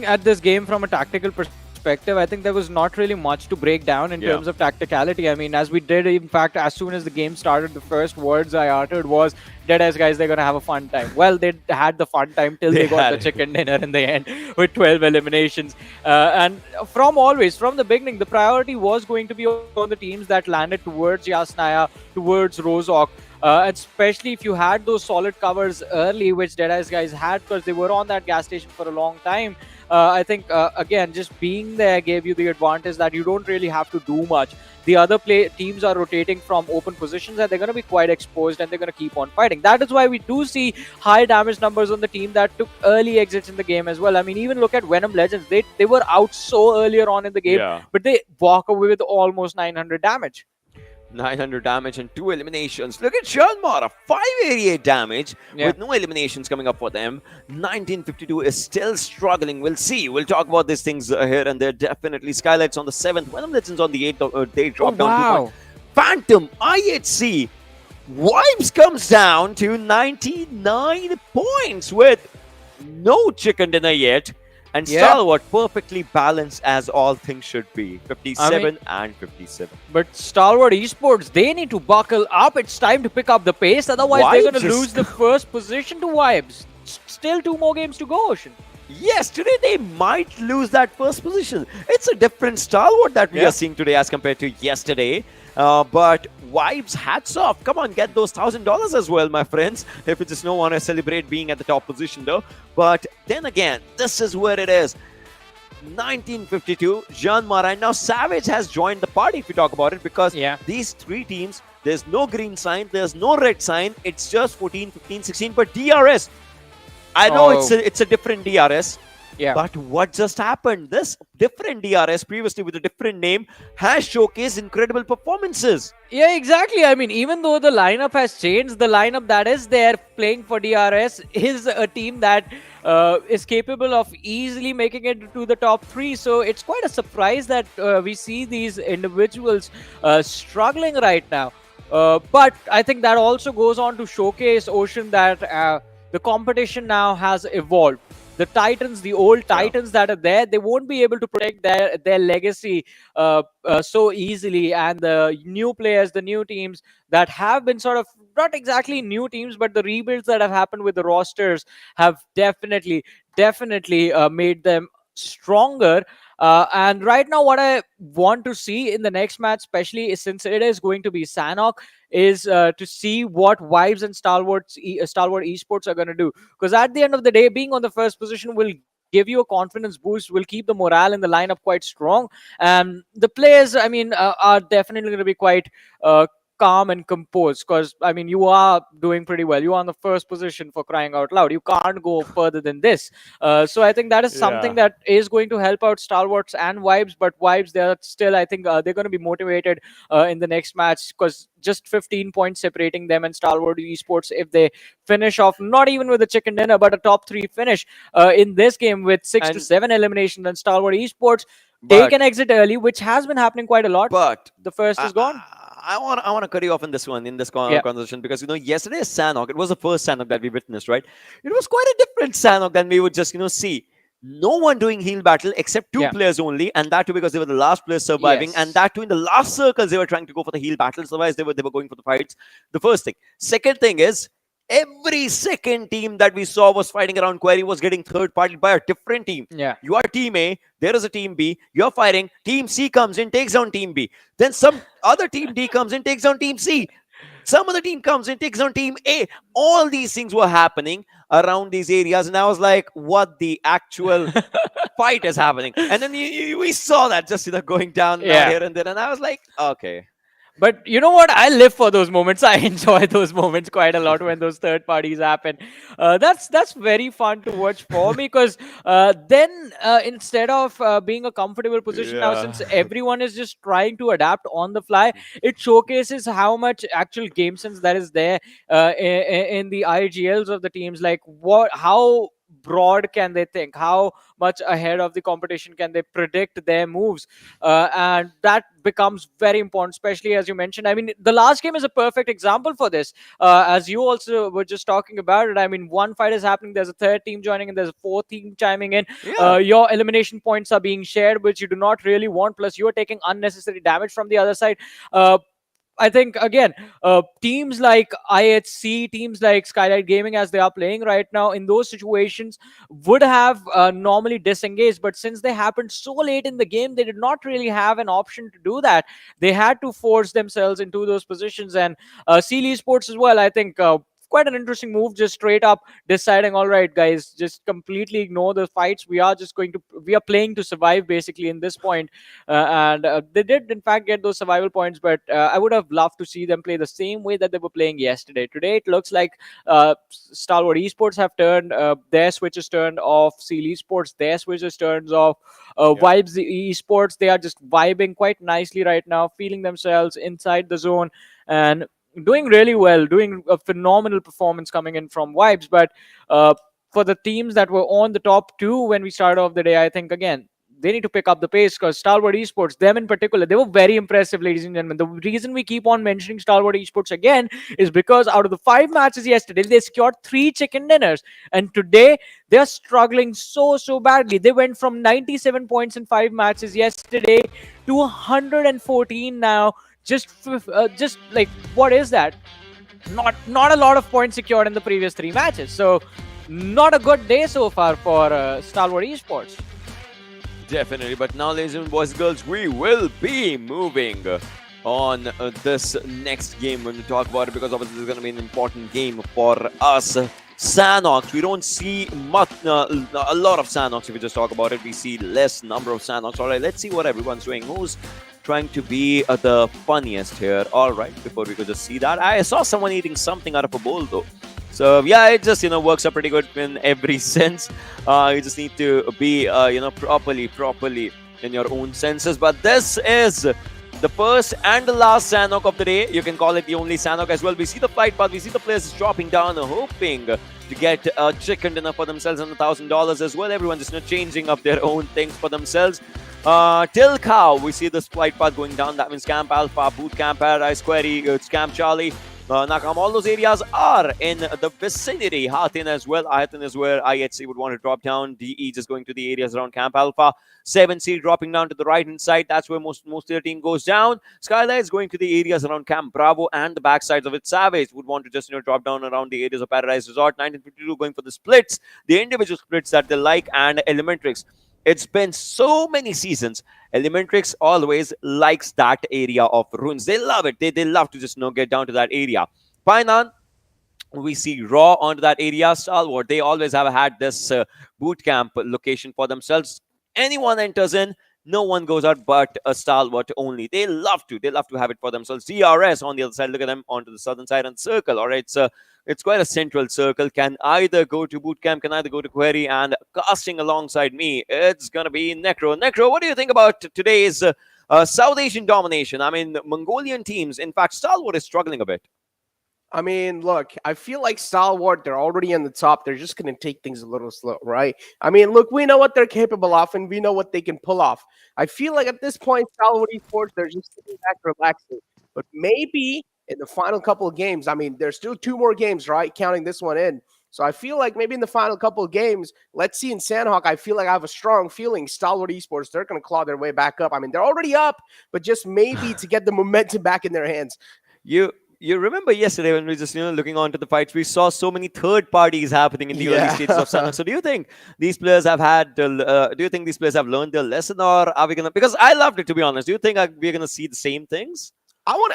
S4: at this game from a tactical perspective, I think there was not really much to break down in terms of tacticality. I mean, as we did, in fact, as soon as the game started, the first words I uttered was, Deadeyes Guys, they're going to have a fun time. Well, they had the fun time till they got the chicken dinner in the end with 12 eliminations. And from the beginning, the priority was going to be on the teams that landed towards Yasnaya, towards Rozhok. Especially if you had those solid covers early, which Deadeyes Guys had because they were on that gas station for a long time. I think, again, just being there gave you the advantage that you don't really have to do much. The other teams are rotating from open positions and they're going to be quite exposed and they're going to keep on fighting. That is why we do see high damage numbers on the team that took early exits in the game as well. I mean, even look at Venom Legends. They were out so earlier on in the game, but they walk away with almost 900 damage.
S5: 900 damage and 2 eliminations. Look at JyanMaara, 588 damage with no eliminations coming up for them. 1952 is still struggling. We'll see. We'll talk about these things here and there. Definitely. Skylightz on the 7th. Venom Legends on the 8th. They dropped down 2 points. Phantom, IHC. Vibes comes down to 99 points with no chicken dinner yet. And Stalwart perfectly balanced as all things should be. 57 and 57.
S4: But Stalwart Esports, they need to buckle up. It's time to pick up the pace. Otherwise, they're going to lose the first position to Vibes. Still 2 more games to go, Ocean.
S5: Yes, today they might lose that first position. It's a different Stalwart that we are seeing today as compared to yesterday. But Vibes, hats off. Come on, get those $1,000 as well, my friends. If you just don't want to celebrate being at the top position, though. But then again, this is where it is. 1952, JyanMaara. And now Savage has joined the party, if you talk about it, because these 3 teams, there's no green sign, there's no red sign. It's just 14, 15, 16. But DRS, I know it's a different DRS. But what just happened? This different DRS, previously with a different name, has showcased incredible performances.
S4: Yeah, exactly. I mean, even though the lineup has changed, the lineup that is there playing for DRS is a team that is capable of easily making it to the top 3. So it's quite a surprise that we see these individuals struggling right now. But I think that also goes on to showcase, Ocean, that the competition now has evolved. The Titans, the old Titans that are there, they won't be able to protect their legacy so easily. And the new players, the new teams that have been sort of, not exactly new teams, but the rebuilds that have happened with the rosters have definitely made them stronger. And right now, what I want to see in the next match, especially since it is going to be Sanhok, is to see what Vibes and Stalwart Esports are going to do. Because at the end of the day, being on the first position will give you a confidence boost, will keep the morale in the lineup quite strong. And the players, I mean, are definitely going to be quite calm and composed, because I mean you are doing pretty well. You are on the first position, for crying out loud. You can't go further than this. So I think that is something
S5: Yeah.
S4: that is going to help out Stalwarts and Vibes. But Vibes, they're still, I think, they're going to be motivated in the next match, because just 15 points separating them and Stalwart Esports if they finish off not even with a chicken dinner but a top 3 finish in this game with 6 to
S5: And
S4: 7 eliminations, and Stalwart Esports take
S5: but
S4: an exit early, which has been happening quite a lot.
S5: but
S4: The first
S5: I,
S4: is gone.
S5: I want to cut you off in this one, in this
S4: Yeah.
S5: conversation, because yesterday Sanhok, it was the first Sanhok that we witnessed, right? It was quite a different Sanhok than we would just see. No one doing heal battle except two
S4: Yeah.
S5: players only, and that too because they were the last players surviving, and
S4: Yes.
S5: that too in the last circles they were trying to go for the heal battles. Otherwise, they were going for the fights. The first thing. Second thing is, every second team that we saw was fighting around Query was getting third partied by a different team.
S4: Yeah.
S5: You are team A, there is a team B, you're fighting, team C comes in, takes down team B. Then some other team D comes in, takes down team C. Some other team comes in, takes down team A. All these things were happening around these areas, and I was like, what the actual fight is happening? And then we saw that just going down
S4: Yeah.
S5: here and there, and I was like, okay.
S4: But you know what? I live for those moments. I enjoy those moments quite a lot when those third parties happen. That's very fun to watch for me, because then instead of being a comfortable position now, since everyone is just trying to adapt on the fly, it showcases how much actual game sense that is there in the IGLs of the teams. Like how broad can they think, how much ahead of the competition can they predict their moves, and that becomes very important, especially as you mentioned. I mean, the last game is a perfect example for this, as you also were just talking about it. I mean, one fight is happening, there's a third team joining, and there's a fourth team chiming in. Your elimination points are being shared, which you do not really want, plus you are taking unnecessary damage from the other side. I think again, teams like IHC, teams like Skylightz Gaming, as they are playing right now, in those situations would have normally disengaged, but since they happened so late in the game, they did not really have an option to do that. They had to force themselves into those positions, and Seal Esports as well. I think quite an interesting move, just straight up deciding, all right guys, just completely ignore the fights. We are playing to survive basically in this point. And they did in fact get those survival points, but I would have loved to see them play the same way that they were playing yesterday. Today it looks like Stalwart Esports have turned their switches turned off, Seal Esports their switches turns off, Vibes Esports, they are just vibing quite nicely right now, feeling themselves inside the zone and doing really well, doing a phenomenal performance coming in from Vibes. But for the teams that were on the top two when we started off the day, I think again they need to pick up the pace, because Stalwart Esports, them in particular, they were very impressive, ladies and gentlemen. The reason we keep on mentioning Stalwart Esports again is because out of the 5 matches yesterday, they secured 3 chicken dinners, and today they are struggling so badly. They went from 97 points in 5 matches yesterday to 114 now. Just like, what is that? Not a lot of points secured in the previous 3 matches. So not a good day so far for Stalwart Esports.
S5: Definitely, but now, ladies and boys and girls, we will be moving on this next game when we talk about it, because obviously this is going to be an important game for us. Sanhok, we don't see much, a lot of Sanhoks. If we just talk about it, we see less number of Sanhoks. All right, let's see what everyone's doing. Who's trying to be the funniest here? All right, before we could just see that, I saw someone eating something out of a bowl though. So yeah, it just works up pretty good in every sense. You just need to be properly in your own senses. But this is the first and the last Sanhok of the day. You can call it the only Sanhok as well. We see the flight path, we see the players dropping down, hoping to get a chicken dinner for themselves and $1,000 as well. Everyone just changing up their own things for themselves. Till Cow, we see this flight path going down. That means Camp Alpha, Boot Camp Paradise, Query, it's Camp Charlie. Nakam, all those areas are in the vicinity. Hatin as well. Hatin is where IHC would want to drop down. DE just going to the areas around Camp Alpha. 7C dropping down to the right hand side. That's where most of their team goes down. Skylightz is going to the areas around Camp Bravo and the backsides of it. Savage would want to just drop down around the areas of Paradise Resort. 1952 going for the splits, the individual splits that they like, and ElementriX. It's been so many seasons. ElementriX always likes that area of ruins. They love it. They love to just get down to that area. Painan, we see Raw onto that area. Stalwart, they always have had this boot camp location for themselves. Anyone enters in, No one goes out but a Stalwart only. They love to have it for themselves. DRS on the other side. Look at them onto the southern side and circle. All right, it's quite a central circle. Can either go to bootcamp, can either go to query, and casting alongside me, it's gonna be Necro. Necro, what do you think about today's South Asian domination? I mean, Mongolian teams. In fact, Stalwart is struggling a bit.
S6: I mean, look, I feel like Stalwart, they're already on the top. They're just going to take things a little slow, right? I mean, look, we know what they're capable of, and we know what they can pull off. I feel like at this point, Stalwart Esports, they're just sitting back relaxing. But maybe in the final couple of games, I mean, there's still 2 more games, right? Counting this one in. So I feel like maybe in the final couple of games, let's see in Sanhok, I feel like I have a strong feeling Stalwart Esports, they're going to claw their way back up. I mean, they're already up, but just maybe to get the momentum back in their hands.
S5: You remember yesterday when we were just looking on to the fights, we saw so many third parties happening in the early stages of Sanhok. So do you think these players have learned their lesson, or are we gonna? Because I loved it, to be honest. Do you think we're gonna see the same things?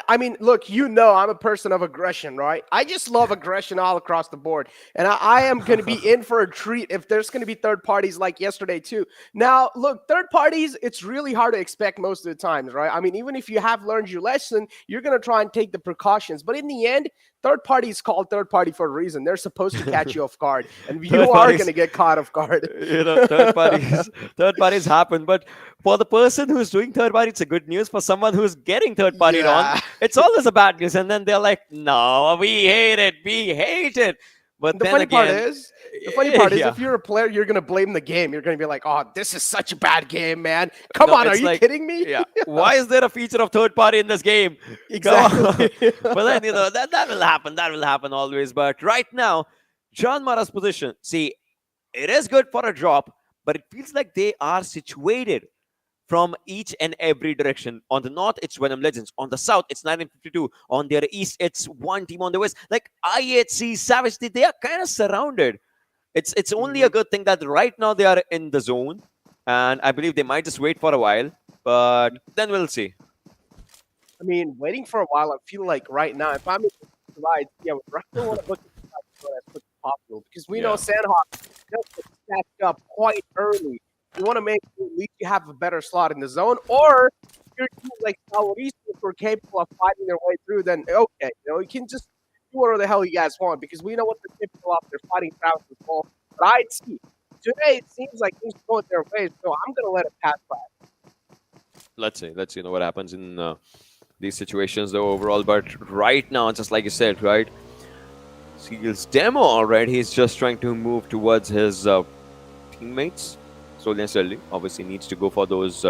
S6: I mean, look, I'm a person of aggression, right? I just love aggression all across the board. And I am going to be in for a treat if there's going to be third parties like yesterday too. Now, look, third parties, it's really hard to expect most of the times, right? I mean, even if you have learned your lesson, you're going to try and take the precautions. But in the end, third party is called third party for a reason. They're supposed to catch you off guard. And you are going to get caught off guard.
S5: Third parties happen. But for the person who's doing third party, it's a good news. For someone who's getting third party on, it's always a bad news. And then they're like, no, we hate it. But
S6: the funny part is, if you're a player, you're going to blame the game. You're going to be like, oh, this is such a bad game, man. Come on, are you kidding me?
S5: Yeah. Why is there a feature of third party in this game?
S6: Exactly.
S5: But then, that will happen. That will happen always. But right now, JyanMaara's position, see, it is good for a drop, but it feels like they are situated from each and every direction. On the north, it's Venom Legends. On the south, it's 1952. On their east, it's one team. On the west, like IHC, Savage, they are kind of surrounded. It's only a good thing that right now they are in the zone. And I believe they might just wait for a while. But then we'll see.
S6: I mean, waiting for a while, I feel like right now, if I'm in the ride, I don't want to book it as quick as possible. Because we know Sanhok just stacked up quite early. You want to make sure at least you have a better slot in the zone, or if you're like Stalwart Esports who are capable of fighting their way through, then okay, you can just do whatever the hell you guys want, because we know what they're capable of. They're fighting thousands of balls. But I'd see today it seems like things are going their way, so I'm gonna let it pass by.
S5: Let's see what happens in these situations though overall. But right now, just like you said, right, Seal's demo, all right, he's just trying to move towards his teammates. So necessarily, obviously, needs to go for those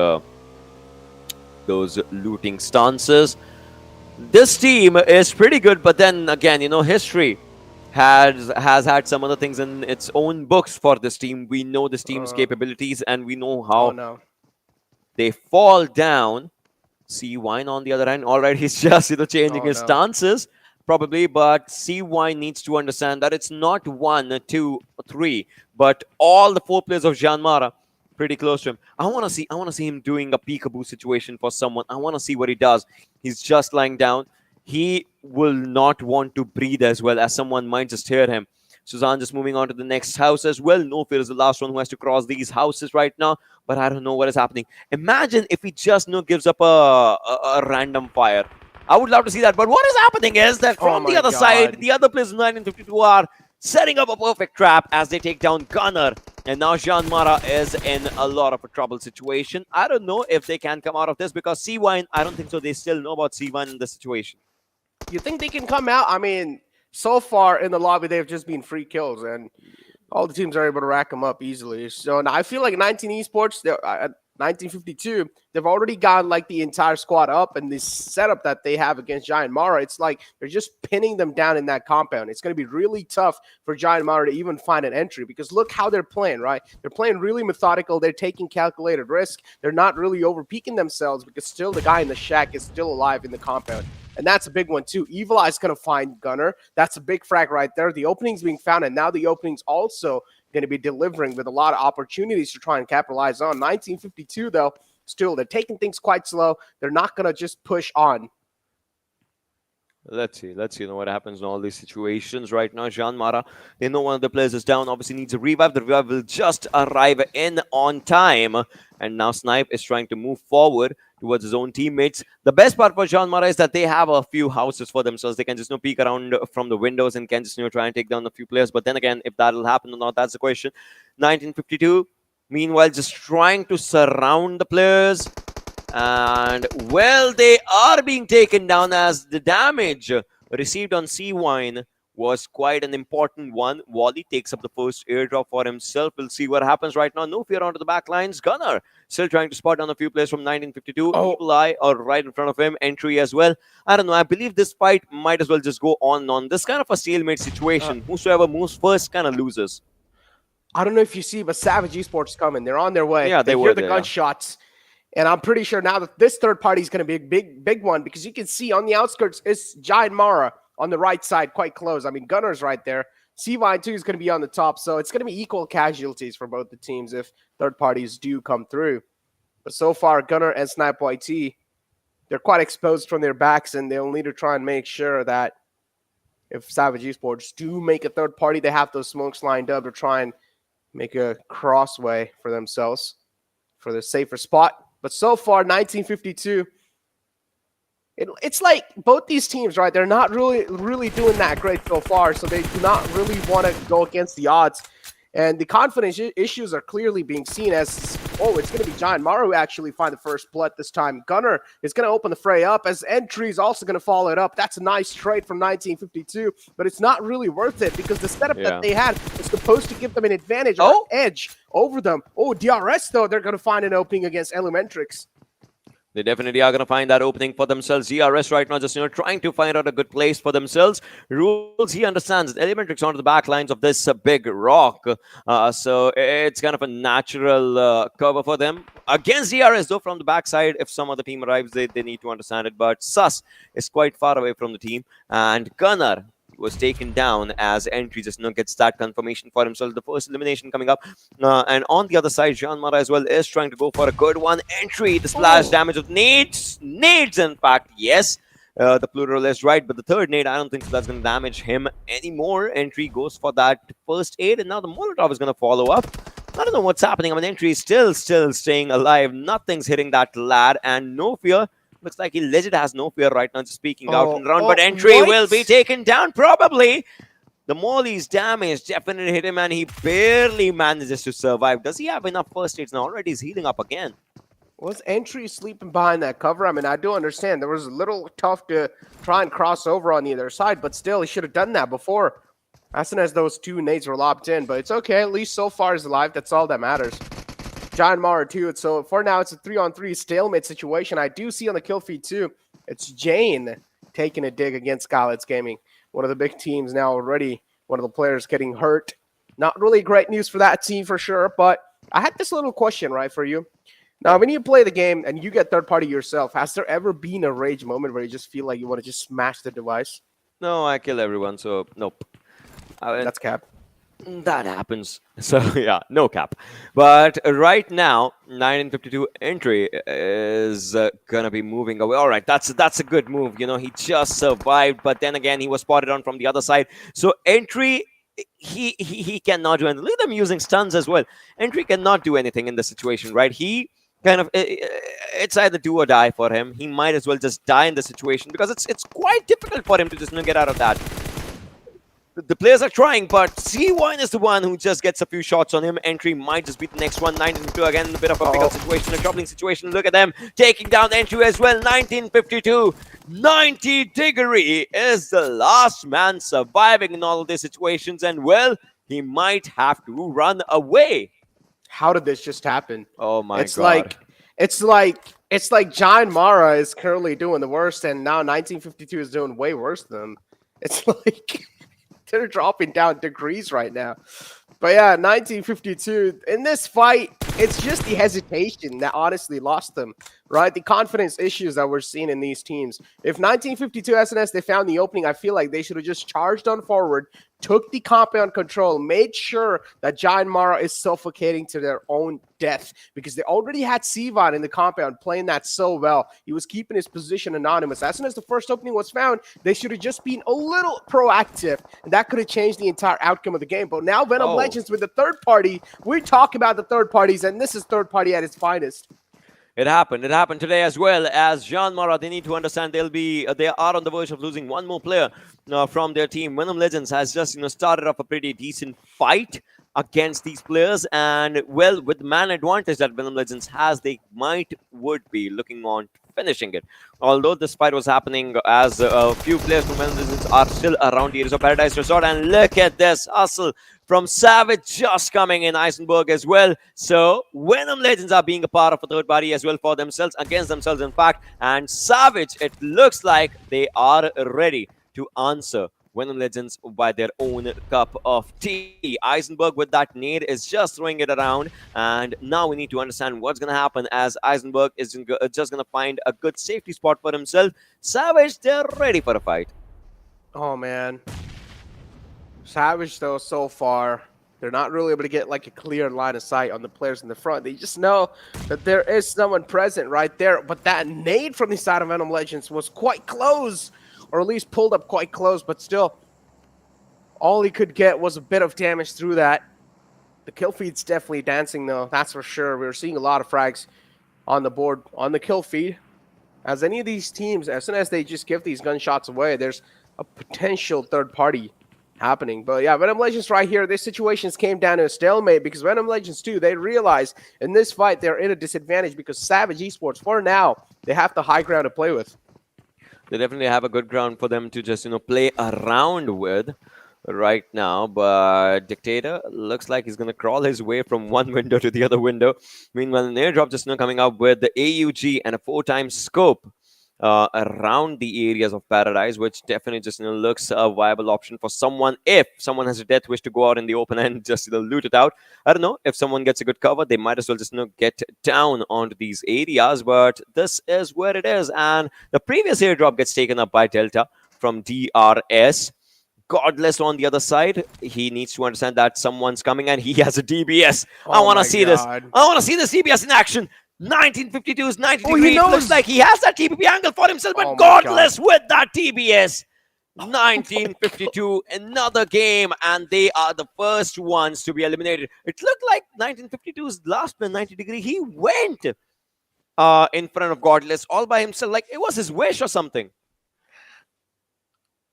S5: looting stances. This team is pretty good, but then again, history has had some other things in its own books for this team. We know this team's capabilities, and we know how they fall down. C-Wine on the other hand, all right, he's just changing his stances probably, but C-Wine needs to understand that it's not 1, 2, 3, but all the 4 players of JyanMaara pretty close to him. I want to see him doing a peekaboo situation for someone. I want to see what he does. He's just lying down. He will not want to breathe as well, as someone might just hear him. Suzanne just moving on to the next house as well. No Fear is the last one who has to cross these houses right now, but I don't know what is happening. Imagine if he just gives up a random fire. I would love to see that, but what is happening is that from the other side, the other players in 1952 are setting up a perfect trap as they take down Gunner. And now JyanMaara is in a lot of a trouble situation. I don't know if they can come out of this, because C-Wine, I don't think so. They still know about C-Wine in this situation.
S6: You think they can come out? I mean, so far in the lobby, they've just been free kills, and all the teams are able to rack them up easily. So now I feel like 19 Esports, at 1952, they've already got like the entire squad up, and this setup that they have against JyanMaara, it's like they're just pinning them down in that compound. It's going to be really tough for JyanMaara to even find an entry, because look how they're playing, right? They're playing really methodical. They're taking calculated risk. They're not really over-peaking themselves, because still the guy in the shack is still alive in the compound. And that's a big one too. Evil Eye's going to find Gunner. That's a big frag right there. The opening's being found, and now the opening's also going to be delivering with a lot of opportunities to try and capitalize on. 1952, though, still, they're taking things quite slow. They're not going to just push on.
S5: Let's see. Let's see what happens in all these situations right now. JyanMaara, they know one of the players is down. Obviously needs a revive. The revive will just arrive in on time. And now Snipe is trying to move forward towards his own teammates. The best part for JyanMaara is that they have a few houses for themselves. They can just peek around from the windows and can just try and take down a few players. But then again, if that'll happen or not, that's the question. 1952, meanwhile, just trying to surround the players. And, well, they are being taken down as the damage received on C-Wine was quite an important one. Wally takes up the first airdrop for himself. We'll see what happens right now. No fear onto the back lines. Gunner still trying to spot down a few players from 1952. Evil Eye are right in front of him. Entry as well. I don't know. I believe this fight might as well just go on and on. This kind of a stalemate situation. Whosoever moves first kind of loses.
S6: I don't know if you see, but Savage Esports coming. They're on their way.
S5: Yeah, they
S6: hear the gunshots. And I'm pretty sure now that this third party is going to be a big one, because you can see on the outskirts is JyanMaara on the right side, quite close. I mean, Gunner's right there. C-Vine 2 is going to be on the top. So it's going to be equal casualties for both the teams if third parties do come through. But so far, Gunner and Snipe YT, they're quite exposed from their backs, and they'll need to try and make sure that if Savage Esports do make a third party, they have those smokes lined up to try and make a crossway for themselves for the safer spot. But so far, 1952, it's like both these teams, right? They're not really doing that great so far, so they do not really want to go against the odds. And the confidence issues are clearly being seen as, oh, it's going to be JyanMaara who actually find the first blood this time. Gunner is going to open the fray up, as Entry is also going to follow it up. That's a nice trade from 1952, but it's not really worth it because the setup that they had was supposed to give them an advantage or edge over them. Oh, DRS, though, they're going to find an opening against ElementriX.
S5: They definitely are going to find that opening for themselves. DRS right now just, trying to find out a good place for themselves. Rules, he understands. ElementriX onto the back lines of this big rock. So it's kind of a natural cover for them. Against DRS, though, from the backside, if some other team arrives, they need to understand it. But Sus is quite far away from the team. And Gunner was taken down as Entry just gets that confirmation for himself. The first elimination coming up. And on the other side, JyanMaara as well is trying to go for a good one. Entry, the splash damage of nades, in fact, yes. The plural is right, but the third nade, I don't think that's going to damage him anymore. Entry goes for that first aid, and now the Molotov is going to follow up. I don't know what's happening. I mean, Entry is still staying alive. Nothing's hitting that lad, and no fear. Looks like he legit has no fear right now, just speaking out and around. But Entry will be taken down, probably. The Molly's damage definitely hit him, and he barely manages to survive. Does he have enough first aids now? Already he's healing up again.
S6: Was Entry sleeping behind that cover? I mean, I do understand. There was a little tough to try and cross over on the other side, but still, he should have done that before. As soon as those two nades were locked in. But it's okay. At least so far he's alive. That's all that matters. JyanMaara too. So for now, it's a 3-on-3 stalemate situation. I do see on the kill feed too, it's Jane taking a dig against Skylightz Gaming. One of the big teams now already. One of the players getting hurt. Not really great news for that team for sure. But I had this little question, right, for you. Now, when you play the game and you get third party yourself, has there ever been a rage moment where you just feel like you want to just smash the device?
S5: No, I kill everyone, so nope.
S6: That's cap.
S5: That happens. So, yeah, no cap. But right now, 1952 Entry is going to be moving away. All right, that's a good move. He just survived, but then again, he was spotted on from the other side. So, Entry, he cannot do anything. Look at them using stuns as well. Entry cannot do anything in this situation, right? He kind of, it's either do or die for him. He might as well just die in the situation because it's quite difficult for him to just get out of that. The players are trying, but C1 is the one who just gets a few shots on him. Entry might just be the next one. 1952 again, a bit of a pickle situation, a troubling situation. Look at them taking down Entry as well. 1952, 90 Diggory is the last man surviving in all of these situations, and well, he might have to run away.
S6: How did this just happen?
S5: Oh my god!
S6: It's like JyanMaara is currently doing the worst, and now 1952 is doing way worse than them. It's like they're dropping down degrees right now. But yeah, 1952, in this fight, it's just the hesitation that honestly lost them, right? The confidence issues that we're seeing in these teams. If 1952 SNS, they found the opening, I feel like they should have just charged on forward, took the compound control, made sure that JyanMaara is suffocating to their own death. death because they already had Sivan in the compound playing that so well. He was keeping his position anonymous. As soon as the first opening was found, they should have just been a little proactive, and that could have changed the entire outcome of the game. But now Venom Legends with the third party, we talk about the third parties, and this is third party at its finest.
S5: It happened. It happened today as well. As JyanMaara, they need to understand they are on the verge of losing one more player from their team. Venom Legends has just started off a pretty decent fight against these players, and well, with the man advantage that Venom Legends has, they would be looking on finishing it. Although this fight was happening, as a few players from Venom Legends are still around the areas of Paradise Resort, and look at this hustle from Savage just coming in, Eisenberg as well. So Venom Legends are being a part of a third party as well for themselves, against themselves in fact, and Savage, it looks like they are ready to answer Venom Legends by their own cup of tea. Eisenberg with that nade is just throwing it around, and now we need to understand what's going to happen, as Eisenberg is just going to find a good safety spot for himself. Savage, they're ready for a fight.
S6: Oh, man. Savage, though, so far, they're not really able to get like a clear line of sight on the players in the front. They just know that there is someone present right there, but that nade from the side of Venom Legends was quite close, or at least pulled up quite close, but still, all he could get was a bit of damage through that. The kill feed's definitely dancing, though, that's for sure. We're seeing a lot of frags on the board, on the kill feed. As any of these teams, as soon as they just give these gunshots away, there's a potential third party happening. But yeah, Venom Legends right here, this situation came down to a stalemate because Venom Legends too, they realize in this fight they're in a disadvantage because Savage Esports, for now, they have the high ground to play with.
S5: They definitely have a good ground for them to just, play around with right now. But Dictator looks like he's going to crawl his way from one window to the other window. Meanwhile, an airdrop just coming up with the AUG and a 4x scope around the areas of Paradise, which definitely just looks a viable option for someone if someone has a death wish to go out in the open and just loot it out. I don't know, if someone gets a good cover, they might as well just get down onto these areas, but this is where it is. And the previous airdrop gets taken up by Delta from DRS. Godless on the other side, he needs to understand that someone's coming and he has a DBS. I want to see this. I want to see this DBS in action. 1952's 90 degrees. Looks like he has that TPP angle for himself, but Godless with that TBS. 1952, another game, and they are the first ones to be eliminated. It looked like 1952's last man, 90 degree, he went in front of Godless all by himself, like it was his wish or something.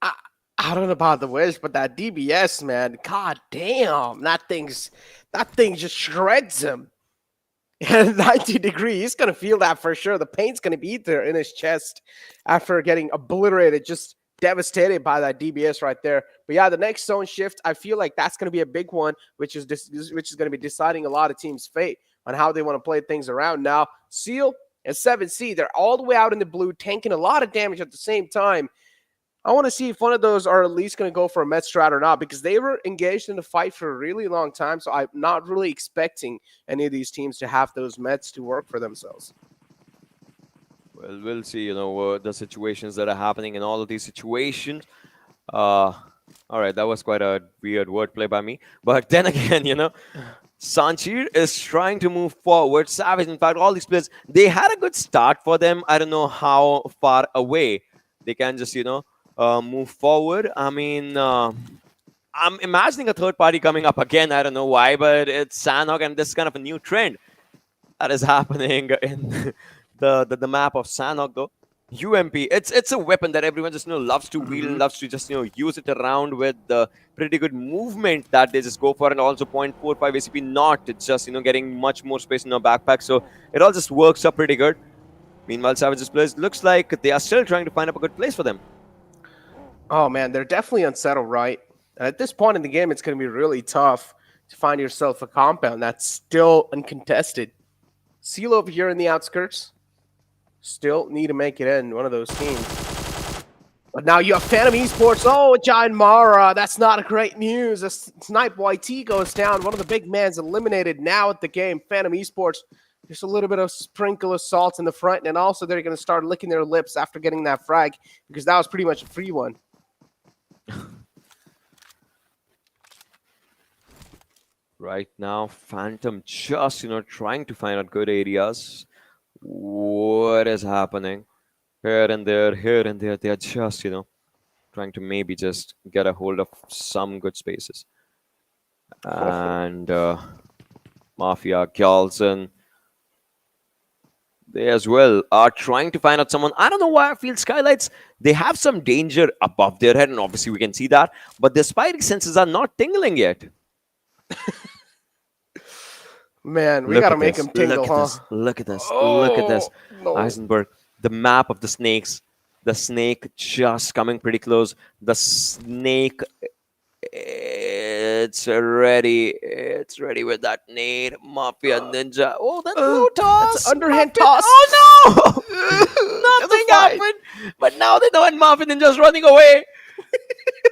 S6: I don't know about the wish, but that DBS, man, god damn, that thing just shreds him. 90 degrees, he's gonna feel that for sure. The pain's gonna be there in his chest after getting obliterated, just devastated by that DBS right there. But yeah, the next zone shift, I feel like that's gonna be a big one, which is gonna be deciding a lot of teams' fate on how they want to play things around. Now, Seal and 7C, they're all the way out in the blue, tanking a lot of damage at the same time. I want to see if one of those are at least going to go for a med strat or not, because they were engaged in the fight for a really long time, so I'm not really expecting any of these teams to have those meds to work for themselves.
S5: Well, we'll see, the situations that are happening in all of these situations. All right, that was quite a weird wordplay by me. But then again, Sanchir is trying to move forward. Savage, in fact, all these players, they had a good start for them. I don't know how far away they can just, move forward. I mean, I'm imagining a third party coming up again. I don't know why, but it's Sanhok, and this is kind of a new trend that is happening in the map of Sanhok, though. UMP, it's a weapon that everyone just loves to wield and loves to just use it around with the pretty good movement that they just go for, and also 0.45 ACP not. It's just getting much more space in our backpack, so it all just works up pretty good. Meanwhile, Savage's players looks like they are still trying to find up a good place for them.
S6: Oh man, they're definitely unsettled, right? And at this point in the game, it's going to be really tough to find yourself a compound that's still uncontested. Seal over here in the outskirts still need to make it in one of those teams. But now you have Venom Esports. Oh, JyanMaara, that's not great news. A Snipe YT goes down. One of the big mans eliminated now at the game. Venom Esports, just a little bit of sprinkle of salt in the front, and also they're going to start licking their lips after getting that frag, because that was pretty much a free one.
S5: Right now, Phantom just, trying to find out good areas. What is happening? Here and there, here and there. They are just, trying to maybe just get a hold of some good spaces. And Mafia, Gyaltsen, they as well are trying to find out someone. I don't know why I feel Skylightz, they have some danger above their head, and obviously we can see that, but their spidey senses are not tingling yet.
S6: Man, we gotta make him tingle, huh?
S5: Look at this. Look at this.
S6: No.
S5: Eisenberg, the map of the snakes. The snake just coming pretty close. The snake, it's ready. It's ready with that nade. Mafia Ninja. Oh, that low toss.
S6: That's underhand toss.
S5: Oh, no! Nothing happened. But now they know, and Mafia Ninja's running away.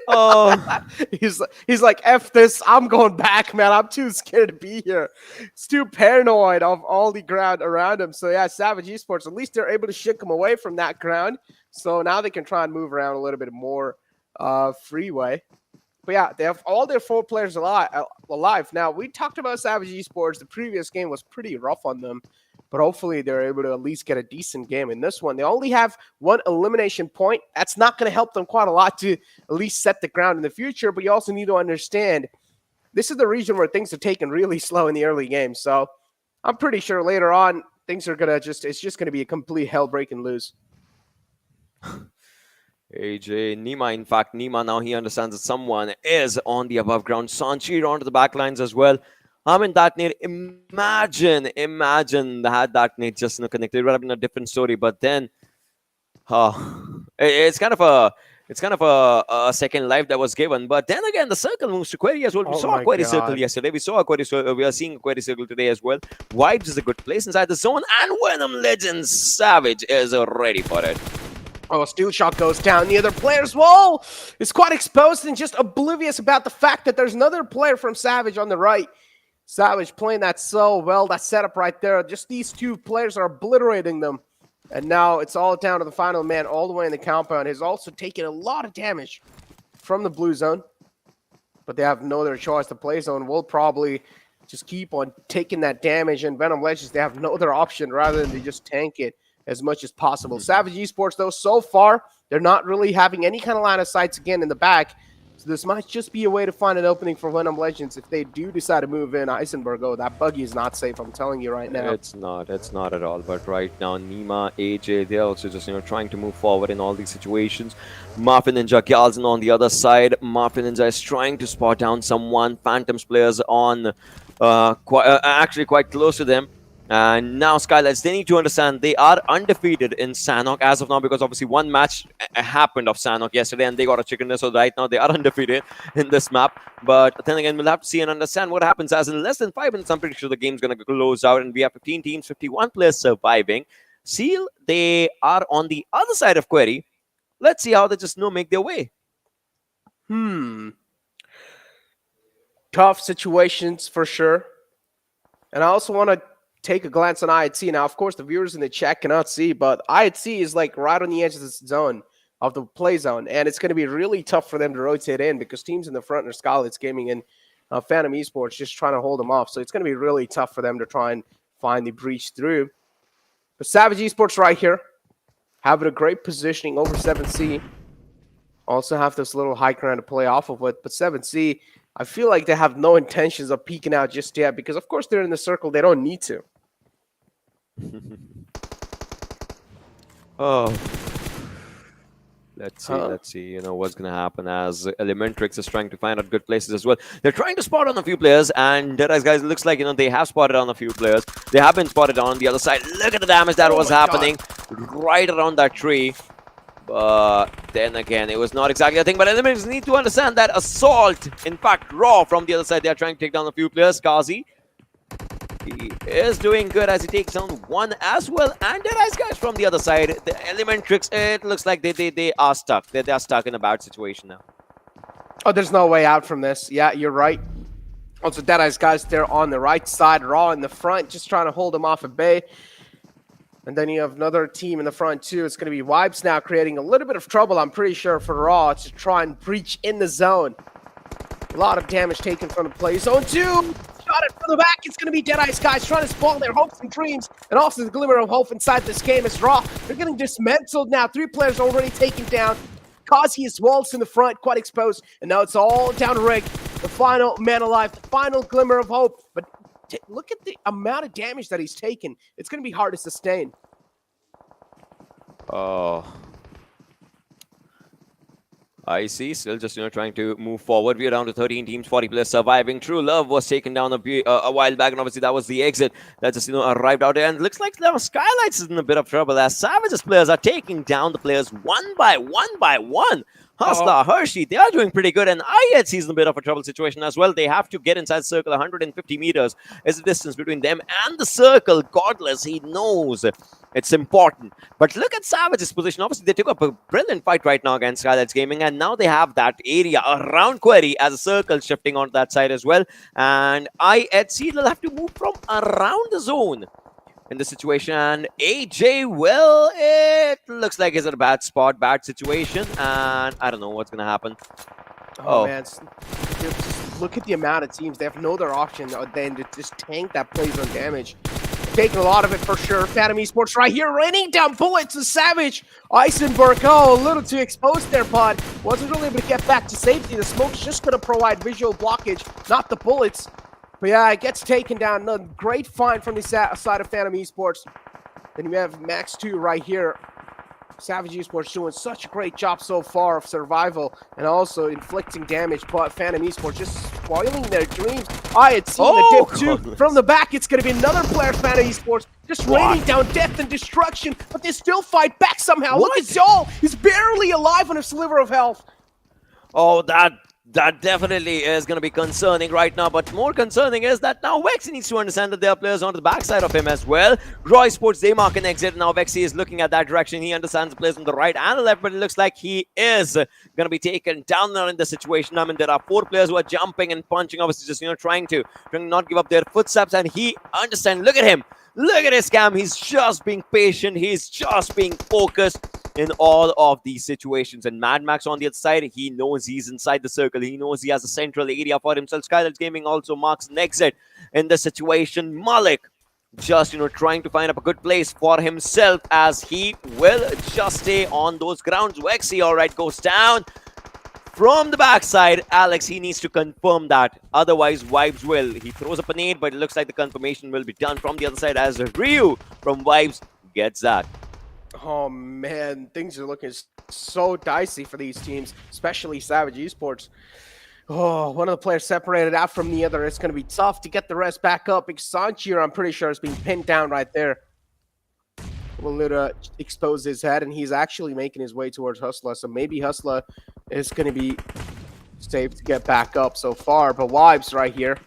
S5: Oh,
S6: he's like, F this, I'm going back, man. I'm too scared to be here. It's too paranoid of all the ground around him. So yeah, Savage Esports, at least they're able to shake him away from that ground. So now they can try and move around a little bit more freeway. But yeah, they have all their 4 players alive. Now, we talked about Savage Esports. The previous game was pretty rough on them. But hopefully they're able to at least get a decent game in this one. They only have 1 elimination point. That's not going to help them quite a lot to at least set the ground in the future. But you also need to understand, this is the region where things are taken really slow in the early game. So I'm pretty sure later on, things are going to it's just going to be a complete hell-breaking lose.
S5: AJ, Nima, in fact, Nima now he understands that someone is on the above ground. Sanchi onto the back lines as well. I mean, that nade, imagine had that nade just connected. It would have been a different story. But then, it's kind of a second life that was given. But then again, the circle moves to Query as well. We saw a Query circle yesterday. We saw a Query circle. We are seeing a Query circle today as well. Vibes is a good place inside the zone, and Venom Legends Savage is ready for it.
S6: Oh, Steel Shot goes down. The other player's wall is quite exposed and just oblivious about the fact that there's another player from Savage on the right. Savage playing that so well, that setup right there. Just these 2 players are obliterating them. And now it's all down to the final man all the way in the compound. He's also taken a lot of damage from the blue zone. But they have no other choice. The play zone will probably just keep on taking that damage. And Venom Legends, they have no other option rather than to just tank it as much as possible. Savage Esports, though, so far, they're not really having any kind of line of sights again in the back. So this might just be a way to find an opening for Venom Legends if they do decide to move in. Eisenberg, oh, that buggy is not safe, I'm telling you right now.
S5: It's not at all. But right now, Nima, AJ, they're also just, trying to move forward in all these situations. Mafia Ninja, Gyaltsen on the other side. Mafia Ninja is trying to spot down someone. Phantoms players on actually quite close to them. And now Skylightz, they need to understand they are undefeated in Sanhok as of now, because obviously 1 match happened of Sanhok yesterday and they got a chicken dinner. So right now they are undefeated in this map. But then again, we'll have to see and understand what happens, as in less than 5 minutes, I'm pretty sure the game's going to close out and we have 15 teams, 51 players surviving. Seal, they are on the other side of Query. Let's see how they just make their way.
S6: Tough situations for sure. And I also want to take a glance on IHC. Now, of course, the viewers in the chat cannot see, but IHC is like right on the edge of this zone, of the play zone, and it's going to be really tough for them to rotate in because teams in the front are Skylightz Gaming and Venom Esports just trying to hold them off. So it's going to be really tough for them to try and find the breach through. But Savage Esports right here, having a great positioning over 7C. Also have this little high ground to play off of with, but 7C, I feel like they have no intentions of peeking out just yet because, of course, they're in the circle. They don't need to.
S5: Oh, let's see, what's going to happen as ElementriX is trying to find out good places as well. They're trying to spot on a few players, and Deadeyes Guys, looks like, they have spotted on a few players. They have been spotted on the other side. Look at the damage that was happening right around that tree. But then again, it was not exactly a thing. But ElementriX need to understand that Assault, in fact, Raw from the other side, they are trying to take down a few players. Kazi, he is doing good as he takes down 1 as well. And Deadeyes Guys from the other side, the ElementriX, it looks like they are stuck. They are stuck in a bad situation now.
S6: Oh, there's no way out from this. Yeah, you're right. Also, Deadeyes Guys, they're on the right side. Raw in the front, just trying to hold them off at bay. And then you have another team in the front, too. It's going to be Vibes now creating a little bit of trouble, I'm pretty sure, for Raw to try and breach in the zone. A lot of damage taken from the play zone, too. got it from the back. It's going to be Deadeyes Guys trying to spoil their hopes and dreams, and also the glimmer of hope inside this game is raw. They're getting dismantled now. 3 players already taken down. Kazi is waltzed in the front, quite exposed, and now it's all down to Rig. The final man alive, the final glimmer of hope. But look at the amount of damage that he's taken. It's going to be hard to sustain.
S5: Oh. I see. Still just, trying to move forward. We're down to 13 teams, 40 players surviving. True Love was taken down a while back, and obviously that was the exit that just, arrived out there. And looks like now Skylightz is in a bit of trouble as Savage's players are taking down the players one by one. Hustler, Hershey, they are doing pretty good. And IETC is in a bit of a trouble situation as well. They have to get inside the circle. 150 meters is the distance between them and the circle. Godless, he knows it's important. But look at Savage's position. Obviously, they took up a brilliant fight right now against Skylightz Gaming. And now they have that area around Query as a circle shifting on that side as well. And IETC will have to move from around the zone in the situation. And AJ, well, it looks like he's in a bad spot, bad situation, and I don't know what's gonna happen.
S6: Oh man, just look at the amount of teams. They have no other option than to just tank that plays on damage. Taking a lot of it for sure. Venom Esports right here, raining down bullets to Savage. Eisenberg, a little too exposed there, but wasn't really able to get back to safety. The smoke's just gonna provide visual blockage, not the bullets. But yeah, it gets taken down. A great find from the side of Venom Esports. Then we have Max 2 right here. Savage Esports doing such a great job so far of survival and also inflicting damage, but Venom Esports just spoiling their dreams. I had seen the dip too. From the back, it's going to be another player, Venom Esports, just raining down death and destruction, but they still fight back somehow. Look at Zol. He's barely alive on a sliver of health.
S5: Oh, that definitely is going to be concerning right now, but more concerning is that now Vexy needs to understand that there are players on the backside of him as well. Roy Sports, they mark an exit. Now Vexy is looking at that direction. He understands the players on the right and the left, but it looks like he is going to be taken down now in the situation. I mean, there are 4 players who are jumping and punching, obviously just, trying to not give up their footsteps, and he understands. Look at him. Look at his cam. He's just being patient. He's just being focused in all of these situations. And Mad Max on the other side, he knows he's inside the circle. He knows he has a central area for himself. Skylightz Gaming also marks an exit in the situation. Malik just, trying to find up a good place for himself as he will just stay on those grounds. Vexy, all right, goes down. From the backside, Alex, he needs to confirm that. Otherwise, Vibes will. He throws up a nade, but it looks like the confirmation will be done from the other side as Ryu from Vibes gets that.
S6: Oh man, things are looking so dicey for these teams, especially Savage Esports. Oh, one of the players separated out from the other. It's going to be tough to get the rest back up. Sanchir, I'm pretty sure, is being pinned down right there. Will expose his head, and he's actually making his way towards Hustler. So maybe Hustler is going to be safe to get back up so far. But Vibes right here,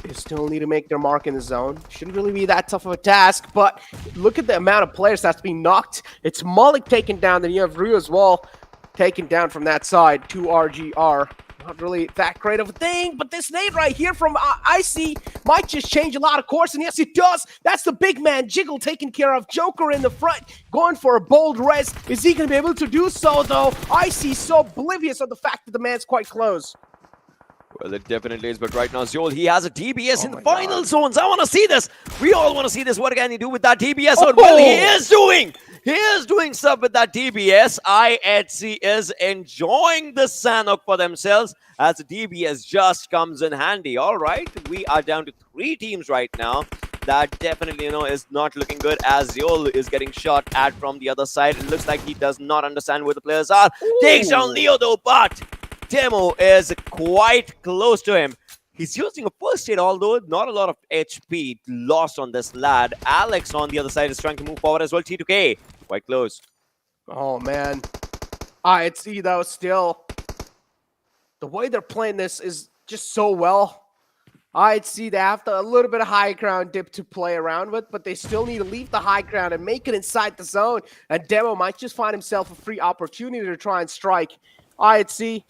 S6: they still need to make their mark in the zone. Shouldn't really be that tough of a task, but look at the amount of players that's being knocked. It's Malik taken down, then you have Ryu as well taken down from that side. 2 RGR. Not really that great of a thing, but this nade right here from Icy might just change a lot of course, and yes, it does. That's the big man, Jiggle, taking care of Joker in the front, going for a bold res. Is he going to be able to do so, though? Icy's so oblivious of the fact that the man's quite close.
S5: Well, it definitely is, but right now, Zol, he has a DBS in the final zones. I want to see this. We all want to see this. What can he do with that DBS? Well, he is doing. He is doing stuff with that DBS. IETC is enjoying the Sanhok for themselves as the DBS just comes in handy. All right, we are down to 3 teams right now. That definitely, is not looking good as Zol is getting shot at from the other side. It looks like he does not understand where the players are. Ooh. Takes down Leo though, but Demo is quite close to him. He's using a first aid, although not a lot of HP lost on this lad. Alex on the other side is trying to move forward as well. T2K, quite close.
S6: Oh, man. IETC, though, still. The way they're playing this is just so well. IETC, they have a little bit of high ground dip to play around with, but they still need to leave the high ground and make it inside the zone. And Demo might just find himself a free opportunity to try and strike. IETC.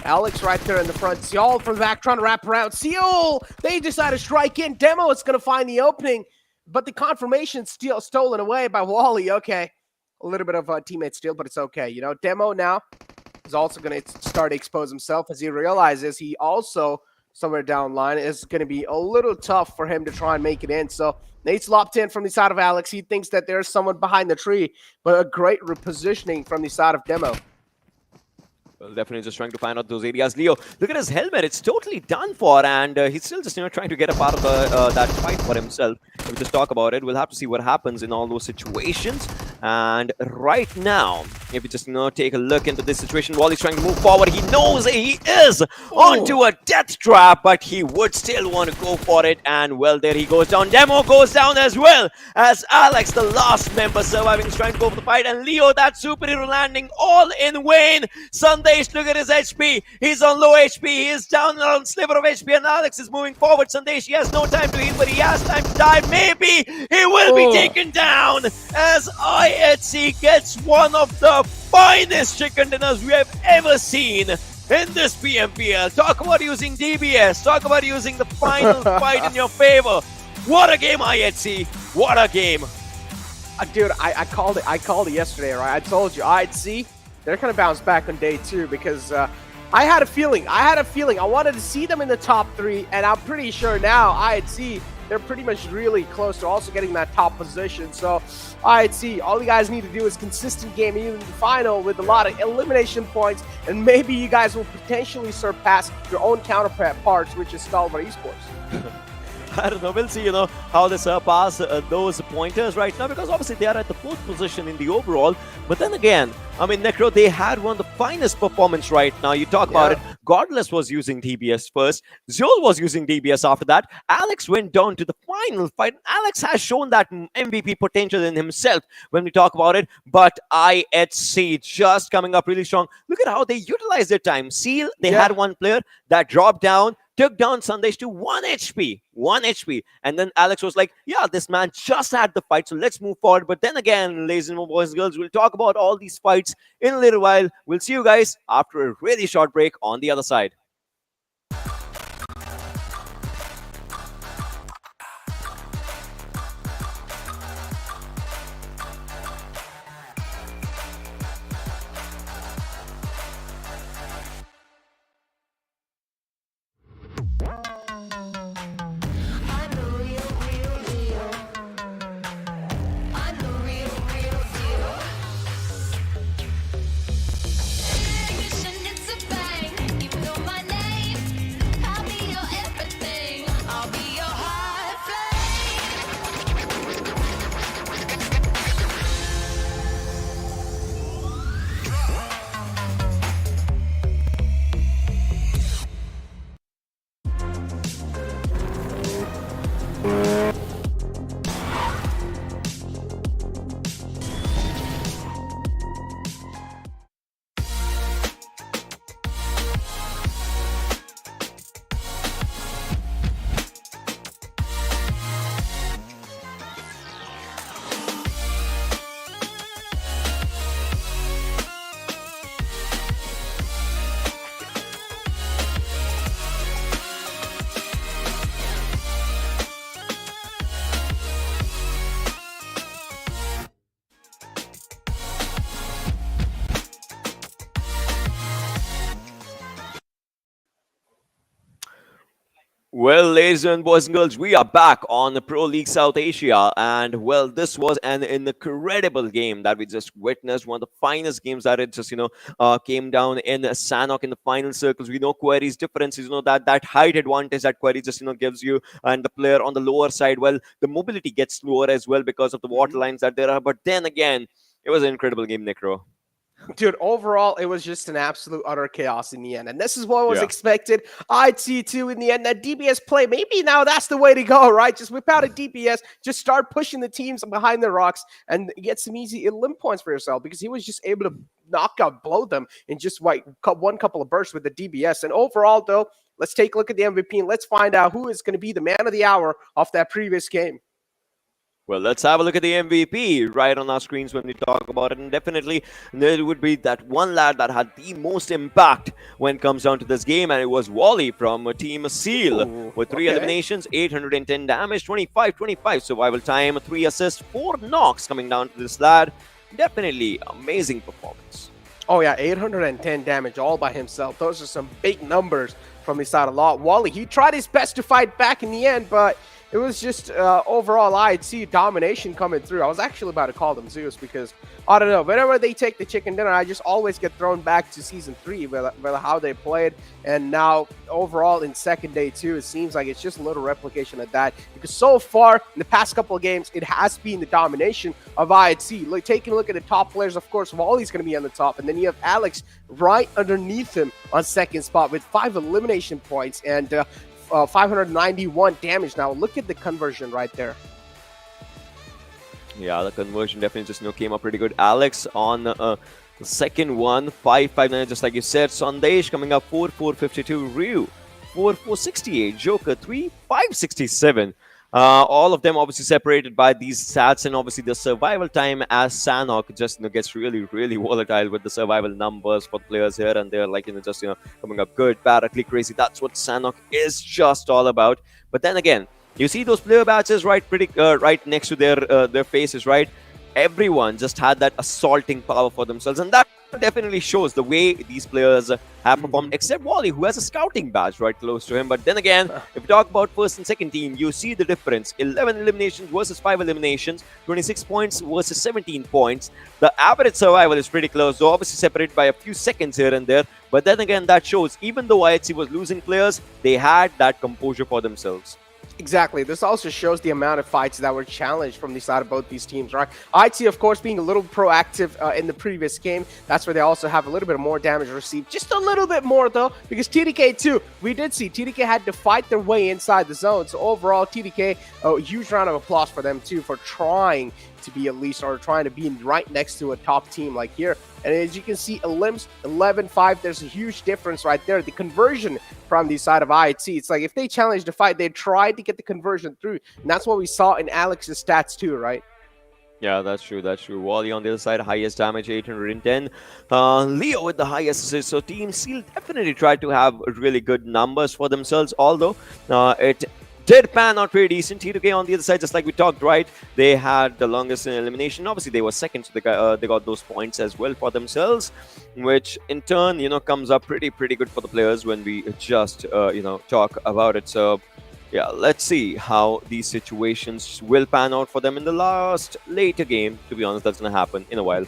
S6: Alex right there in the front. Seol from the back trying to wrap around. Seol! They decide to strike in. Demo is going to find the opening, but the confirmation still stolen away by Wally. Okay. A little bit of a teammate steal, but it's okay. Demo now is also going to start to expose himself as he realizes he also somewhere down the line, it's going to be a little tough for him to try and make it in. So Nate's lopped in from the side of Alex. He thinks that there's someone behind the tree, but a great repositioning from the side of Demo.
S5: Well, definitely just trying to find out those areas. Leo, look at his helmet. It's totally done for, and he's still just trying to get a part of that fight for himself. We'll just talk about it. We'll have to see what happens in all those situations. And right now, if you just take a look into this situation, while he's trying to move forward, he knows he is onto a death trap, but he would still want to go for it. And well, there he goes down. Demo goes down as well as Alex, the last member surviving, is trying to go for the fight. And Leo, that superhero landing all in vain. Sandesh, look at his HP. He's on low HP. He is down on sliver of HP, and Alex is moving forward. Sandesh, he has no time to heal, but he has time to die. Maybe he will be taken down as IHC gets one of the finest chicken dinners we have ever seen in this PMPL. Talk about using DBS. Talk about using the final fight in your favor. What a game, IHC. What a game.
S6: Dude, I called it. I called it yesterday, right? I told you, IHC, they're going to bounce back on day 2 because I had a feeling. I wanted to see them in the top 3, and I'm pretty sure now IHC, they're pretty much really close to also getting that top position. So, IHC, all you guys need to do is consistent game even in the final with a lot of elimination points, and maybe you guys will potentially surpass your own counterparts, which is Stalwart Esports.
S5: I don't know. We'll see, how they surpass those pointers right now, because obviously they are at the 4th position in the overall. But then again, I mean, Necro, they had one of the finest performance right now. You talk about it. Godless was using DBS first. Zol was using DBS after that. Alex went down to the final fight. Alex has shown that MVP potential in himself when we talk about it. But IHC just coming up really strong. Look at how they utilized their time. Seal, they had one player that dropped down, took down Sandesh to 1 HP. 1 HP. And then Alex was like, yeah, this man just had the fight, so let's move forward. But then again, ladies and boys and girls, we'll talk about all these fights in a little while. We'll see you guys after a really short break on the other side. Well, ladies and boys and girls, we are back on the Pro League South Asia, and well, this was an incredible game that we just witnessed. One of the finest games that it just came down in Sanhok in the final circles. We know Query's difference is that height advantage that Query just gives you, and the player on the lower side, well, the mobility gets lower as well because of the water lines that there are. But then again, it was an incredible game, Necro.
S6: Dude, overall, it was just an absolute utter chaos in the end. And this is what was expected. I'd see too in the end that DBS play. Maybe now that's the way to go, right? Just whip out a DBS, just start pushing the teams behind the rocks and get some easy elim points for yourself, because he was just able to blow them in just one couple of bursts with the DBS. And overall, though, let's take a look at the MVP and let's find out who is going to be the man of the hour off that previous game.
S5: Well, let's have a look at the MVP right on our screens when we talk about it. And definitely, there would be that one lad that had the most impact when it comes down to this game. And it was Wally from Team Seal with 3 eliminations, 810 damage, 25 survival time, 3 assists, 4 knocks coming down to this lad. Definitely amazing performance.
S6: Oh yeah, 810 damage all by himself. Those are some big numbers from the side of Wally. He tried his best to fight back in the end, but it was just overall I'd see domination coming through. I was actually about to call them Zeus because, I don't know, whenever they take the chicken dinner, I just always get thrown back to Season 3, with how they played. And now, overall, in second day 2, it seems like it's just a little replication of that. Because so far, in the past couple of games, it has been the domination of IHC. Like, taking a look at the top players, of course, Wally's going to be on the top. And then you have Alex right underneath him on second spot with 5 elimination points and 591 damage. Now, look at the conversion right there.
S5: Yeah, the conversion definitely just came up pretty good. Alex on the second one, 559, just like you said. Sandesh coming up 4,452. Ryu 4,468. Joker 3,567. All of them obviously separated by these stats, and obviously the survival time as Sanhok just gets really volatile with the survival numbers for players here and there, like just coming up good, bad, ugly, crazy. That's what Sanhok is just all about. But then again, you see those player badges right next to their faces, right? Everyone just had that assaulting power for themselves, and that definitely shows the way these players have performed, except Wally, who has a scouting badge right close to him. But then again, if we talk about first and second team, you see the difference. 11 eliminations versus 5 eliminations, 26 points versus 17 points. The average survival is pretty close, though obviously separated by a few seconds here and there. But then again, that shows even though IHC was losing players, they had that composure for themselves.
S6: Exactly. This also shows the amount of fights that were challenged from the side of both these teams, right? IHC, of course, being a little proactive in the previous game. That's where they also have a little bit more damage received. Just a little bit more, though, because TDK, too, we did see TDK had to fight their way inside the zone. So overall, TDK, a huge round of applause for them, too, for trying to be at least, or trying to be right next to a top team like here. And as you can see, 11-5, there's a huge difference right there. The conversion from the side of IHC, it's like if they challenged the fight, they tried to get the conversion through. And that's what we saw in Alex's stats too, right?
S5: Yeah, that's true. That's true. Wally on the other side, highest damage, 810. Leo with the highest assist. So Team Seal definitely tried to have really good numbers for themselves, although it did pan out pretty decent. T2K on the other side, just like we talked, right? They had the longest in elimination. Obviously, they were second, so they got those points as well for themselves, which in turn, comes up pretty good for the players when we just, talk about it. So, yeah, let's see how these situations will pan out for them in the later game. To be honest, that's going to happen in a while.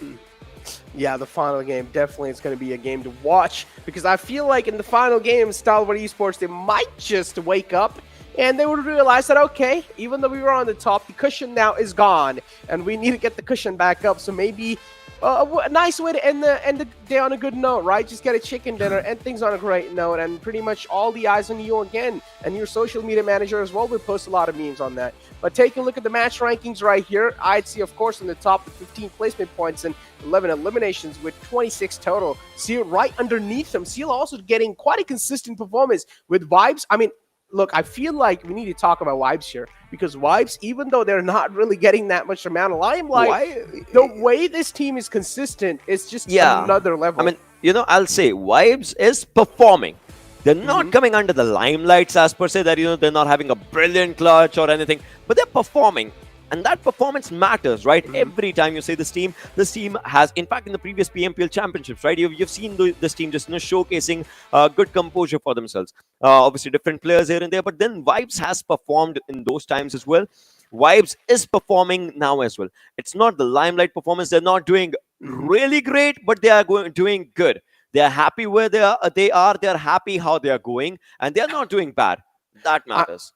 S6: Yeah, the final game definitely is going to be a game to watch, because I feel like in the final game, Stalwart Esports, they might just wake up and they would realize that, okay, even though we were on the top, the cushion now is gone, and we need to get the cushion back up. So maybe a nice way to end the day on a good note, right? Just get a chicken dinner, end things on a great note, and pretty much all the eyes on you again. And your social media manager as well will post a lot of memes on that. But taking a look at the match rankings right here, I'd see, of course, in the top with 15 placement points and 11 eliminations with 26 total. Seal right underneath them. Seal also getting quite a consistent performance with Vibes. I mean, look, I feel like we need to talk about Vibes here, because Vibes, even though they're not really getting that much amount of limelight, the way this team is consistent is just another level.
S5: I mean, I'll say Vibes is performing. They're not coming under the limelights as per se, that, they're not having a brilliant clutch or anything, but they're performing. And that performance matters, right? Every time you say this team has, in fact, in the previous PMPL championships, right? You've seen this team just showcasing good composure for themselves. Obviously, different players here and there, but then Vibes has performed in those times as well. Vibes is performing now as well. It's not the limelight performance. They're not doing really great, but they are doing good. They are happy where they are. They're happy how they are going, and they're not doing bad. That matters.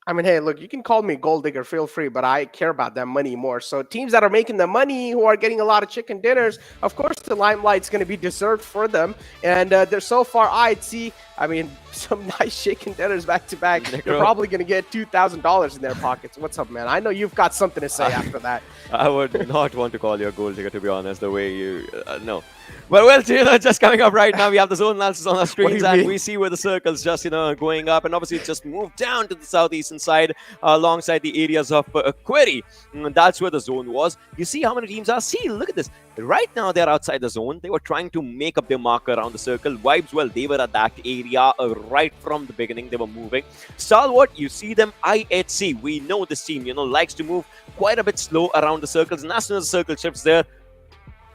S6: I mean, hey, look, you can call me gold digger, feel free, but I care about that money more. So teams that are making the money, who are getting a lot of chicken dinners, of course the limelight's going to be deserved for them. And they're so far, I'd see, I mean, some nice chicken dinners back to back. They're probably going to get $2,000 in their pockets. What's up, man? I know you've got something to say after that.
S5: I would not want to call you a gold digger, to be honest, the way you, no. But well, just coming up right now, we have the zone analysis on our screens, and we see where the circles just, going up, and obviously it just moved down to the southeastern side, alongside the areas of Query. That's where the zone was. You see how many teams are? See, look at this. Right now, they're outside the zone. They were trying to make up their marker around the circle. Vibes, well, they were at that area right from the beginning. They were moving. Stalwart, you see them. IHC, we know this team, likes to move quite a bit slow around the circles, and as soon as the circle shifts there,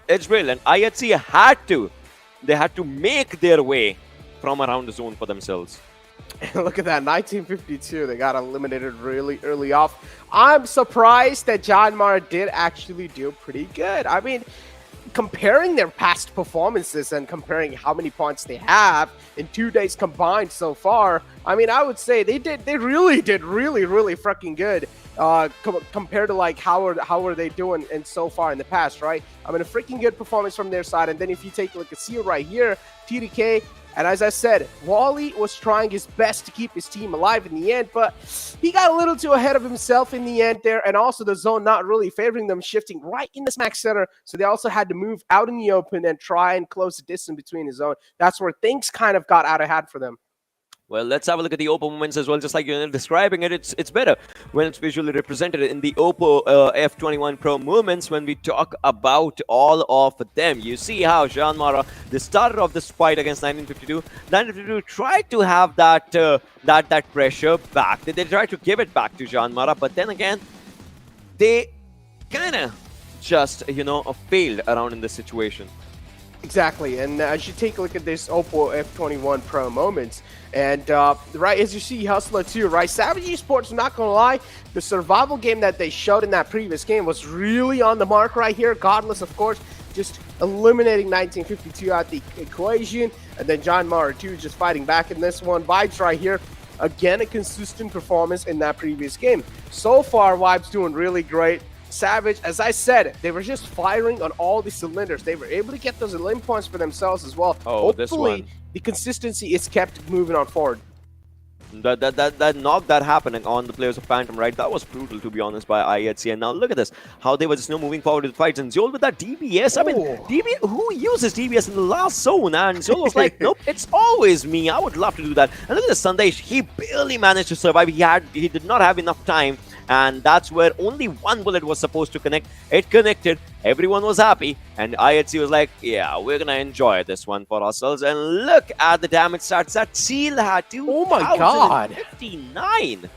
S5: it's real, and IHC had to they had to make their way from around the zone for themselves.
S6: Look at that, 1952. They got eliminated really early off. I'm surprised that JyanMaara did actually do pretty good. I mean, comparing their past performances and comparing how many points they have in 2 days combined so far, I mean, I would say they really did really freaking good compared to like how are they doing and so far in the past, right? I mean, a freaking good performance from their side. And then if you take a look at Seal right here, TDK, and as I said, Wally was trying his best to keep his team alive in the end, but he got a little too ahead of himself in the end there, and also the zone not really favoring them, shifting right in the smack center, so they also had to move out in the open and try and close the distance between the zone. That's where things kind of got out of hand for them.
S5: Well, let's have a look at the Oppo moments as well. Just like you're describing it, it's better when it's visually represented in the Oppo F21 Pro movements. When we talk about all of them, you see how JyanMaara, the starter of this fight against 1952 tried to have that that pressure back. They tried to give it back to JyanMaara, but then again, they kind of just failed around in this situation.
S6: Exactly, and as you take a look at this Oppo F21 Pro moments, and right as you see Hustler too, right? Savage Esports, I'm not gonna lie, the survival game that they showed in that previous game was really on the mark right here. Godless, of course, just eliminating 1952 out the equation, and then JyanMaara too just fighting back in this one. Vibes right here, again a consistent performance in that previous game. So far, Vibes doing really great. Savage, as I said, they were just firing on all the cylinders. They were able to get those elim points for themselves as well.
S5: Oh,
S6: hopefully,
S5: this one.
S6: the consistency is kept moving on forward.
S5: That knock that happening on the players of Phantom, right? That was brutal, to be honest, by IHC. And now look at this, how they were just moving forward with fights. And Zol with that DBS. I mean, who uses DBS in the last zone? And Zol was like, nope, it's always me. I would love to do that. And look at this, Sandesh. He barely managed to survive. He did not have enough time. And that's where only one bullet was supposed to connect. It connected. Everyone was happy. And IHC was like, yeah, we're going to enjoy this one for ourselves. And look at the damage stats that Seal had to.
S6: Oh my god.
S5: 59.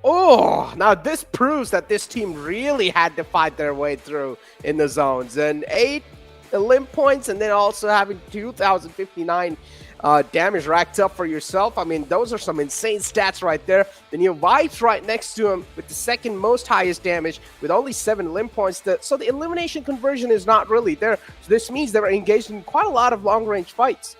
S6: Oh, now this proves that this team really had to fight their way through in the zones. And 8 elim points, and then also having 2,059 damage racked up for yourself. I mean, those are some insane stats right there. Then you have Vibes right next to him with the second most highest damage with only 7 elim points. So the elimination conversion is not really there. So this means they were engaged in quite a lot of long-range fights.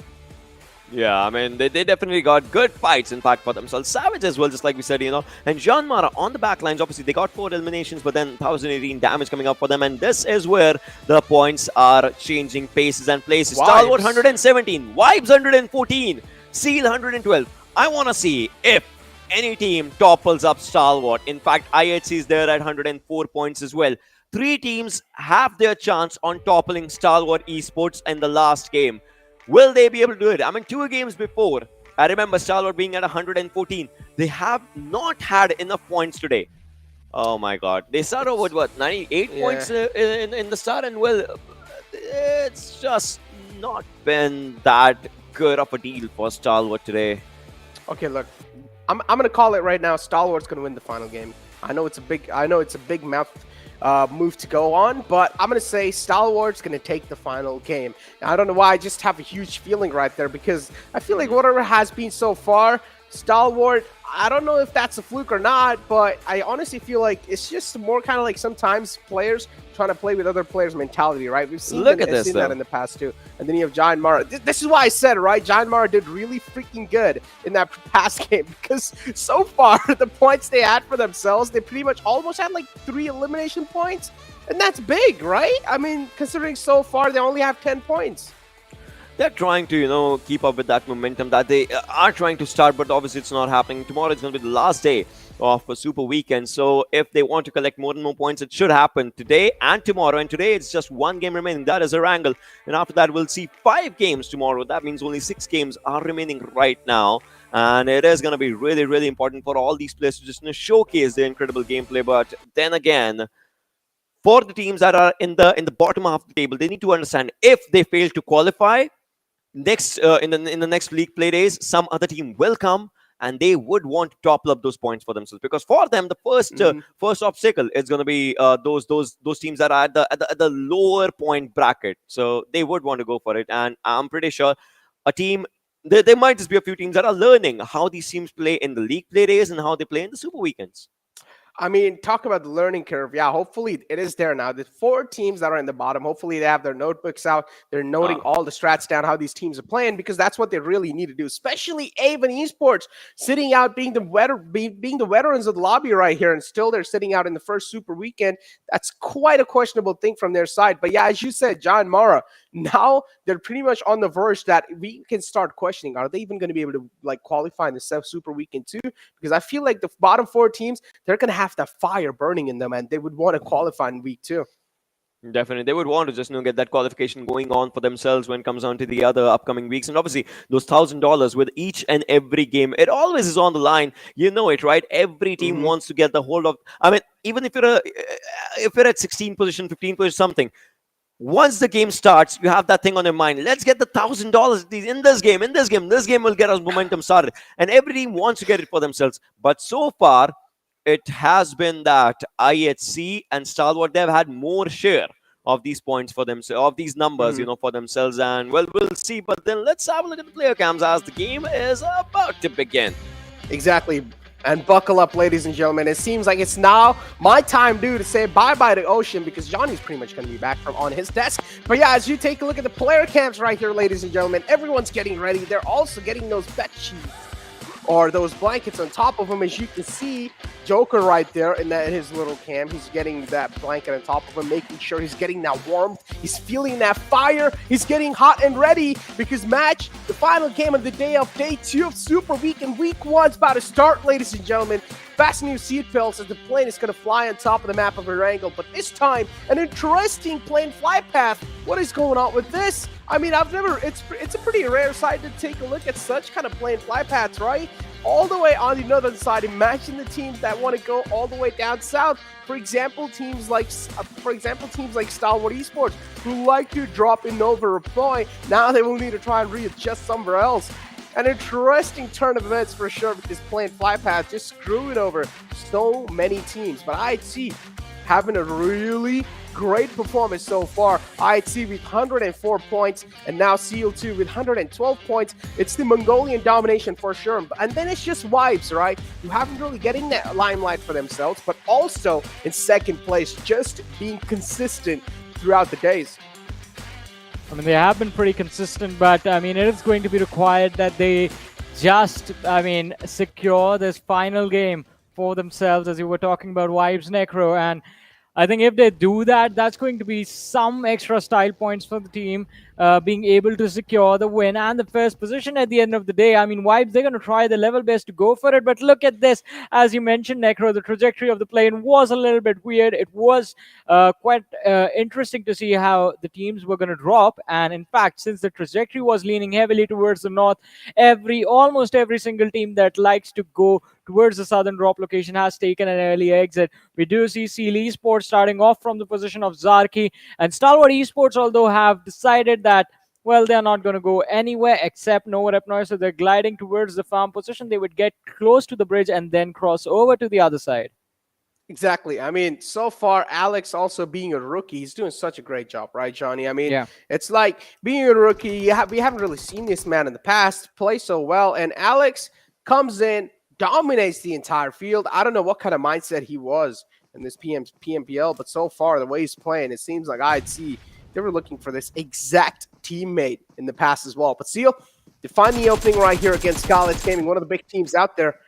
S5: Yeah, I mean, they definitely got good fights, in fact, for themselves. Savage as well, just like we said, And JyanMaara on the backlines, obviously, they got 4 eliminations, but then 1,018 damage coming up for them. And this is where the points are changing paces and places.
S6: Vibes.
S5: Stalwart 117, Vibes 114, Seal 112. I want to see if any team topples up Stalwart. In fact, IHC is there at 104 points as well. 3 teams have their chance on toppling Stalwart Esports in the last game. Will they be able to do it? I mean, 2 games before, I remember Stalwart being at 114. They have not had enough points today. Oh my god. They started with what, 98 points in the start, and well, it's just not been that good of a deal for Stalwart today.
S6: Okay, look, I'm gonna call it right now. Stalwart's gonna win the final game. I know it's a big mouth move to go on, but I'm going to say Stalwart's going to take the final game. Now, I don't know why, I just have a huge feeling right there, because I feel like whatever has been so far, Stalwart, I don't know if that's a fluke or not, but I honestly feel like it's just more kind of like sometimes players trying to play with other players' mentality, right? We've seen, that in the past too. And then you have JyanMaara. This is why I said, right? JyanMaara did really freaking good in that past game, because so far the points they had for themselves, they pretty much almost had like 3 elimination points, and that's big, right? I mean, considering so far they only have 10 points.
S5: They're trying to, keep up with that momentum that they are trying to start, but obviously it's not happening. Tomorrow is going to be the last day of a Super Weekend, so if they want to collect more and more points, it should happen today and tomorrow. And today it's just 1 game remaining, that is Erangel. And after that, we'll see 5 games tomorrow. That means only 6 games are remaining right now. And it is going to be really, really important for all these players to just showcase their incredible gameplay. But then again, for the teams that are in the bottom half of the table, they need to understand if they fail to qualify, next in the next league play days, some other team will come and they would want to topple up those points for themselves, because for them the first obstacle is going to be those teams that are at the lower point bracket. So they would want to go for it, and I'm pretty sure a team. There might just be a few teams that are learning how these teams play in the league play days and how they play in the super weekends.
S6: I mean, talk about the learning curve. Yeah, hopefully it is there now. The 4 teams that are in the bottom, hopefully they have their notebooks out. They're noting all the strats down, how these teams are playing, because that's what they really need to do. Especially Avon Esports sitting out, being the veterans of the lobby right here, and still they're sitting out in the first super weekend. That's quite a questionable thing from their side. But yeah, as you said, JyanMaara, now they're pretty much on the verge that we can start questioning, are they even going to be able to like qualify in the super weekend too? Because I feel like the bottom 4 teams, they're going to have that fire burning in them, and they would want to qualify in week 2.
S5: Definitely, they would want to just get that qualification going on for themselves when it comes on to the other upcoming weeks. And obviously, those $1,000 with each and every game, it always is on the line. You know it, right? Every team wants to get the hold of. I mean, even if you're at 16 position, 15 position, something. Once the game starts, you have that thing on your mind. Let's get the $1,000 in this game. This game will get us momentum started, and every team wants to get it for themselves. But so far, it has been that IHC and Stalwart, they've had more share of these points for themselves, of these numbers, for themselves. And well, we'll see. But then let's have a look at the player cams as the game is about to begin.
S6: Exactly. And buckle up, ladies and gentlemen. It seems like it's now my time, to say bye-bye to Ocean, because Johnny's pretty much going to be back from on his desk. But yeah, as you take a look at the player cams right here, ladies and gentlemen, everyone's getting ready. They're also getting those bed sheets or those blankets on top of him. As you can see, Joker right there in his little cam, he's getting that blanket on top of him, making sure he's getting that warmth. He's feeling that fire. He's getting hot and ready, because the final game of the day of day 2 of Super Weekend Week 1 is about to start, ladies and gentlemen. Fasten your seatbelts as the plane is going to fly on top of the map of Erangel. But this time, an interesting plane flight path. What is going on with this? I mean, it's a pretty rare sight to take a look at such kind of plane flight paths, right? All the way on the other side, imagine the teams that want to go all the way down south. For example, teams like Stalwart Esports, who like to drop in Nova Reply. Now they will need to try and readjust somewhere else. An interesting turn of events for sure, with this plane fly path just screwing over so many teams. But IHC having a really great performance so far. IHC with 104 points, and now CL2 with 112 points. It's the Mongolian domination for sure. And then it's just Vibes, right? Who haven't really getting that limelight for themselves, but also in second place, just being consistent throughout the days.
S4: I mean, they have been pretty consistent, but I mean, it is going to be required that they just, secure this final game for themselves, as you were talking about Vibes Necro. And I think if they do that, that's going to be some extra style points for the team, being able to secure the win and the first position at the end of the day. I mean, Vibes, they're going to try their level best to go for it. But look at this. As you mentioned, Necro, the trajectory of the plane was a little bit weird. It was quite interesting to see how the teams were going to drop. And in fact, since the trajectory was leaning heavily towards the north, almost every single team that likes to go towards the southern drop location has taken an early exit. We do see Stalwart Esports starting off from the position of Zarki, and Stalwart Esports, although, have decided that, well, they're not going to go anywhere except Nova Repnoy, so they're gliding towards the farm position. They would get close to the bridge and then cross over to the other side.
S6: Exactly. I mean, so far, Alex also being a rookie, he's doing such a great job, right, Johnny? I mean, It's like being a rookie, we haven't really seen this man in the past play so well, and Alex comes in, dominates the entire field. I don't know what kind of mindset he was in this PMPL, but so far, the way he's playing, it seems like IHC, they were looking for this exact teammate in the past as well. But Seal, they find the opening right here against Skylightz Gaming, one of the big teams out there.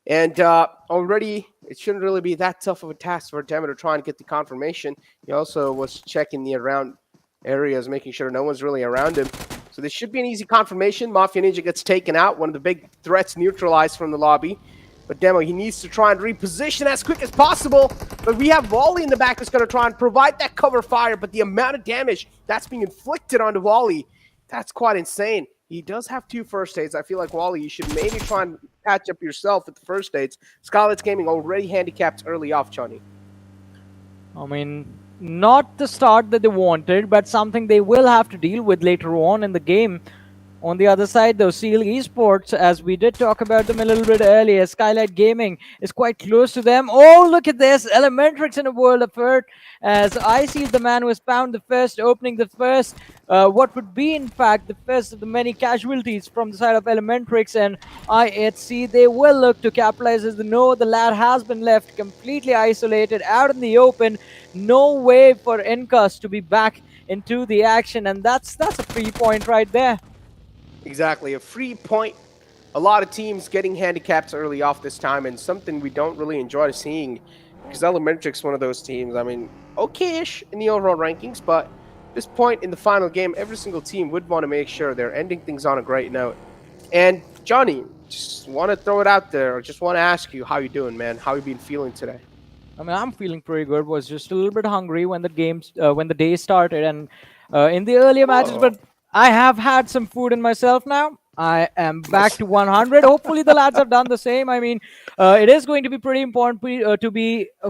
S6: And already, it shouldn't really be that tough of a task for Demo to try and get the confirmation. He also was checking the around areas, making sure no one's really around him. So this should be an easy confirmation. Mafia Ninja gets taken out. One of the big threats neutralized from the lobby. But Demo, he needs to try and reposition as quick as possible. But we have Wally in the back that's going to try and provide that cover fire. But the amount of damage that's being inflicted onto Wally, that's quite insane. He does have 2 first aids. I feel like, Wally, you should maybe try and patch up yourself with the first aids. Skylightz Gaming already handicapped early off, Johnny.
S4: I mean, not the start that they wanted, but something they will have to deal with later on in the game. On the other side, though, Esports, as we did talk about them a little bit earlier, Skylightz Gaming is quite close to them. Oh, look at this. ElementriX in a world of hurt, as I see the man who has found the first, opening the first, what would be, in fact, the first of the many casualties from the side of ElementriX and IHC. They will look to capitalize, as they know the lad has been left completely isolated out in the open. No way for Incus to be back into the action, and that's a free point right there.
S6: Exactly, a free point. A lot of teams getting handicaps early off this time, and something we don't really enjoy seeing, because ElementriX one of those teams. I mean, okay-ish in the overall rankings, but at this point in the final game, every single team would want to make sure they're ending things on a great note. And Johnny, just want to throw it out there, or just want to ask you, how you doing, man? How you been feeling today?
S4: I mean, I'm feeling pretty good. Was just a little bit hungry when the day started, and in the earlier matches, but I have had some food in myself now. I am back to 100. Hopefully, the lads have done the same. I mean, it is going to be pretty important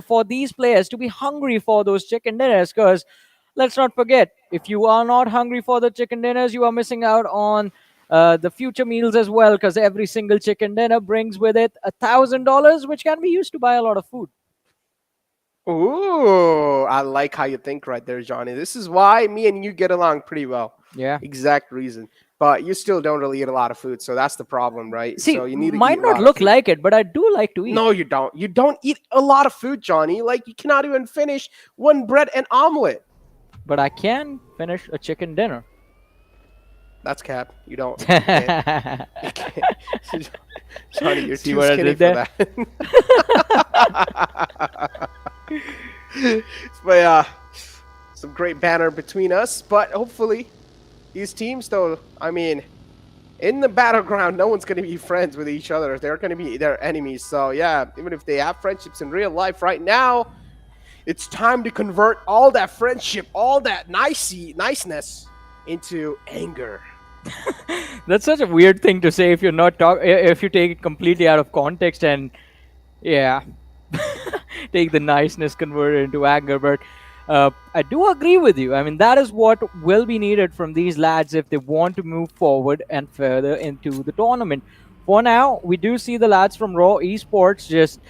S4: for these players to be hungry for those chicken dinners, because let's not forget, if you are not hungry for the chicken dinners, you are missing out on the future meals as well, because every single chicken dinner brings with it $1,000, which can be used to buy a lot of food.
S6: Ooh, I like how you think right there, Johnny. This is why me and you get along pretty well.
S4: Yeah.
S6: Exact reason. But you still don't really eat a lot of food, so that's the problem, right?
S4: See,
S6: so you need to
S4: might
S6: eat
S4: not look like it, but I do like to eat.
S6: No, you don't. You don't eat a lot of food, Johnny. Like, you cannot even finish one bread and omelet.
S4: But I can finish a chicken dinner.
S6: That's cap. You don't. You can't. You can't. Johnny, you're
S4: See
S6: too
S4: what I
S6: skinny
S4: did
S6: for that. But yeah, some great banner between us. But hopefully, these teams, though, I mean, in the battleground, no one's going to be friends with each other. They're going to be their enemies. So yeah, even if they have friendships in real life right now, it's time to convert all that friendship, all that niceness into anger.
S4: That's such a weird thing to say if you're not if you take it completely out of context and yeah, take the niceness, convert it into anger. But I do agree with you. I mean, that is what will be needed from these lads if they want to move forward and further into the tournament. For now, we do see the lads from Raw Esports just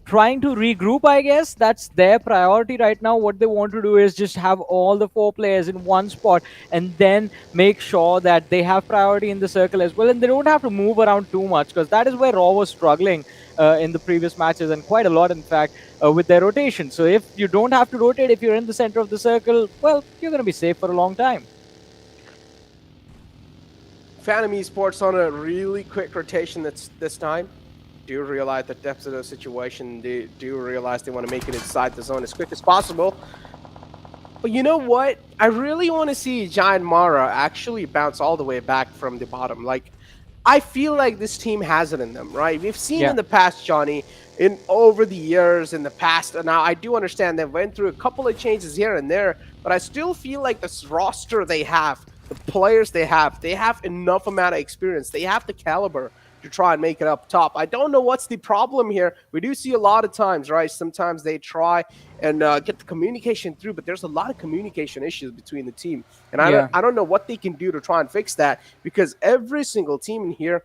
S4: trying to regroup, I guess. That's their priority right now. What they want to do is just have all the 4 players in one spot and then make sure that they have priority in the circle as well, and they don't have to move around too much, because that is where Raw was struggling in the previous matches, and quite a lot, in fact, with their rotation. So if you don't have to rotate, if you're in the center of the circle, well, you're going to be safe for a long time.
S6: Venom Esports on a really quick rotation this time. Do realize the depths of the situation. They do realize they want to make it inside the zone as quick as possible. But you know what? I really want to see JyanMaara actually bounce all the way back from the bottom. Like, I feel like this team has it in them, right? We've seen in the past, Johnny, over the years, in the past. And now I do understand they went through a couple of changes here and there, but I still feel like this roster they have, the players they have enough amount of experience. They have the caliber to try and make it up top. I don't know what's the problem here. We do see a lot of times, right? Sometimes they try and get the communication through, but there's a lot of communication issues between the team. And I don't know what they can do to try and fix that, because every single team in here,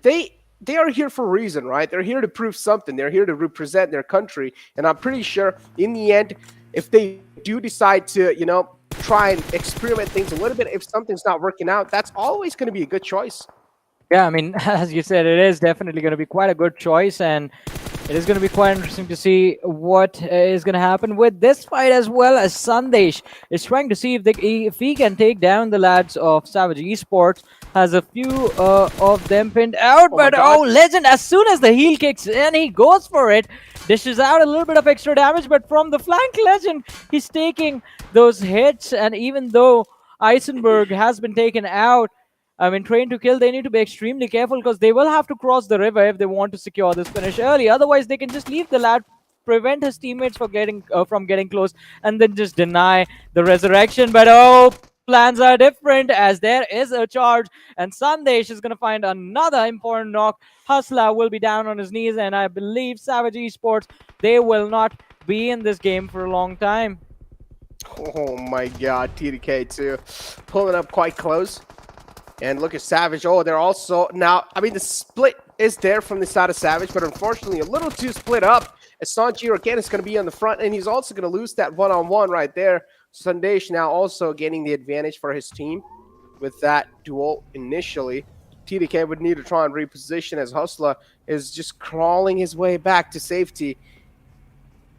S6: they are here for a reason, right? They're here to prove something. They're here to represent their country. And I'm pretty sure in the end, if they do decide to, you know, try and experiment things a little bit, if something's not working out, that's always going to be a good choice.
S4: Yeah, I mean, as you said, it is definitely going to be quite a good choice, and it is going to be quite interesting to see what is going to happen with this fight, as well as Sandesh is trying to see if he can take down the lads of Savage Esports. Has a few of them pinned out, but Legend, as soon as the heel kicks in, he goes for it, dishes out a little bit of extra damage, but from the flank, Legend, he's taking those hits, and even though Eisenberg has been taken out, I mean, Train to Kill, they need to be extremely careful, because they will have to cross the river if they want to secure this finish early. Otherwise, they can just leave the lad, prevent his teammates from getting close, and then just deny the resurrection. But plans are different, as there is a charge, and Sandesh is going to find another important knock. Hustler will be down on his knees, and I believe Savage Esports, they will not be in this game for a long time.
S6: Oh my god, TDK too. Pulling up quite close. And look at Savage. Oh, they're also now. I mean, the split is there from the side of Savage, but unfortunately, a little too split up. As Sanjiro again is going to be on the front, and he's also going to lose that one-on-one right there. Sandesh now also getting the advantage for his team with that duel initially. TDK would need to try and reposition as Hustler is just crawling his way back to safety.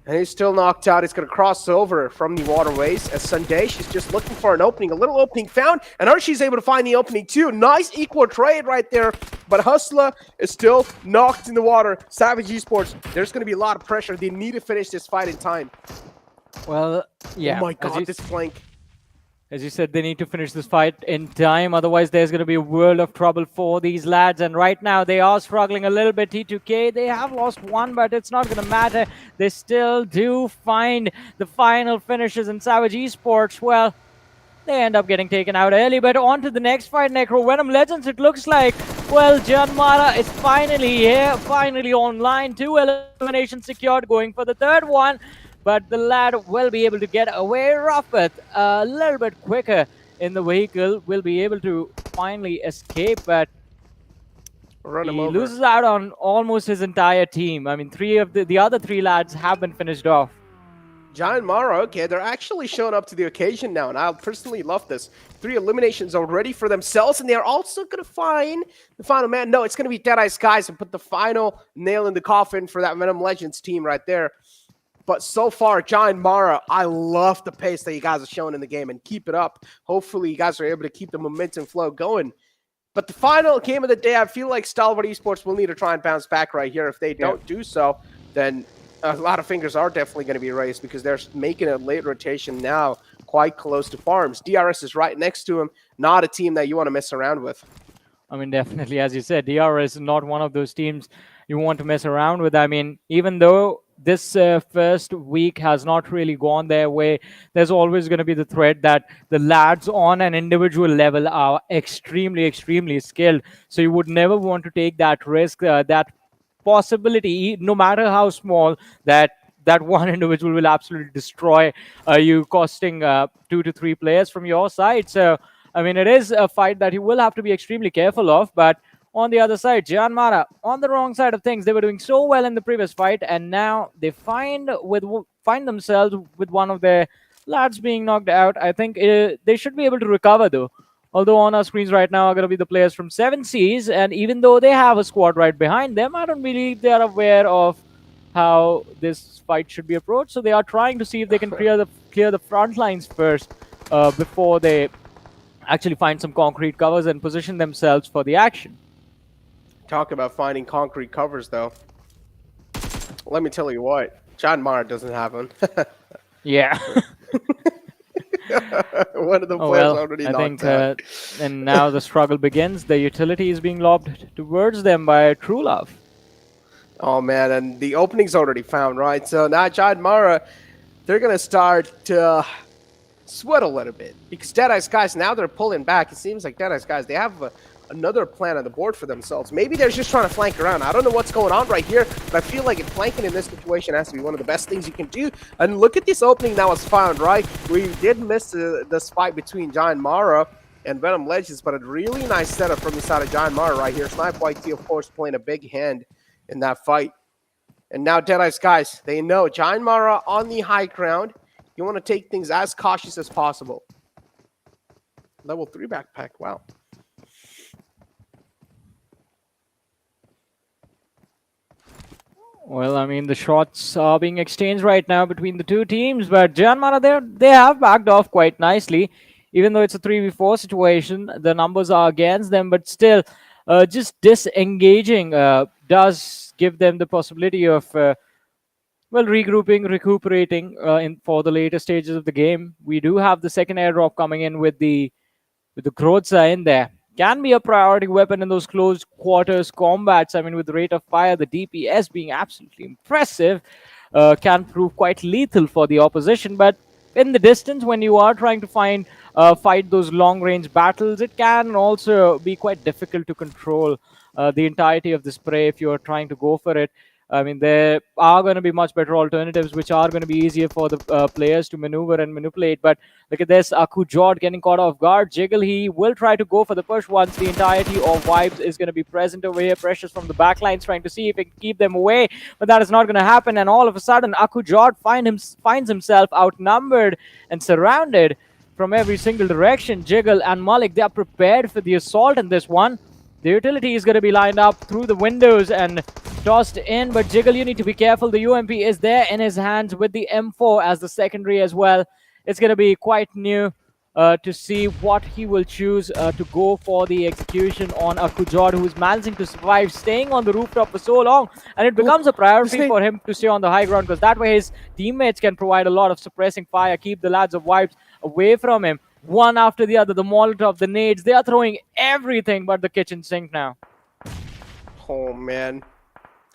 S6: And he's still knocked out. He's going to cross over from the waterways as Sandesh is just looking for an opening. A little opening found, and Archie's able to find the opening too. Nice equal trade right there, but Hustler is still knocked in the water. Savage Esports, there's going to be a lot of pressure. They need to finish this fight in time.
S4: Well, yeah.
S6: Oh my god, this flank.
S4: As you said, they need to finish this fight in time. Otherwise, there's going to be a world of trouble for these lads. And right now, they are struggling a little bit. T2K, they have lost one, but it's not going to matter. They still do find the final finishes in Savage Esports. Well, they end up getting taken out early. But on to the next fight, Necro. Venom Legends, it looks like, well, JyanMaara is finally here, finally online. 2 eliminations secured, going for the third one. But the lad will be able to get away rough with a little bit quicker in the vehicle, will be able to finally escape, but
S6: Run him
S4: he
S6: over.
S4: loses out on almost his entire team. I mean, 3 of the other 3 lads have been finished off.
S6: JyanMaara, okay, they're actually showing up to the occasion now, and I personally love this. 3 eliminations already for themselves, and they're also going to find the final man. No, it's going to be Deadeyes Guys and put the final nail in the coffin for that Venom Legends team right there. But so far, JyanMaara, I love the pace that you guys are showing in the game, and keep it up. Hopefully, you guys are able to keep the momentum flow going. But the final game of the day, I feel like Stalwart Esports will need to try and bounce back right here. If they don't do so, then a lot of fingers are definitely going to be raised because they're making a late rotation now quite close to farms. DRS is right next to him, not a team that you want to mess around with.
S4: I mean, definitely, as you said, DRS is not one of those teams you want to mess around with. I mean, even though this first week has not really gone their way, there's always going to be the threat that the lads on an individual level are extremely, extremely skilled. So you would never want to take that risk, that possibility, no matter how small, that one individual will absolutely destroy you, costing 2 to 3 players from your side. So, I mean, it is a fight that you will have to be extremely careful of, but on the other side, JyanMaara, on the wrong side of things, they were doing so well in the previous fight, and now they find themselves with one of their lads being knocked out. I think they should be able to recover, though. Although on our screens right now are going to be the players from 7 Seas, and even though they have a squad right behind them, I don't believe they are aware of how this fight should be approached. So they are trying to see if they can clear the front lines first before they actually find some concrete covers and position themselves for the action.
S6: Talk about finding concrete covers, though. Let me tell you what, JyanMaara doesn't have one.
S4: Yeah.
S6: One of the players already knocked out.
S4: And now the struggle begins. The utility is being lobbed towards them by True Love.
S6: Oh, man, and the opening's already found, right? So now JyanMaara, they're going to start to sweat a little bit. Because Deadeyes Guys, now they're pulling back. It seems like Deadeyes Guys, they have another plan on the board for themselves. Maybe they're just trying to flank around. I don't know what's going on right here, but I feel like flanking in this situation has to be one of the best things you can do. And look at this opening that was found, right? We did miss this fight between JyanMaara and Venom Legends, but a really nice setup from the side of JyanMaara right here. Snipe YT, of course, playing a big hand in that fight. And now Deadeyes Guys, they know JyanMaara on the high ground. You want to take things as cautious as possible. Level 3 backpack, wow.
S4: Well, I mean, the shots are being exchanged right now between the 2 teams, but JyanMaara, they have backed off quite nicely. Even though it's a 3v4 situation, the numbers are against them, but still, just disengaging does give them the possibility of, well, regrouping, recuperating for the later stages of the game. We do have the second airdrop coming in with the Grozza in there. Can be a priority weapon in those close quarters combats. I mean, with the rate of fire, the DPS being absolutely impressive, can prove quite lethal for the opposition. But in the distance, when you are trying to fight those long-range battles, it can also be quite difficult to control the entirety of the spray if you are trying to go for it. I mean, there are going to be much better alternatives, which are going to be easier for the players to maneuver and manipulate. But look at this, Aku Jord getting caught off guard. Jiggle, he will try to go for the push once the entirety of Vibes is going to be present over here. Pressures from the backlines trying to see if he can keep them away, but that is not going to happen. And all of a sudden, Aku Jord finds himself outnumbered and surrounded from every single direction. Jiggle and Malik, they are prepared for the assault in this one. The utility is going to be lined up through the windows and tossed in, but Jiggle, you need to be careful. The UMP is there in his hands with the M4 as the secondary as well. It's going to be quite new to see what he will choose to go for the execution on Akujod, who is managing to survive, staying on the rooftop for so long. And it becomes a priority for him to stay on the high ground, because that way his teammates can provide a lot of suppressing fire, keep the lads of Vibes away from him. One after the other, the Molotov, the nades, they are throwing everything but the kitchen sink now.
S6: Oh, man.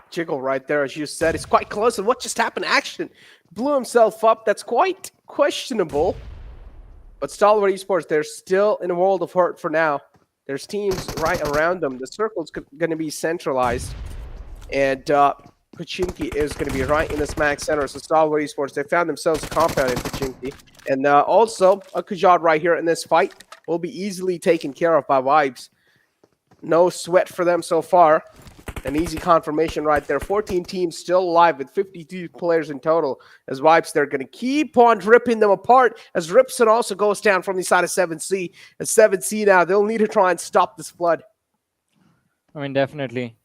S6: Jiggle right there, as you said. It's quite close. And what just happened? Action blew himself up. That's quite questionable. But Stalwart Esports, they're still in a world of hurt for now. There's teams right around them. The circle's going to be centralized. And Pachinki is going to be right in the smack center. So Stalwart Esports, they found themselves a compound in Pachinki. And also, a Kujad right here in this fight will be easily taken care of by Vibes. No sweat for them so far. An easy confirmation right there. 14 teams still alive with 52 players in total. As Vibes, they're going to keep on ripping them apart. As Ripson also goes down from the side of 7C. At 7C now, they'll need to try and stop this flood.
S4: I mean, definitely.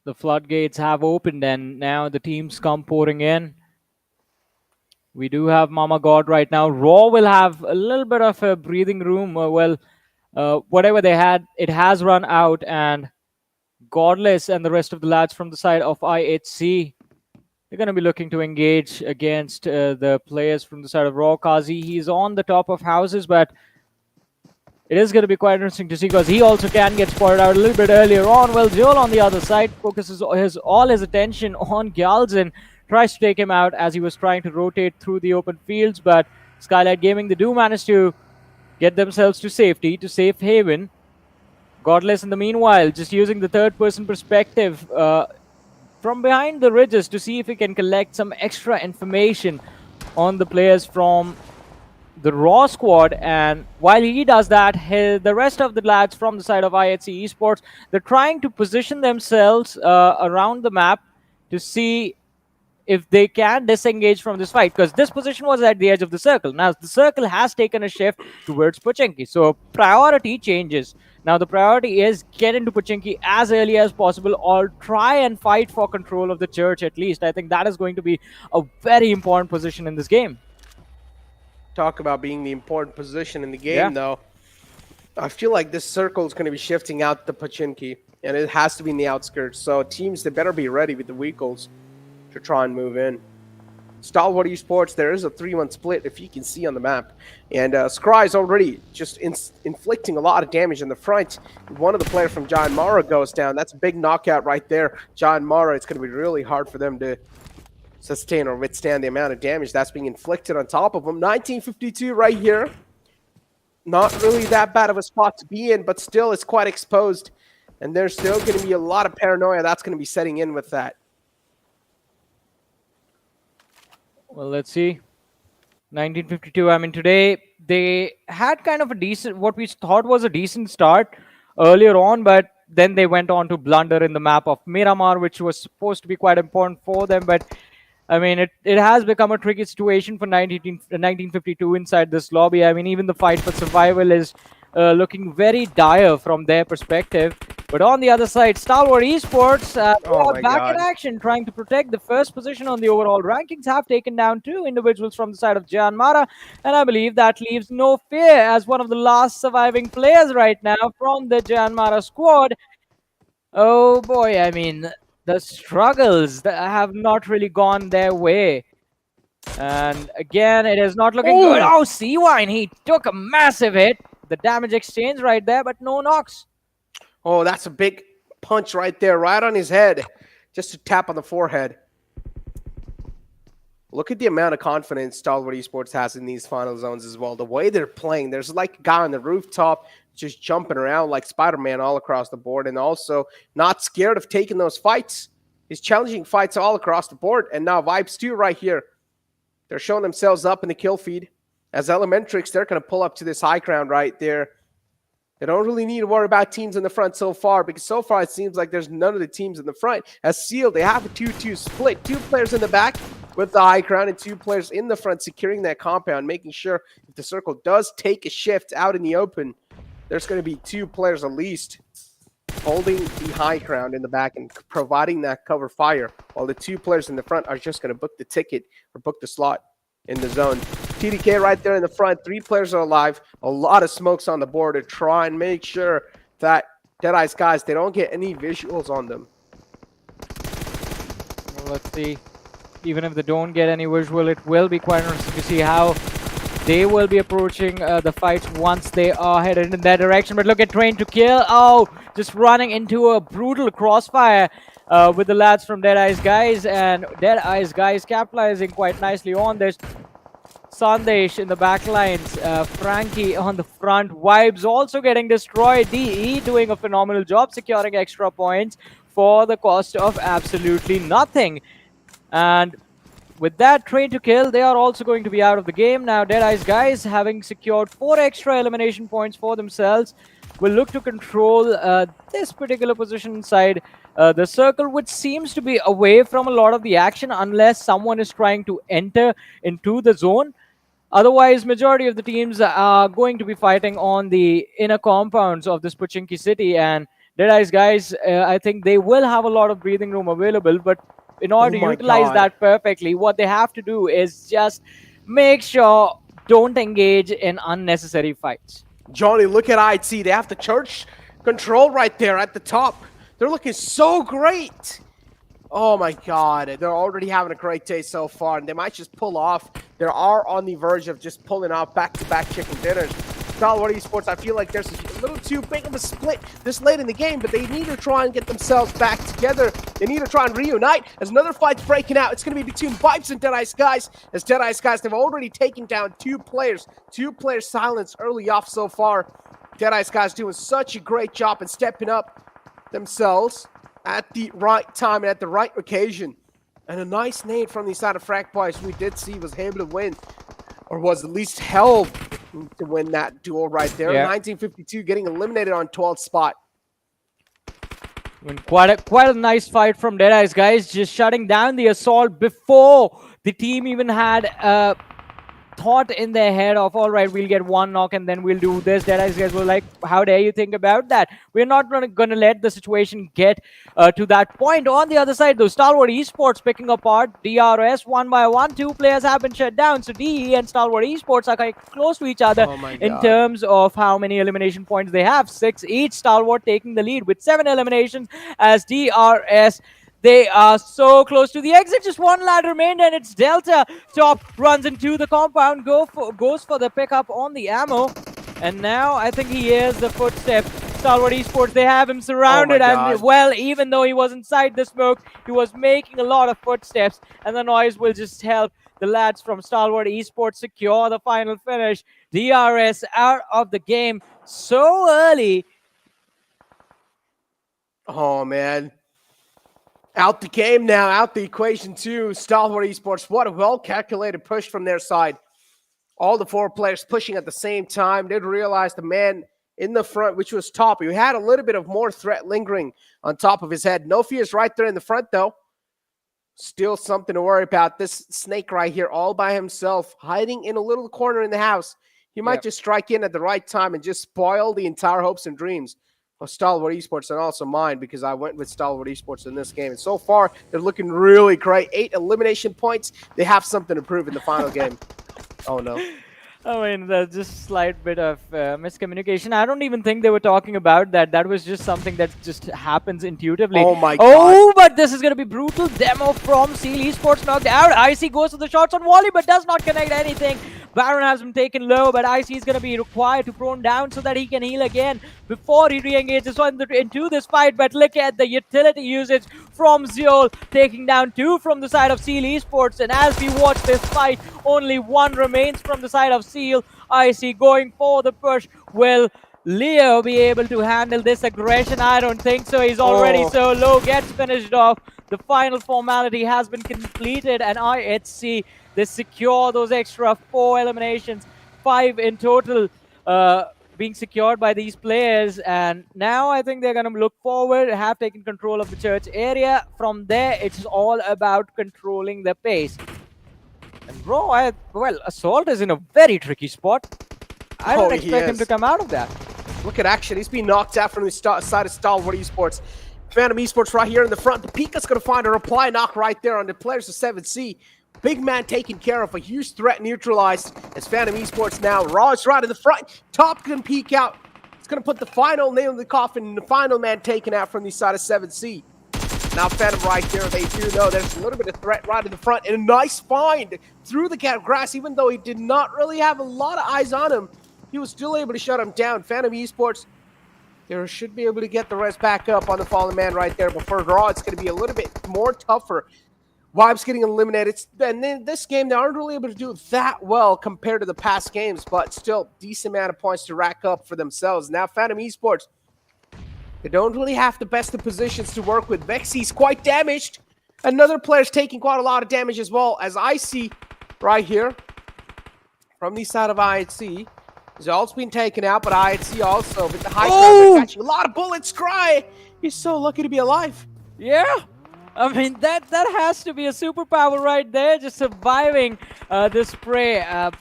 S4: The floodgates have opened and now the teams come pouring in. We do have Mama God right now. Raw will have a little bit of a breathing room. Whatever they had, it has run out, and Godless and the rest of the lads from the side of IHC, they're going to be looking to engage against the players from the side of Raw. Kazi, he's on the top of houses, but it is going to be quite interesting to see because he also can get spotted out a little bit earlier on. Well, Joel on the other side focuses all his attention on Gyalzin, tries to take him out as he was trying to rotate through the open fields, but Skylightz Gaming, they do manage to get themselves to safety, to safe haven. Godless in the meanwhile, just using the third-person perspective from behind the ridges to see if he can collect some extra information on the players from the Raw squad. And while he does that, the rest of the lads from the side of IHC Esports, they're trying to position themselves around the map to see if they can disengage from this fight, because this position was at the edge of the circle. Now, the circle has taken a shift towards Pochinki, so priority changes. Now, the priority is get into Pochinki as early as possible or try and fight for control of the church at least. I think that is going to be a very important position in this game.
S6: Talk about being the important position in the game, though. I feel like this circle is going to be shifting out the Pochinki, and it has to be in the outskirts. So teams, they better be ready with the vehicles to try and move in. Stalwart Esports, there is a 3-1 split, if you can see on the map. And Scry is already just inflicting a lot of damage in the front. One of the players from JyanMaara goes down. That's a big knockout right there. JyanMaara, it's going to be really hard for them to sustain or withstand the amount of damage that's being inflicted on top of them. 1952 right here. Not really that bad of a spot to be in, but still it's quite exposed. And there's still going to be a lot of paranoia that's going to be setting in with that.
S4: Well, let's see. 1952. I mean, today they had kind of a decent, what we thought was a decent start earlier on, but then they went on to blunder in the map of Miramar, which was supposed to be quite important for them. But I mean, it has become a tricky situation for 1952 inside this lobby. I mean, even the fight for survival is looking very dire from their perspective. But on the other side, Stalwart Esports back in action, trying to protect the first position on the overall rankings, have taken down 2 individuals from the side of JyanMaara, and I believe that leaves no fear as one of the last surviving players right now from the JyanMaara squad. Oh boy, I mean, the struggles that have not really gone their way. And again, it is not looking good. Oh, C-Wine, he took a massive hit. The damage exchange right there, but no knocks.
S6: Oh, that's a big punch right there, right on his head. Just to tap on the forehead. Look at the amount of confidence Stalwart Esports has in these final zones as well. The way they're playing, there's like a guy on the rooftop just jumping around like Spider-Man all across the board, and also not scared of taking those fights. He's challenging fights all across the board. And now Vibes 2 right here. They're showing themselves up in the kill feed. As ElementriX, they're going to pull up to this high ground right there. They don't really need to worry about teams in the front so far, because so far it seems like there's none of the teams in the front. As Seal, they have a 2-2 split. 2 players in the back with the high ground and 2 players in the front securing that compound, making sure if the circle does take a shift out in the open, there's going to be 2 players at least holding the high ground in the back and providing that cover fire, while the 2 players in the front are just going to book the ticket or book the slot in the zone. TDK right there in the front. 3 players are alive. A lot of smokes on the board to try and make sure that Deadeyes Guys, they don't get any visuals on them.
S4: Well, let's see. Even if they don't get any visual, it will be quite interesting to see how they will be approaching the fights once they are headed in that direction. But look at Train to Kill. Oh, just running into a brutal crossfire with the lads from Deadeyes Guys. And Deadeyes Guys capitalizing quite nicely on this. Sandesh in the back lines, Frankie on the front, Vibes also getting destroyed, DE doing a phenomenal job securing extra points for the cost of absolutely nothing. And with that Train to Kill, they are also going to be out of the game. Now Deadeyes Guys, having secured 4 extra elimination points for themselves, will look to control this particular position inside the circle, which seems to be away from a lot of the action unless someone is trying to enter into the zone. Otherwise, majority of the teams are going to be fighting on the inner compounds of this Pochinki city, and Deadeyes Guys, I think they will have a lot of breathing room available, but in order to utilize that perfectly, what they have to do is just make sure don't engage in unnecessary fights.
S6: Johnny, look at IT. They have the church control right there at the top. They're looking so great. Oh my god, they're already having a great day so far, and they might just pull off. They are on the verge of just pulling off back-to-back chicken dinners. Stalwart Esports, I feel like there's a little too big of a split this late in the game, but they need to try and get themselves back together. They need to try and reunite as another fight's breaking out. It's going to be between Vibes and Deadeyes Guys. As Deadeyes Guys, they've already taken down 2 players. 2 players silenced early off so far. Deadeyes Guys doing such a great job and stepping up themselves at the right time and at the right occasion. And a nice nade from the side of Frack Boys we did see was able to win, or was at least held to win that duel right there. Yeah. 1952 getting eliminated on 12th spot.
S4: Quite a nice fight from Deadeyes Guys, just shutting down the assault before the team even had thought in their head of, all right, we'll get 1 knock and then we'll do this. Deadeyes Guys were like, how dare you think about that? We're not going to let the situation get to that point. On the other side, though, Stalwart Esports picking apart DRS 1 by 1. 2 players have been shut down. So DE and Stalwart Esports are quite close to each other in terms of how many elimination points they have. 6 each. Stalwart taking the lead with 7 eliminations as DRS. They are so close to the exit. Just 1 lad remained, and it's Delta. Top runs into the compound, goes for the pickup on the ammo. And now I think he hears the footsteps. Stalwart Esports, they have him surrounded. And, well, even though he was inside the smoke, he was making a lot of footsteps. And the noise will just help the lads from Stalwart Esports secure the final finish. DRS out of the game so early.
S6: Oh, man. Out the game now, out the equation too. Stalwart Esports, what a well-calculated push from their side. All the 4 players pushing at the same time. Did realize the man in the front, which was Top, who had a little bit of more threat lingering on top of his head. No fears right there in the front, though. Still something to worry about. This snake right here, all by himself, hiding in a little corner in the house. He might just strike in at the right time and just spoil the entire hopes and dreams of Stalwart Esports, and also mine, because I went with Stalwart Esports in this game. And so far, they're looking really great. 8 elimination points. They have something to prove in the final game. Oh, no.
S4: I mean, there's just a slight bit of miscommunication. I don't even think they were talking about that. That was just something that just happens intuitively.
S6: Oh, my God.
S4: Oh, but this is going to be brutal. Demo from Seal Esports knocked out. IC goes to the shots on volley, but does not connect anything. Baron has been taken low, but IC is going to be required to prone down so that he can heal again before he re-engages into this fight. But look at the utility usage from Zeol, taking down 2 from the side of Seal Esports. And as we watch this fight, only 1 remains from the side of Seal. IC going for the push. Will Leo be able to handle this aggression? I don't think so. He's already so low. Gets finished off the final formality has been completed, and IHC, they secure those extra 4 eliminations, 5 in total, being secured by these players. And now I think they're going to look forward, have taken control of the church area. From there, it's all about controlling the pace. And bro, well, Assault is in a very tricky spot. I don't expect him to come out of that.
S6: Look at action. He's being knocked out from the side of Stalwart Esports. Venom Esports right here in the front. The Pika's going to find a reply knock right there on the players of 7C. Big man taken care of. A huge threat neutralized. As Venom Esports now. Raj right in the front. Top going to peek out. It's going to put the final nail in the coffin. And the final man taken out from the side of 7C. Now Venom right there. They do know there's a little bit of threat right in the front. And a nice find through the grass. Even though he did not really have a lot of eyes on him, he was still able to shut him down. Venom Esports, they should be able to get the rest back up on the fallen man right there. But for Raw, it's going to be a little bit more tougher. Vibes getting eliminated. And then this game, they aren't really able to do that well compared to the past games, but still decent amount of points to rack up for themselves. Now, Venom Esports, they don't really have the best of positions to work with. Vexy's quite damaged. Another player's taking quite a lot of damage as well, as I see right here from the side of IHC. His ult's been taken out, but IHC also with the high ground, they're catching a lot of bullets. Cry! He's so lucky to be alive.
S4: Yeah. I mean, that has to be a superpower right there, just surviving the spray. A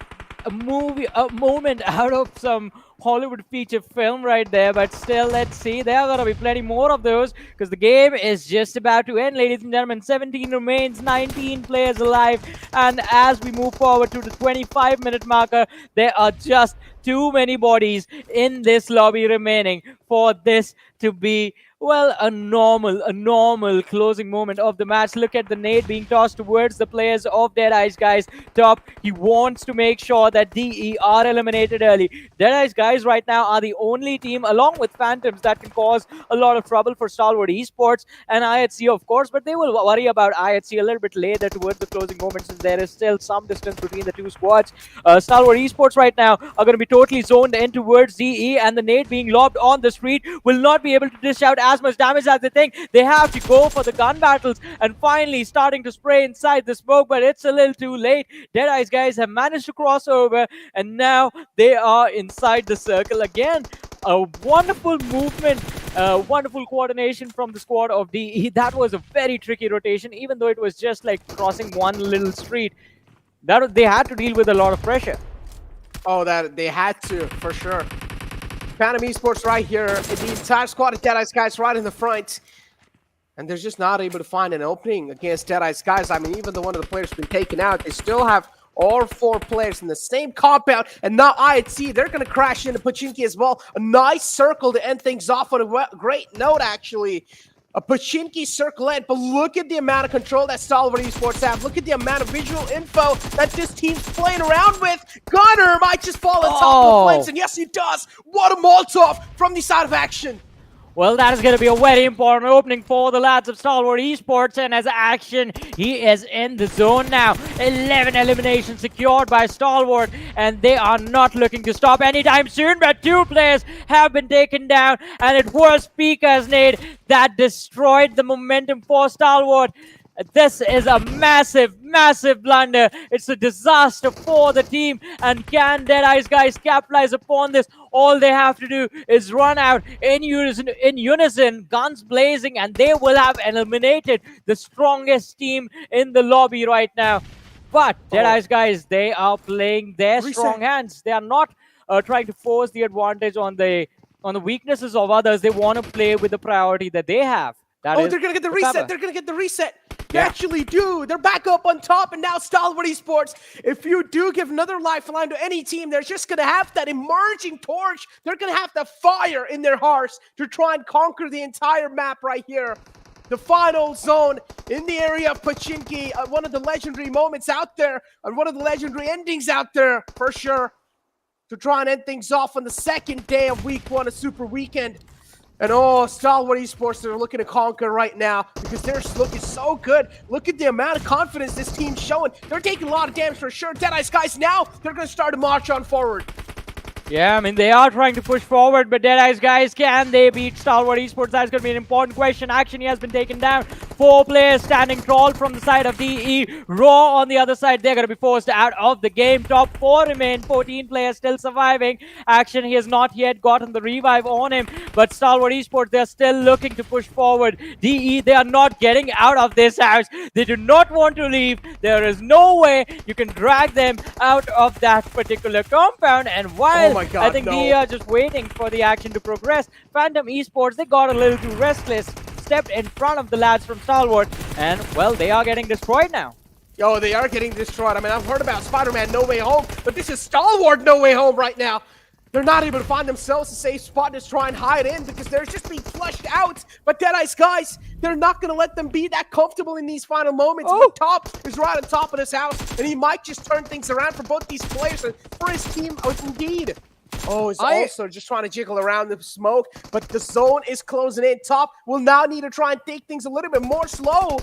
S4: moment out of some Hollywood feature film right there, but still, let's see. There are going to be plenty more of those because the game is just about to end, ladies and gentlemen. 17 remains, 19 players alive, and as we move forward to the 25-minute marker, there are just too many bodies in this lobby remaining for this to be, well, a normal closing moment of the match. Look at the nade being tossed towards the players of Deadeyes Guys top. He wants to make sure that DE are eliminated early. Deadeyes Guys right now are the only team, along with Phantoms, that can cause a lot of trouble for Stalwart Esports and IHC, of course, but they will worry about IHC a little bit later towards the closing moments, since there is still some distance between the two squads. Stalwart Esports right now are going to be totally zoned in towards DE, and the nade being lobbed on the street will not be able to dish out as much damage as they think. They have to go for the gun battles, and finally starting to spray inside the smoke, but it's a little too late. Deadeyes Guys have managed to cross over, and now they are inside the circle again. A wonderful movement, wonderful coordination from the squad of DE. That was a very tricky rotation, even though it was just like crossing one little street. That they had to deal with a lot of pressure.
S6: Oh, that they had to, for sure. Venom Esports right here, and the entire squad of Deadeyes Guys right in the front. And they're just not able to find an opening against Deadeyes Guys. I mean, even though one of the players has been taken out, they still have all 4 players in the same compound. And now IHC, they're going to crash into Pachinki as well. A nice circle to end things off on a great note, actually. A Pachinki circle end, but look at the amount of control that Stalwart Esports have. Look at the amount of visual info that this team's playing around with. Gunner might just fall on top of the flames, and yes, he does. What a Molotov from the side of action.
S4: Well, that is going to be a very important opening for the lads of Stalwart Esports, and as action, he is in the zone now. 11 eliminations secured by Stalwart, and they are not looking to stop anytime soon, but 2 players have been taken down, and it was Pika's nade that destroyed the momentum for Stalwart. This is a massive blunder. It's a disaster for the team, and can Deadeyes Guys capitalize upon this? All they have to do is run out in unison, guns blazing, and they will have eliminated the strongest team in the lobby right now. But Deadeyes Guys, they are playing their strong hands. They are not trying to force the advantage on the weaknesses of others. They want to play with the priority that they have.
S6: They're going to get the reset. They're going to get the reset. They actually do. They're back up on top, and now Stalwart Esports, if you do give another lifeline to any team, they're just going to have that emerging torch. They're going to have the fire in their hearts to try and conquer the entire map right here. The final zone in the area of Pachinki, one of the legendary moments out there, and one of the legendary endings out there, for sure, to try and end things off on the second day of week 1 of Super Weekend. And Stalwart Esports, they're looking to conquer right now because they're looking so good. Look at the amount of confidence this team's showing. They're taking a lot of damage for sure. Deadeyes Guys now, they're going to start to march on forward.
S4: Yeah, I mean, they are trying to push forward, but Deadeyes Guys, can they beat Stalwart Esports? That's going to be an important question. Action, he has been taken down. 4 players standing tall from the side of DE. Raw on the other side, they're going to be forced out of the game. Top 4 remain, 14 players still surviving. Action, he has not yet gotten the revive on him, but Stalwart Esports, they're still looking to push forward. DE, they are not getting out of this house. They do not want to leave. There is no way you can drag them out of that particular compound. And while
S6: my God,
S4: I think
S6: no.
S4: DE are just waiting for the action to progress, Phantom Esports, they got a little too restless, stepped in front of the lads from Stalwart, and well, they are getting destroyed now.
S6: Yo, they are getting destroyed. I mean, I've heard about Spider-Man No Way Home, but this is Stalwart No Way Home right now. They're not able to find themselves a safe spot to try and hide in because they're just being flushed out. But Deadeyes Guys, they're not going to let them be that comfortable in these final moments. But Top is right on top of this house, and he might just turn things around for both these players and for his team. Oh, indeed. Oh, he's also just trying to jiggle around the smoke, but the zone is closing in. Top will now need to try and take things a little bit more slow.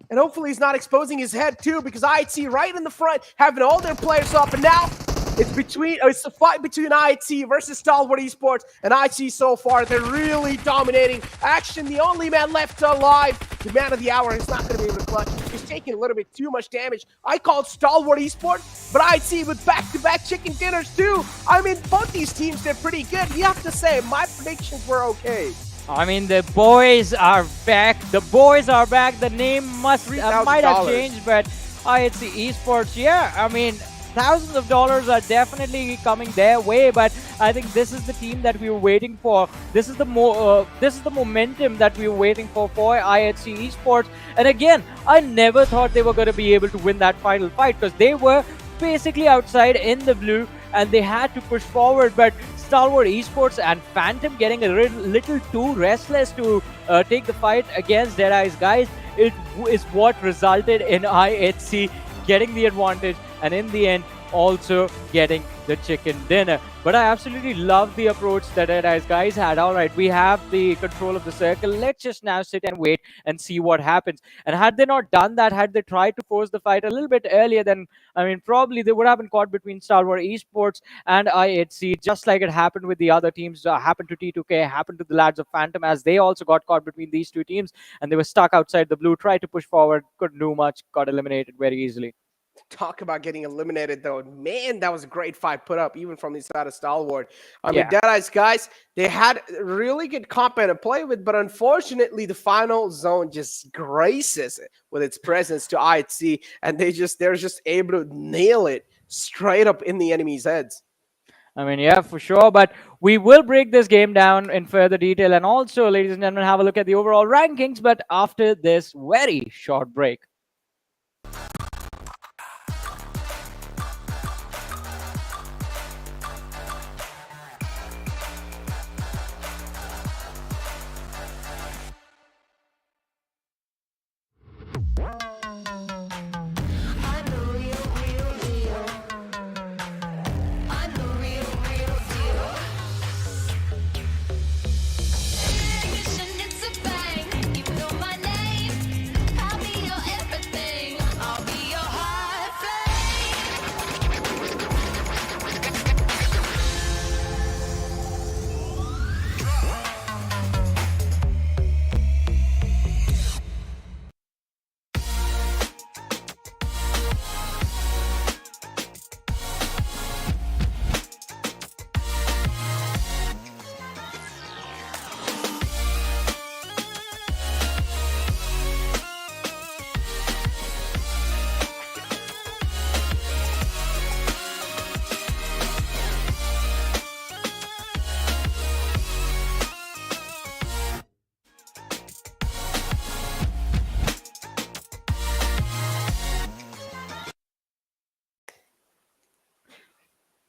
S6: And hopefully he's not exposing his head too, because IHC right in the front, having all their players up. And now it's the fight between IHC versus Stalwart Esports. And IHC so far, they're really dominating. Action, the only man left alive. The man of the hour is not going to be able to clutch. He's taking a little bit too much damage. I called Stalwart Esports, but IHC with back-to-back chicken dinners too. I mean, both these teams, they're pretty good. You have to say, my predictions were okay.
S4: I mean, the boys are back. The boys are back. The name might have changed, but IHC Esports, yeah, I mean, thousands of dollars are definitely coming their way, but I think this is the team that we were waiting for. This is the momentum that we were waiting for IHC Esports. And again, I never thought they were going to be able to win that final fight because they were basically outside in the blue and they had to push forward, but Stalwart Esports and Phantom getting a little too restless to take the fight against Deadeyes Guys. It is what resulted in IHC getting the advantage and in the end also getting the chicken dinner. But I absolutely love the approach that Deadeyes Guys had. All right, we have the control of the circle. Let's just now sit and wait and see what happens. And had they not done that, had they tried to force the fight a little bit earlier, then I mean, probably they would have been caught between Stalwart Esports and IHC, just like it happened with the other teams. Happened to T2K, happened to the lads of Phantom, as they also got caught between these two teams and they were stuck outside the blue, tried to push forward, couldn't do much, got eliminated very easily.
S6: Talk about getting eliminated, though. Man, that was a great fight put up, even from the side of Stalwart. I mean, Deadeyes Guys, they had really good combat to play with, but unfortunately, the final zone just graces it with its presence to IHC, and they're just able to nail it straight up in the enemy's heads.
S4: I mean, yeah, for sure. But we will break this game down in further detail, and also, ladies and gentlemen, have a look at the overall rankings, but after this very short break.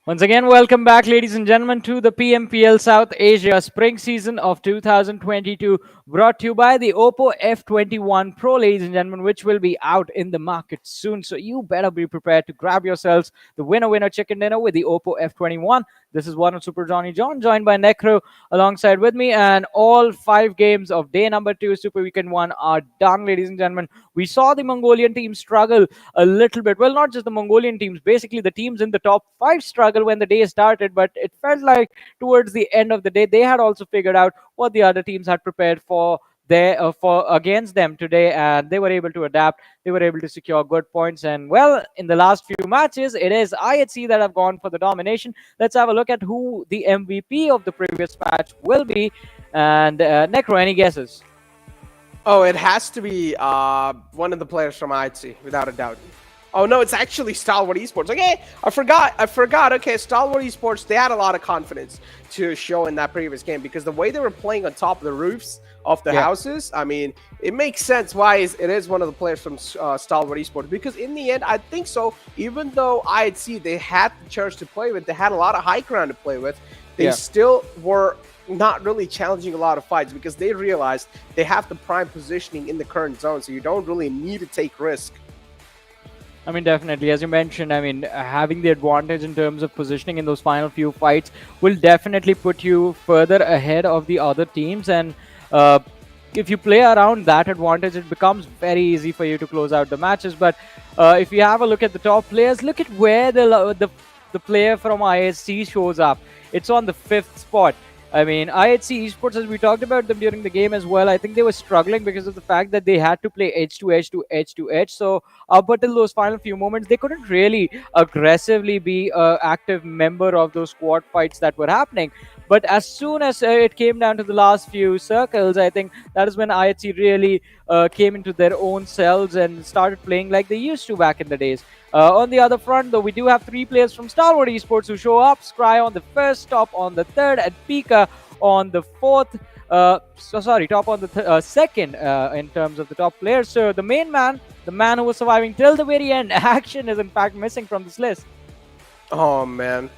S4: Once again, welcome back, ladies and gentlemen, to the PMPL South Asia Spring Season of 2022, brought to you by the Oppo F21 Pro, ladies and gentlemen, which will be out in the market soon. So you better be prepared to grab yourselves the winner chicken dinner with the Oppo F21. This is one of Super Johnny John, joined by Necro alongside with me, and all 5 games of day number 2, Super Weekend 1, are done, ladies and gentlemen. We saw the Mongolian team struggle a little bit. Well, not just the Mongolian teams, basically the teams in the top 5 struggle when the day started, but it felt like towards the end of the day, they had also figured out what the other teams had prepared for there for against them today, and they were able to adapt. They were able to secure good points, and well, in the last few matches, it is IHC that have gone for the domination. Let's have a look at who the MVP of the previous match will be. And Necro, any guesses?
S6: Oh, it has to be one of the players from IHC, without a doubt. Oh no, it's actually Stalwart Esports. Okay, I forgot. Okay, Stalwart Esports, they had a lot of confidence to show in that previous game because the way they were playing on top of the roofs of the houses, I mean, it makes sense why it is one of the players from Stalwart Esports, because in the end, I think so, even though IHC, they had the chance to play with, they had a lot of high ground to play with, they still were not really challenging a lot of fights because they realized they have the prime positioning in the current zone, so you don't really need to take risk.
S4: I mean, definitely, as you mentioned, I mean, having the advantage in terms of positioning in those final few fights will definitely put you further ahead of the other teams. And if you play around that advantage, it becomes very easy for you to close out the matches. But if you have a look at the top players, look at where the player from ISC shows up. It's on the 5th spot. I mean, IHC Esports, as we talked about them during the game as well, I think they were struggling because of the fact that they had to play edge to edge to edge to edge. So up until those final few moments, they couldn't really aggressively be an active member of those squad fights that were happening. But as soon as it came down to the last few circles, I think that is when IHC really came into their own selves and started playing like they used to back in the days. On the other front, though, we do have 3 players from Stalwart Esports who show up. Scry on the 1st, Top on the 3rd, and Pika on the 4th. Top on the 2nd in terms of the top players. So the main man, the man who was surviving till the very end, Action is in fact missing from this list.
S6: Oh, man.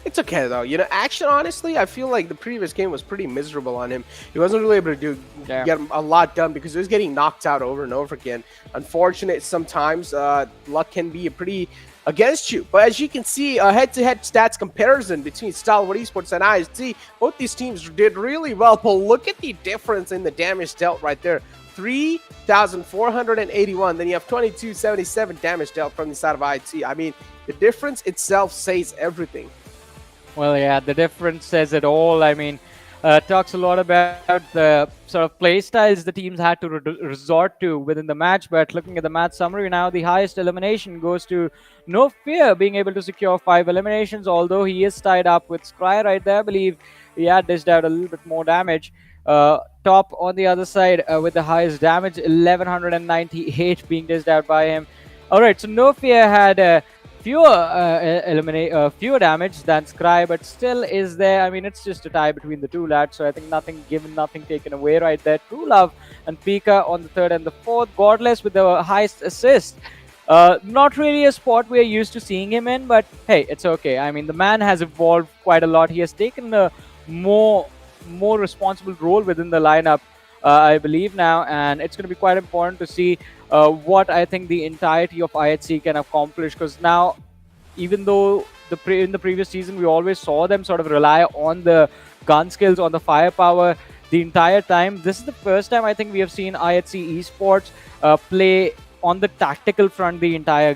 S6: It's okay, though. You know, Action, honestly, I feel like the previous game was pretty miserable on him. He wasn't really able to get a lot done because he was getting knocked out over and over again. Unfortunate sometimes. Luck can be pretty against you. But as you can see, a head-to-head stats comparison between Stalwart Esports and IST, both these teams did really well. But look at the difference in the damage dealt right there. 3,481. Then you have 2,277 damage dealt from the side of IST. I mean, the difference itself says everything.
S4: Well, yeah, the difference says it all. I mean, talks a lot about the sort of play styles the teams had to resort to within the match. But looking at the match summary now, the highest elimination goes to No Fear, being able to secure 5 eliminations, although he is tied up with Scry right there. I believe he had dished out a little bit more damage. Top on the other side with the highest damage, 1,198 being dished out by him. All right, so No Fear had fewer damage than Scry, but still is there. I mean, it's just a tie between the two lads, so I think nothing given, nothing taken away right there. True Love and Pika on the 3rd and the 4th. Godless with the highest assist. Not really a spot we're used to seeing him in, but hey, it's okay. I mean, the man has evolved quite a lot. He has taken a more responsible role within the lineup, I believe now, and it's going to be quite important to see what I think the entirety of IHC can accomplish, because now, even though in the previous season we always saw them sort of rely on the gun skills, on the firepower the entire time, this is the first time I think we have seen IHC Esports play on the tactical front the entire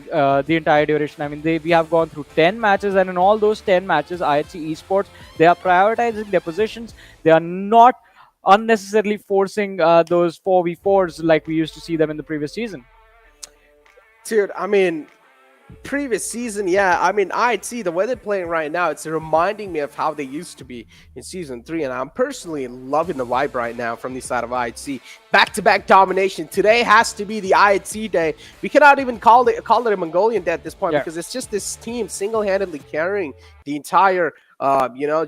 S4: duration. I mean, we have gone through 10 matches, and in all those 10 matches, IHC Esports, they are prioritizing their positions. They are not unnecessarily forcing those 4v4s like we used to see them in the previous season.
S6: Dude, I mean, previous season, yeah, I mean, I'd see the way they're playing right now, it's reminding me of how they used to be in Season 3, and I'm personally loving the vibe right now from the side of IHC. Back-to-back domination. Today has to be the IHC day. We cannot even call it a Mongolian day at this point, because it's just this team single-handedly carrying the entire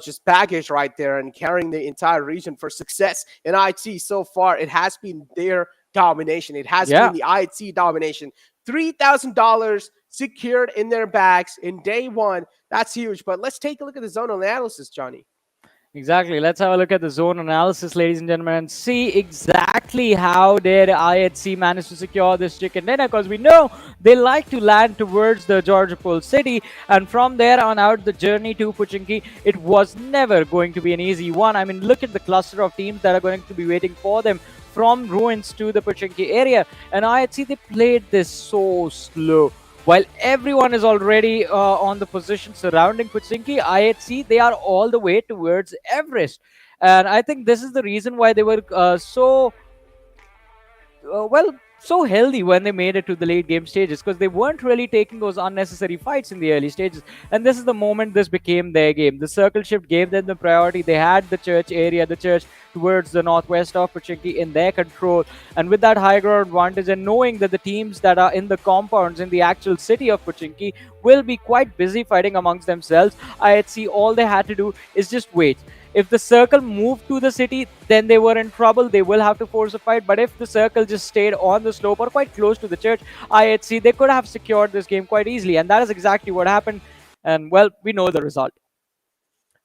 S6: just baggage right there and carrying the entire region for success. In IHC so far, it has been their domination. It has been the IHC domination. $3,000 secured in their bags in day 1. That's huge. But let's take a look at the zone analysis, Johnny.
S4: Exactly. Let's have a look at the zone analysis, ladies and gentlemen, and see exactly how did IHC manage to secure this chicken dinner, because we know they like to land towards the Georgopol city, and from there on out, the journey to Pochinki, it was never going to be an easy one. I mean, look at the cluster of teams that are going to be waiting for them from Ruins to the Pochinki area, and IHC, they played this so slow. While everyone is already on the position surrounding Pochinki, IHC, they are all the way towards Everest. And I think this is the reason why they were so well, so healthy when they made it to the late game stages, because they weren't really taking those unnecessary fights in the early stages. And this is the moment this became their game. The circle shift gave them the priority. They had the church area, the church towards the northwest of Pochinki in their control. And with that high ground advantage, and knowing that the teams that are in the compounds in the actual city of Pochinki will be quite busy fighting amongst themselves, IHC, all they had to do is just wait. If the circle moved to the city, then they were in trouble. They will have to force a fight. But if the circle just stayed on the slope or quite close to the church, IHC, they could have secured this game quite easily. And that is exactly what happened. And, well, we know the result.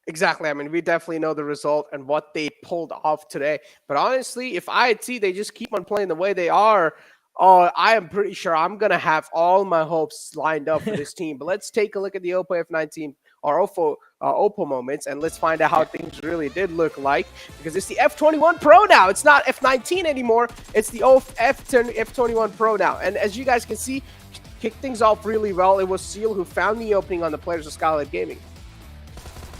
S6: Exactly. I mean, we definitely know the result and what they pulled off today. But honestly, if IHC, they just keep on playing the way they are, I am pretty sure I'm going to have all my hopes lined up for this team. But let's take a look at the Oppo F19 or Oppo moments, and let's find out how things really did look like, because it's the F21 Pro now. It's not F19 anymore. It's the F21 Pro now. And as you guys can see, kicked things off really well. It was Seal who found the opening on the players of Skylightz Gaming.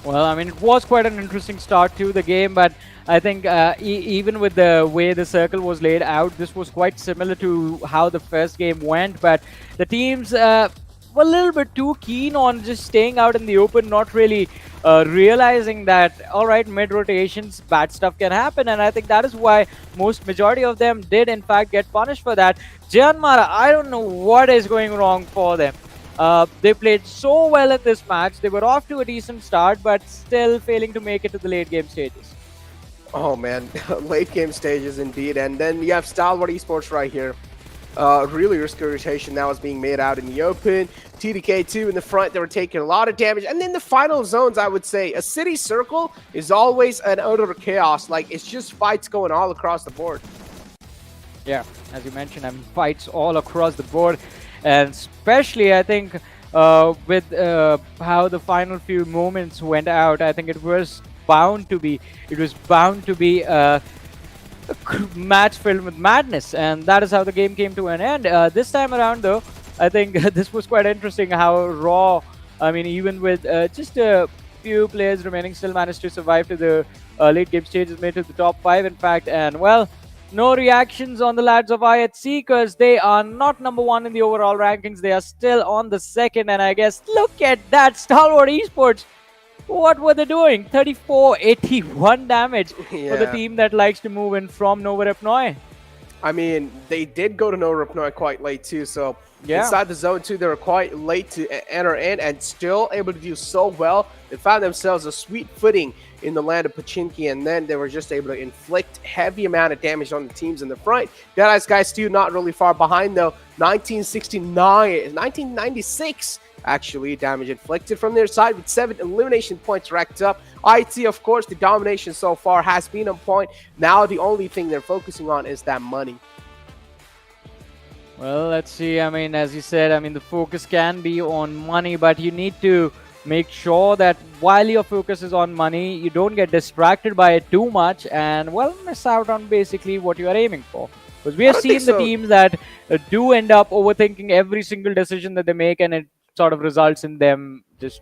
S4: Well, I mean, it was quite an interesting start to the game, but I think even with the way the circle was laid out, this was quite similar to how the first game went. But the teams were a little bit too keen on just staying out in the open, not really realizing that, all right, mid-rotations, bad stuff can happen. And I think that is why majority of them did, in fact, get punished for that. JyanMaara, I don't know what is going wrong for them. They played so well at this match. They were off to a decent start, but still failing to make it to the late game stages.
S6: Oh man, late game stages indeed. And then you have Stalwart Esports right here. Really risky rotation now is being made out in the open. TDK2 in the front, they were taking a lot of damage. And then the final zones, I would say, a city circle is always an utter chaos. Like, it's just fights going all across the board.
S4: Yeah, as you mentioned, I mean, fights all across the board. And especially, I think, with how the final few moments went out, I think it was bound to be a match filled with madness, and that is how the game came to an end. This time around, though, I think this was quite interesting how Raw, I mean, even with just a few players remaining, still managed to survive to the late game stages, made to the top 5, in fact, and, well, no reactions on the lads of IHC, because they are not #1 in the overall rankings. They are still on the 2nd, and I guess, look at that, Stalwart Esports. What were they doing? 3481 damage for the team that likes to move in from Novorapnoi.
S6: I mean, they did go to Novorapnoi quite late too, so inside the zone 2, they were quite late to enter in and still able to do so well. They found themselves a sweet footing in the land of Pochinki, and then they were just able to inflict heavy amount of damage on the teams in the front. Deadeyes Guys still not really far behind though. 1996 actually damage inflicted from their side, with 7 elimination points racked up. IT, of course, the domination so far has been on point. Now the only thing they're focusing on is that money.
S4: Well, let's see. I mean, as you said, I mean, the focus can be on money, but you need to make sure that while your focus is on money, you don't get distracted by it too much and, well, miss out on basically what you are aiming for. Because we have seen the teams that do end up overthinking every single decision that they make, and it sort of results in them just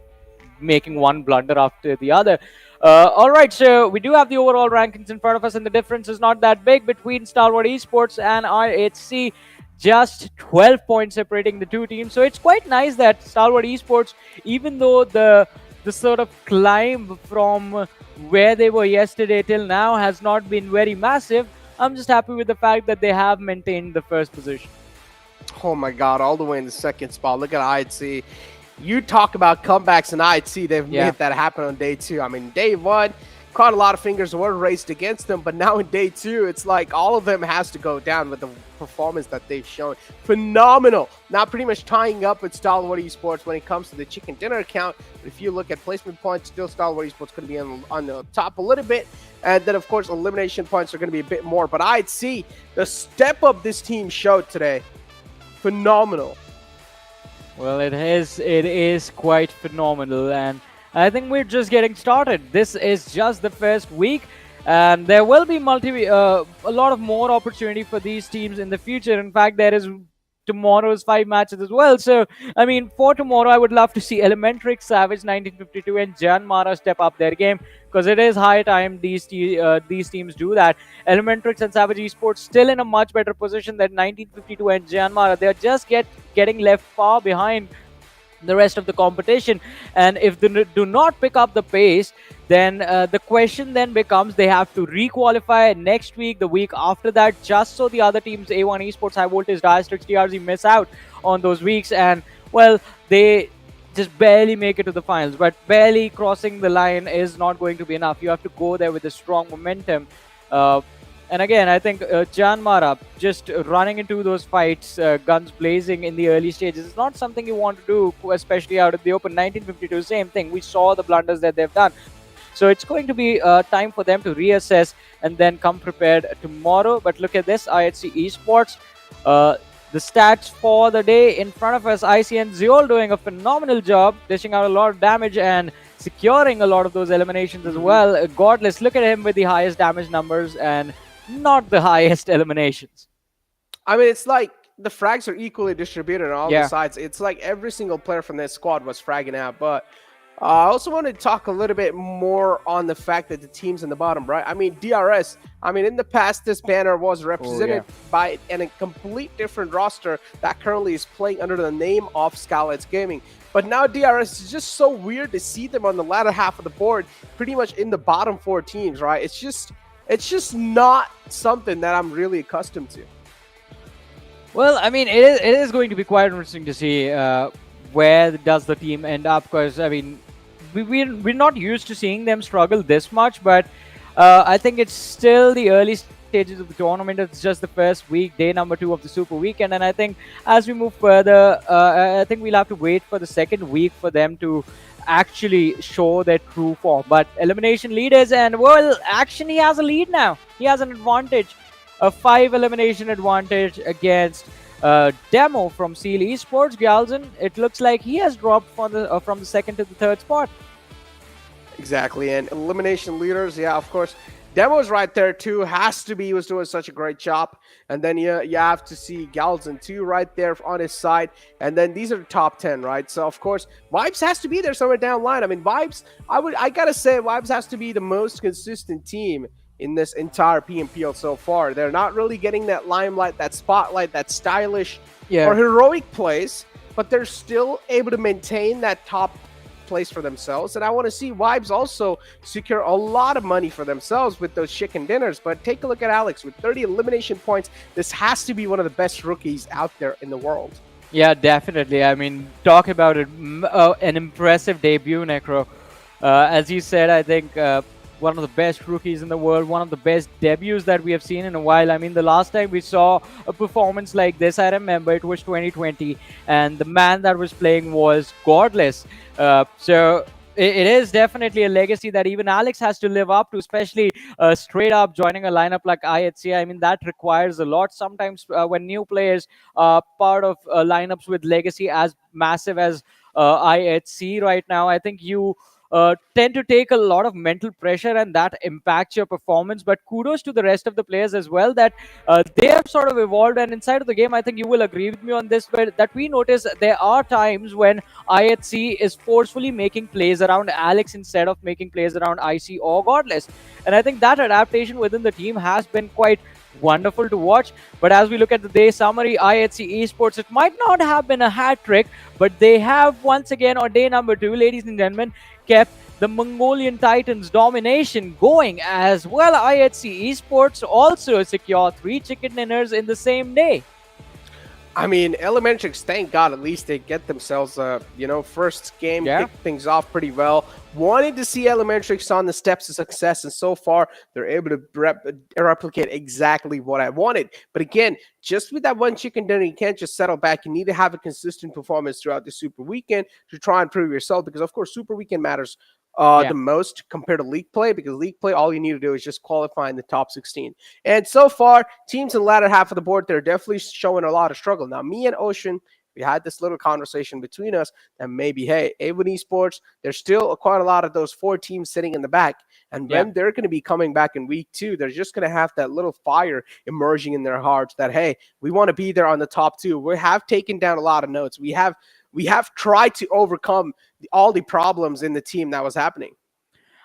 S4: making one blunder after the other. All right, so we do have the overall rankings in front of us, and the difference is not that big between Stalwart Esports and IHC. Just 12 points separating the two teams. So it's quite nice that Stalwart Esports, even though the sort of climb from where they were yesterday till now has not been very massive, I'm just happy with the fact that they have maintained the first position.
S6: Oh my god, all the way in the 2nd spot. Look at IHC. You talk about comebacks in IHC, they've made that happen on day 2. I mean, day 1, quite a lot of fingers were raised against them, but now in day 2, it's like all of them has to go down with the performance that they've shown. Phenomenal. Now pretty much tying up with Stalwart Esports when it comes to the chicken dinner account. But if you look at placement points, still Stalwart Esports going to be on the top a little bit. And then, of course, elimination points are going to be a bit more. But I'd see the step up this team showed today. Phenomenal.
S4: Well, it is quite phenomenal, and I think we're just getting started. This is just the first week, and there will be a lot of more opportunity for these teams in the future. In fact, there is tomorrow's 5 matches as well. So, I mean, for tomorrow, I would love to see ElementriX, Savage 1952, and JyanMaara step up their game, because it is high time these teams do that. ElementriX and Savage Esports still in a much better position than 1952 and JyanMaara. They are just getting left far behind the rest of the competition, and if they do not pick up the pace, then the question then becomes they have to re-qualify next week, the week after that, just so the other teams, A1 Esports, High Voltage, Diastrix, DRZ, miss out on those weeks, and well, they just barely make it to the finals. But barely crossing the line is not going to be enough. You have to go there with a strong momentum. And again, I think JyanMaara just running into those fights, guns blazing in the early stages, is not something you want to do, especially out of the open. 1952, same thing. We saw the blunders that they've done. So it's going to be time for them to reassess and then come prepared tomorrow. But look at this, IHC Esports. The stats for the day in front of us, ICN Zeol doing a phenomenal job, dishing out a lot of damage and securing a lot of those eliminations as well. Godless, look at him with the highest damage numbers and not the highest eliminations.
S6: I mean, it's like the frags are equally distributed on all the sides. It's like every single player from this squad was fragging out. But I also want to talk a little bit more on the fact that the teams in the bottom, right? I mean, DRS, I mean, in the past, this banner was represented by a complete different roster that currently is playing under the name of Skylightz Gaming. But now DRS is just so weird to see them on the latter half of the board, pretty much in the bottom 4 teams, right? It's just not something that I'm really accustomed to.
S4: Well, I mean, it is going to be quite interesting to see where does the team end up, because, I mean, we're not used to seeing them struggle this much, but I think it's still the early stages of the tournament. It's just the first week, day number 2 of the Super Weekend, and I think as we move further, I think we'll have to wait for the second week for them to actually show their true form. But elimination leaders, and well, Action, he has a lead now. He has an advantage, a 5 elimination advantage against Demo from Seal Esports. Galzin, it looks like he has dropped from the second to the third spot.
S6: Exactly, and elimination leaders, yeah, of course. Demo's right there too. Has to be. He was doing such a great job. And then you have to see Galzin too right there on his side. And then these are the top 10, right? So of course, Vibes has to be there somewhere down the line. I mean, Vibes, I gotta say, Vibes has to be the most consistent team in this entire PMPL so far. They're not really getting that limelight, that spotlight, that stylish or heroic plays, but they're still able to maintain that top place for themselves. And I want to see Vibes also secure a lot of money for themselves with those chicken dinners. But take a look at Alex with 30 elimination points. This has to be one of the best rookies out there in the world.
S4: Yeah, definitely. I mean, talk about it, an impressive debut, Necro. As you said, I think one of the best rookies in the world, one of the best debuts that we have seen in a while. I mean, the last time we saw a performance like this, I remember it was 2020, and the man that was playing was Godless. So it is definitely a legacy that even Alex has to live up to, especially straight up joining a lineup like IHC. I mean, that requires a lot. Sometimes when new players are part of lineups with legacy as massive as IHC right now, I think you tend to take a lot of mental pressure, and that impacts your performance. But kudos to the rest of the players as well, that they have sort of evolved. And inside of the game, I think you will agree with me on this, but that we notice there are times when IHC is forcefully making plays around Alex instead of making plays around IC or Godless. And I think that adaptation within the team has been quite wonderful to watch. But as we look at the day summary, IHC Esports, it might not have been a hat trick, but they have once again on day number 2, ladies and gentlemen, kept the Mongolian Titans domination going as well. IHC Esports also secure 3 chicken dinners in the same day.
S6: I mean, ElementriX, thank God, at least they get themselves first game, kick things off pretty well. Wanted to see ElementriX on the steps of success, and so far they're able to replicate exactly what I wanted. But again, just with that one chicken dinner, you can't just settle back. You need to have a consistent performance throughout the Super Weekend to try and prove yourself, because of course Super Weekend matters the most compared to league play, because league play, all you need to do is just qualify in the top 16. And so far, teams in the latter half of the board, they're definitely showing a lot of struggle. Now, me and Ocean, We had this little conversation between us that maybe, hey, A1 Esports, there's still quite a lot of those 4 teams sitting in the back. And when they're going to be coming back in week 2, they're just going to have that little fire emerging in their hearts that, hey, we want to be there on the top 2. We have taken down a lot of notes. We have tried to overcome all the problems in the team that was happening.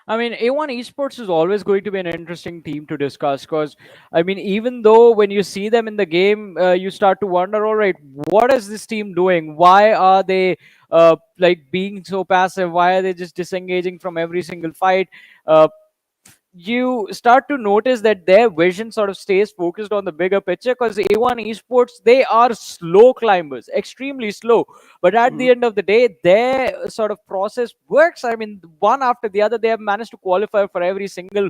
S4: I mean, A1 Esports is always going to be an interesting team to discuss because, I mean, even though when you see them in the game, you start to wonder, all right, what is this team doing? Why are they like being so passive? Why are they just disengaging from every single fight? You start to notice that their vision sort of stays focused on the bigger picture because A1 Esports, they are slow climbers, extremely slow. But at the end of the day, their sort of process works. I mean, one after the other, they have managed to qualify for every single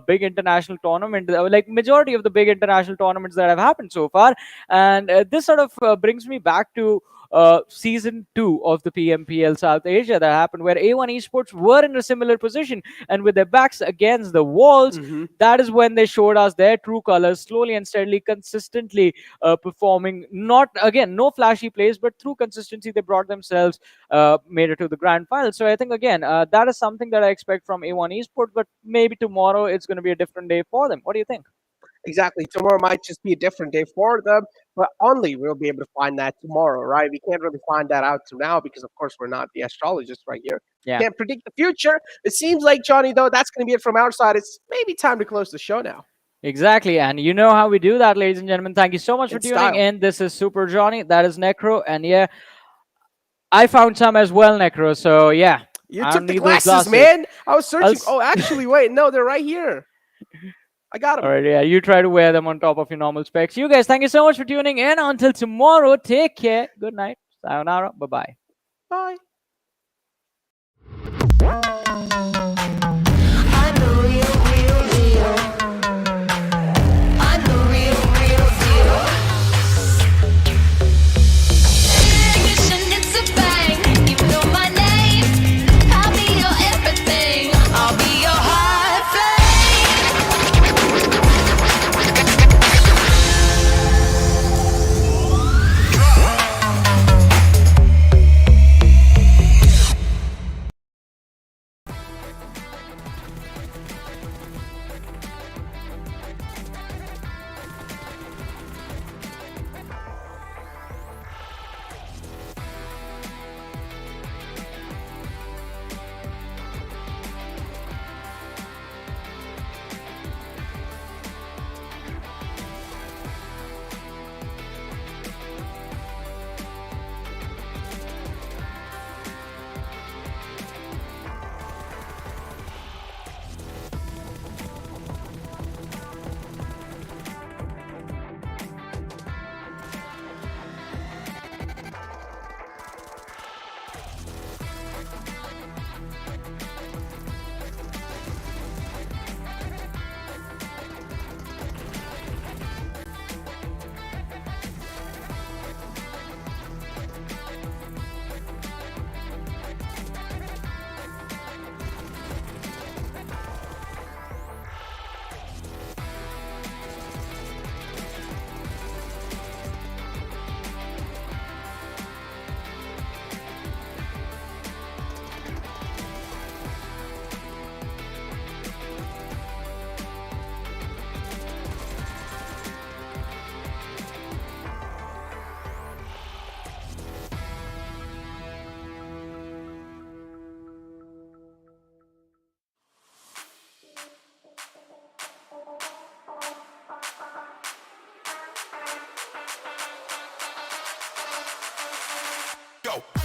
S4: big international tournament, like majority of the big international tournaments that have happened so far. And this sort of brings me back to season 2 of the PMPL South Asia that happened, where A1 Esports were in a similar position, and with their backs against the walls, that is when they showed us their true colors, slowly and steadily, consistently performing. Not again, no flashy plays, but through consistency, they brought themselves, made it to the grand final. So I think again, that is something that I expect from A1 Esports. But maybe tomorrow it's going to be a different day for them. What do you think?
S6: Exactly. Tomorrow might just be a different day for them, but only we'll be able to find that tomorrow, right? We can't really find that out to now because, of course, we're not the astrologists right here.
S4: Yeah.
S6: Can't predict the future. It seems like, Johnny, though, that's going to be it from our side. It's maybe time to close the show now.
S4: Exactly. And you know how we do that, ladies and gentlemen. Thank you so much for tuning in. This is Super Johnny. That is Necro. And yeah, I found some as well, Necro. So yeah.
S6: You took the glasses, man. I was searching. Oh, actually, wait. No, they're right here. I got them.
S4: All right, yeah, you try to wear them on top of your normal specs. You guys, thank you so much for tuning in. Until tomorrow, take care. Good night. Sayonara. Bye-bye.
S6: Bye.
S7: Go.